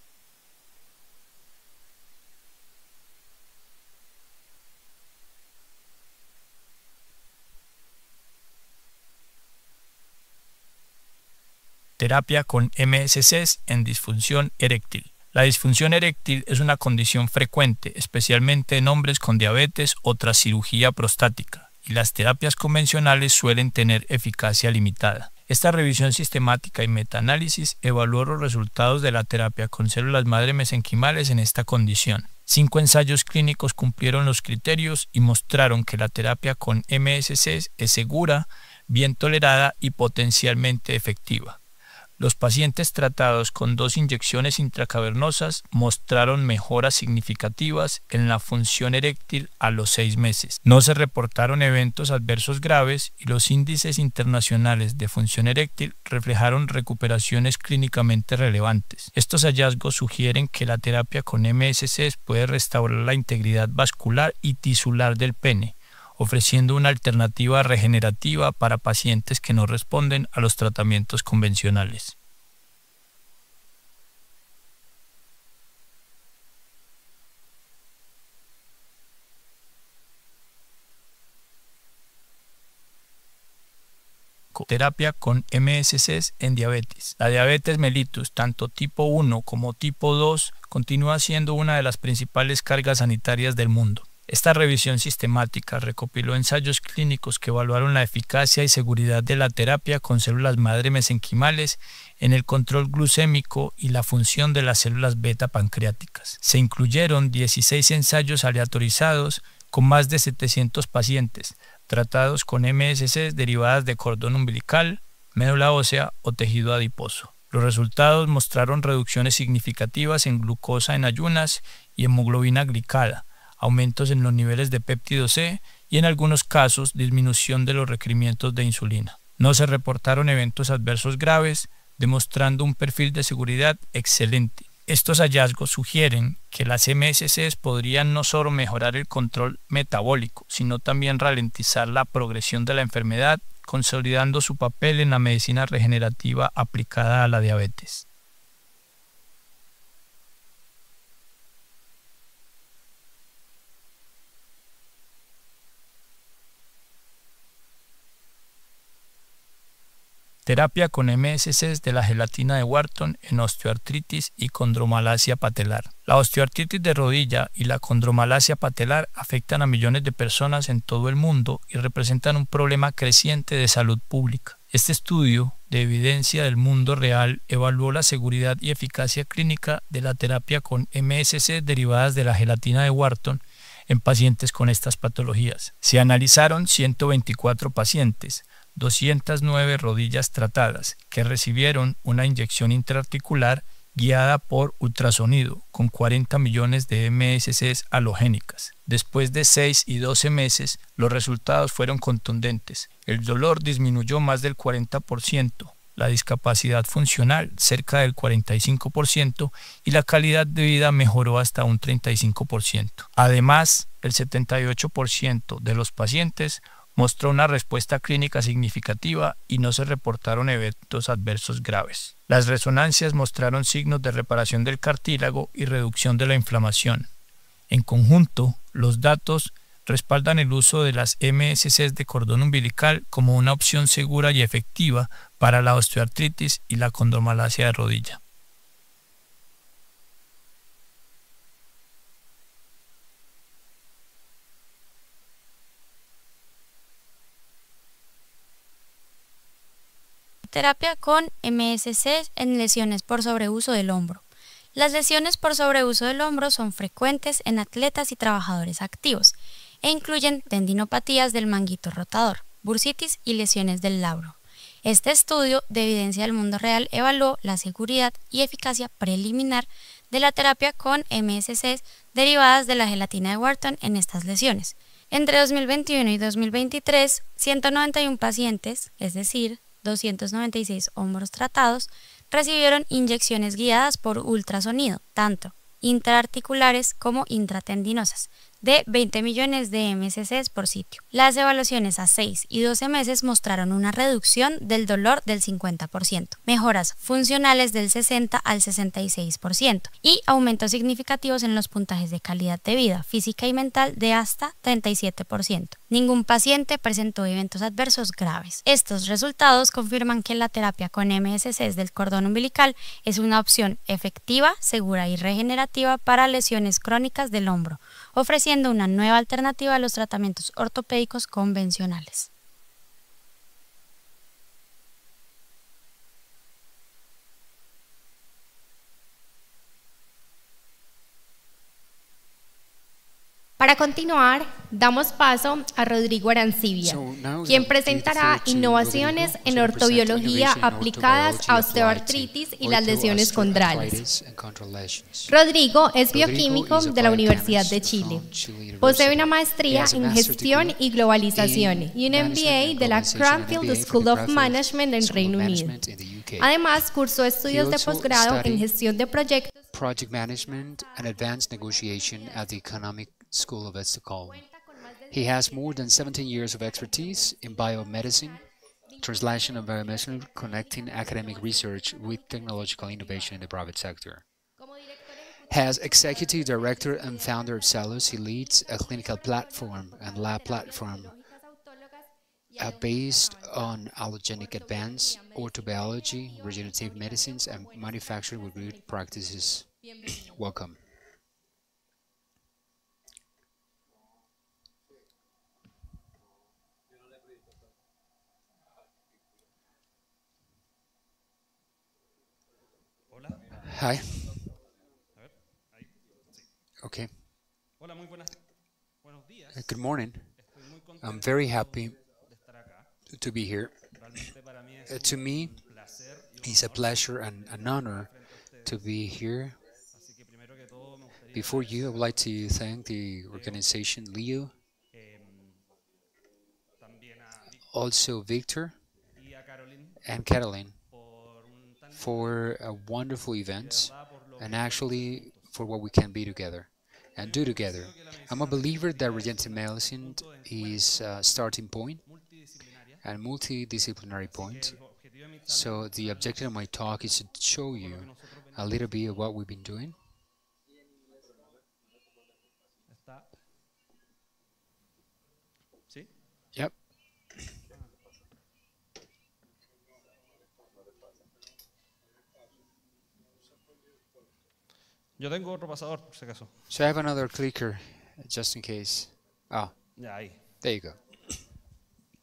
Terapia con MSCs en disfunción eréctil. La disfunción eréctil es una condición frecuente, especialmente en hombres con diabetes o tras cirugía prostática, y las terapias convencionales suelen tener eficacia limitada. Esta revisión sistemática y metaanálisis evaluó los resultados de la terapia con células madre mesenquimales en esta condición. 5 ensayos clínicos cumplieron los criterios y mostraron que la terapia con MSCs es segura, bien tolerada y potencialmente efectiva. Los pacientes tratados con 2 inyecciones intracavernosas mostraron mejoras significativas en la función eréctil a los 6 meses. No se reportaron eventos adversos graves y los índices internacionales de función eréctil reflejaron recuperaciones clínicamente relevantes. Estos hallazgos sugieren que la terapia con MSCs puede restaurar la integridad vascular y tisular del pene, ofreciendo una alternativa regenerativa para pacientes que no responden a los tratamientos convencionales. Terapia con MSCs en diabetes. La diabetes mellitus, tanto tipo 1 como tipo 2, continúa siendo una de las principales cargas sanitarias del mundo. Esta revisión sistemática recopiló ensayos clínicos que evaluaron la eficacia y seguridad de la terapia con células madre mesenquimales en el control glucémico y la función de las células beta pancreáticas. Se incluyeron 16 ensayos aleatorizados con más de 700 pacientes tratados con MSCs derivadas de cordón umbilical, médula ósea o tejido adiposo. Los resultados mostraron reducciones significativas en glucosa en ayunas y hemoglobina glicada, aumentos en los niveles de péptido C y en algunos casos disminución de los requerimientos de insulina. No se reportaron eventos adversos graves, demostrando un perfil de seguridad excelente. Estos hallazgos sugieren que las MSCs podrían no solo mejorar el control metabólico, sino también ralentizar la progresión de la enfermedad, consolidando su papel en la medicina regenerativa aplicada a la diabetes. Terapia con MSCs de la gelatina de Wharton en osteoartritis y condromalacia patelar. La osteoartritis de rodilla y la condromalacia patelar afectan a millones de personas en todo el mundo y representan un problema creciente de salud pública. Este estudio de evidencia del mundo real evaluó la seguridad y eficacia clínica de la terapia con MSCs derivadas de la gelatina de Wharton en pacientes con estas patologías. Se analizaron 124 pacientes, 209 rodillas tratadas que recibieron una inyección intraarticular guiada por ultrasonido con 40 millones de MSCs halogénicas. Después de 6 y 12 meses, los resultados fueron contundentes. El dolor disminuyó más del 40%, la discapacidad funcional cerca del 45% y la calidad de vida mejoró hasta un 35%. Además, el 78% de los pacientes mostró una respuesta clínica significativa y no se reportaron eventos adversos graves. Las resonancias mostraron signos de reparación del cartílago y reducción de la inflamación. En conjunto, los datos respaldan el uso de las MSCs de cordón umbilical como una opción segura y efectiva para la osteoartritis y la condromalacia de rodilla. Terapia con MSCs en lesiones por sobreuso del hombro. Las lesiones por sobreuso del hombro son frecuentes en atletas y trabajadores activos e incluyen tendinopatías del manguito rotador, bursitis y lesiones del labro. Este estudio de evidencia del mundo real evaluó la seguridad y eficacia preliminar de la terapia con MSCs derivadas de la gelatina de Wharton en estas lesiones. Entre 2021 y 2023, 191 pacientes, es decir, 296 hombros tratados, recibieron inyecciones guiadas por ultrasonido, tanto intraarticulares como intratendinosas, de 20 millones de MSCs por sitio. Las evaluaciones a 6 y 12 meses mostraron una reducción del dolor del 50%, mejoras funcionales del 60 al 66% y aumentos significativos en los puntajes de calidad de vida física y mental de hasta 37%. Ningún paciente presentó eventos adversos graves. Estos resultados confirman que la terapia con MSCs del cordón umbilical es una opción efectiva, segura y regenerativa para lesiones crónicas del hombro, ofreciendo una nueva alternativa a los tratamientos ortopédicos convencionales. Para continuar, damos paso a Rodrigo Arancibia, quien presentará innovaciones en ortobiología aplicadas a osteoartritis y las lesiones condrales. Rodrigo es bioquímico de la Universidad de Chile. Posee una maestría en gestión y globalización y un MBA de la Cranfield School of Management en Reino Unido. Además, cursó estudios de posgrado en gestión de proyectos, Project Management and Advanced Negotiation at the Economic School of Stockholm. He has more than 17 years of expertise in biomedicine, translation of biomedicine, connecting academic research with technological innovation in the private sector. As executive director and founder of Salus, he leads a clinical platform and lab platform based on allogenic advanced orthobiology, regenerative medicines, and manufacturing with good practices. Welcome. Hi. Okay. Good morning. I'm very happy to be here. To me, it's a pleasure and an honor to be here. Before you, I would like to thank the organization Leo, also Victor and Caroline for a wonderful event and actually for what we can be together and do together. I'm a believer that regenerative medicine is a starting point and multidisciplinary point. So the objective of my talk is to show you a little bit of what we've been doing. Yep. Yo tengo otro pasador, por si acaso. So I have another clicker, just in case. Ah, Ya, ahí. there you go.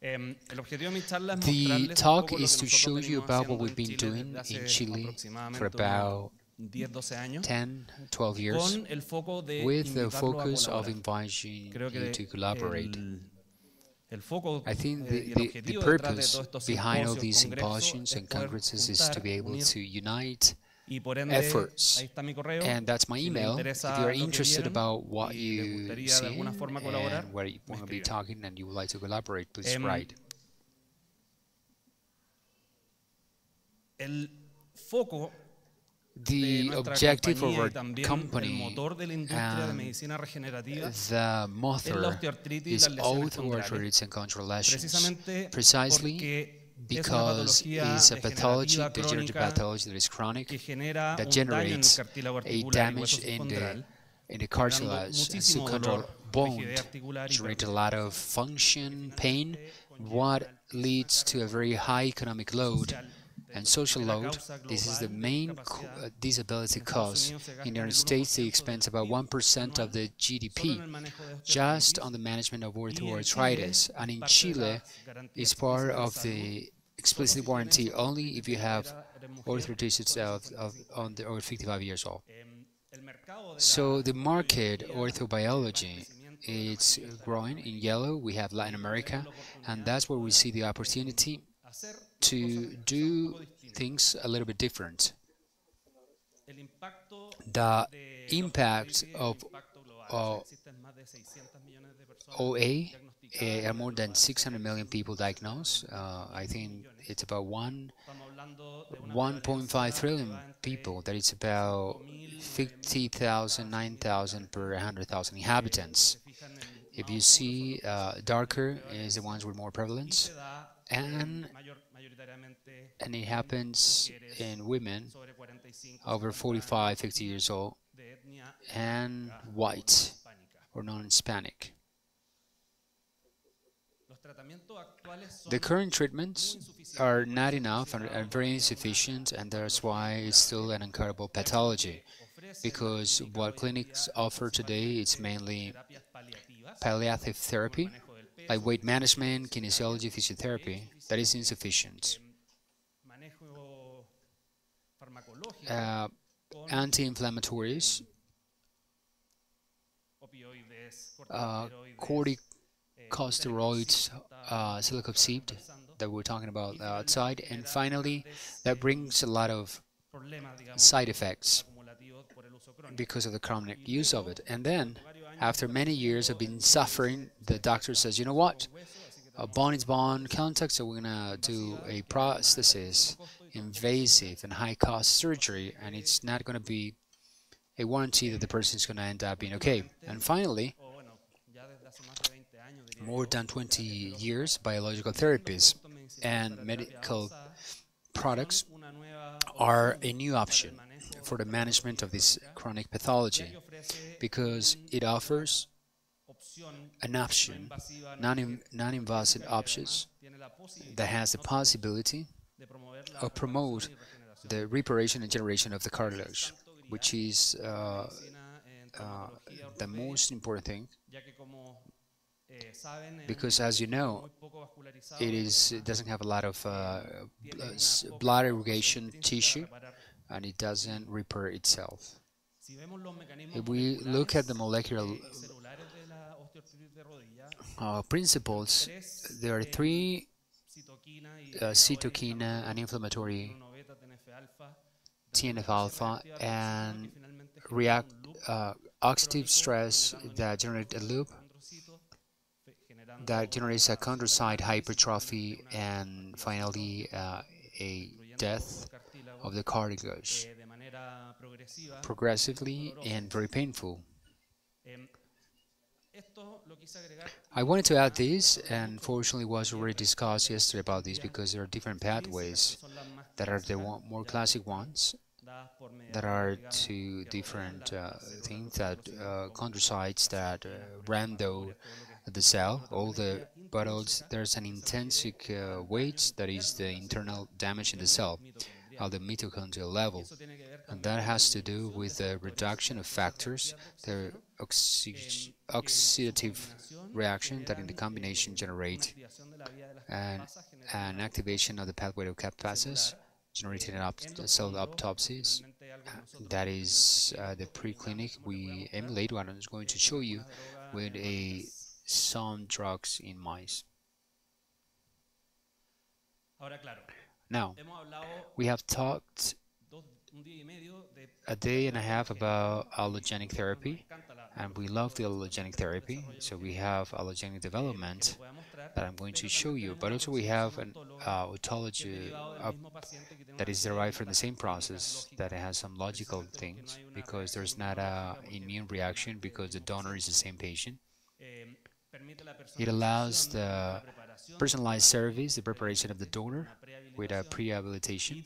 El objetivo de mi charla es The mostrarles un talk poco lo is que to nosotros show you venimos about what haciendo we've been en Chile doing desde in hace Chile for aproximadamente about 10-12 años, 10, 12 years, con el foco de with the invitarlos a focus of colaborar. inviting Creo you to que collaborate. el foco I think y el the objetivo detrás de purpose todos estos behind all simposios, these congresos, symposiums es and poder congresses is to juntar, be able unir, to unite y por ende, efforts. ahí está mi correo. And that's my Si les email. If interesa you are lo que interested vieron about what y les you gustaría de see alguna forma colaborar, and where you me want to be escriben. talking and you would like to collaborate, please Em, write. El foco de The nuestra objective of compañía our y también el company motor de la industria de and medicina regenerativa the es la mother osteoartritis y is las lesiones osteoarthritis and control lesions, precisamente precisely porque es una because patología it's a pathology, degenerativa degenerative crónica pathology that is chronic, que genera that un daño en el generates cartílago a articular y damage hueso in the subcondral, cartilage generando and muchísimo subchondral dolor, bone, rigidez articular y generate a pérdida. lot of function, pain, what leads to a very high economic load and social load. This is the main disability cause. In the United States, they expense about 1% of the GDP just on the management of osteoarthritis. And in Chile, it's part of the explicit warranty only if you have arthritis over 55 years old. So the market orthobiology is growing. In yellow, we have Latin America, and that's where we see the opportunity to do things a little bit different. The impact of OA are more than 600 million people diagnosed. I think it's about 1.5 trillion people. That is about 50,000, 9,000 per 100,000 inhabitants. If you see darker is the ones with more prevalence, and it happens in women over 45, 50 years old, and white or non-Hispanic. The current treatments are not enough and are very insufficient, and that's why it's still an incurable pathology, because what clinics offer today is mainly palliative therapy, like weight management, kinesiology, physiotherapy. That is insufficient. Anti-inflammatories, corticosteroids, silicopsib that we're talking about outside, and finally that brings a lot of side effects because of the chronic use of it. And then after many years of been suffering, the doctor says, you know what, bone is bone contact, so we're gonna do a prosthesis, invasive and high cost surgery, and it's not gonna be a warranty that the person is gonna end up being okay. And finally, more than 20 years, biological therapies and medical products are a new option for the management of this chronic pathology, because it offers an option, non-invasive options, that has the possibility of promote the reparation and generation of the cartilage, which is the most important thing, because as you know, it doesn't have a lot of blood irrigation tissue, and it doesn't repair itself. If we look at the molecular principles, there are three: cytokine, an inflammatory, TNF-alpha, and oxidative stress that generate a loop that generates a chondrocyte hypertrophy, and finally a death of the cartilage, progressively and very painful. I wanted to add this, and fortunately was already discussed yesterday about this, because there are different pathways that are the more classic ones, that are two different things, that chondrocytes that rando the cell, but there's an intrinsic weight, that is the internal damage in the cell at the mitochondrial level, and that has to do with the reduction of factors, the oxidative reaction that in the combination generate an activation of the pathway of capaces, generating cell apoptosis. That is the preclinic we emulate, what I'm going to show you with some drugs in mice. Now, we have talked a day and a half about allogenic therapy, and we love the allogenic therapy, so we have allogenic development that I'm going to show you, but also we have an autology that is derived from the same process, that has some logical things, because there's not an immune reaction, because the donor is the same patient. It allows the personalized service, the preparation of the donor with a pre-habilitation,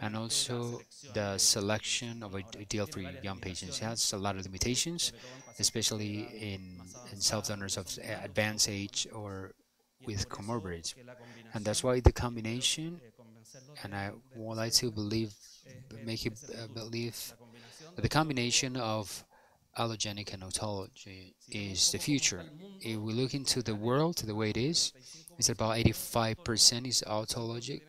and also the selection of ideal for young patients. It has a lot of limitations, especially in self-donors of advanced age or with comorbidities. And that's why the combination, and I would like to make you believe that the combination of allogenic and autology is the future. If we look into the world the way it is, it's about 85% is autologic,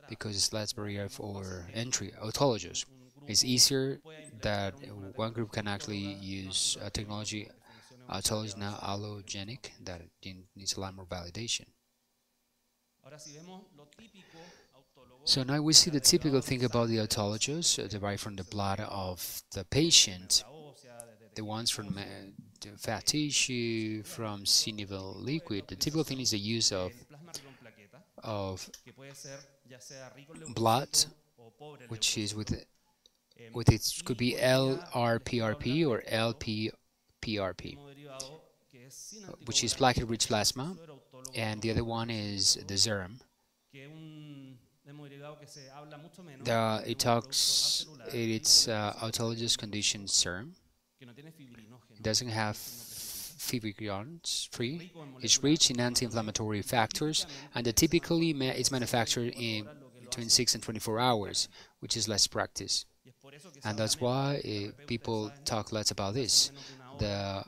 because it's less barrier for entry. Autologous, it's easier that one group can actually use technology. Autologous is now allogenic, that needs a lot more validation. So now we see the typical thing about the autologous derived from the blood of the patient, the ones from the fat tissue, from synovial liquid. The typical thing is the use of blood, which is with it could be LRPRP or LPPRP. which is plaquette-rich plasma, and the other one is the serum. It's autologous conditioned serum. It doesn't have fibrinogens free. It's rich in anti-inflammatory factors, and typically it's manufactured in between 6 and 24 hours, which is less practice. And that's why people talk less about this. The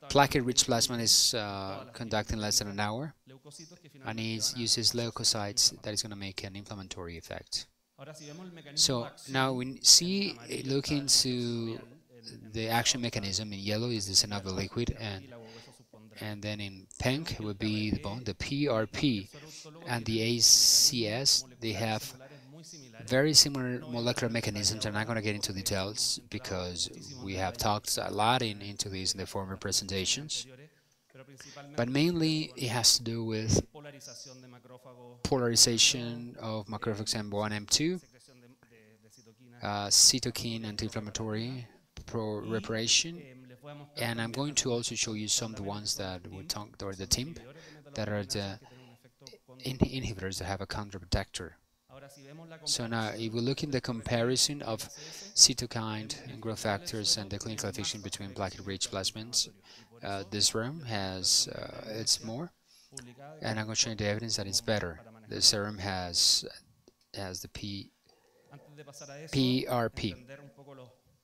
plaquette-rich plasma is conducted in less than an hour, and it uses leukocytes that is going to make an inflammatory effect. So now we look into the action mechanism. In yellow is the synovial liquid, and then in pink would be the bone, the PRP, and the ACS. They have very similar molecular mechanisms. I'm not going to get into details because we have talked a lot into these in the former presentations. But mainly it has to do with polarization of macrophages M1, M2, cytokine anti-inflammatory pro-reparation, and I'm going to also show you some of the ones that we talked, or the TIMP, that are the inhibitors that have a counterprotector. So now, if we look in the comparison of cytokine and growth factors and the clinical efficacy between plaquette-rich plasmids, this serum has it's more, and I'm going to show you the evidence that it's better. The serum has the PRP.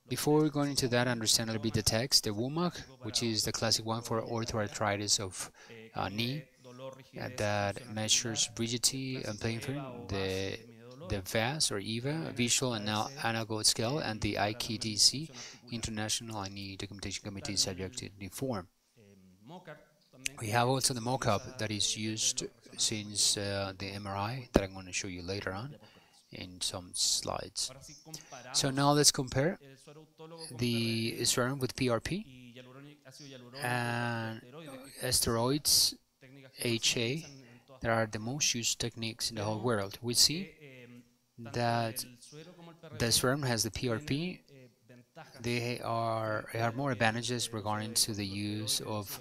Before going into that, understand a little bit the text. The WOMAC, which is the classic one for osteoarthritis of knee, that measures rigidity and pain frame. The VAS or EVA, Visual Analog Scale, and the IKDC, International Knee Documentation Committee Subjective Form. We have also the mock-up that is used since the MRI that I'm going to show you later on in some slides. So now let's compare the serum with PRP and steroids, HA. There are the most used techniques in the whole world. We see that the serum has the PRP. They have more advantages regarding to the use of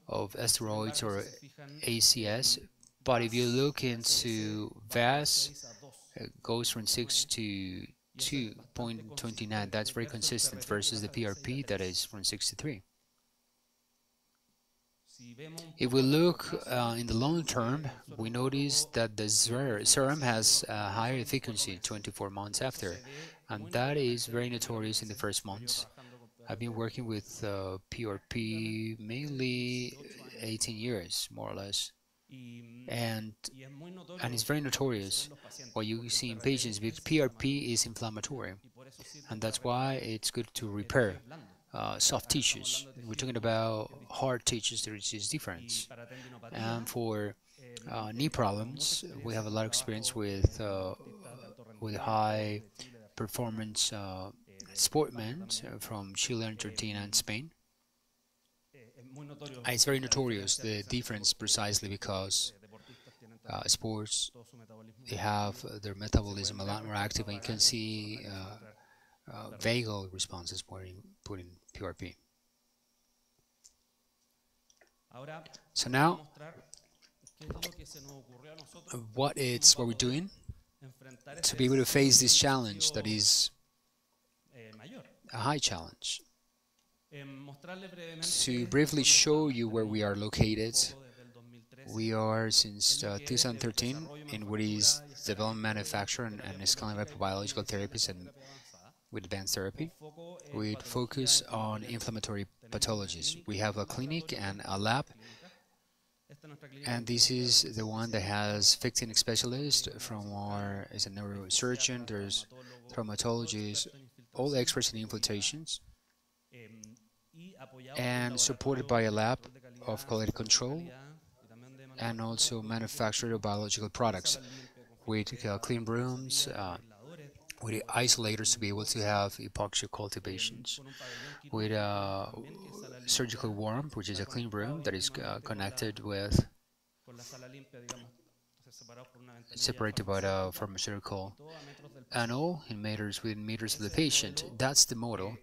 steroids or ACS. But if you look into VAS, it goes from 6 to 2.29. That's very consistent versus the PRP that is from 6 to 3. If we look in the long term, we notice that the serum has a higher efficacy 24 months after, and that is very notorious in the first months. I've been working with PRP mainly 18 years, more or less, and it's very notorious. What you see in patients with PRP is inflammatory, and that's why it's good to repair soft tissues. We're talking about hard tissues, there is difference. And for knee problems, we have a lot of experience with high performance sportmen from Chile, Argentina, and Spain. It's very notorious, the difference, precisely because sports, they have their metabolism a lot more active, and you can see vagal responses putting PRP. So now, what we're doing to be able to face this challenge that is a high challenge. To briefly show you where we are located, we are since 2013 in what is development, manufacture, and scaling up biological therapies and with advanced therapy. We focus on inflammatory pathologies. We have a clinic and a lab, and this is the one that has 15 specialists from is a neurosurgeon, there's traumatologists, all experts in infiltrations, and supported by a lab of quality control and also manufacturer of biological products with clean rooms, with isolators to be able to have epoxy cultivations, with a surgical warm, which is a clean room that is connected with, separated by the pharmaceutical, and all in meters, within meters of the patient. That's the model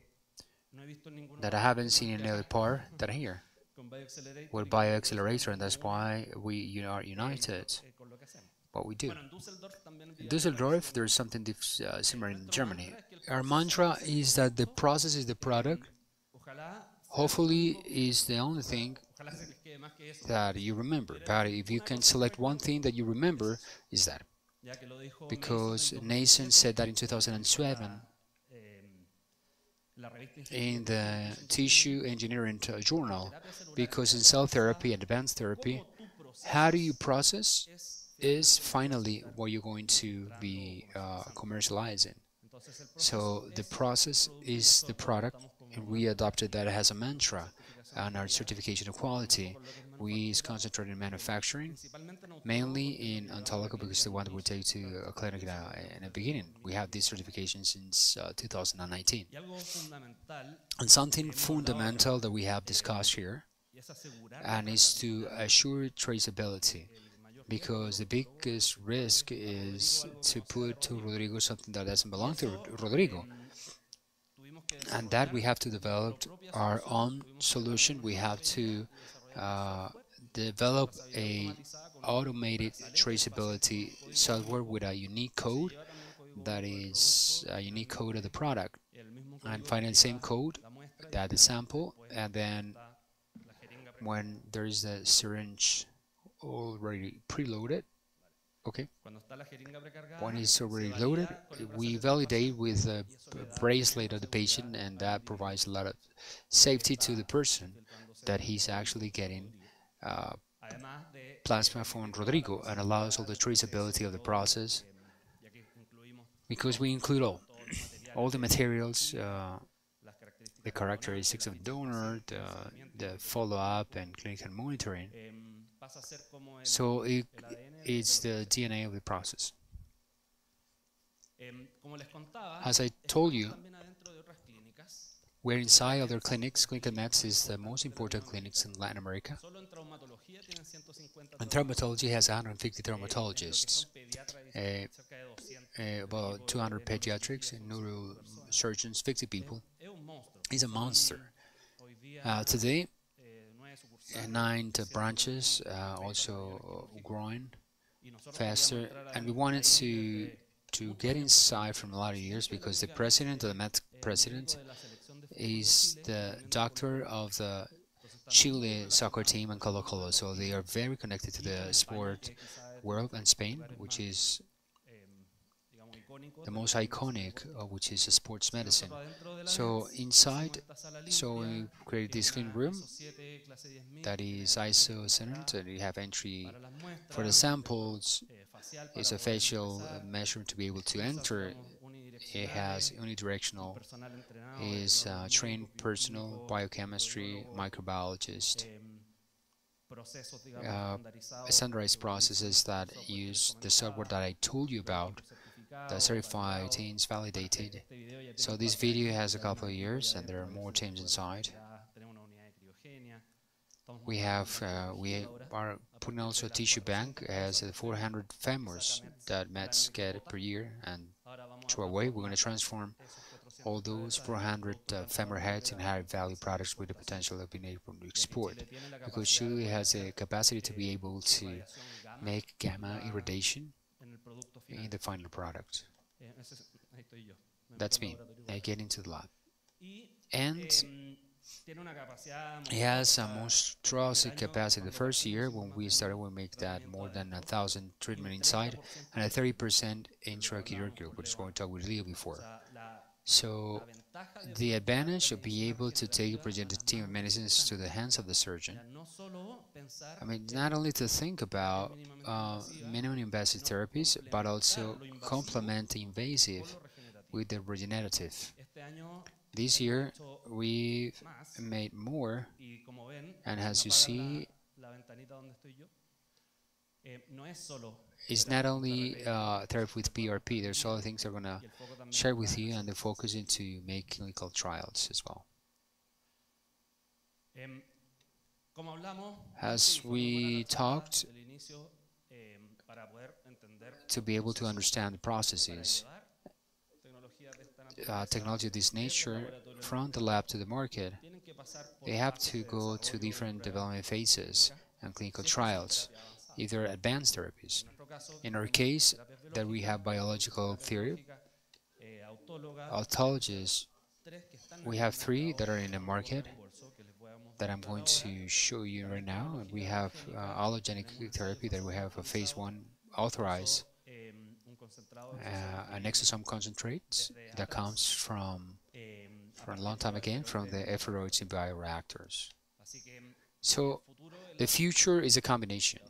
that I haven't seen in any other part that are here. We're bioaccelerator, and that's why we are united. What we do. In Düsseldorf, there's something similar in Germany. Our mantra is that the process is the product. Hopefully, is the only thing that you remember. But if you can select one thing that you remember, is that. Because Nason said that in 2007 in the Tissue Engineering Journal, because in cell therapy and advanced therapy, how do you process is finally what you're going to be commercializing. So the process is the product, and we adopted that as a mantra on our certification of quality. We concentrate in manufacturing, mainly in oncology, because the one that we take to a clinic in the beginning. We have this certification since 2019. And something fundamental that we have discussed here, and is to assure traceability. Because the biggest risk is to put to Rodrigo something that doesn't belong to Rodrigo. And that we have to develop our own solution. We have to develop a automated traceability software with a unique code that is a unique code of the product. And finally, the same code, that the sample, and then when there is a syringe already preloaded, okay, when it's already loaded, we validate with a bracelet of the patient, and that provides a lot of safety to the person that he's actually getting plasma from Rodrigo, and allows all the traceability of the process, because we include all the materials, the characteristics of the donor, the follow-up and clinical monitoring. So it's the DNA of the process. As I told you, we're inside other clinics. Clinical Max is the most important clinics in Latin America. And traumatology has 150 traumatologists, about 200 pediatrics and neurosurgeons, 50 people. It's a monster. Today, 9 branches, also growing faster, and we wanted to get inside from a lot of years, because the president, the Met president, is the doctor of the Chile soccer team in Colo-Colo, so they are very connected to the sport world, and Spain, which is the most iconic, which is sports medicine. So inside, we create this clean room that is ISO centered, and you have entry for the samples. It's a facial measure to be able to enter. It has unidirectional, is trained personnel, biochemistry, microbiologist, standardized processes that use the software that I told you about, the certified teams validated. So this video has a couple of years, and there are more teams inside. We are putting also a tissue bank as 400 femurs that Mets get per year and throw away. We're going to transform all those 400 femur heads in high value products with the potential of being able to export, because Chile has a capacity to be able to make gamma irradiation in the final product. That's me. I get into the lab. And it has a monstrous capacity. The first year when we started, we make that more than 1,000 treatment inside, and a 30% intrachirurgical, which is what we talked with Leo before. So the advantage of being able to take a regenerative medicines to the hands of the surgeon, I mean, not only to think about minimum invasive therapies, but also complement the invasive with the regenerative. This year we've made more, and as you see, it's not only therapy with PRP, there's other things I'm going to share with you, and the focus is to make clinical trials as well. As we talked, to be able to understand the processes, technology of this nature from the lab to the market, they have to go to different development phases and clinical trials, either advanced therapies. In our case, that we have biological theory, autologists, we have 3 that are in the market that I'm going to show you right now. And we have allogenic therapy that we have a phase 1 authorized, an exosome concentrate that comes from a long time again from the epheroids in bioreactors. So the future is a combination.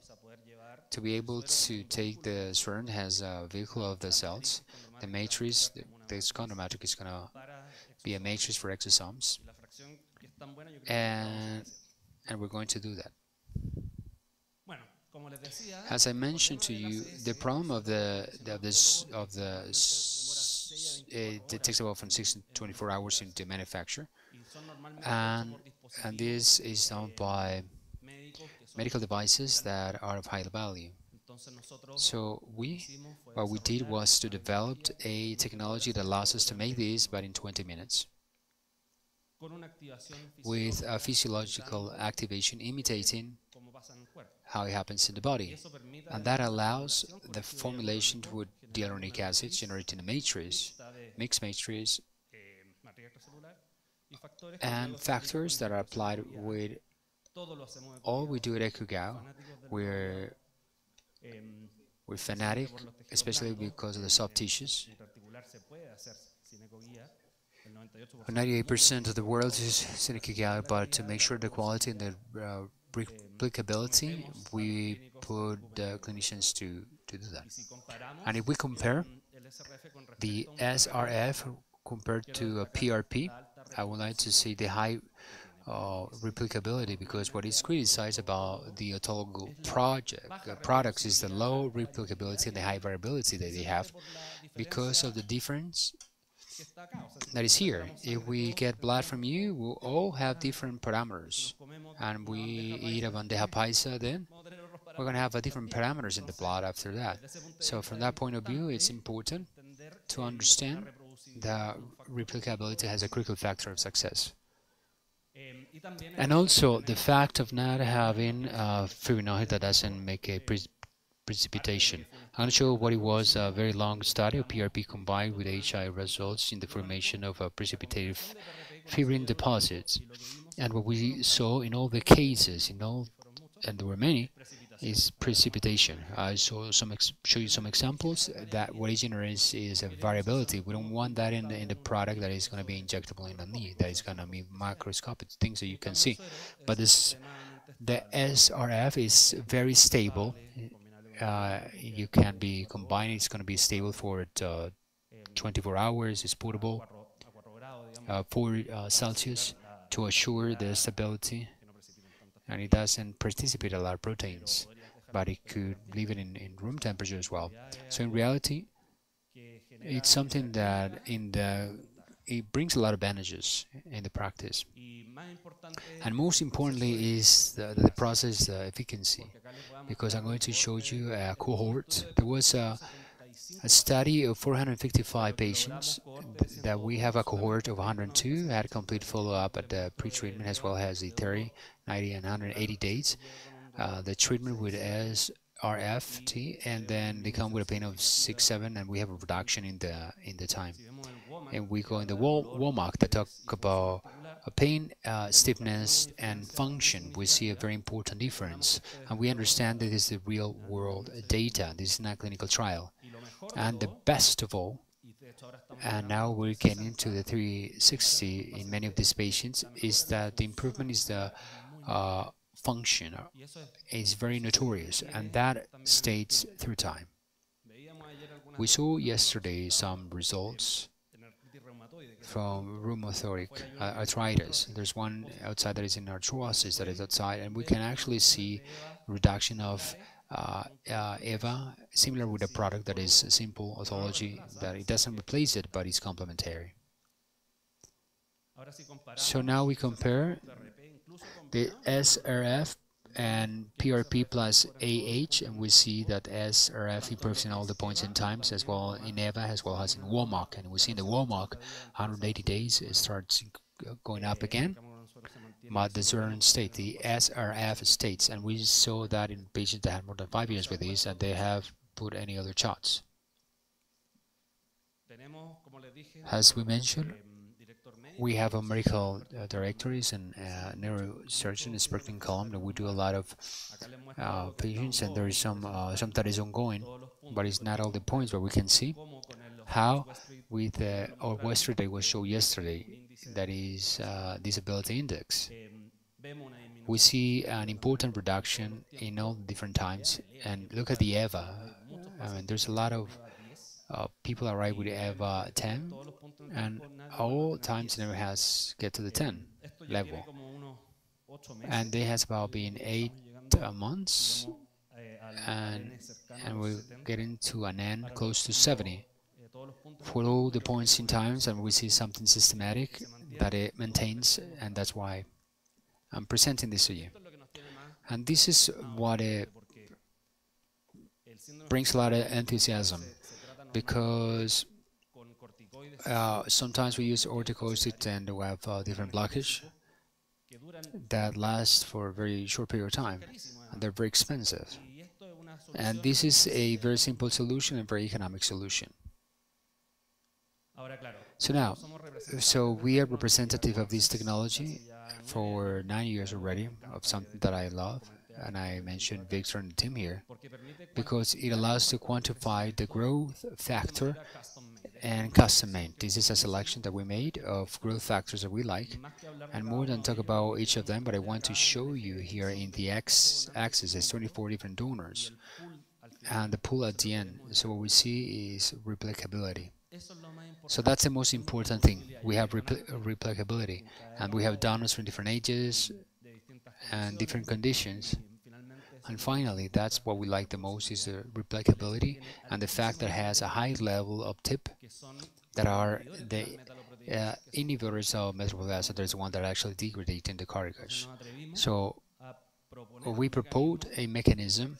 To be able to take the CERN as a vehicle of the cells, the matrix, this chronomatic is going to be a matrix for exosomes, and we're going to do that. As I mentioned to you, the problem of it takes about from 6 to 24 hours to manufacture, and this is done by medical devices that are of high value. So what we did was to develop a technology that allows us to make this, but in 20 minutes, with a physiological activation imitating how it happens in the body. And that allows the formulation with hyaluronic acid generating a matrix, mixed matrix, and factors that are applied with all we do at EcoGao. We're fanatic, especially because of the soft tissues. 98% of the world is EcoGao, but to make sure the quality and the replicability, we put the clinicians to do that. And if we compare the SRF compared to a PRP, I would like to see the high replicability, because what is criticized about the autologous products is the low replicability and the high variability that they have because of the difference that is here. If we get blood from you, we'll all have different parameters, and we eat a bandeja paisa, then we're going to have different parameters in the blood after that. So from that point of view, it's important to understand that replicability has a critical factor of success. And also the fact of not having fibrinogen that doesn't make a precipitation. I'm going to show what it was a very long study of PRP combined with HI results in the formation of a precipitative fibrin deposits. And what we saw in all the cases, and there were many, is precipitation. I show you some examples that what it generates is a variability. We don't want that in the product that is going to be injectable in the knee, that is going to be microscopic, things that you can see. But the SRF is very stable. You can be combined, it's going to be stable for 24 hours, it's portable, 4 Celsius to assure the stability, and it doesn't precipitate a lot of proteins, but it could leave it in room temperature as well. So in reality, it's something that it brings a lot of advantages in the practice. And most importantly is the process efficacy, because I'm going to show you a cohort. There was a study of 455 patients that we have a cohort of 102 had complete follow-up at the pre-treatment as well as the 30, 90, and 180 days. The treatment with SRFT, and then they come with a pain of 6, 7, and we have a reduction in the time. And we go in the WOMAC that talk about pain, stiffness, and function. We see a very important difference, and we understand that this is the real-world data. This is not a clinical trial. And the best of all, and now we're getting into the 360 in many of these patients, is that the improvement is the function is very notorious, and that stays through time. We saw yesterday some results from rheumatoid arthritis. There's one outside that is in arthrosis that is outside, and we can actually see reduction of EVA, similar with a product that is simple autology, that it doesn't replace it, but it's complementary. So now we compare the SRF and PRP plus AH, and we see that SRF improves in all the points and times, as well in EVA, as well as in WOMAC. And we see in the WOMAC, 180 days, it starts going up again. But the certain state, the SRF states, and we saw that in patients that had more than 5 years with this, and they have put any other charts. As we mentioned, we have a medical directories and neurosurgeon expecting column that we do a lot of patients, and there is some that is ongoing, but it's not all the points. But we can see how with our Western that was shown yesterday, that is disability index. We see an important reduction in all different times, and look at the EVA. I mean, there's a lot of people arrive with EVA 10, and all times never has get to the 10 level, and they has about been 8 months, and we're getting to an end close to 70 for all the points in times, and we see something systematic that it maintains, and that's why I'm presenting this to you. And this is what brings a lot of enthusiasm, because sometimes we use corticosteroids and we have different blockage that last for a very short period of time, and they're very expensive. And this is a very simple solution and very economic solution. So we are representative of this technology for 9 years already, of something that I love, and I mentioned Victor and the team here, because it allows to quantify the growth factor and custom made. This is a selection that we made of growth factors that we like, and more than talk about each of them, but I want to show you here in the x-axis is 24 different donors, and the pool at the end. So what we see is replicability. So that's the most important thing. We have replicability, and we have donors from different ages and different conditions. And finally, that's what we like the most, is the replicability and the fact that it has a high level of TIP, that are the inhibitors of metabolization. There's one that actually degrade in the cartilage. So we proposed a mechanism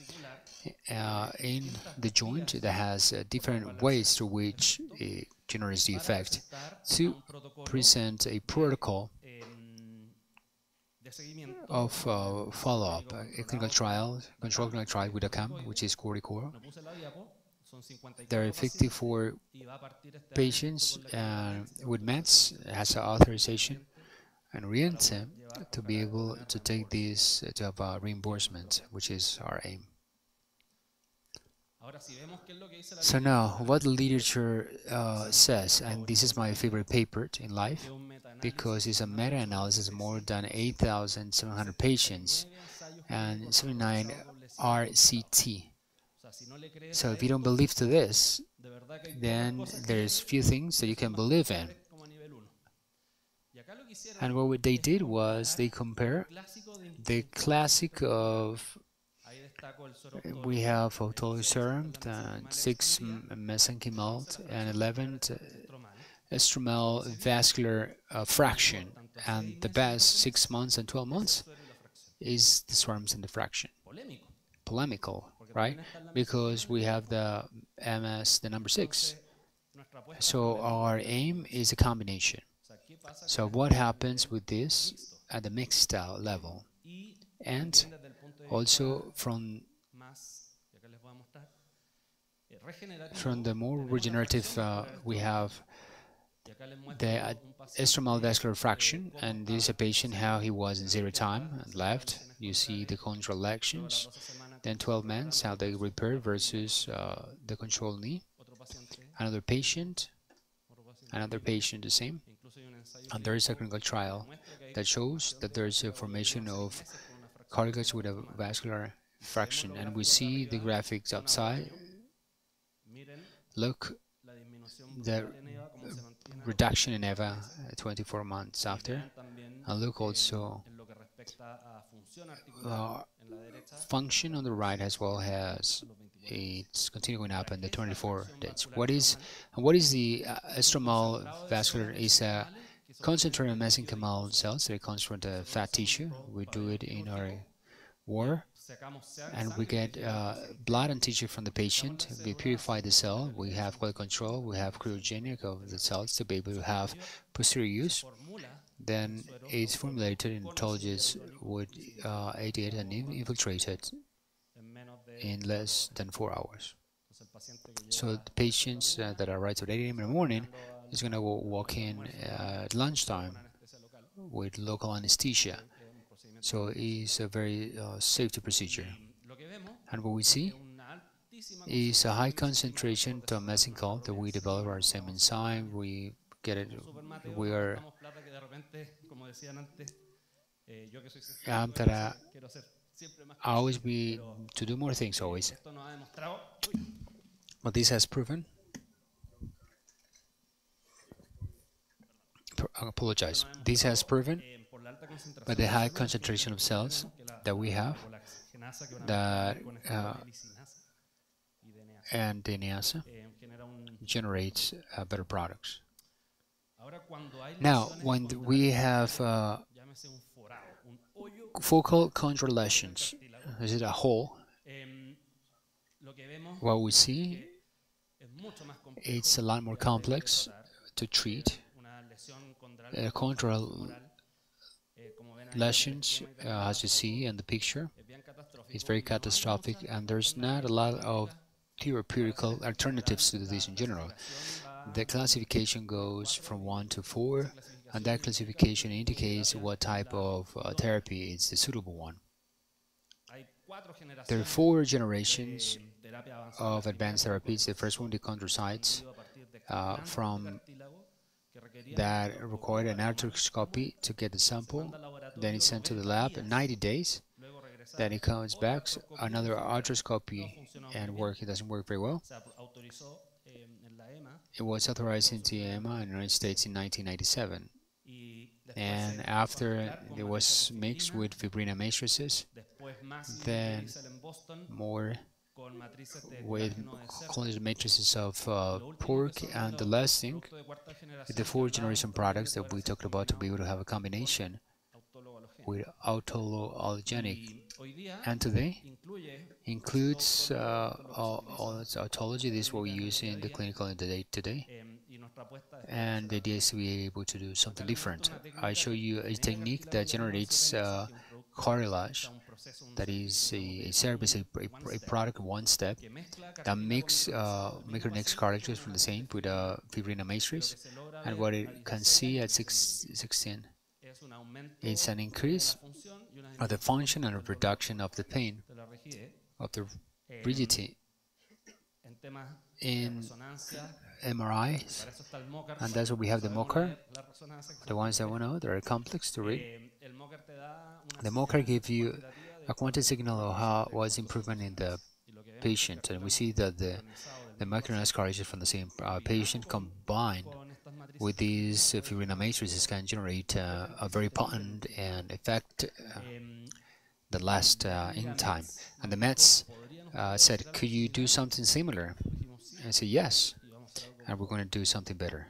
in the joint that has different ways through which it generates the effect, to present a protocol of follow-up, a clinical trial, controlled clinical trial with a CAM, which is Corticor. There are 54 patients with meds, has an authorization, and Riente to be able to take this to have a reimbursement, which is our aim. So now, what the literature says, and this is my favorite paper in life, because it's a meta-analysis of more than 8,700 patients and 79 RCT. So if you don't believe to this, then there's few things that you can believe in. And what they did was they compare the classic of, we have autoleucel, 6 mesenchymal, and 11 estromal vascular fraction, and the best 6 months and 12 months is the swarms and the fraction. Polemical, right? Because we have the MS, the number 6. So our aim is a combination. So what happens with this at the mixed level? And also from the more regenerative, we have the estromal vascular fraction, and this is a patient how he was in 0 time and left. You see the control actions, then 12 months how they repair versus the control knee. Another patient the same, and there is a clinical trial that shows that there is a formation of cartilage with a vascular fraction, and we see the graphics outside. Look, the reduction in EVA 24 months after, and look also function on the right as well as it's continuing up in the 24 days. What is the estromal vascular? Is a concentrated mesenchymal cells that comes from the fat tissue. We do it in our war, and we get blood and tissue from the patient. We purify the cell. We have quality control. We have cryogenic of the cells to be able to have posterior use. Then it's formulated in autologous would ideate and infiltrated in less than 4 hours. So the patients that arrive at 8 a.m. in the morning is going to walk in at lunchtime with local anesthesia. So it's a very safety procedure. And what we see is a high concentration to mesenchymal that we develop our same enzyme. We get it. We are that I always be to do more things always. But this has proven. I apologize. This has proven by the high concentration of cells that we have that and DNA generates better products. Now, when we have focal chondral lesions, is it a hole? What we see, it's a lot more complex to treat. Chondral lesions, as you see in the picture, it's very catastrophic, and there's not a lot of therapeutic alternatives to this in general. The classification goes from 1 to 4, and that classification indicates what type of therapy is the suitable one. There are 4 generations of advanced therapies. The first one, the chondrocytes, from that required an arthroscopy to get the sample. Then it's sent to the lab in 90 days. Then it comes back, another arthroscopy, and it doesn't work very well. It was authorized in the EMA in the United States in 1997. And after it was mixed with fibrina matrices, then more with collagen matrices of pork, and the last thing, the 4 generation products that we talked about to be able to have a combination with autologenic. And today includes autology. This is what we use in the clinical in the day today. And the idea is to be able to do something different. I show you a technique that generates cartilage. That is a service, a product, one step that makes micronext cartilages from the same with a fibrina matrix. And what it can see at 16 is an increase of the function and a reduction of the pain, of the rigidity. In MRIs, and that's where we have the MOCAR, the ones that we know that are complex to read. The MOCAR gives you a quantitative signal of how was improvement in the patient, and we see that the micronext cartilages from the same patient combined with these fibrina matrices can generate a very potent and effect that lasts in time. And the Mets said, "Could you do something similar?" And I said, "Yes, and we're going to do something better."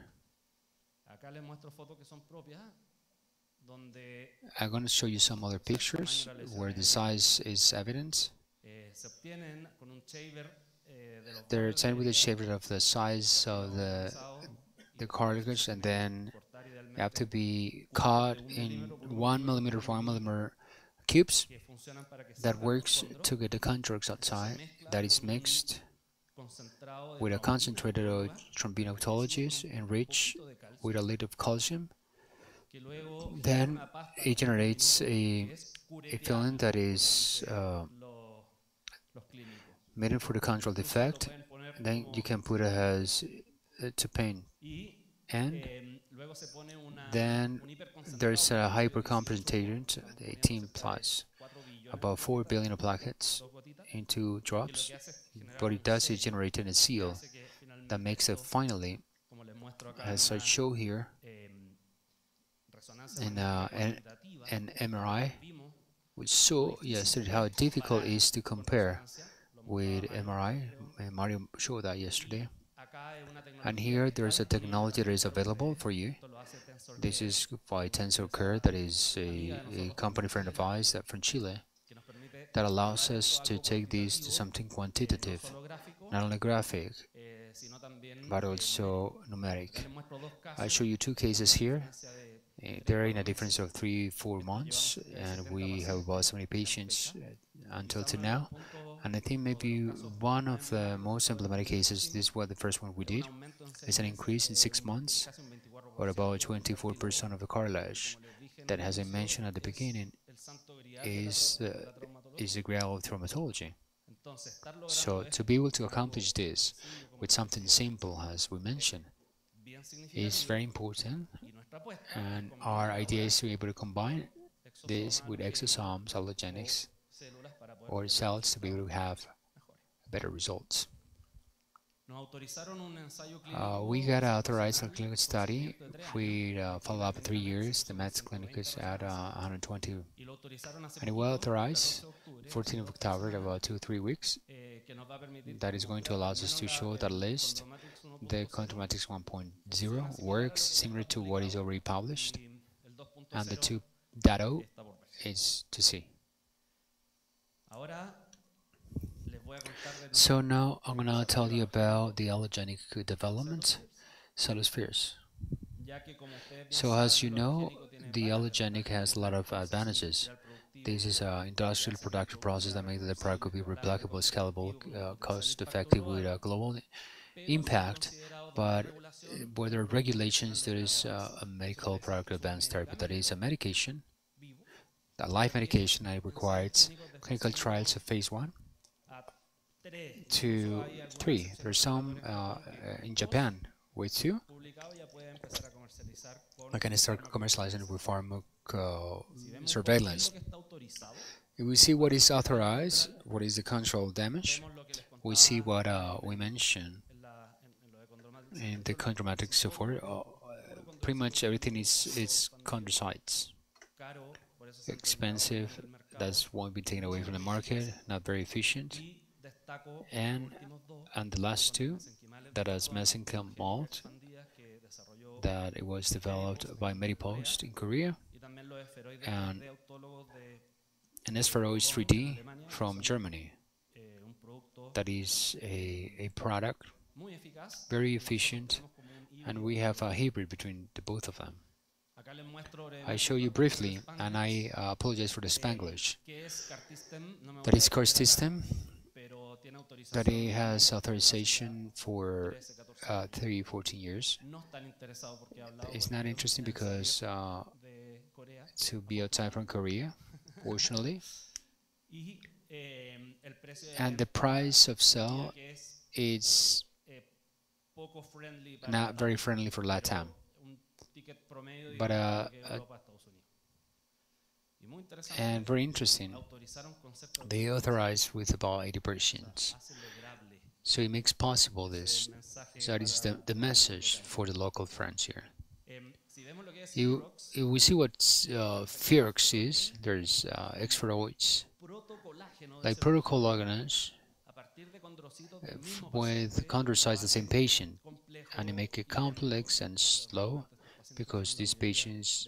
I'm going to show you some other pictures where the size is evident. They're obtained with a shaver of the size of the cartilage, and then they have to be cut in 1 millimeter for 1 millimeter cubes. That works to get the contracts outside. That is mixed with a concentrated trombine autologous enriched with a little of calcium. Then it generates a film that is made for the control defect. Then you can put it as to paint, and then there's a hypercompensator, 18 plus, about 4 billion plaquettes into drops. What it does is generate a seal that makes it finally, as I show here, in an MRI. We saw yesterday how difficult it is to compare with MRI. Mario showed that yesterday. And here there's a technology that is available for you. This is by TensorCare, that is a company friend of ours from Chile, that allows us to take this to something quantitative, not only graphic, but also numeric. I show you two cases here. They're in a difference of 3-4 months, and we have about 70 patients until to now. And I think maybe one of the most emblematic cases, this was the first one we did, is an increase in 6 months, or about 24% of the cartilage. That, as I mentioned at the beginning, is the grail of traumatology. So to be able to accomplish this with something simple, as we mentioned, is very important, and our idea is to be able to combine this with exosomes, allogenics, or cells to be able to have better results. We got authorized a clinical study. We follow up 3 years. The Mets clinic is at 120, and it was authorized 14th of October, about 2-3 weeks. That is going to allow us to show that list. The Contromatics 1.0 works similar to what is already published, and the 2.0 is to see. So now I'm going to tell you about the allogenic development, cellospheres. So as you know, the allogenic has a lot of advantages. This is an industrial productive process that makes the product could be replicable, scalable, cost-effective with a global impact. But where there are regulations, there is a medical product advanced therapy, that is a medication, a live medication, and it requires clinical trials of phase 1 to 3. There's some in Japan with 2. I can start commercializing with surveillance. If we see what is authorized, what is the control damage, we see what we mentioned in the chondromatics so far. Pretty much everything is chondrocytes. Expensive, that's won't be taken away from the market, not very efficient. And the last two, that is mesenchymal mold, that it was developed by Medipost in Korea, and spheroids 3D from Germany. That is a product very efficient, and we have a hybrid between the both of them. I show you briefly, and I apologize for the Spanglish. That is car system, that it has authorization for 14 years. It's not interesting because to be outside from Korea, fortunately. And the price of cell is not very friendly for LATAM. But and very interesting, they authorize with about 80 patients. So it makes possible this. So that is the message for the local friends here. We see what FIRX is. There's spheroids, like protocollagenous, with chondrocytes the same patient, and they make it complex and slow because these patients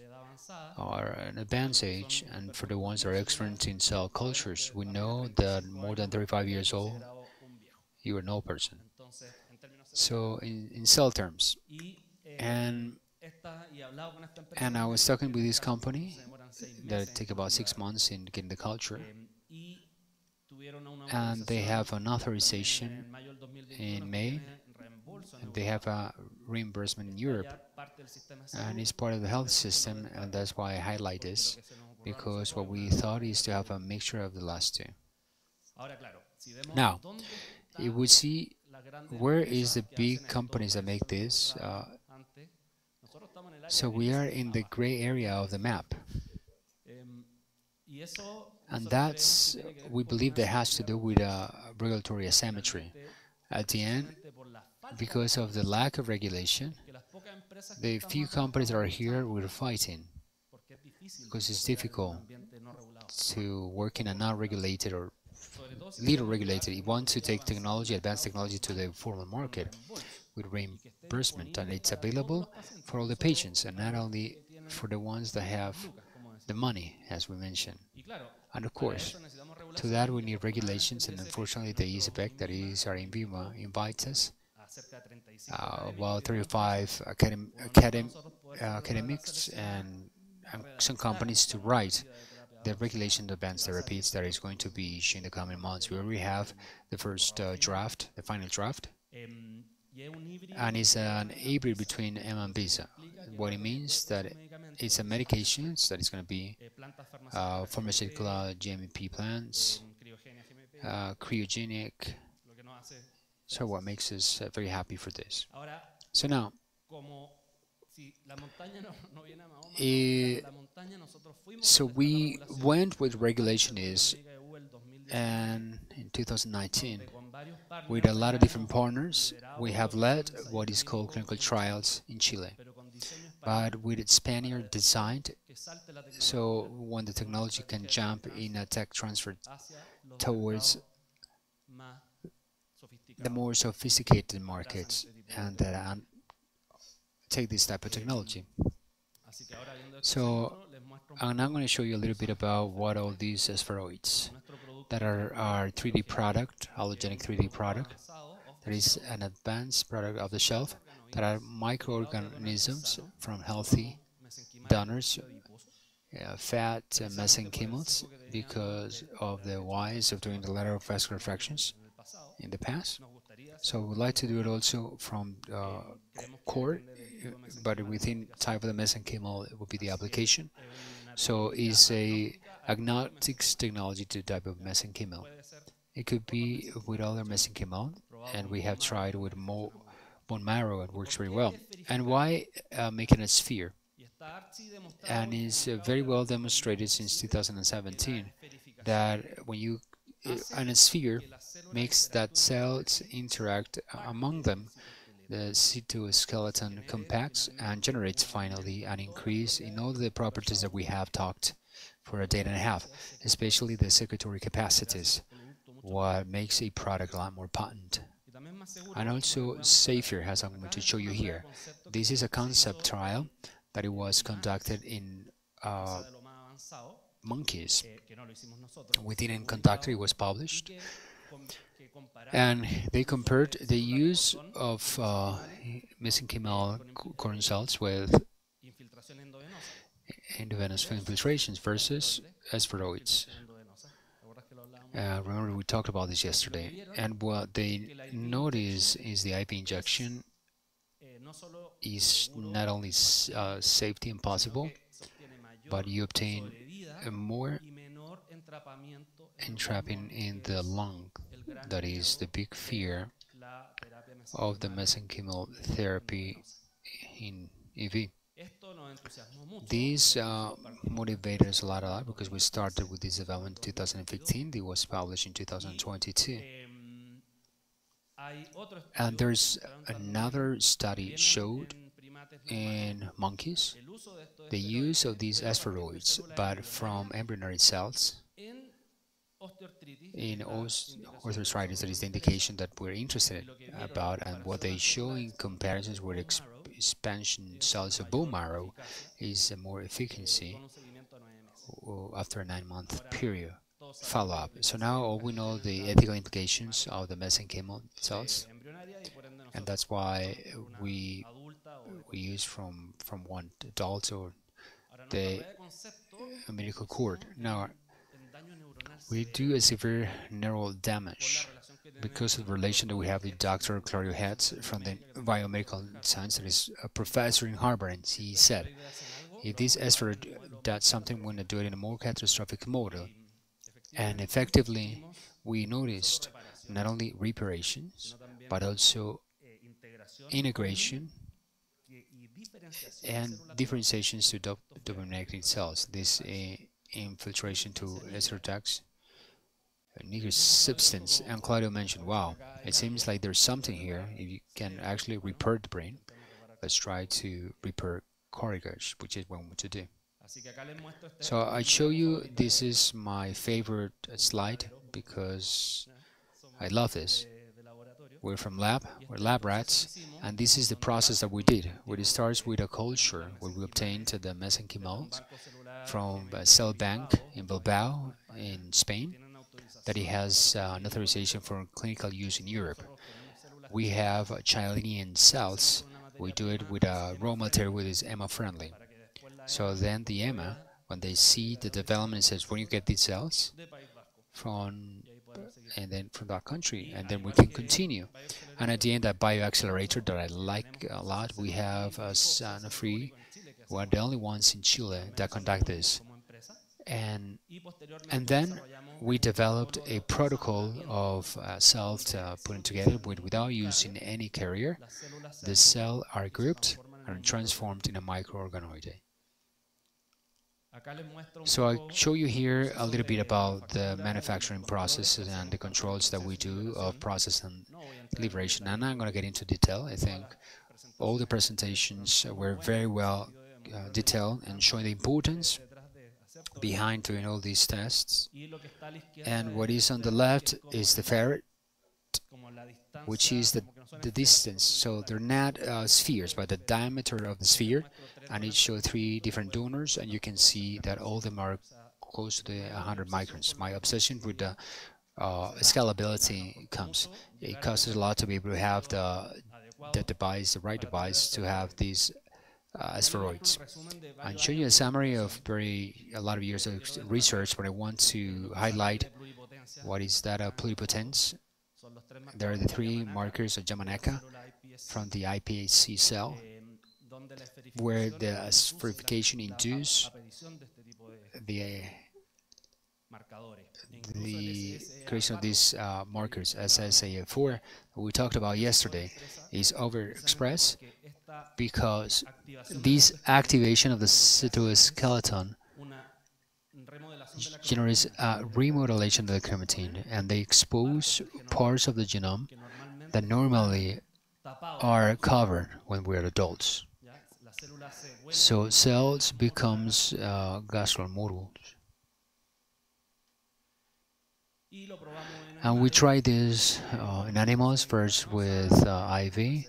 are an advanced age, and for the ones that are experienced in cell cultures, we know that more than 35 years old, you are an old person. So in cell terms, and I was talking with this company that take about 6 months in getting the culture, and they have an authorization in May, and they have a reimbursement in Europe, and it's part of the health system, and that's why I highlight this, because what we thought is to have a mixture of the last two. Now, if we see where is the big companies that make this, so we are in the gray area of the map, and that's, we believe, that has to do with regulatory asymmetry. At the end, because of the lack of regulation, the few companies that are here, we're fighting, because it's difficult to work in a non-regulated or little regulated. You want to take technology, advanced technology, to the formal market with reimbursement, and it's available for all the patients, and not only for the ones that have the money, as we mentioned. And of course, To that, we need regulations, and unfortunately, the ISEPEC, that is our INVIMA, invites us. About 35 academics and some companies to write the regulation of advanced therapies that is going to be issued in the coming months. We already have the first draft, the final draft, and it's an hybrid between M and VISA. What it means that it's a medication that is going to be pharmaceutical GMP plants, cryogenic. So what makes us very happy for this? So now, so we went with regulation is, and in 2019, with a lot of different partners, we have led what is called clinical trials in Chile, but with its Spaniard designed, so when the technology can jump in a tech transfer towards the more sophisticated markets and that take this type of technology. So I'm now going to show you a little bit about what all these spheroids that are our 3D product, allogenic 3D product, that is an advanced product of the shelf, that are microorganisms from healthy donors, fat mesenchymals, because of the whys of doing the lateral vascular fractions in the past. So we would like to do it also from cord, but within type of the mesenchymal it would be the application. So it's a agnostics technology to type of mesenchymal. It could be with other mesenchymal, and we have tried with bone marrow. It works very well. And why making a sphere? And it's very well demonstrated since 2017 that when you and a sphere makes that cells interact among them, the cytoskeleton compacts and generates finally an increase in all the properties that we have talked for a day and a half, especially the secretory capacities, what makes a product a lot more potent. And also safer, as I'm going to show you here. This is a concept trial that it was conducted in monkeys. We didn't conduct it, it was published. And they compared the use of mesenchymal corn cells with endovenous infiltrations versus spheroids. Remember, we talked about this yesterday. And what they notice is the IP injection is not only safety and possible, but you obtain more entrapping in the lung. That is the big fear of the mesenchymal therapy in EV. These motivated us a lot because we started with this development in 2015. It was published in 2022. And there's another study showed in monkeys the use of these spheroids, but from embryonic cells in osteoarthritis. That is the indication that we're interested about, and what they show in comparisons with expansion cells of bone marrow is a more efficacy after a 9-month period follow-up. So now all we know the ethical implications of the mesenchymal cells, and that's why we use from one adult or the umbilical cord. Now we do a severe neural damage because of the relation that we have with Dr. Claudio Hetz from the biomedical science, that is a professor in Harvard, and he said, if this spheroid does something, we're going to do it in a more catastrophic model. And effectively, we noticed not only reparations, but also integration and differentiations to dopamine cells. This infiltration to estrotax, niggard substance. And Claudio mentioned, wow, it seems like there's something here. If you can actually repair the brain, let's try to repair corrugation, which is what we want to do. So I show you, this is my favorite slide because I love this. We're from lab, we're lab rats, and this is the process that we did. It starts with a culture where we obtained the mesenchymal from a cell bank in Bilbao, in Spain, that it has an authorization for clinical use in Europe. We have Chilean cells. We do it with a raw material which is EMA-friendly. So then the EMA, when they see the development, says, when you get these cells from that country, and then we can continue. And at the end, that bioaccelerator that I like a lot, we have Sanofi. We're the only ones in Chile that conduct this. And then we developed a protocol of cells putting together without using any carrier. The cells are grouped and transformed in a microorganoid. So I show you here a little bit about the manufacturing processes and the controls that we do of process and liberation. And I'm going to get into detail. I think all the presentations were very well detailed and showing the importance behind doing all these tests. And what is on the left is the ferret, which is the distance. So they're not spheres, but the diameter of the sphere. And it shows 3 different donors, and you can see that all of them are close to the 100 microns. My obsession with the scalability comes. It costs a lot to be able to have the device, the right device, to have these spheroids. I'll show you a summary of a lot of years of research, but I want to highlight what is that pluripotence. There are the 3 markers of Yamanaka from the iPSC cell, where the spherification induces the creation of these markers, as SSAF4, we talked about yesterday, is overexpressed because this activation of the cytoskeleton generates a remodulation of the chromatin, and they expose parts of the genome that normally are covered when we're adults. So cells becomes gastromodules. And we tried this in animals, first with IV,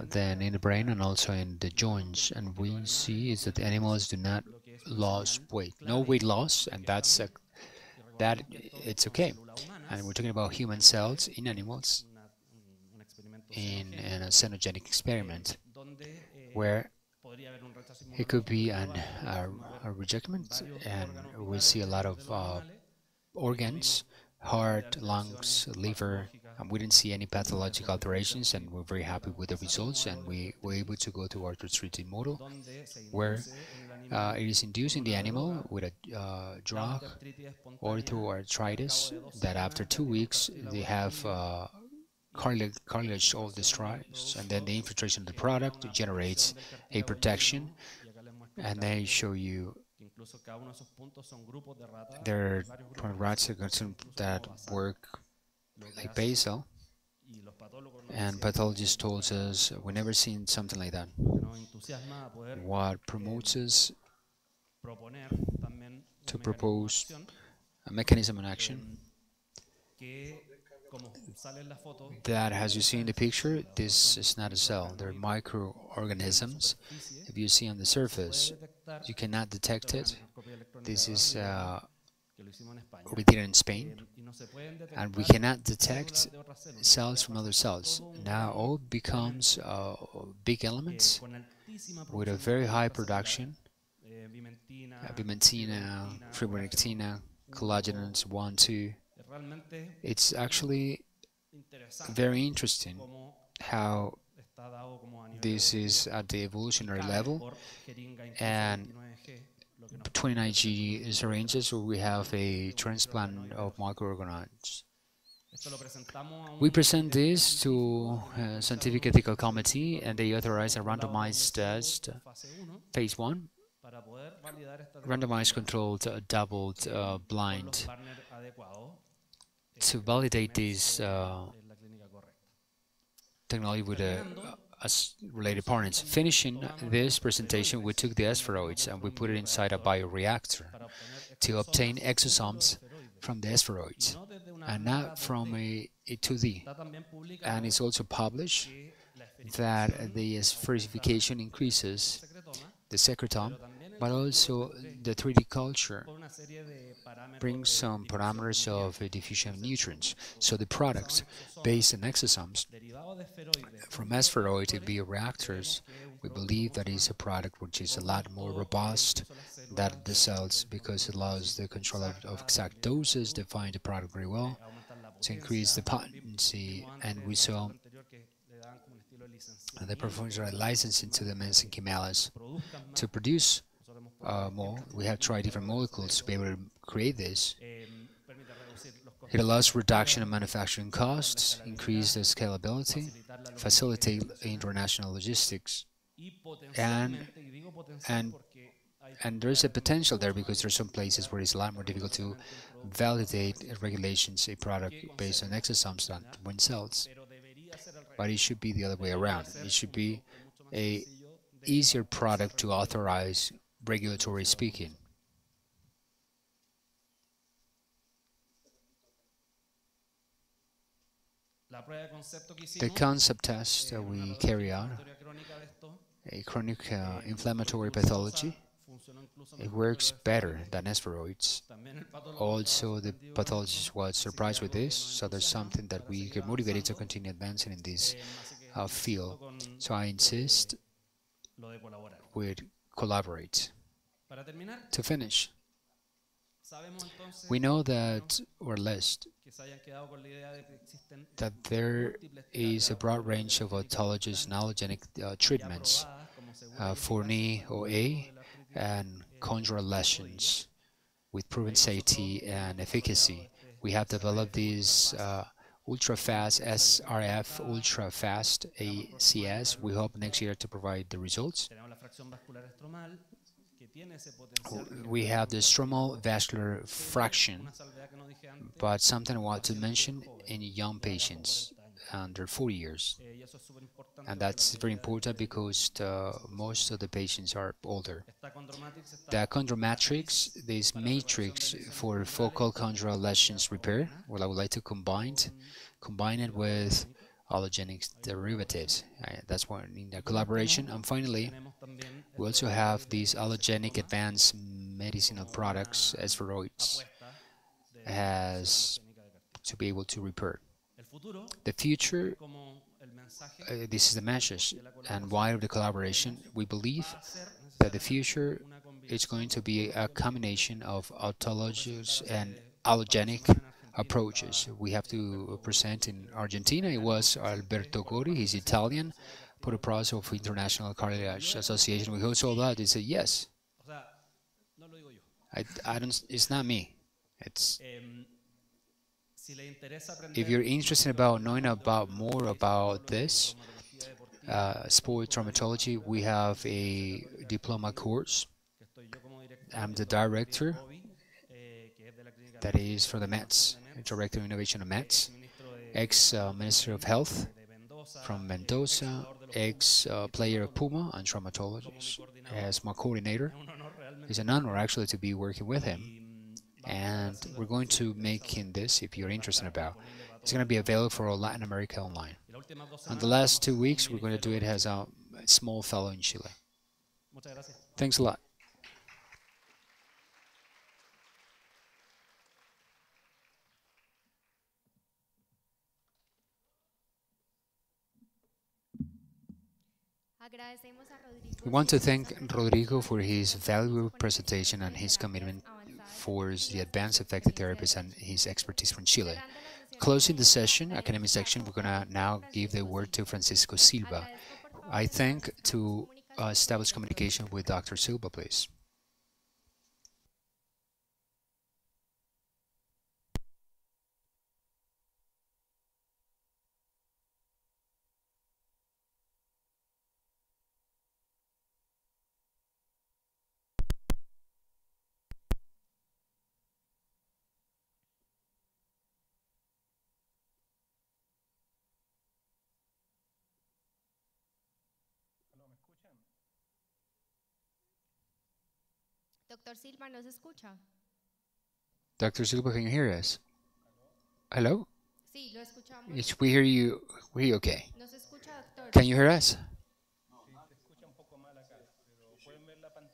then in the brain and also in the joints. And we see is that the animals do not lose weight. No weight loss, and that's it's okay. And we're talking about human cells in animals in a xenogenic experiment, where it could be a rejectment, and we see a lot of organs, heart, lungs, liver, and we didn't see any pathological alterations, and we're very happy with the results. And we were able to go to our 3D model, where it is induced in the animal with a drug or through arthritis, that after 2 weeks they have cartilage all destroys, and then the infiltration of the product generates a protection. And they show you there are rats that work like basal, and pathologists told us we never seen something like that. What promotes us to propose a mechanism in action that, as you see in the picture, this is not a cell, they're microorganisms. If you see on the surface, you cannot detect it. This is we did it in Spain, and we cannot detect cells from other cells. Now all becomes big elements with a very high production, Bimentina, fibronectina, collagenins 1, 2. It's actually very interesting how this is at the evolutionary level, and 29G is arranged so we have a transplant of microorganisms. We present this to a scientific ethical committee, and they authorize a randomized test, phase 1, randomized controlled doubled blind, to validate this technology with related partners. Finishing this presentation, we took the spheroids and we put it inside a bioreactor to obtain exosomes from the spheroids, and not from a 2D. And it's also published that the spherification increases the secretome, but also the 3D culture brings some parameters of diffusion of nutrients. So the products based on exosomes from spheroid bioreactors, we believe that is a product which is a lot more robust than the cells, because it allows the control of exact doses, define the product very well, to increase the potency, and we saw the performance right licensing to the medicine chemicals to produce more. We have tried different molecules to be able to create this. It allows reduction of manufacturing costs, increase the scalability, facilitate international logistics, and there's a potential there, because there's some places where it's a lot more difficult to validate regulations a product based on exosomes than when cells. But it should be the other way around. It should be a easier product to authorize, regulatory speaking. The concept test that we carry out, a chronic inflammatory pathology, it works better than steroids. Also, the pathologist was surprised with this, so there's something that we get motivated to continue advancing in this field. So I insist with collaborate. To finish, we know that, or list, that there is a broad range of autologous and allogenic treatments for knee OA and chondral lesions with proven safety and efficacy. We have developed these ultra-fast SRF, ultra-fast ACS. We hope next year to provide the results. We have the stromal vascular fraction, but something I want to mention in young patients under 40 years. And that's very important because most of the patients are older. The chondromatrix, this matrix for focal chondral lesions repair, well, I would like to combine it with allogenic derivatives. That's one in the collaboration. And finally, we also have these allogenic advanced medicinal products, steroids, as to be able to repair. The future, this is the message, and why of the collaboration, we believe that the future is going to be a combination of autologous and allogenic approaches. We have to present in Argentina. It was Alberto Gori, he's Italian, put a process of International Cardiac Association. We host all that. He said yes. I don't. It's not me. It's. If you're interested about knowing about more about this sport traumatology, we have a diploma course. I'm the director. That is for the Mets, Director of Innovation of Mets, ex-Minister of Health from Mendoza, ex-player of Puma and traumatologist. As my coordinator, it's an honor actually to be working with him. And we're going to make in this, if you're interested about, it's going to be available for all Latin America online. And the last 2 weeks, we're going to do it as a small fellow in Chile. Thanks a lot. We want to thank Rodrigo for his valuable presentation and his commitment for the advanced effective therapies and his expertise from Chile. Closing the session, academic section, we're going to now give the word to Francisco Silva. I thank to establish communication with Dr. Silva, please. Doctor Silva, ¿nos escucha? Dr. Silva, can you hear us? Hello? Sí, lo escuchamos. Yes, we hear you. We hear you okay. ¿Nos escucha, doctor? Can you hear us?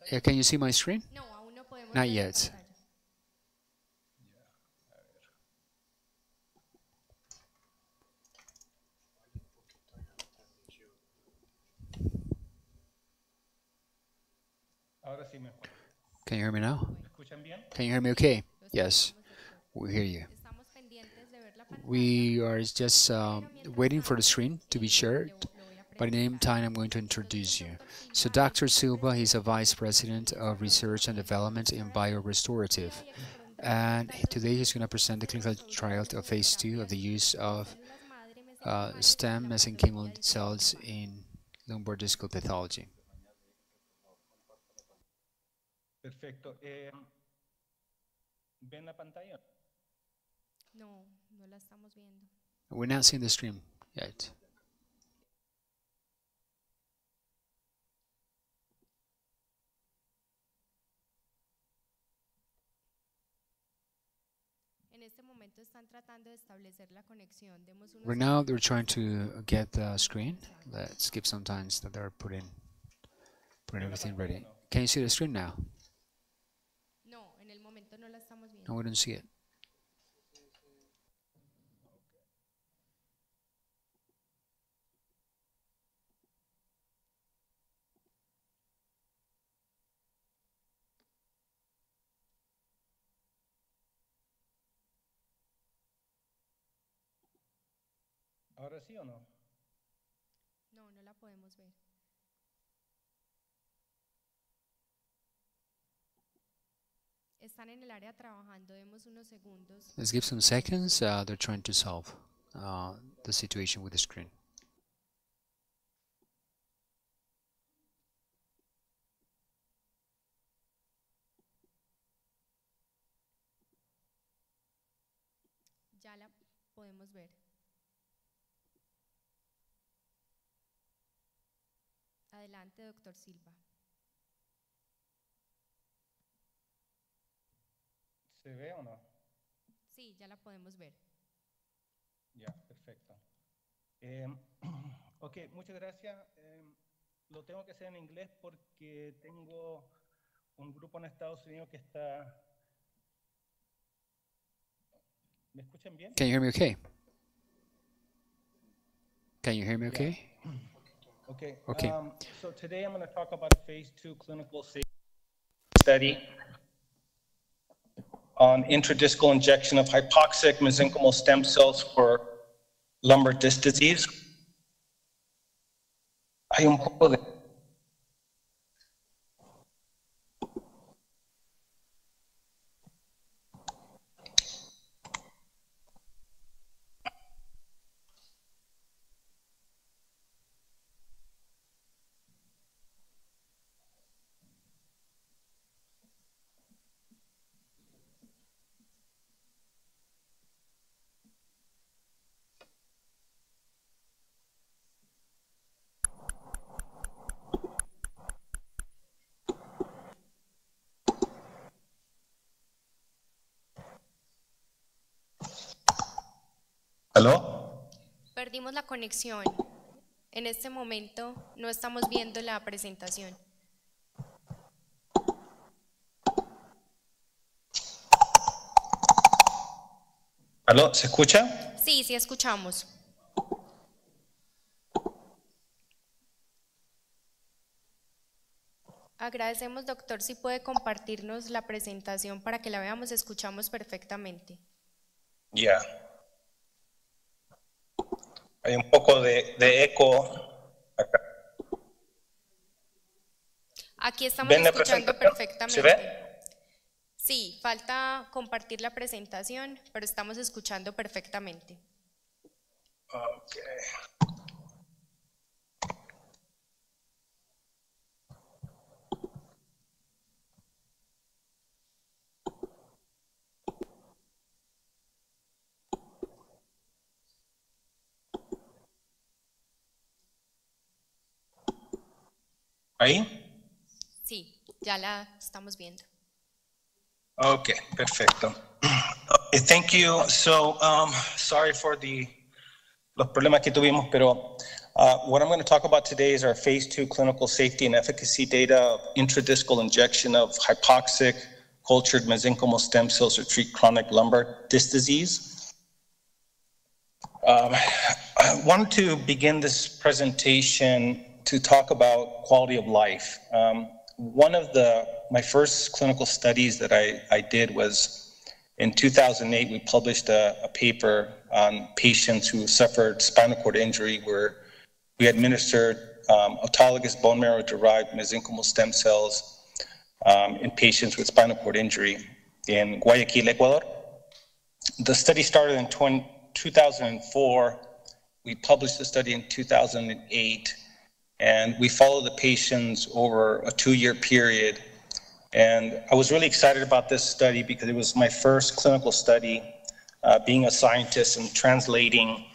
Can you see my screen? Not yet. Can you hear me now? Can you hear me okay? Yes, we hear you. We are just waiting for the screen to be shared. But in the meantime, I'm going to introduce you. So Dr. Silva, he's a Vice President of Research and Development in Biorestorative. And today he's going to present the clinical trial of phase 2 of the use of stem mesenchymal cells in lumbar discal pathology. Perfecto. ¿Ven la pantalla? No, no la estamos viendo. We're not seeing the stream yet. Right now they're trying to get the screen. Let's give some time that they're putting everything ready. Can you see the screen now? No, we don't see it. ¿Ahora sí o no? No, no la podemos ver. Están en el área trabajando, demos unos segundos. Let's give some seconds. They're trying to solve the situation with the screen. Ya la podemos ver. Adelante, doctor Silva. ¿Se ve o no? Sí, ya la podemos ver. Ya, perfecto. Ok, muchas gracias. Lo tengo que hacer en inglés porque tengo un grupo en Estados Unidos que está... ¿Me escuchan bien? Can you hear me okay? Can you hear me okay? Yeah. Okay. Okay. So today I'm going to talk about a phase 2 clinical safety study on intradiscal injection of hypoxic mesenchymal stem cells for lumbar disc disease. Hay un poco de... ¿Aló? Perdimos la conexión. En este momento no estamos viendo la presentación. ¿Aló? ¿Se escucha? Sí, sí escuchamos. Agradecemos, doctor, si puede compartirnos la presentación para que la veamos, escuchamos perfectamente. Ya. Hay un poco de eco acá. Aquí estamos escuchando perfectamente. ¿Se ve? Sí, falta compartir la presentación, pero estamos escuchando perfectamente. Okay. ¿Ahí? Sí, ya la estamos viendo. Okay, perfecto. Okay, thank you. So, sorry for the los problemas que tuvimos, pero what I'm going to talk about today is our phase 2 clinical safety and efficacy data of intradiscal injection of hypoxic cultured mesenchymal stem cells to treat chronic lumbar disc disease. I wanted to begin this presentation to talk about quality of life. One of my first clinical studies that I did was in 2008. We published a paper on patients who suffered spinal cord injury where we administered autologous bone marrow derived mesenchymal stem cells in patients with spinal cord injury in Guayaquil, Ecuador. The study started in 2004. We published the study in 2008, and we followed the patients over a 2-year period. And I was really excited about this study because it was my first clinical study, being a scientist and translating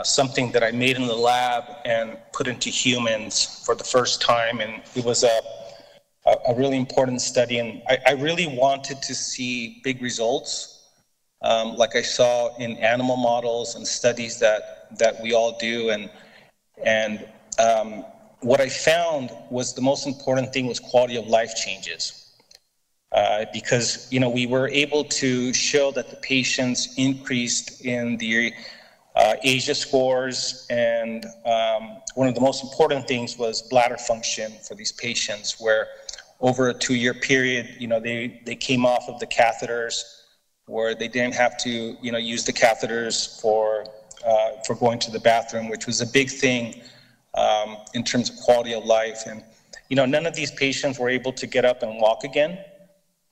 something that I made in the lab and put into humans for the first time. And it was a really important study, and I really wanted to see big results, like I saw in animal models and studies that we all do. And what I found was the most important thing was quality of life changes, because we were able to show that the patients increased in the ASIA scores, and one of the most important things was bladder function for these patients, where over a 2-year period, they came off of the catheters, where they didn't have to, use the catheters for going to the bathroom, which was a big thing in terms of quality of life. And none of these patients were able to get up and walk again,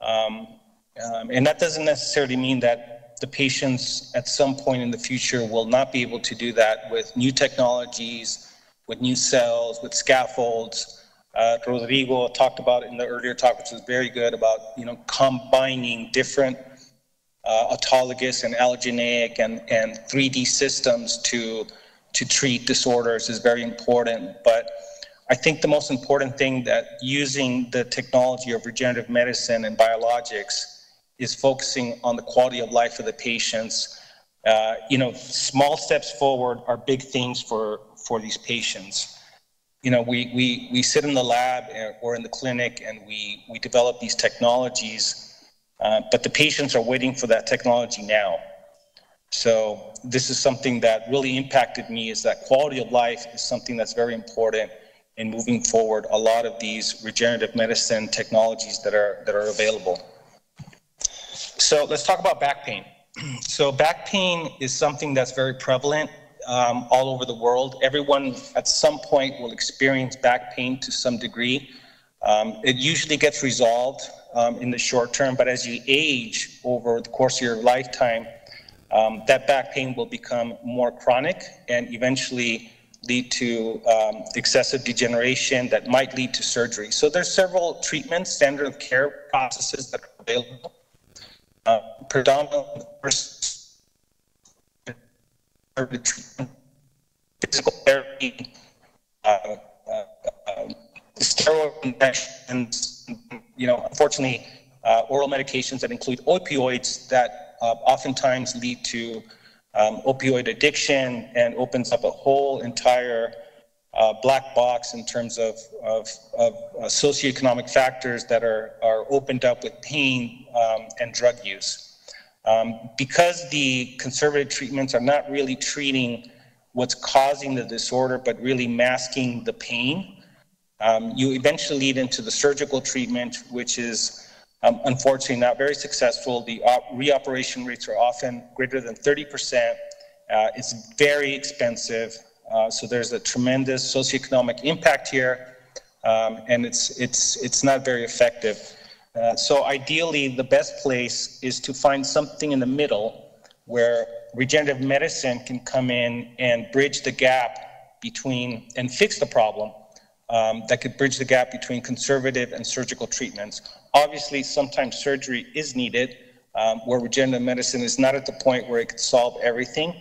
and that doesn't necessarily mean that the patients at some point in the future will not be able to do that with new technologies, with new cells, with scaffolds. Rodrigo talked about in the earlier talk, which was very good, about combining different autologous and allogeneic and 3D systems to treat disorders is very important. But I think the most important thing that using the technology of regenerative medicine and biologics is focusing on the quality of life of the patients. Small steps forward are big things for these patients. We sit in the lab or in the clinic and we develop these technologies, but the patients are waiting for that technology now. So this is something that really impacted me, is that quality of life is something that's very important in moving forward a lot of these regenerative medicine technologies that are available. So let's talk about back pain. So back pain is something that's very prevalent all over the world. Everyone at some point will experience back pain to some degree. It usually gets resolved in the short term, but as you age over the course of your lifetime, that back pain will become more chronic and eventually lead to excessive degeneration that might lead to surgery. So there's several treatments, standard of care processes that are available. Predominantly, physical therapy, steroid injections, unfortunately, oral medications that include opioids that oftentimes lead to opioid addiction and opens up a whole entire black box in terms of socioeconomic factors that are opened up with pain and drug use. Because the conservative treatments are not really treating what's causing the disorder, but really masking the pain, you eventually lead into the surgical treatment, which is unfortunately not very successful. The reoperation rates are often greater than 30%. It's very expensive. So there's a tremendous socioeconomic impact here, and it's not very effective. So ideally, the best place is to find something in the middle where regenerative medicine can come in and bridge the gap between, and fix the problem, that could bridge the gap between conservative and surgical treatments. Obviously, sometimes surgery is needed, where regenerative medicine is not at the point where it could solve everything.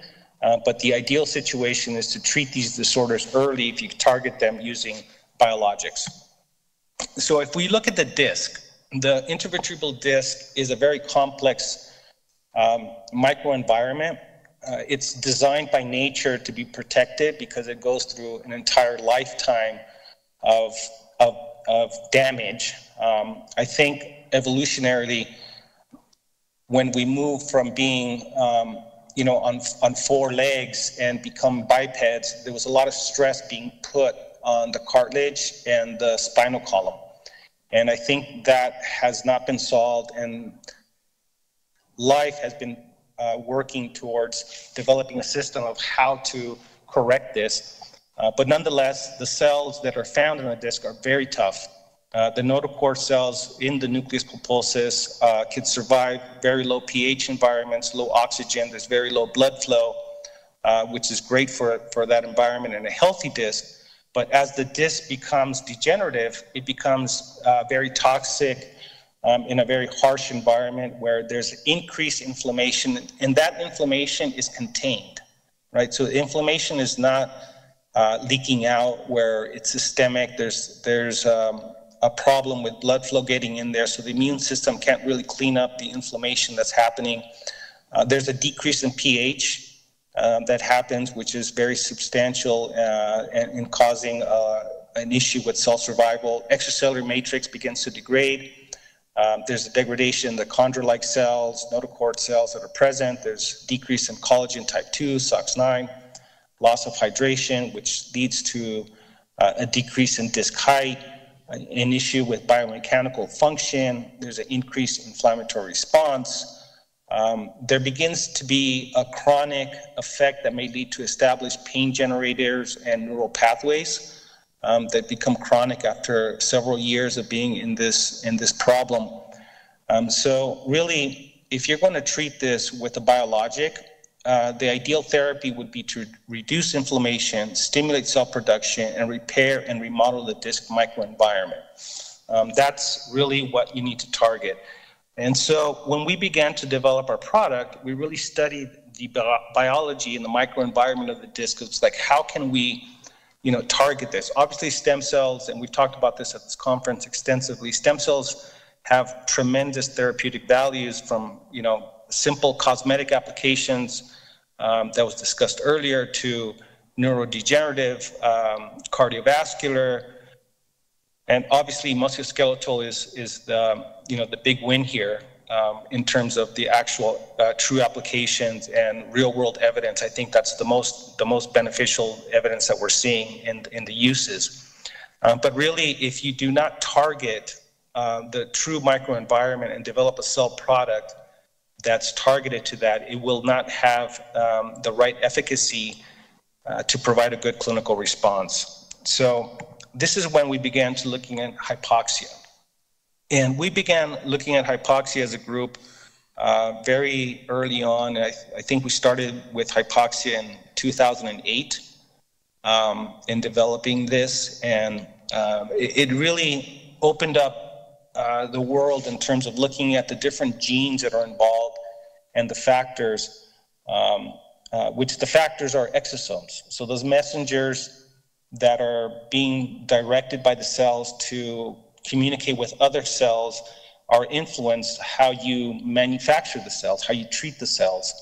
But the ideal situation is to treat these disorders early if you target them using biologics. So if we look at the disc, the intervertebral disc is a very complex microenvironment. it's designed by nature to be protected because it goes through an entire lifetime of damage. I think evolutionarily, when we move from being on four legs and become bipeds, there was a lot of stress being put on the cartilage and the spinal column. And I think that has not been solved, and life has been working towards developing a system of how to correct this. But nonetheless, the cells that are found in the disc are very tough. The notochord cells in the nucleus pulposus can survive very low pH environments, low oxygen, there's very low blood flow, which is great for that environment in a healthy disc. But as the disc becomes degenerative, it becomes very toxic in a very harsh environment where there's increased inflammation, and that inflammation is contained, right? So inflammation is not leaking out where it's systemic. There's a problem with blood flow getting in there, so the immune system can't really clean up the inflammation that's happening. There's a decrease in pH that happens, which is very substantial in causing an issue with cell survival. Extracellular matrix begins to degrade. There's a degradation in the chondro-like cells, notochord cells that are present. There's decrease in collagen type 2, SOX9, loss of hydration, which leads to a decrease in disc height, an issue with biomechanical function. There's an increased inflammatory response. There begins to be a chronic effect that may lead to established pain generators and neural pathways that become chronic after several years of being in this problem. So really, if you're going to treat this with a biologic, the ideal therapy would be to reduce inflammation, stimulate cell production, and repair and remodel the disc microenvironment. That's really what you need to target. And so when we began to develop our product, we really studied the biology and the microenvironment of the disc. It's like, how can we target this? Obviously, stem cells, and we've talked about this at this conference extensively, stem cells have tremendous therapeutic values, from simple cosmetic applications that was discussed earlier to neurodegenerative, cardiovascular, and obviously musculoskeletal is the big win here in terms of the actual true applications and real world evidence. I think that's the most beneficial evidence that we're seeing in the uses. But really, if you do not target the true microenvironment and develop a cell product that's targeted to that, it will not have the right efficacy to provide a good clinical response. So this is when we began to looking at hypoxia. And we began looking at hypoxia as a group very early on. I think we started with hypoxia in 2008 in developing this. And it really opened up the world in terms of looking at the different genes that are involved and the factors, which the factors are exosomes. So those messengers that are being directed by the cells to communicate with other cells are influenced how you manufacture the cells, how you treat the cells.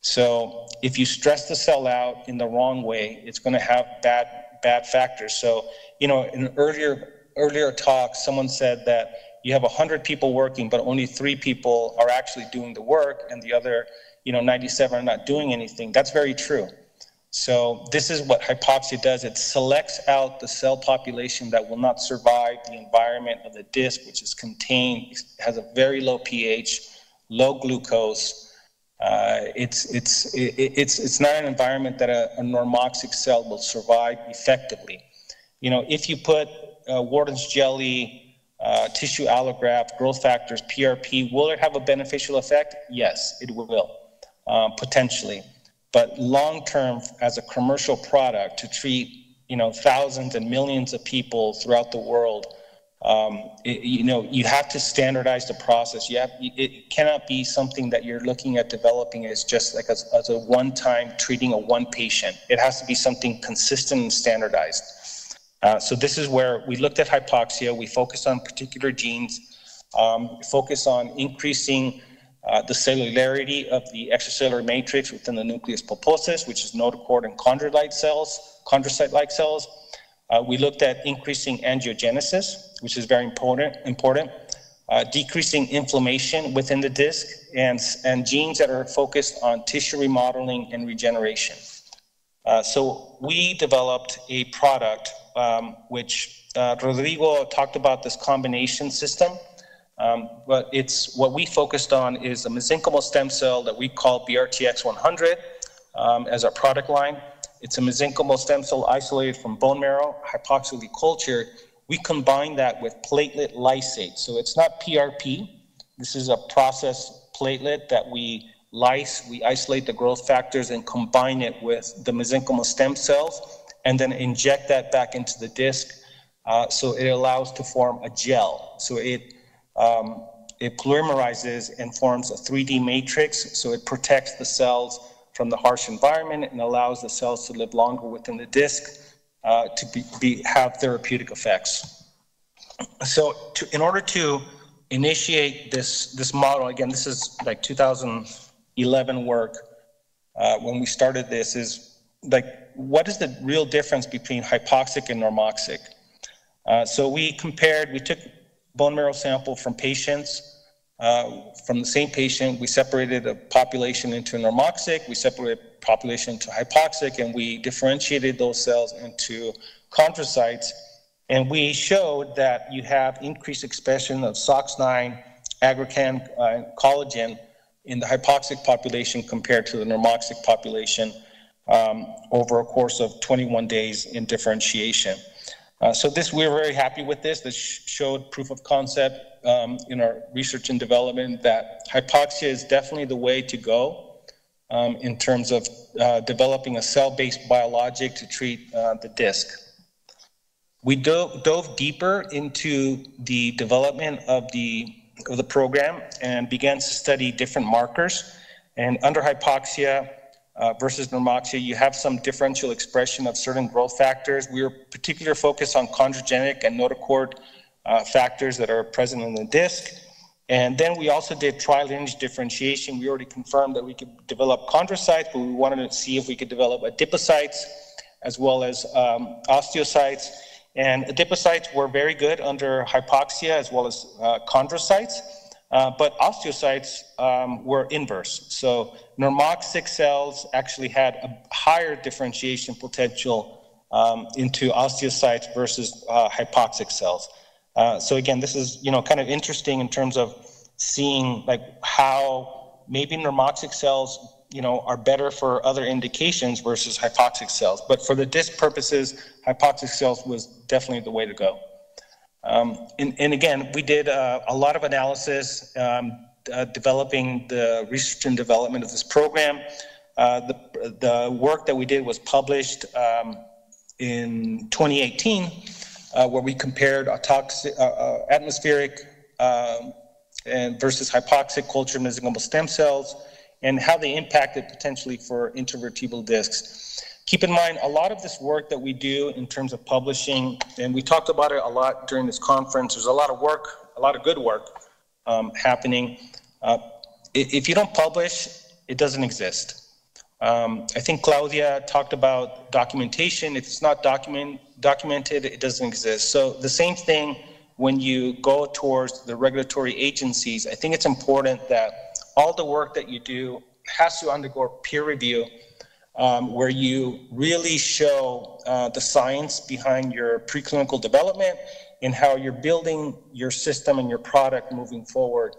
So if you stress the cell out in the wrong way, it's going to have bad factors. So, in an earlier talk, someone said that you have 100 people working, but only 3 people are actually doing the work, and the other, 97 are not doing anything. That's very true. So this is what hypoxia does. It selects out the cell population that will not survive the environment of the disc, which is contained, has a very low pH, low glucose. It's not an environment that a normoxic cell will survive effectively. If you put Wharton's jelly, tissue allograft, growth factors, PRP, will it have a beneficial effect? Yes, it will, potentially. But long-term, as a commercial product to treat, thousands and millions of people throughout the world, you have to standardize the process. It cannot be something that you're looking at developing as just like as a one-time treating a one patient. It has to be something consistent and standardized. So this is where we looked at hypoxia. We focused on particular genes, focused on increasing the cellularity of the extracellular matrix within the nucleus pulposus, which is notochord and chondrocyte-like cells. We looked at increasing angiogenesis, which is very important. Decreasing inflammation within the disc, and genes that are focused on tissue remodeling and regeneration. So we developed a product which Rodrigo talked about, this combination system, but it's what we focused on is a mesenchymal stem cell that we call BRTX100 as our product line. It's a mesenchymal stem cell isolated from bone marrow, hypoxically cultured. We combine that with platelet lysate. So it's not PRP. This is a process platelet that we lyse. We isolate the growth factors and combine it with the mesenchymal stem cells and then inject that back into the disc. So it allows to form a gel. So it polymerizes and forms a 3D matrix. So it protects the cells from the harsh environment and allows the cells to live longer within the disc. To have therapeutic effects. So in order to initiate this model, again, this is like 2011 work, when we started this, is like, what is the real difference between hypoxic and normoxic? So we took bone marrow sample from patients, from the same patient. We separated a population into normoxic, we separated population to hypoxic, and we differentiated those cells into chondrocytes. And we showed that you have increased expression of SOX9, aggrecan, and collagen in the hypoxic population compared to the normoxic population over a course of 21 days in differentiation. So we're very happy with this. This showed proof of concept in our research and development that hypoxia is definitely the way to go in terms of developing a cell-based biologic to treat the disc. We dove deeper into the development of the program and began to study different markers. And under hypoxia versus normoxia, you have some differential expression of certain growth factors. We were particularly focused on chondrogenic and notochord factors that are present in the disc. And then we also did tri-lineage differentiation. We already confirmed that we could develop chondrocytes, but we wanted to see if we could develop adipocytes as well as osteocytes. And adipocytes were very good under hypoxia as well as chondrocytes, but osteocytes were inverse. So normoxic cells actually had a higher differentiation potential into osteocytes versus hypoxic cells. So again, this is kind of interesting in terms of seeing like how maybe normoxic cells are better for other indications versus hypoxic cells. But for the disc purposes, hypoxic cells was definitely the way to go. And again, we did a lot of analysis developing the research and development of this program. The work that we did was published in 2018, where we compared atmospheric and versus hypoxic culture mesenchymal stem cells and how they impacted potentially for intervertebral discs. Keep in mind, a lot of this work that we do in terms of publishing, and we talked about it a lot during this conference, there's a lot of work, a lot of good work happening. If you don't publish, it doesn't exist. I think Claudia talked about documentation. If it's not documented, it doesn't exist. So the same thing when you go towards the regulatory agencies. I think it's important that all the work that you do has to undergo peer review, where you really show the science behind your preclinical development and how you're building your system and your product moving forward,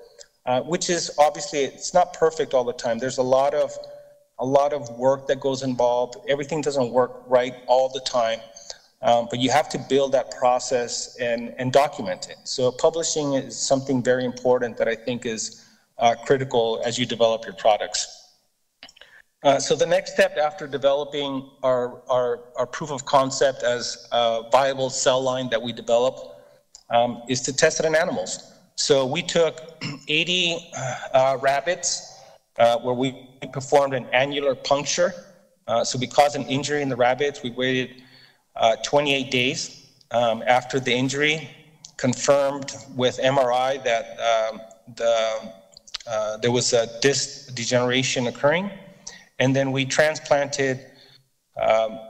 which is obviously, it's not perfect all the time. There's a lot of work that goes involved. Everything doesn't work right all the time, but you have to build that process and document it. So publishing is something very important that I think is critical as you develop your products. So the next step after developing our proof of concept as a viable cell line that we develop is to test it in animals. So we took 80 rabbits where we performed an annular puncture. So we caused an injury in the rabbits. We waited 28 days after the injury, confirmed with MRI that there was a disc degeneration occurring. And then we transplanted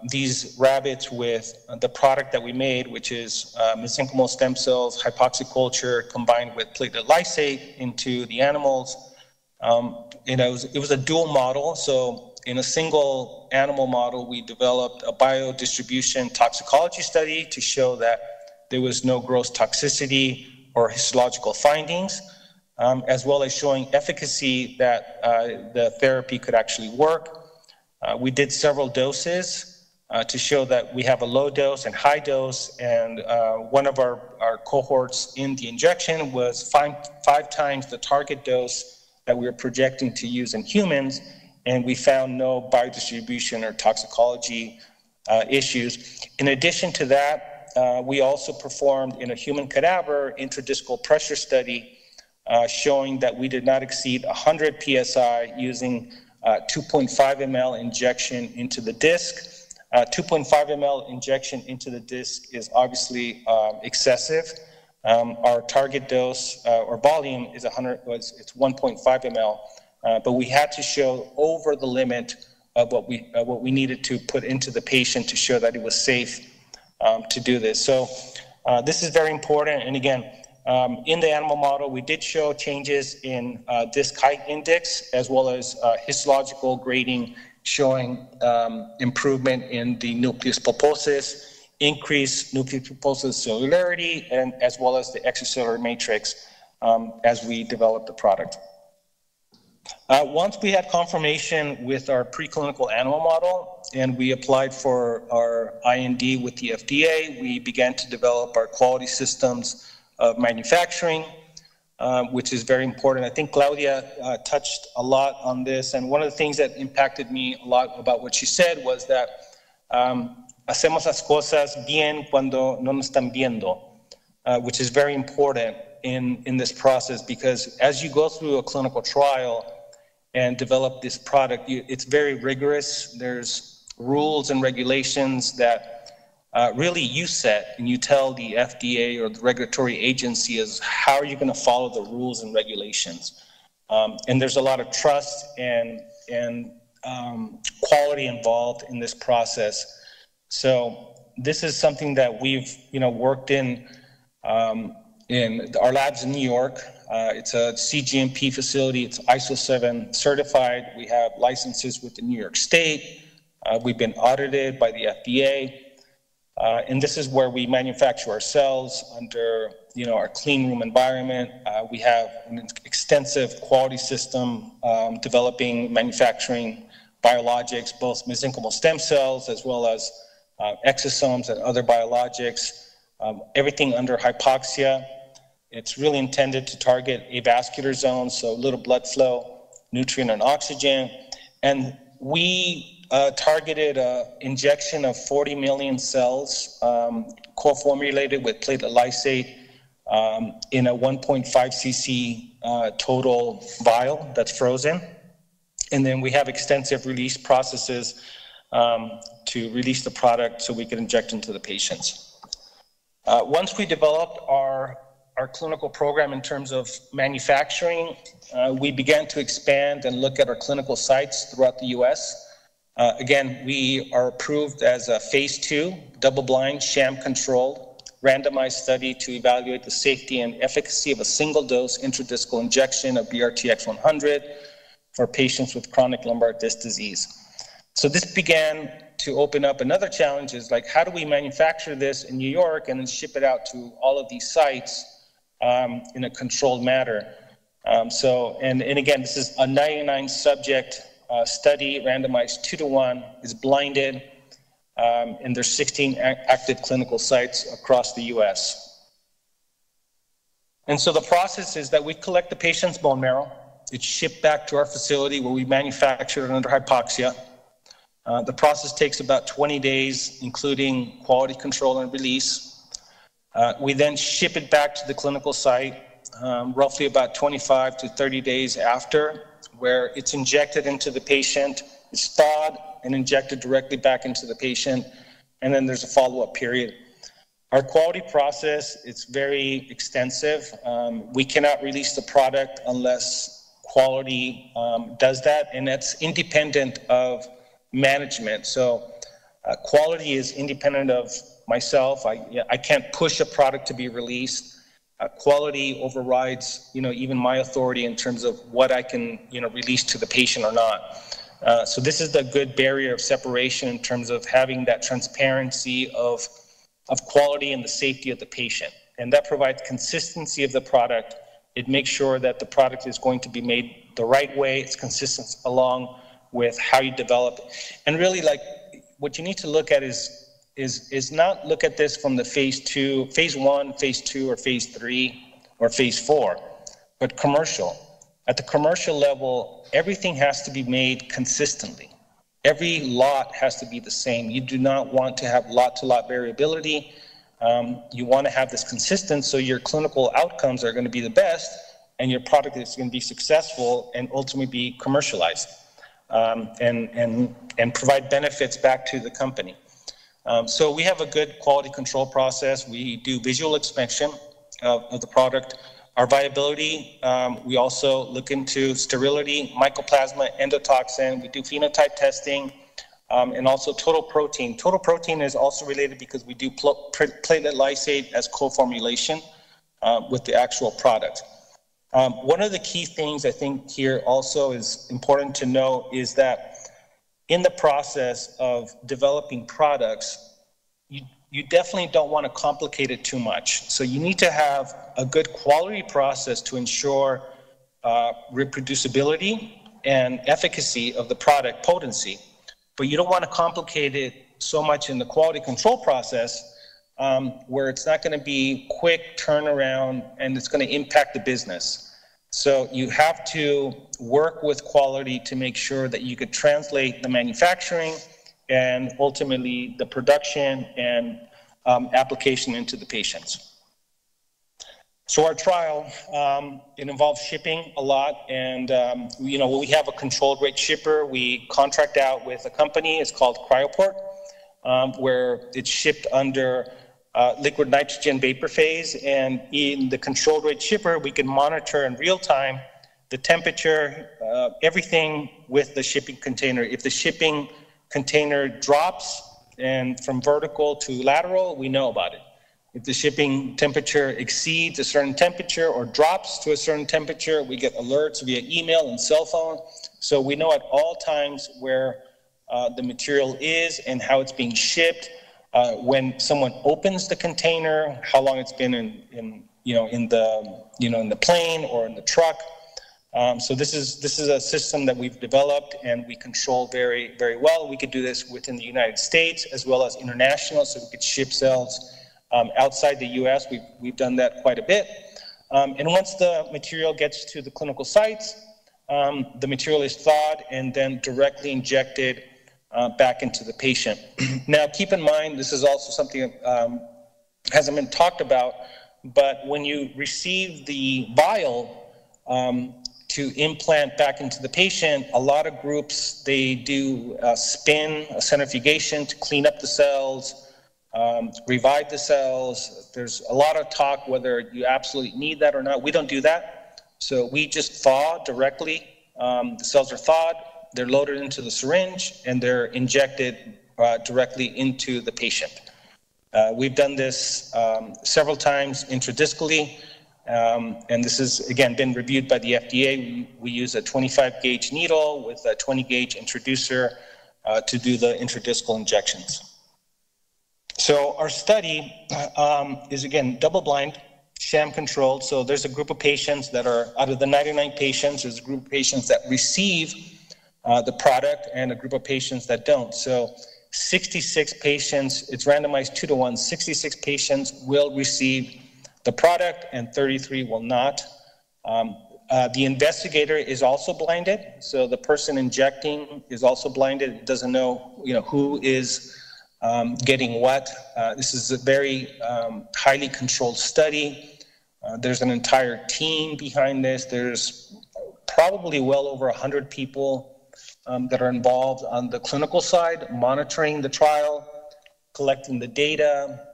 these rabbits with the product that we made, which is mesenchymal stem cells, hypoxic culture combined with platelet lysate into the animals. It was a dual model. So in a single animal model, we developed a biodistribution toxicology study to show that there was no gross toxicity or histological findings, as well as showing efficacy that the therapy could actually work. We did several doses to show that we have a low dose and high dose, and one of our cohorts in the injection was five times the target dose that we were projecting to use in humans, and we found no biodistribution or toxicology issues. In addition to that, we also performed in a human cadaver intradiscal pressure study showing that we did not exceed 100 psi using 2.5 ml injection into the disc. 2.5 ml injection into the disc is obviously excessive. Our target dose or volume is it's 1.5 ml, but we had to show over the limit of what we needed to put into the patient to show that it was safe to do this. So this is very important. And again, in the animal model, we did show changes in disc height index as well as histological grading, showing improvement in the nucleus pulposus, increased nucleus pulposus cellularity, and as well as the extracellular matrix as we developed the product. Once we had confirmation with our preclinical animal model and we applied for our IND with the FDA, we began to develop our quality systems of manufacturing, which is very important. I think Claudia touched a lot on this, and one of the things that impacted me a lot about what she said was that hacemos las cosas bien cuando no nos están viendo, which is very important in this process, because as you go through a clinical trial and develop this product, it's very rigorous. There's rules and regulations that really you set, and you tell the FDA or the regulatory agency is how are you going to follow the rules and regulations. And there's a lot of trust and quality involved in this process. So this is something that we've worked in our labs in New York. It's a CGMP facility. It's ISO 7 certified. We have licenses with the New York State. We've been audited by the FDA. And this is where we manufacture our cells under, our clean room environment. We have an extensive quality system developing, manufacturing biologics, both mesenchymal stem cells as well as exosomes and other biologics, everything under hypoxia. It's really intended to target avascular zones, so little blood flow, nutrient and oxygen. And we targeted an injection of 40 million cells co-formulated with platelet lysate in a 1.5 cc total vial that's frozen. And then we have extensive release processes to release the product so we can inject into the patients. Once we developed our clinical program in terms of manufacturing, we began to expand and look at our clinical sites throughout the US. Again, we are approved as a phase 2, double-blind, sham-controlled, randomized study to evaluate the safety and efficacy of a single-dose intradiscal injection of BRTX-100 for patients with chronic lumbar disc disease. So this began to open up another challenge, is like, how do we manufacture this in New York and then ship it out to all of these sites in a controlled manner? And again, this is a 99-subject study, randomized 2-to-1, is blinded, and there's 16 active clinical sites across the US. And so the process is that we collect the patient's bone marrow. It's shipped back to our facility where we manufacture it under hypoxia. The process takes about 20 days, including quality control and release. We then ship it back to the clinical site, roughly about 25 to 30 days after, where it's injected into the patient, it's thawed and injected directly back into the patient, and then there's a follow-up period. Our quality process, it's very extensive. We cannot release the product unless quality does that, and that's independent of management. So quality is independent of myself. I can't push a product to be released. Quality overrides, even my authority in terms of what I can, release to the patient or not. So this is the good barrier of separation in terms of having that transparency of quality and the safety of the patient. And that provides consistency of the product. It makes sure that the product is going to be made the right way. It's consistent along with how you develop it. And really, like, what you need to look at is not look at this from the phase 2, phase 1, phase 2, or phase 3, or phase 4, but commercial. At the commercial level, everything has to be made consistently. Every lot has to be the same. You do not want to have lot-to-lot variability. You want to have this consistent, so your clinical outcomes are going to be the best, and your product is going to be successful and ultimately be commercialized, and provide benefits back to the company. So we have a good quality control process. We do visual inspection of the product. Our viability, we also look into sterility, mycoplasma, endotoxin. We do phenotype testing, and also total protein. Total protein is also related because we do platelet lysate as co-formulation with the actual product. One of the key things I think here also is important to know is that in the process of developing products, you definitely don't want to complicate it too much. So you need to have a good quality process to ensure reproducibility and efficacy of the product, potency. But you don't want to complicate it so much in the quality control process where it's not going to be quick turnaround and it's going to impact the business. So you have to work with quality to make sure that you could translate the manufacturing and ultimately the production and application into the patients. So our trial, it involves shipping a lot, and we have a controlled rate shipper. We contract out with a company. It's called Cryoport, where it's shipped under liquid nitrogen vapor phase, and in the controlled rate shipper, we can monitor in real time the temperature, everything with the shipping container. If the shipping container drops and from vertical to lateral, we know about it. If the shipping temperature exceeds a certain temperature or drops to a certain temperature, we get alerts via email and cell phone. So we know at all times where the material is and how it's being shipped. When someone opens the container, how long it's been in the plane or in the truck. So this is a system that we've developed and we control very, very well. We could do this within the United States as well as international, so we could ship cells outside the US. We've done that quite a bit. And once the material gets to the clinical sites, the material is thawed and then directly injected back into the patient. Now, keep in mind, this is also something that hasn't been talked about, but when you receive the vial to implant back into the patient, a lot of groups, they do a centrifugation to clean up the cells, revive the cells. There's a lot of talk whether you absolutely need that or not. We don't do that. So we just thaw directly. The cells are thawed, they're loaded into the syringe, and they're injected directly into the patient. We've done this several times intradiscally, and this has, again, been reviewed by the FDA. We use a 25 gauge needle with a 20 gauge introducer to do the intradiscal injections. So our study is, again, double-blind, sham-controlled. So there's a group of patients that are, out of the 99 patients, there's a group of patients that receive the product and a group of patients that don't. So 66 patients, it's randomized 2-to-1, 66 patients will receive the product and 33 will not. The investigator is also blinded. So the person injecting is also blinded. It doesn't know, who is getting what. This is a very highly controlled study. There's an entire team behind this. There's probably well over 100 people that are involved on the clinical side, monitoring the trial, collecting the data,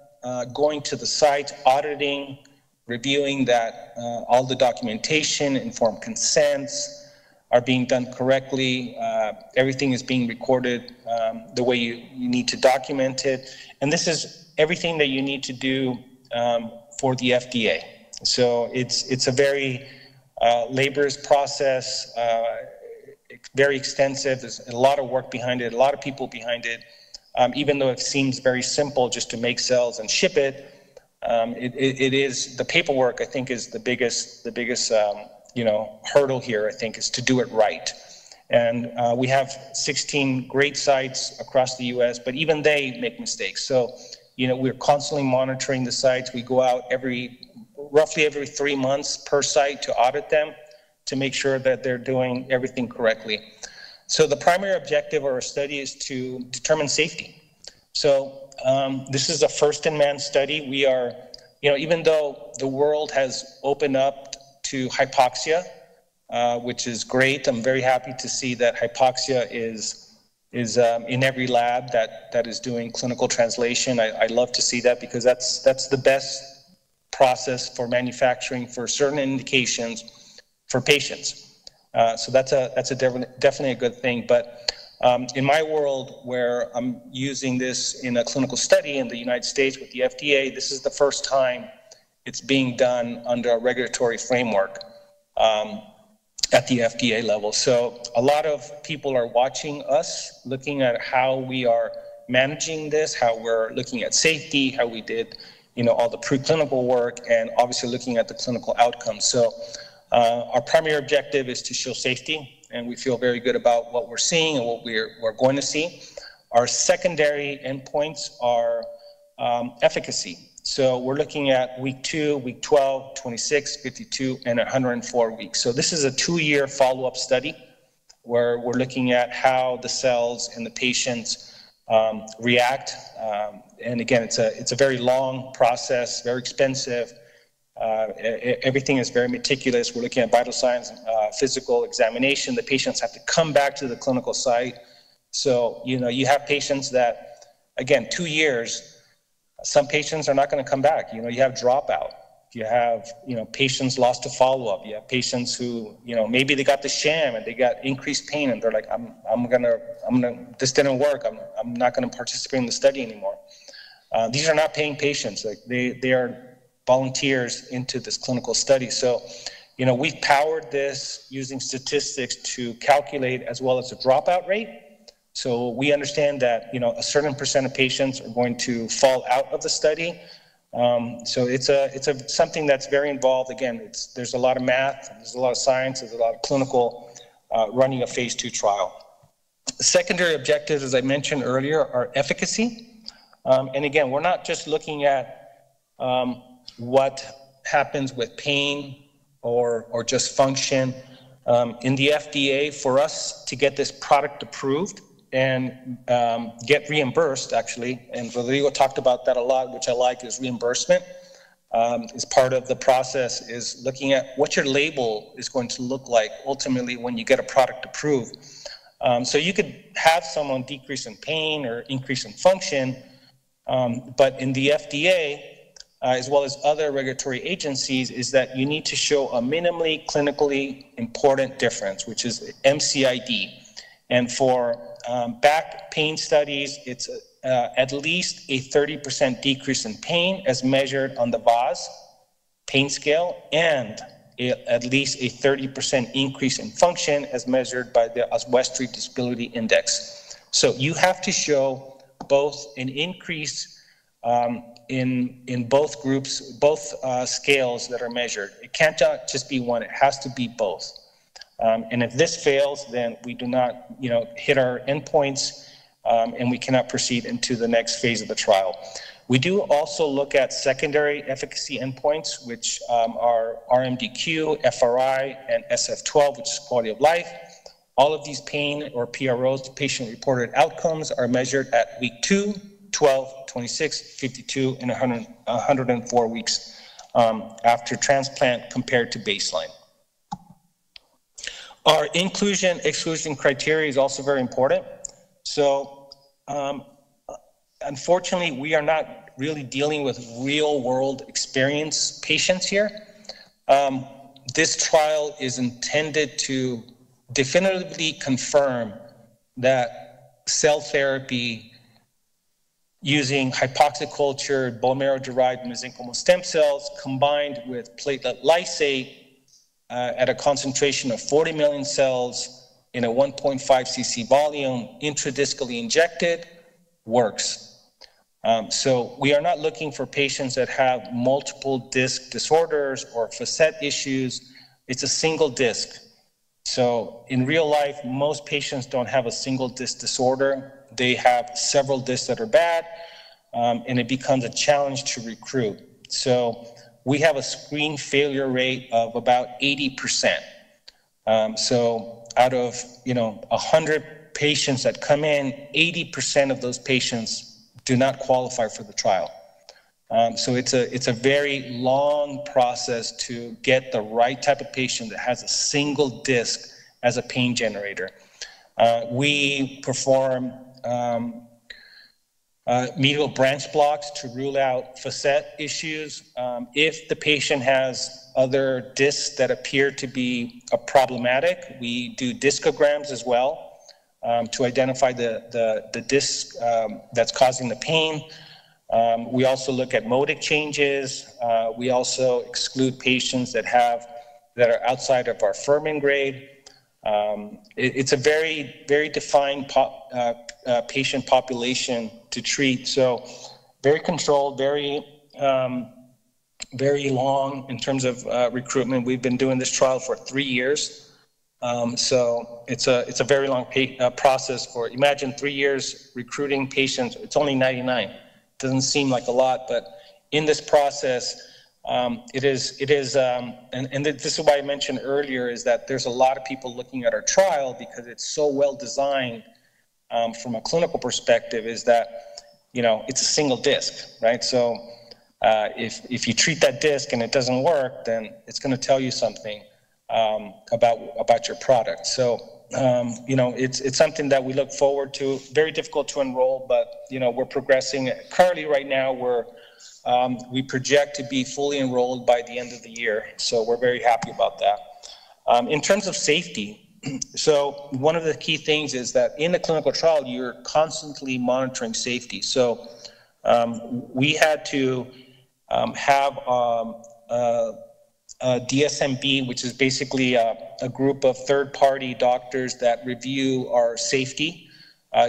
going to the site, auditing, reviewing that all the documentation, informed consents, are being done correctly. Everything is being recorded the way you need to document it. And this is everything that you need to do for the FDA. So it's a very laborious process, very extensive. There's a lot of work behind it, a lot of people behind it. Even though it seems very simple just to make cells and ship it, it is, the paperwork, I think, is the biggest hurdle here, I think, is to do it right. And we have 16 great sites across the US, but even they make mistakes. So, we're constantly monitoring the sites. We go out roughly every 3 months per site to audit them to make sure that they're doing everything correctly. So the primary objective of our study is to determine safety. So this is a first-in-man study. We are, even though the world has opened up to hypoxia, which is great, I'm very happy to see that hypoxia is in every lab that is doing clinical translation. I love to see that because that's the best process for manufacturing for certain indications for patients. So that's definitely a good thing. But in my world, where I'm using this in a clinical study in the United States with the FDA, this is the first time it's being done under a regulatory framework at the FDA level. So a lot of people are watching us, looking at how we are managing this, how we're looking at safety, how we did, all the preclinical work, and obviously looking at the clinical outcomes. So our primary objective is to show safety, and we feel very good about what we're seeing and what we're going to see. Our secondary endpoints are efficacy. So we're looking at week 2, week 12, 26, 52, and 104 weeks. So this is a 2-year follow-up study where we're looking at how the cells in the patients react. And again, it's a very long process, very expensive. Everything is very meticulous. We're looking at vital signs, physical examination. The patients have to come back to the clinical site. So, you have patients that, again, 2 years, some patients are not going to come back. You have dropout. You have, patients lost to follow-up. You have patients who, maybe they got the sham and they got increased pain and they're like, this didn't work. I'm not going to participate in the study anymore. These are not paying patients. Like they are volunteers into this clinical study. So, we've powered this using statistics to calculate as well as the dropout rate. So we understand that, a certain % of patients are going to fall out of the study. So it's something that's very involved. Again, there's a lot of math, there's a lot of science, there's a lot of clinical running a phase 2 trial. Secondary objectives, as I mentioned earlier, are efficacy. And again, we're not just looking at what happens with pain or just function. In the FDA, for us to get this product approved and get reimbursed, actually, and Rodrigo talked about that a lot, which I like, is reimbursement. Is part of the process, is looking at what your label is going to look like ultimately when you get a product approved. So you could have someone decrease in pain or increase in function, but in the FDA, as well as other regulatory agencies, is that you need to show a minimally clinically important difference, which is MCID. And for back pain studies, it's at least a 30% decrease in pain as measured on the VAS pain scale, and at least a 30% increase in function as measured by the Oswestry Disability Index. So you have to show both an increase in both groups, both scales that are measured. It can't just be one, it has to be both. And if this fails, then we do not, hit our endpoints, and we cannot proceed into the next phase of the trial. We do also look at secondary efficacy endpoints, which are RMDQ, FRI, and SF12, which is quality of life. All of these pain or PROs, patient-reported outcomes, are measured at week 2, 12, 26, 52, and 104 weeks after transplant compared to baseline. Our inclusion-exclusion criteria is also very important. So, unfortunately, we are not really dealing with real-world experience patients here. This trial is intended to definitively confirm that cell therapy using hypoxic cultured bone marrow derived mesenchymal stem cells combined with platelet lysate at a concentration of 40 million cells in a 1.5 cc volume intradiscally injected works. So we are not looking for patients that have multiple disc disorders or facet issues. It's a single disc. So in real life, most patients don't have a single disc disorder. They have several discs that are bad, and it becomes a challenge to recruit. So we have a screen failure rate of about 80%. So out of 100 patients that come in, 80% of those patients do not qualify for the trial. So it's a very long process to get the right type of patient that has a single disc as a pain generator. We perform medial branch blocks to rule out facet issues. If the patient has other discs that appear to be problematic, we do discograms as well to identify the disc that's causing the pain. We also look at modic changes. We also exclude patients that are outside of our Furman grade. It's a very, very defined patient population to treat. So very controlled, very long in terms of recruitment. We've been doing this trial for 3 years. So it's a very long process for, imagine 3 years recruiting patients. It's only 99. Doesn't seem like a lot, but in this process, it is, and this is why I mentioned earlier, is that there's a lot of people looking at our trial because it's so well designed from a clinical perspective, is that, it's a single disc, right? So if you treat that disc and it doesn't work, then it's going to tell you something about your product. So, it's something that we look forward to. Very difficult to enroll, but, we're progressing. Currently, right now, we project to be fully enrolled by the end of the year. So we're very happy about that. In terms of safety, so one of the key things is that in the clinical trial, you're constantly monitoring safety. So we had to have DSMB, which is basically a group of third-party doctors that review our safety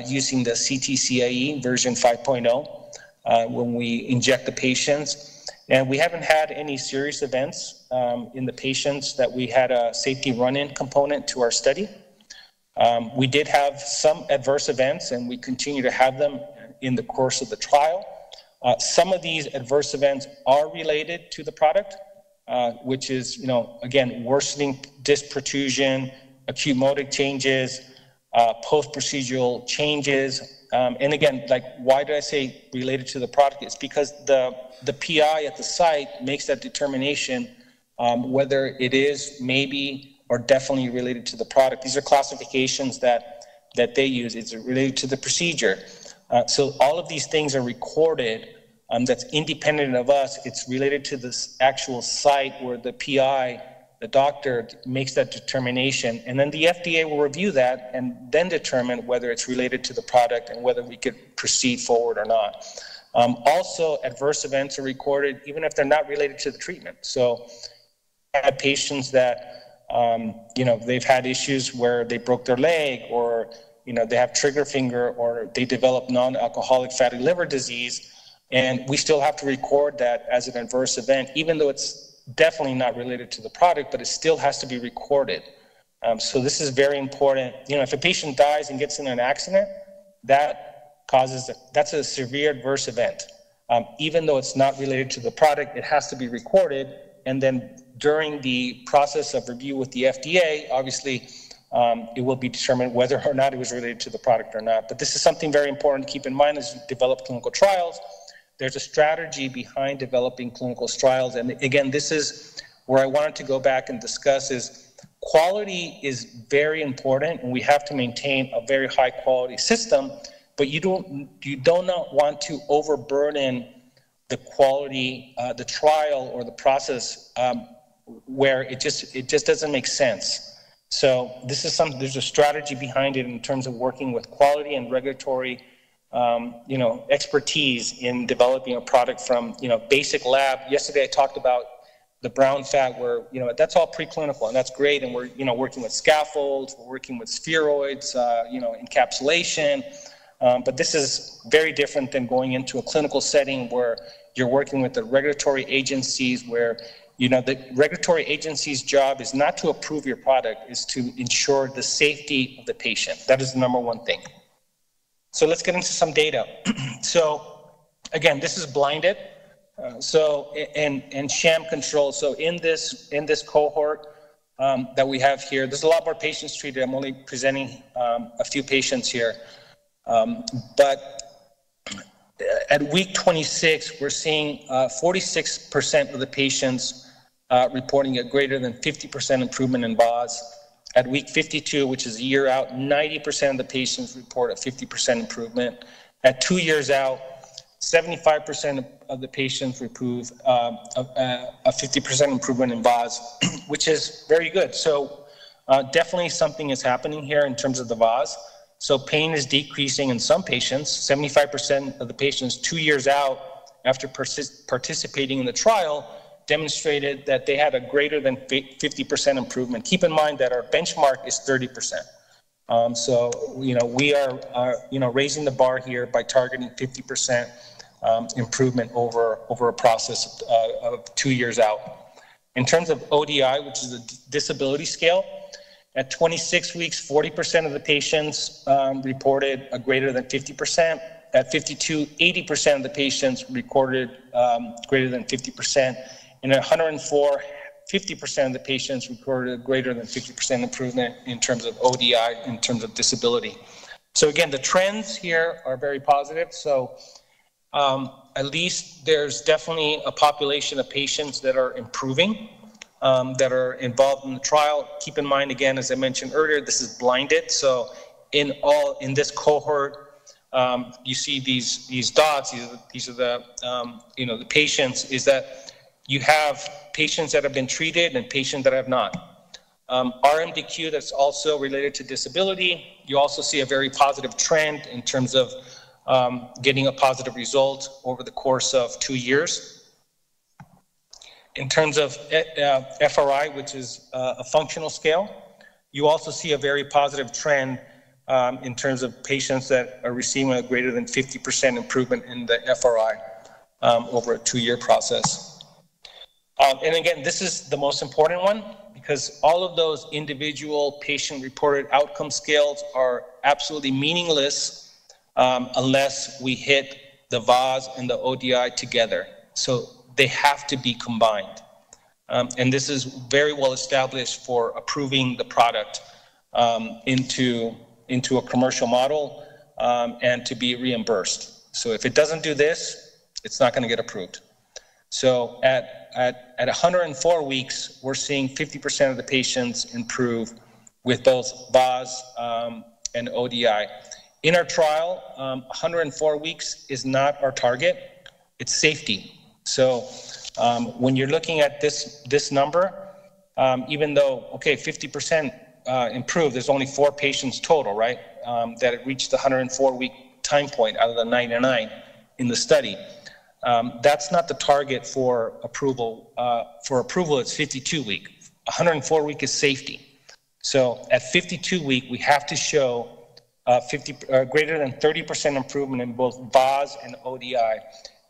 using the CTCAE version 5.0 when we inject the patients. And we haven't had any serious events in the patients that we had a safety run-in component to our study. We did have some adverse events, and we continue to have them in the course of the trial. Some of these adverse events are related to the product, which is, again, worsening disc protrusion, acute modic changes, post-procedural changes. And again, why did I say related to the product? It's because the PI at the site makes that determination whether it is maybe or definitely related to the product. These are classifications that they use. It's related to the procedure. So all of these things are recorded. That's independent of us. It's related to this actual site where the PI, the doctor, makes that determination. And then the FDA will review that and then determine whether it's related to the product and whether we could proceed forward or not. Also, adverse events are recorded even if they're not related to the treatment. So I have patients that, they've had issues where they broke their leg, or, they have trigger finger, or they develop non-alcoholic fatty liver disease. And we still have to record that as an adverse event, even though it's definitely not related to the product, but it still has to be recorded. So this is very important. If a patient dies and gets in an accident, that's a severe adverse event. Even though it's not related to the product, it has to be recorded. And then during the process of review with the FDA, obviously, it will be determined whether or not it was related to the product or not. But this is something very important to keep in mind as you develop clinical trials. There's a strategy behind developing clinical trials. And again, this is where I wanted to go back and discuss is quality is very important, and we have to maintain a very high quality system, but you do not want to overburden the quality, the trial or the process where it just doesn't make sense. So this is there's a strategy behind it in terms of working with quality and regulatory expertise in developing a product from, basic lab. Yesterday I talked about the brown fat where, that's all preclinical, and that's great. And we're, working with scaffolds, we're working with spheroids, encapsulation. But this is very different than going into a clinical setting where you're working with the regulatory agencies where, the regulatory agency's job is not to approve your product, is to ensure the safety of the patient. That is the number one thing. So let's get into some data. So again, this is blinded. And sham control. So in this cohort that we have here, there's a lot more patients treated. I'm only presenting a few patients here. But at week 26, we're seeing 46% of the patients reporting a greater than 50% improvement in VAS. At week 52, which is a year out, 90% of the patients report a 50% improvement. At 2 years out, 75% of the patients report a 50% improvement in VAS, which is very good. So definitely something is happening here in terms of the VAS. So pain is decreasing in some patients. 75% of the patients 2 years out after participating in the trial demonstrated that they had a greater than 50% improvement. Keep in mind that our benchmark is 30%. So, we are, raising the bar here by targeting 50% improvement over a process of 2 years out. In terms of ODI, which is a disability scale, at 26 weeks, 40% of the patients reported a greater than 50%. At 52, 80% of the patients recorded greater than 50%. And at 104, 50% of the patients recorded greater than 50% improvement in terms of ODI, in terms of disability. So again, the trends here are very positive. So at least there's definitely a population of patients that are improving, that are involved in the trial. Keep in mind, again, as I mentioned earlier, this is blinded. So in this cohort, you see these dots. These are the the patients. Is that you have patients that have been treated and patients that have not. RMDQ, that's also related to disability. You also see a very positive trend in terms of getting a positive result over the course of 2 years. In terms of FRI, which is a functional scale, you also see a very positive trend in terms of patients that are receiving a greater than 50% improvement in the FRI over a 2-year process. And again, this is the most important one because all of those individual patient-reported outcome scales are absolutely meaningless unless we hit the VAS and the ODI together. So they have to be combined. And this is very well established for approving the product into a commercial model and to be reimbursed. So if it doesn't do this, it's not going to get approved. So at 104 weeks, we're seeing 50% of the patients improve with both VAS and ODI. In our trial, 104 weeks is not our target, it's safety. So when you're looking at this number, even though, 50% improved, there's only 4 patients total, right, that reached the 104-week time point out of the 99 in the study. That's not the target for approval. For approval, it's 52-week. 104-week is safety. So at 52-week, we have to show greater than 30% improvement in both VAS and ODI.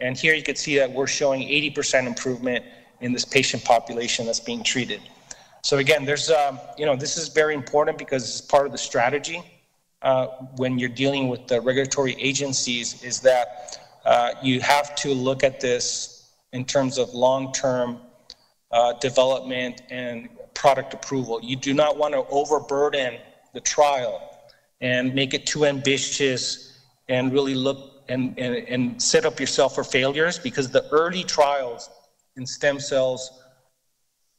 And here you can see that we're showing 80% improvement in this patient population that's being treated. So again, there's, this is very important because it's part of the strategy when you're dealing with the regulatory agencies is that you have to look at this in terms of long-term development and product approval. You do not want to overburden the trial and make it too ambitious and really look and set up yourself for failures because the early trials in stem cells,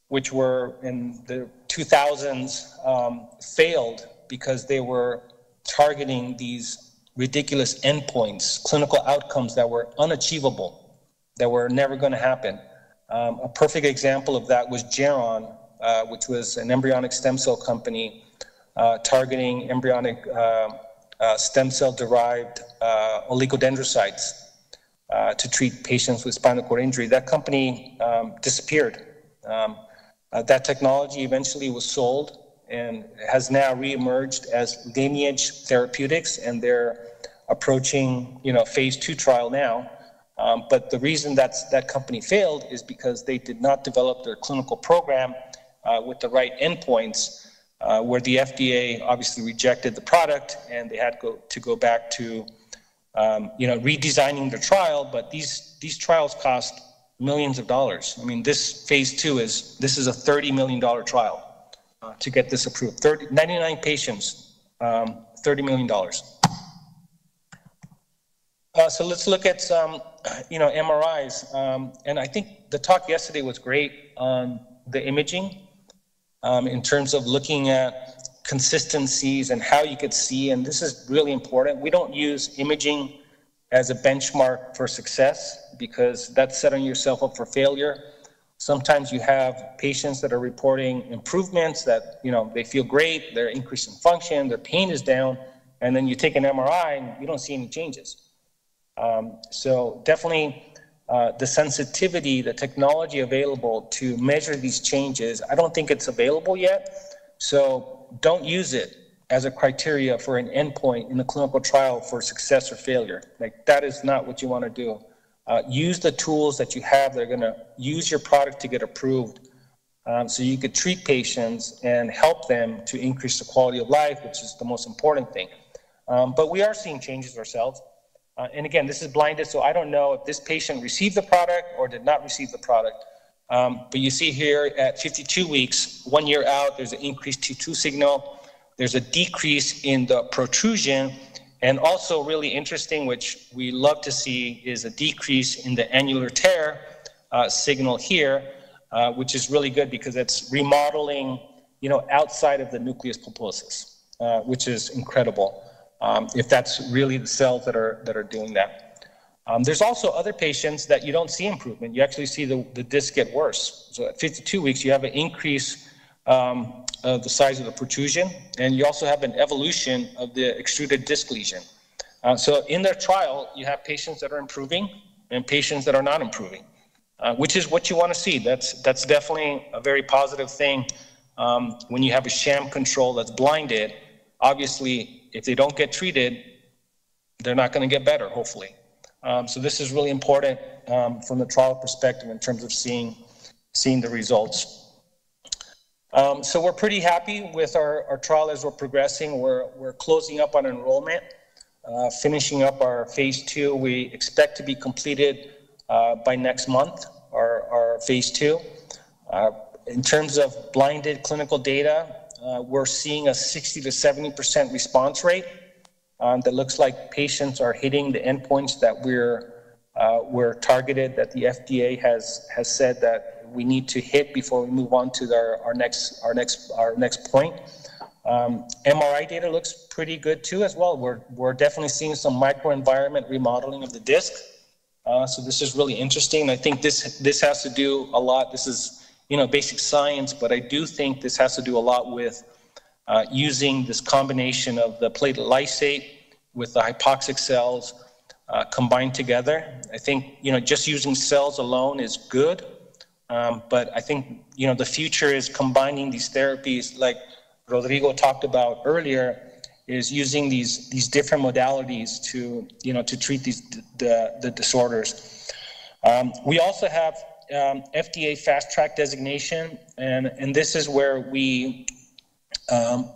which were in the 2000s, failed because they were targeting these ridiculous endpoints, clinical outcomes that were unachievable, that were never going to happen. A perfect example of that was Geron which was an embryonic stem cell company targeting embryonic stem cell-derived oligodendrocytes to treat patients with spinal cord injury. That company disappeared. That technology eventually was sold and has now reemerged as Lineage Therapeutics, and they're approaching, phase 2 trial now. But the reason that company failed is because they did not develop their clinical program with the right endpoints, where the FDA obviously rejected the product, and they had to go back to redesigning the trial. But these trials cost millions of dollars. I mean, this phase 2 is a $30 million trial to get this approved. 99 patients, $30 million. So let's look at some, MRIs. And I think the talk yesterday was great on the imaging in terms of looking at consistencies and how you could see. And this is really important. We don't use imaging as a benchmark for success, because that's setting yourself up for failure. Sometimes you have patients that are reporting improvements, that they feel great, they're increasing function, their pain is down, and then you take an MRI and you don't see any changes. So definitely the sensitivity, the technology available to measure these changes, I don't think it's available yet. So don't use it as a criteria for an endpoint in the clinical trial for success or failure. Like, that is not what you want to do. Use the tools that you have that are going to use your product to get approved, so you could treat patients and help them to increase the quality of life, which is the most important thing. But we are seeing changes ourselves. And again, this is blinded, so I don't know if this patient received the product or did not receive the product. But you see here at 52 weeks, 1 year out, there's an increased T2 signal. There's a decrease in the protrusion. And also really interesting, which we love to see, is a decrease in the annular tear signal here, which is really good because it's remodeling, outside of the nucleus pulposus, which is incredible. If that's really the cells that are doing that. There's also other patients that you don't see improvement. You actually see the disc get worse. So at 52 weeks, you have an increase of the size of the protrusion, and you also have an evolution of the extruded disc lesion. So in their trial, you have patients that are improving and patients that are not improving, which is what you want to see. That's definitely a very positive thing. When you have a sham control that's blinded, obviously, if they don't get treated, they're not going to get better, hopefully. So this is really important from the trial perspective in terms of seeing the results. So we're pretty happy with our trial as we're progressing. We're closing up on enrollment, finishing up our phase 2. We expect to be completed by next month, our phase 2. In terms of blinded clinical data, we're seeing a 60 to 70% response rate. That looks like patients are hitting the endpoints that we're targeted, that the FDA has said that we need to hit before we move on to our next point. MRI data looks pretty good too as well. We're definitely seeing some microenvironment remodeling of the disc. So this is really interesting. I think this has to do a lot. This is basic science, but I do think this has to do a lot with using this combination of the platelet lysate with the hypoxic cells combined together. I think just using cells alone is good. But I think, the future is combining these therapies, like Rodrigo talked about earlier, is using these different modalities to treat the disorders. We also have FDA Fast Track designation, and this is where we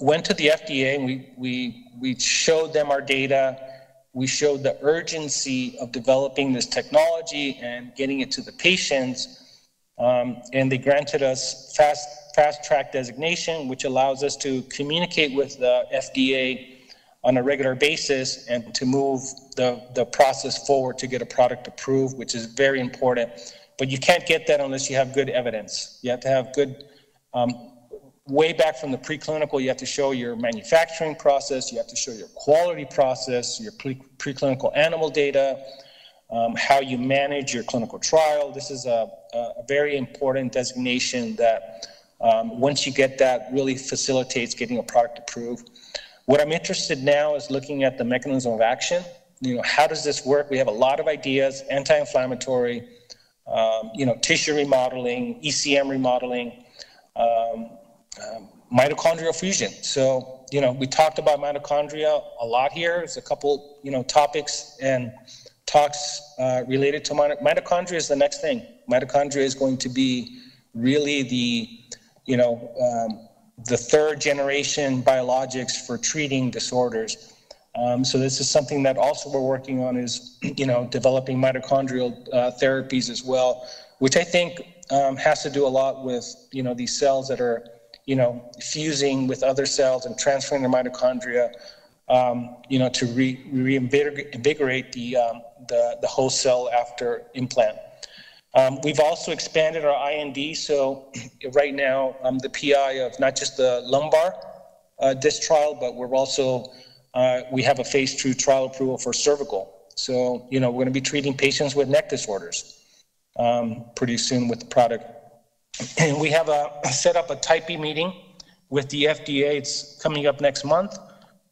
went to the FDA and we showed them our data. We showed the urgency of developing this technology and getting it to the patients. And they granted us fast track designation, which allows us to communicate with the FDA on a regular basis and to move the process forward to get a product approved, which is very important. But you can't get that unless you have good evidence. You have to have good, way back from the preclinical, you have to show your manufacturing process, you have to show your quality process, your preclinical animal data, how you manage your clinical trial. This is a very important designation that Once you get that, really facilitates getting a product approved. What I'm interested now is looking at the mechanism of action. How does this work? We have a lot of ideas: anti-inflammatory, tissue remodeling, ECM remodeling, mitochondrial fusion. So, we talked about mitochondria a lot here. There's a couple, topics and talks related to mitochondria is the next thing. Mitochondria is going to be really the third generation biologics for treating disorders. So this is something that also we're working on is, developing mitochondrial therapies as well, which I think has to do a lot with, these cells that are, fusing with other cells and transferring their mitochondria, to reinvigorate the host cell after implant. We've also expanded our IND, so right now I'm the PI of not just the lumbar disc trial, but we're also, we have a phase 2 trial approval for cervical. So, we're going to be treating patients with neck disorders pretty soon with the product. And we have set up a Type B meeting with the FDA. It's coming up next month,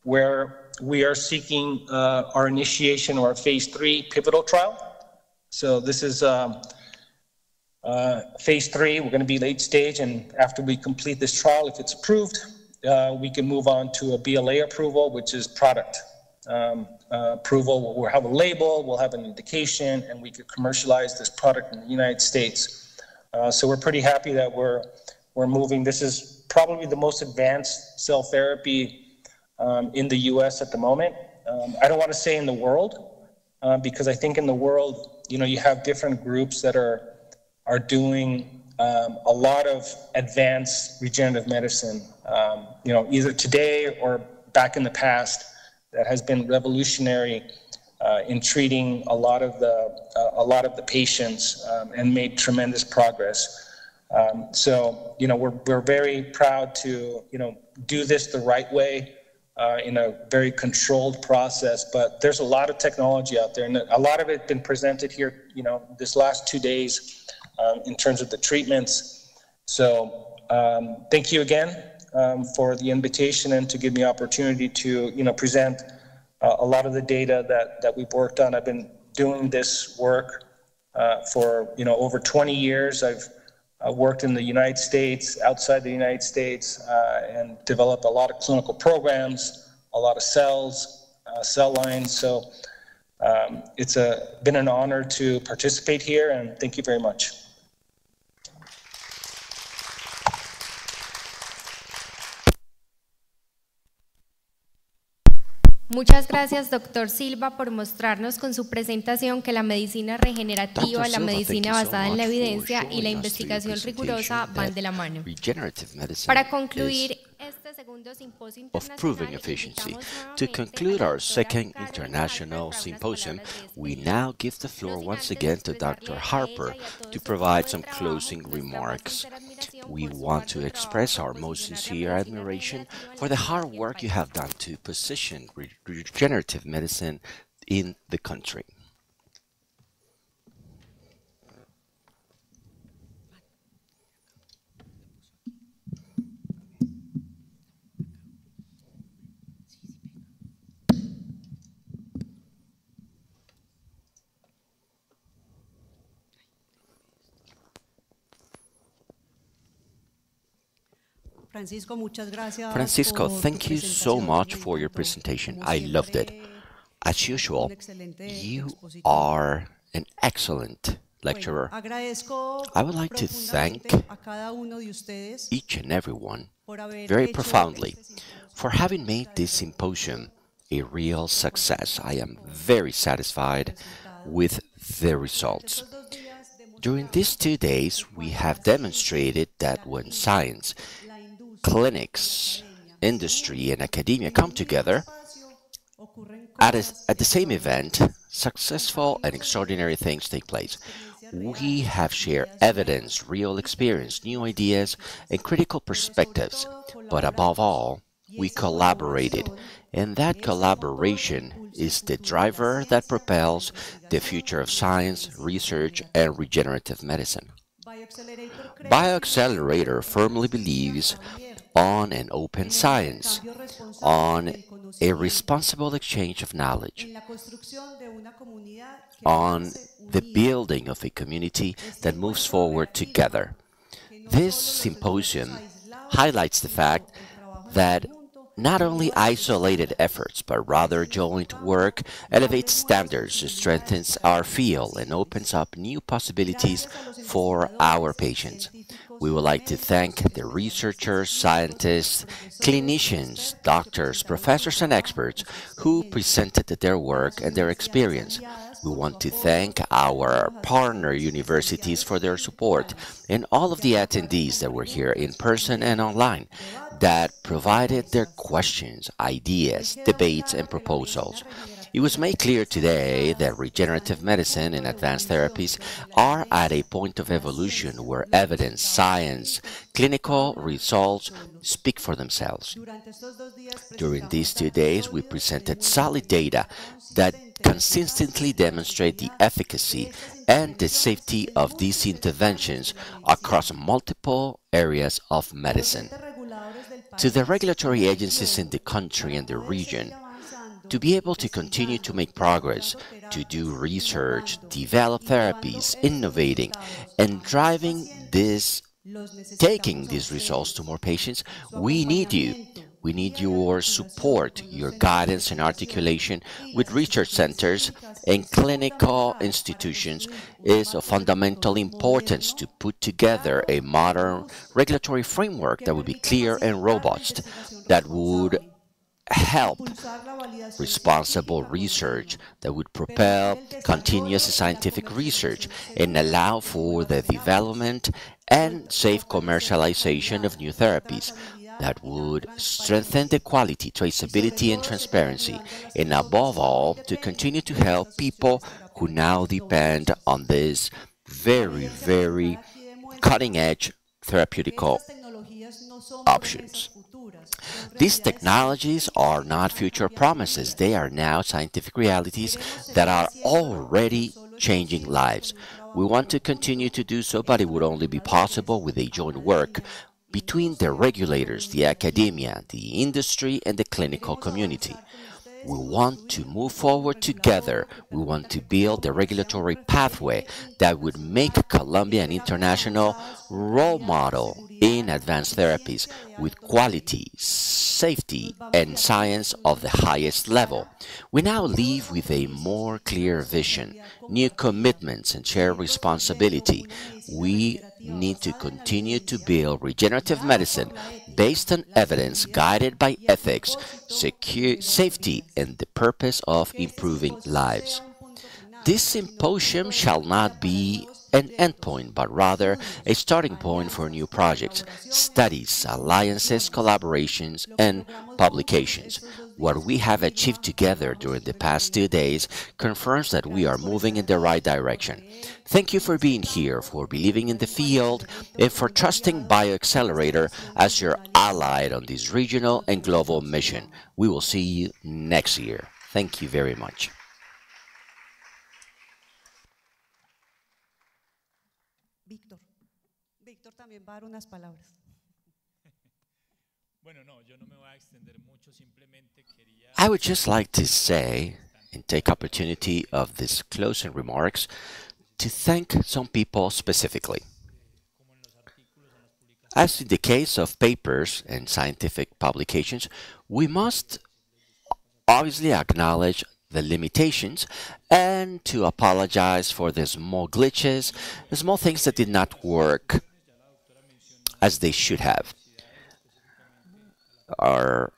where we are seeking our initiation or our phase 3 pivotal trial. So this is phase 3. We're going to be late stage, and after we complete this trial, if it's approved, we can move on to a BLA approval, which is product approval. We'll have a label, we'll have an indication, and we could commercialize this product in the United States. So we're pretty happy that we're moving. This is probably the most advanced cell therapy in the U.S. at the moment. I don't want to say in the world, because I think in the world, you have different groups that are doing a lot of advanced regenerative medicine, either today or back in the past, that has been revolutionary in treating a lot of the patients and made tremendous progress. So we're very proud to do this the right way in a very controlled process. But there's a lot of technology out there, and a lot of it been presented here this last 2 days in terms of the treatments. So thank you again for the invitation and to give me opportunity to present a lot of the data that we've worked on. I've been doing this work for over 20 years. I've worked in the United States, outside the United States, and developed a lot of clinical programs, a lot of cells, cell lines. So it's been an honor to participate here, and thank you very much. Muchas gracias, doctor Silva, por mostrarnos con su presentación que la medicina regenerativa, la medicina basada en la evidencia y la investigación rigurosa van de la mano. Para concluir este segundo simposio internacional, to conclude our second international symposium, we now give the floor once again to Dr. Harper to provide some closing remarks. We want to express our most sincere admiration for the hard work you have done to position regenerative medicine in the country. Francisco, thank you so much for your presentation. I loved it. As usual, you are an excellent lecturer. I would like to thank each and every one very profoundly for having made this symposium a real success. I am very satisfied with the results. During these 2 days, we have demonstrated that when science, clinics, industry, and academia come together at the same event, successful and extraordinary things take place. We have shared evidence, real experience, new ideas, and critical perspectives. But above all, we collaborated, and that collaboration is the driver that propels the future of science, research, and regenerative medicine. BioAccelerator firmly believes on an open science, on a responsible exchange of knowledge, on the building of a community that moves forward together. This symposium highlights the fact that not only isolated efforts, but rather joint work elevates standards, strengthens our field, and opens up new possibilities for our patients. We would like to thank the researchers, scientists, clinicians, doctors, professors, and experts who presented their work and their experience. We want to thank our partner universities for their support and all of the attendees that were here in person and online that provided their questions, ideas, debates, and proposals. It was made clear today that regenerative medicine and advanced therapies are at a point of evolution where evidence, science, clinical results speak for themselves. During these 2 days, we presented solid data that consistently demonstrate the efficacy and the safety of these interventions across multiple areas of medicine. To the regulatory agencies in the country and the region, to be able to continue to make progress, to do research, develop therapies, innovating, and taking these results to more patients, we need you. We need your support, your guidance and articulation with research centers and clinical institutions is of fundamental importance to put together a modern regulatory framework that would be clear and robust, that would help responsible research, that would propel continuous scientific research and allow for the development and safe commercialization of new therapies, that would strengthen the quality, traceability, and transparency, and above all, to continue to help people who now depend on this very, very cutting-edge therapeutical options. These technologies are not future promises. They are now scientific realities that are already changing lives. We want to continue to do so, but it would only be possible with a joint work between the regulators, the academia, the industry, and the clinical community. We want to move forward together. We want to build a regulatory pathway that would make Colombia an international role model in advanced therapies with quality, safety, and science of the highest level. We now leave with a more clear vision, new commitments, and shared responsibility. We need to continue to build regenerative medicine based on evidence, guided by ethics, safety, and the purpose of improving lives. This symposium shall not be an endpoint, but rather a starting point for new projects, studies, alliances, collaborations, and publications. What we have achieved together during the past 2 days confirms that we are moving in the right direction. Thank you for being here, for believing in the field, and for trusting BioAccelerator as your ally on this regional and global mission. We will see you next year. Thank you very much. Víctor también va a dar unas palabras. I would just like to say, and take opportunity of these closing remarks, to thank some people specifically. As in the case of papers and scientific publications, we must obviously acknowledge the limitations and to apologize for the small glitches, the small things that did not work as they should have. Our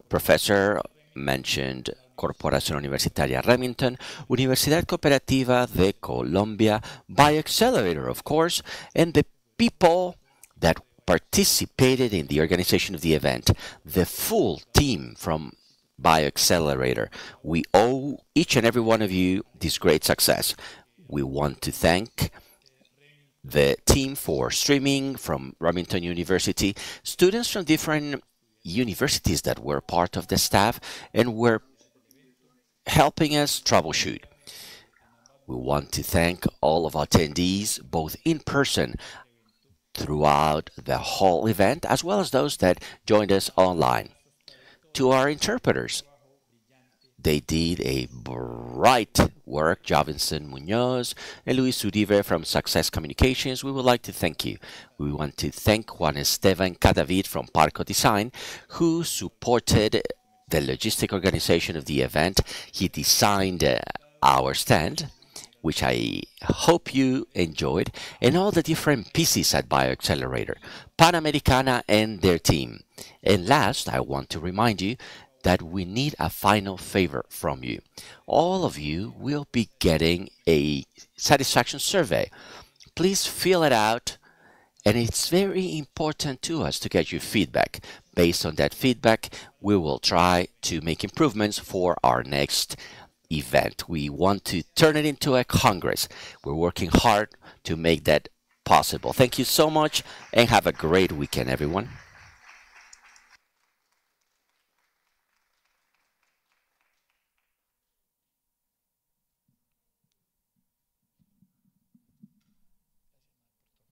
professor mentioned Corporación Universitaria Remington, Universidad Cooperativa de Colombia, BioAccelerator, of course, and the people that participated in the organization of the event, the full team from BioAccelerator. We owe each and every one of you this great success. We want to thank the team for streaming from Remington University, students from different universities that were part of the staff and were helping us troubleshoot. We want to thank all of our attendees, both in person throughout the whole event, as well as those that joined us online. To our interpreters, they did a bright work, Javinson Munoz and Luis Uribe from Success Communications. We would like to thank you. We want to thank Juan Esteban Cadavid from Parco Design, who supported the logistic organization of the event. He designed our stand, which I hope you enjoyed, and all the different pieces at BioAccelerator, Panamericana and their team. And last, I want to remind you that we need a final favor from you. All of you will be getting a satisfaction survey. Please fill it out, and it's very important to us to get your feedback. Based on that feedback, we will try to make improvements for our next event. We want to turn it into a congress. We're working hard to make that possible. Thank you so much, and have a great weekend, everyone.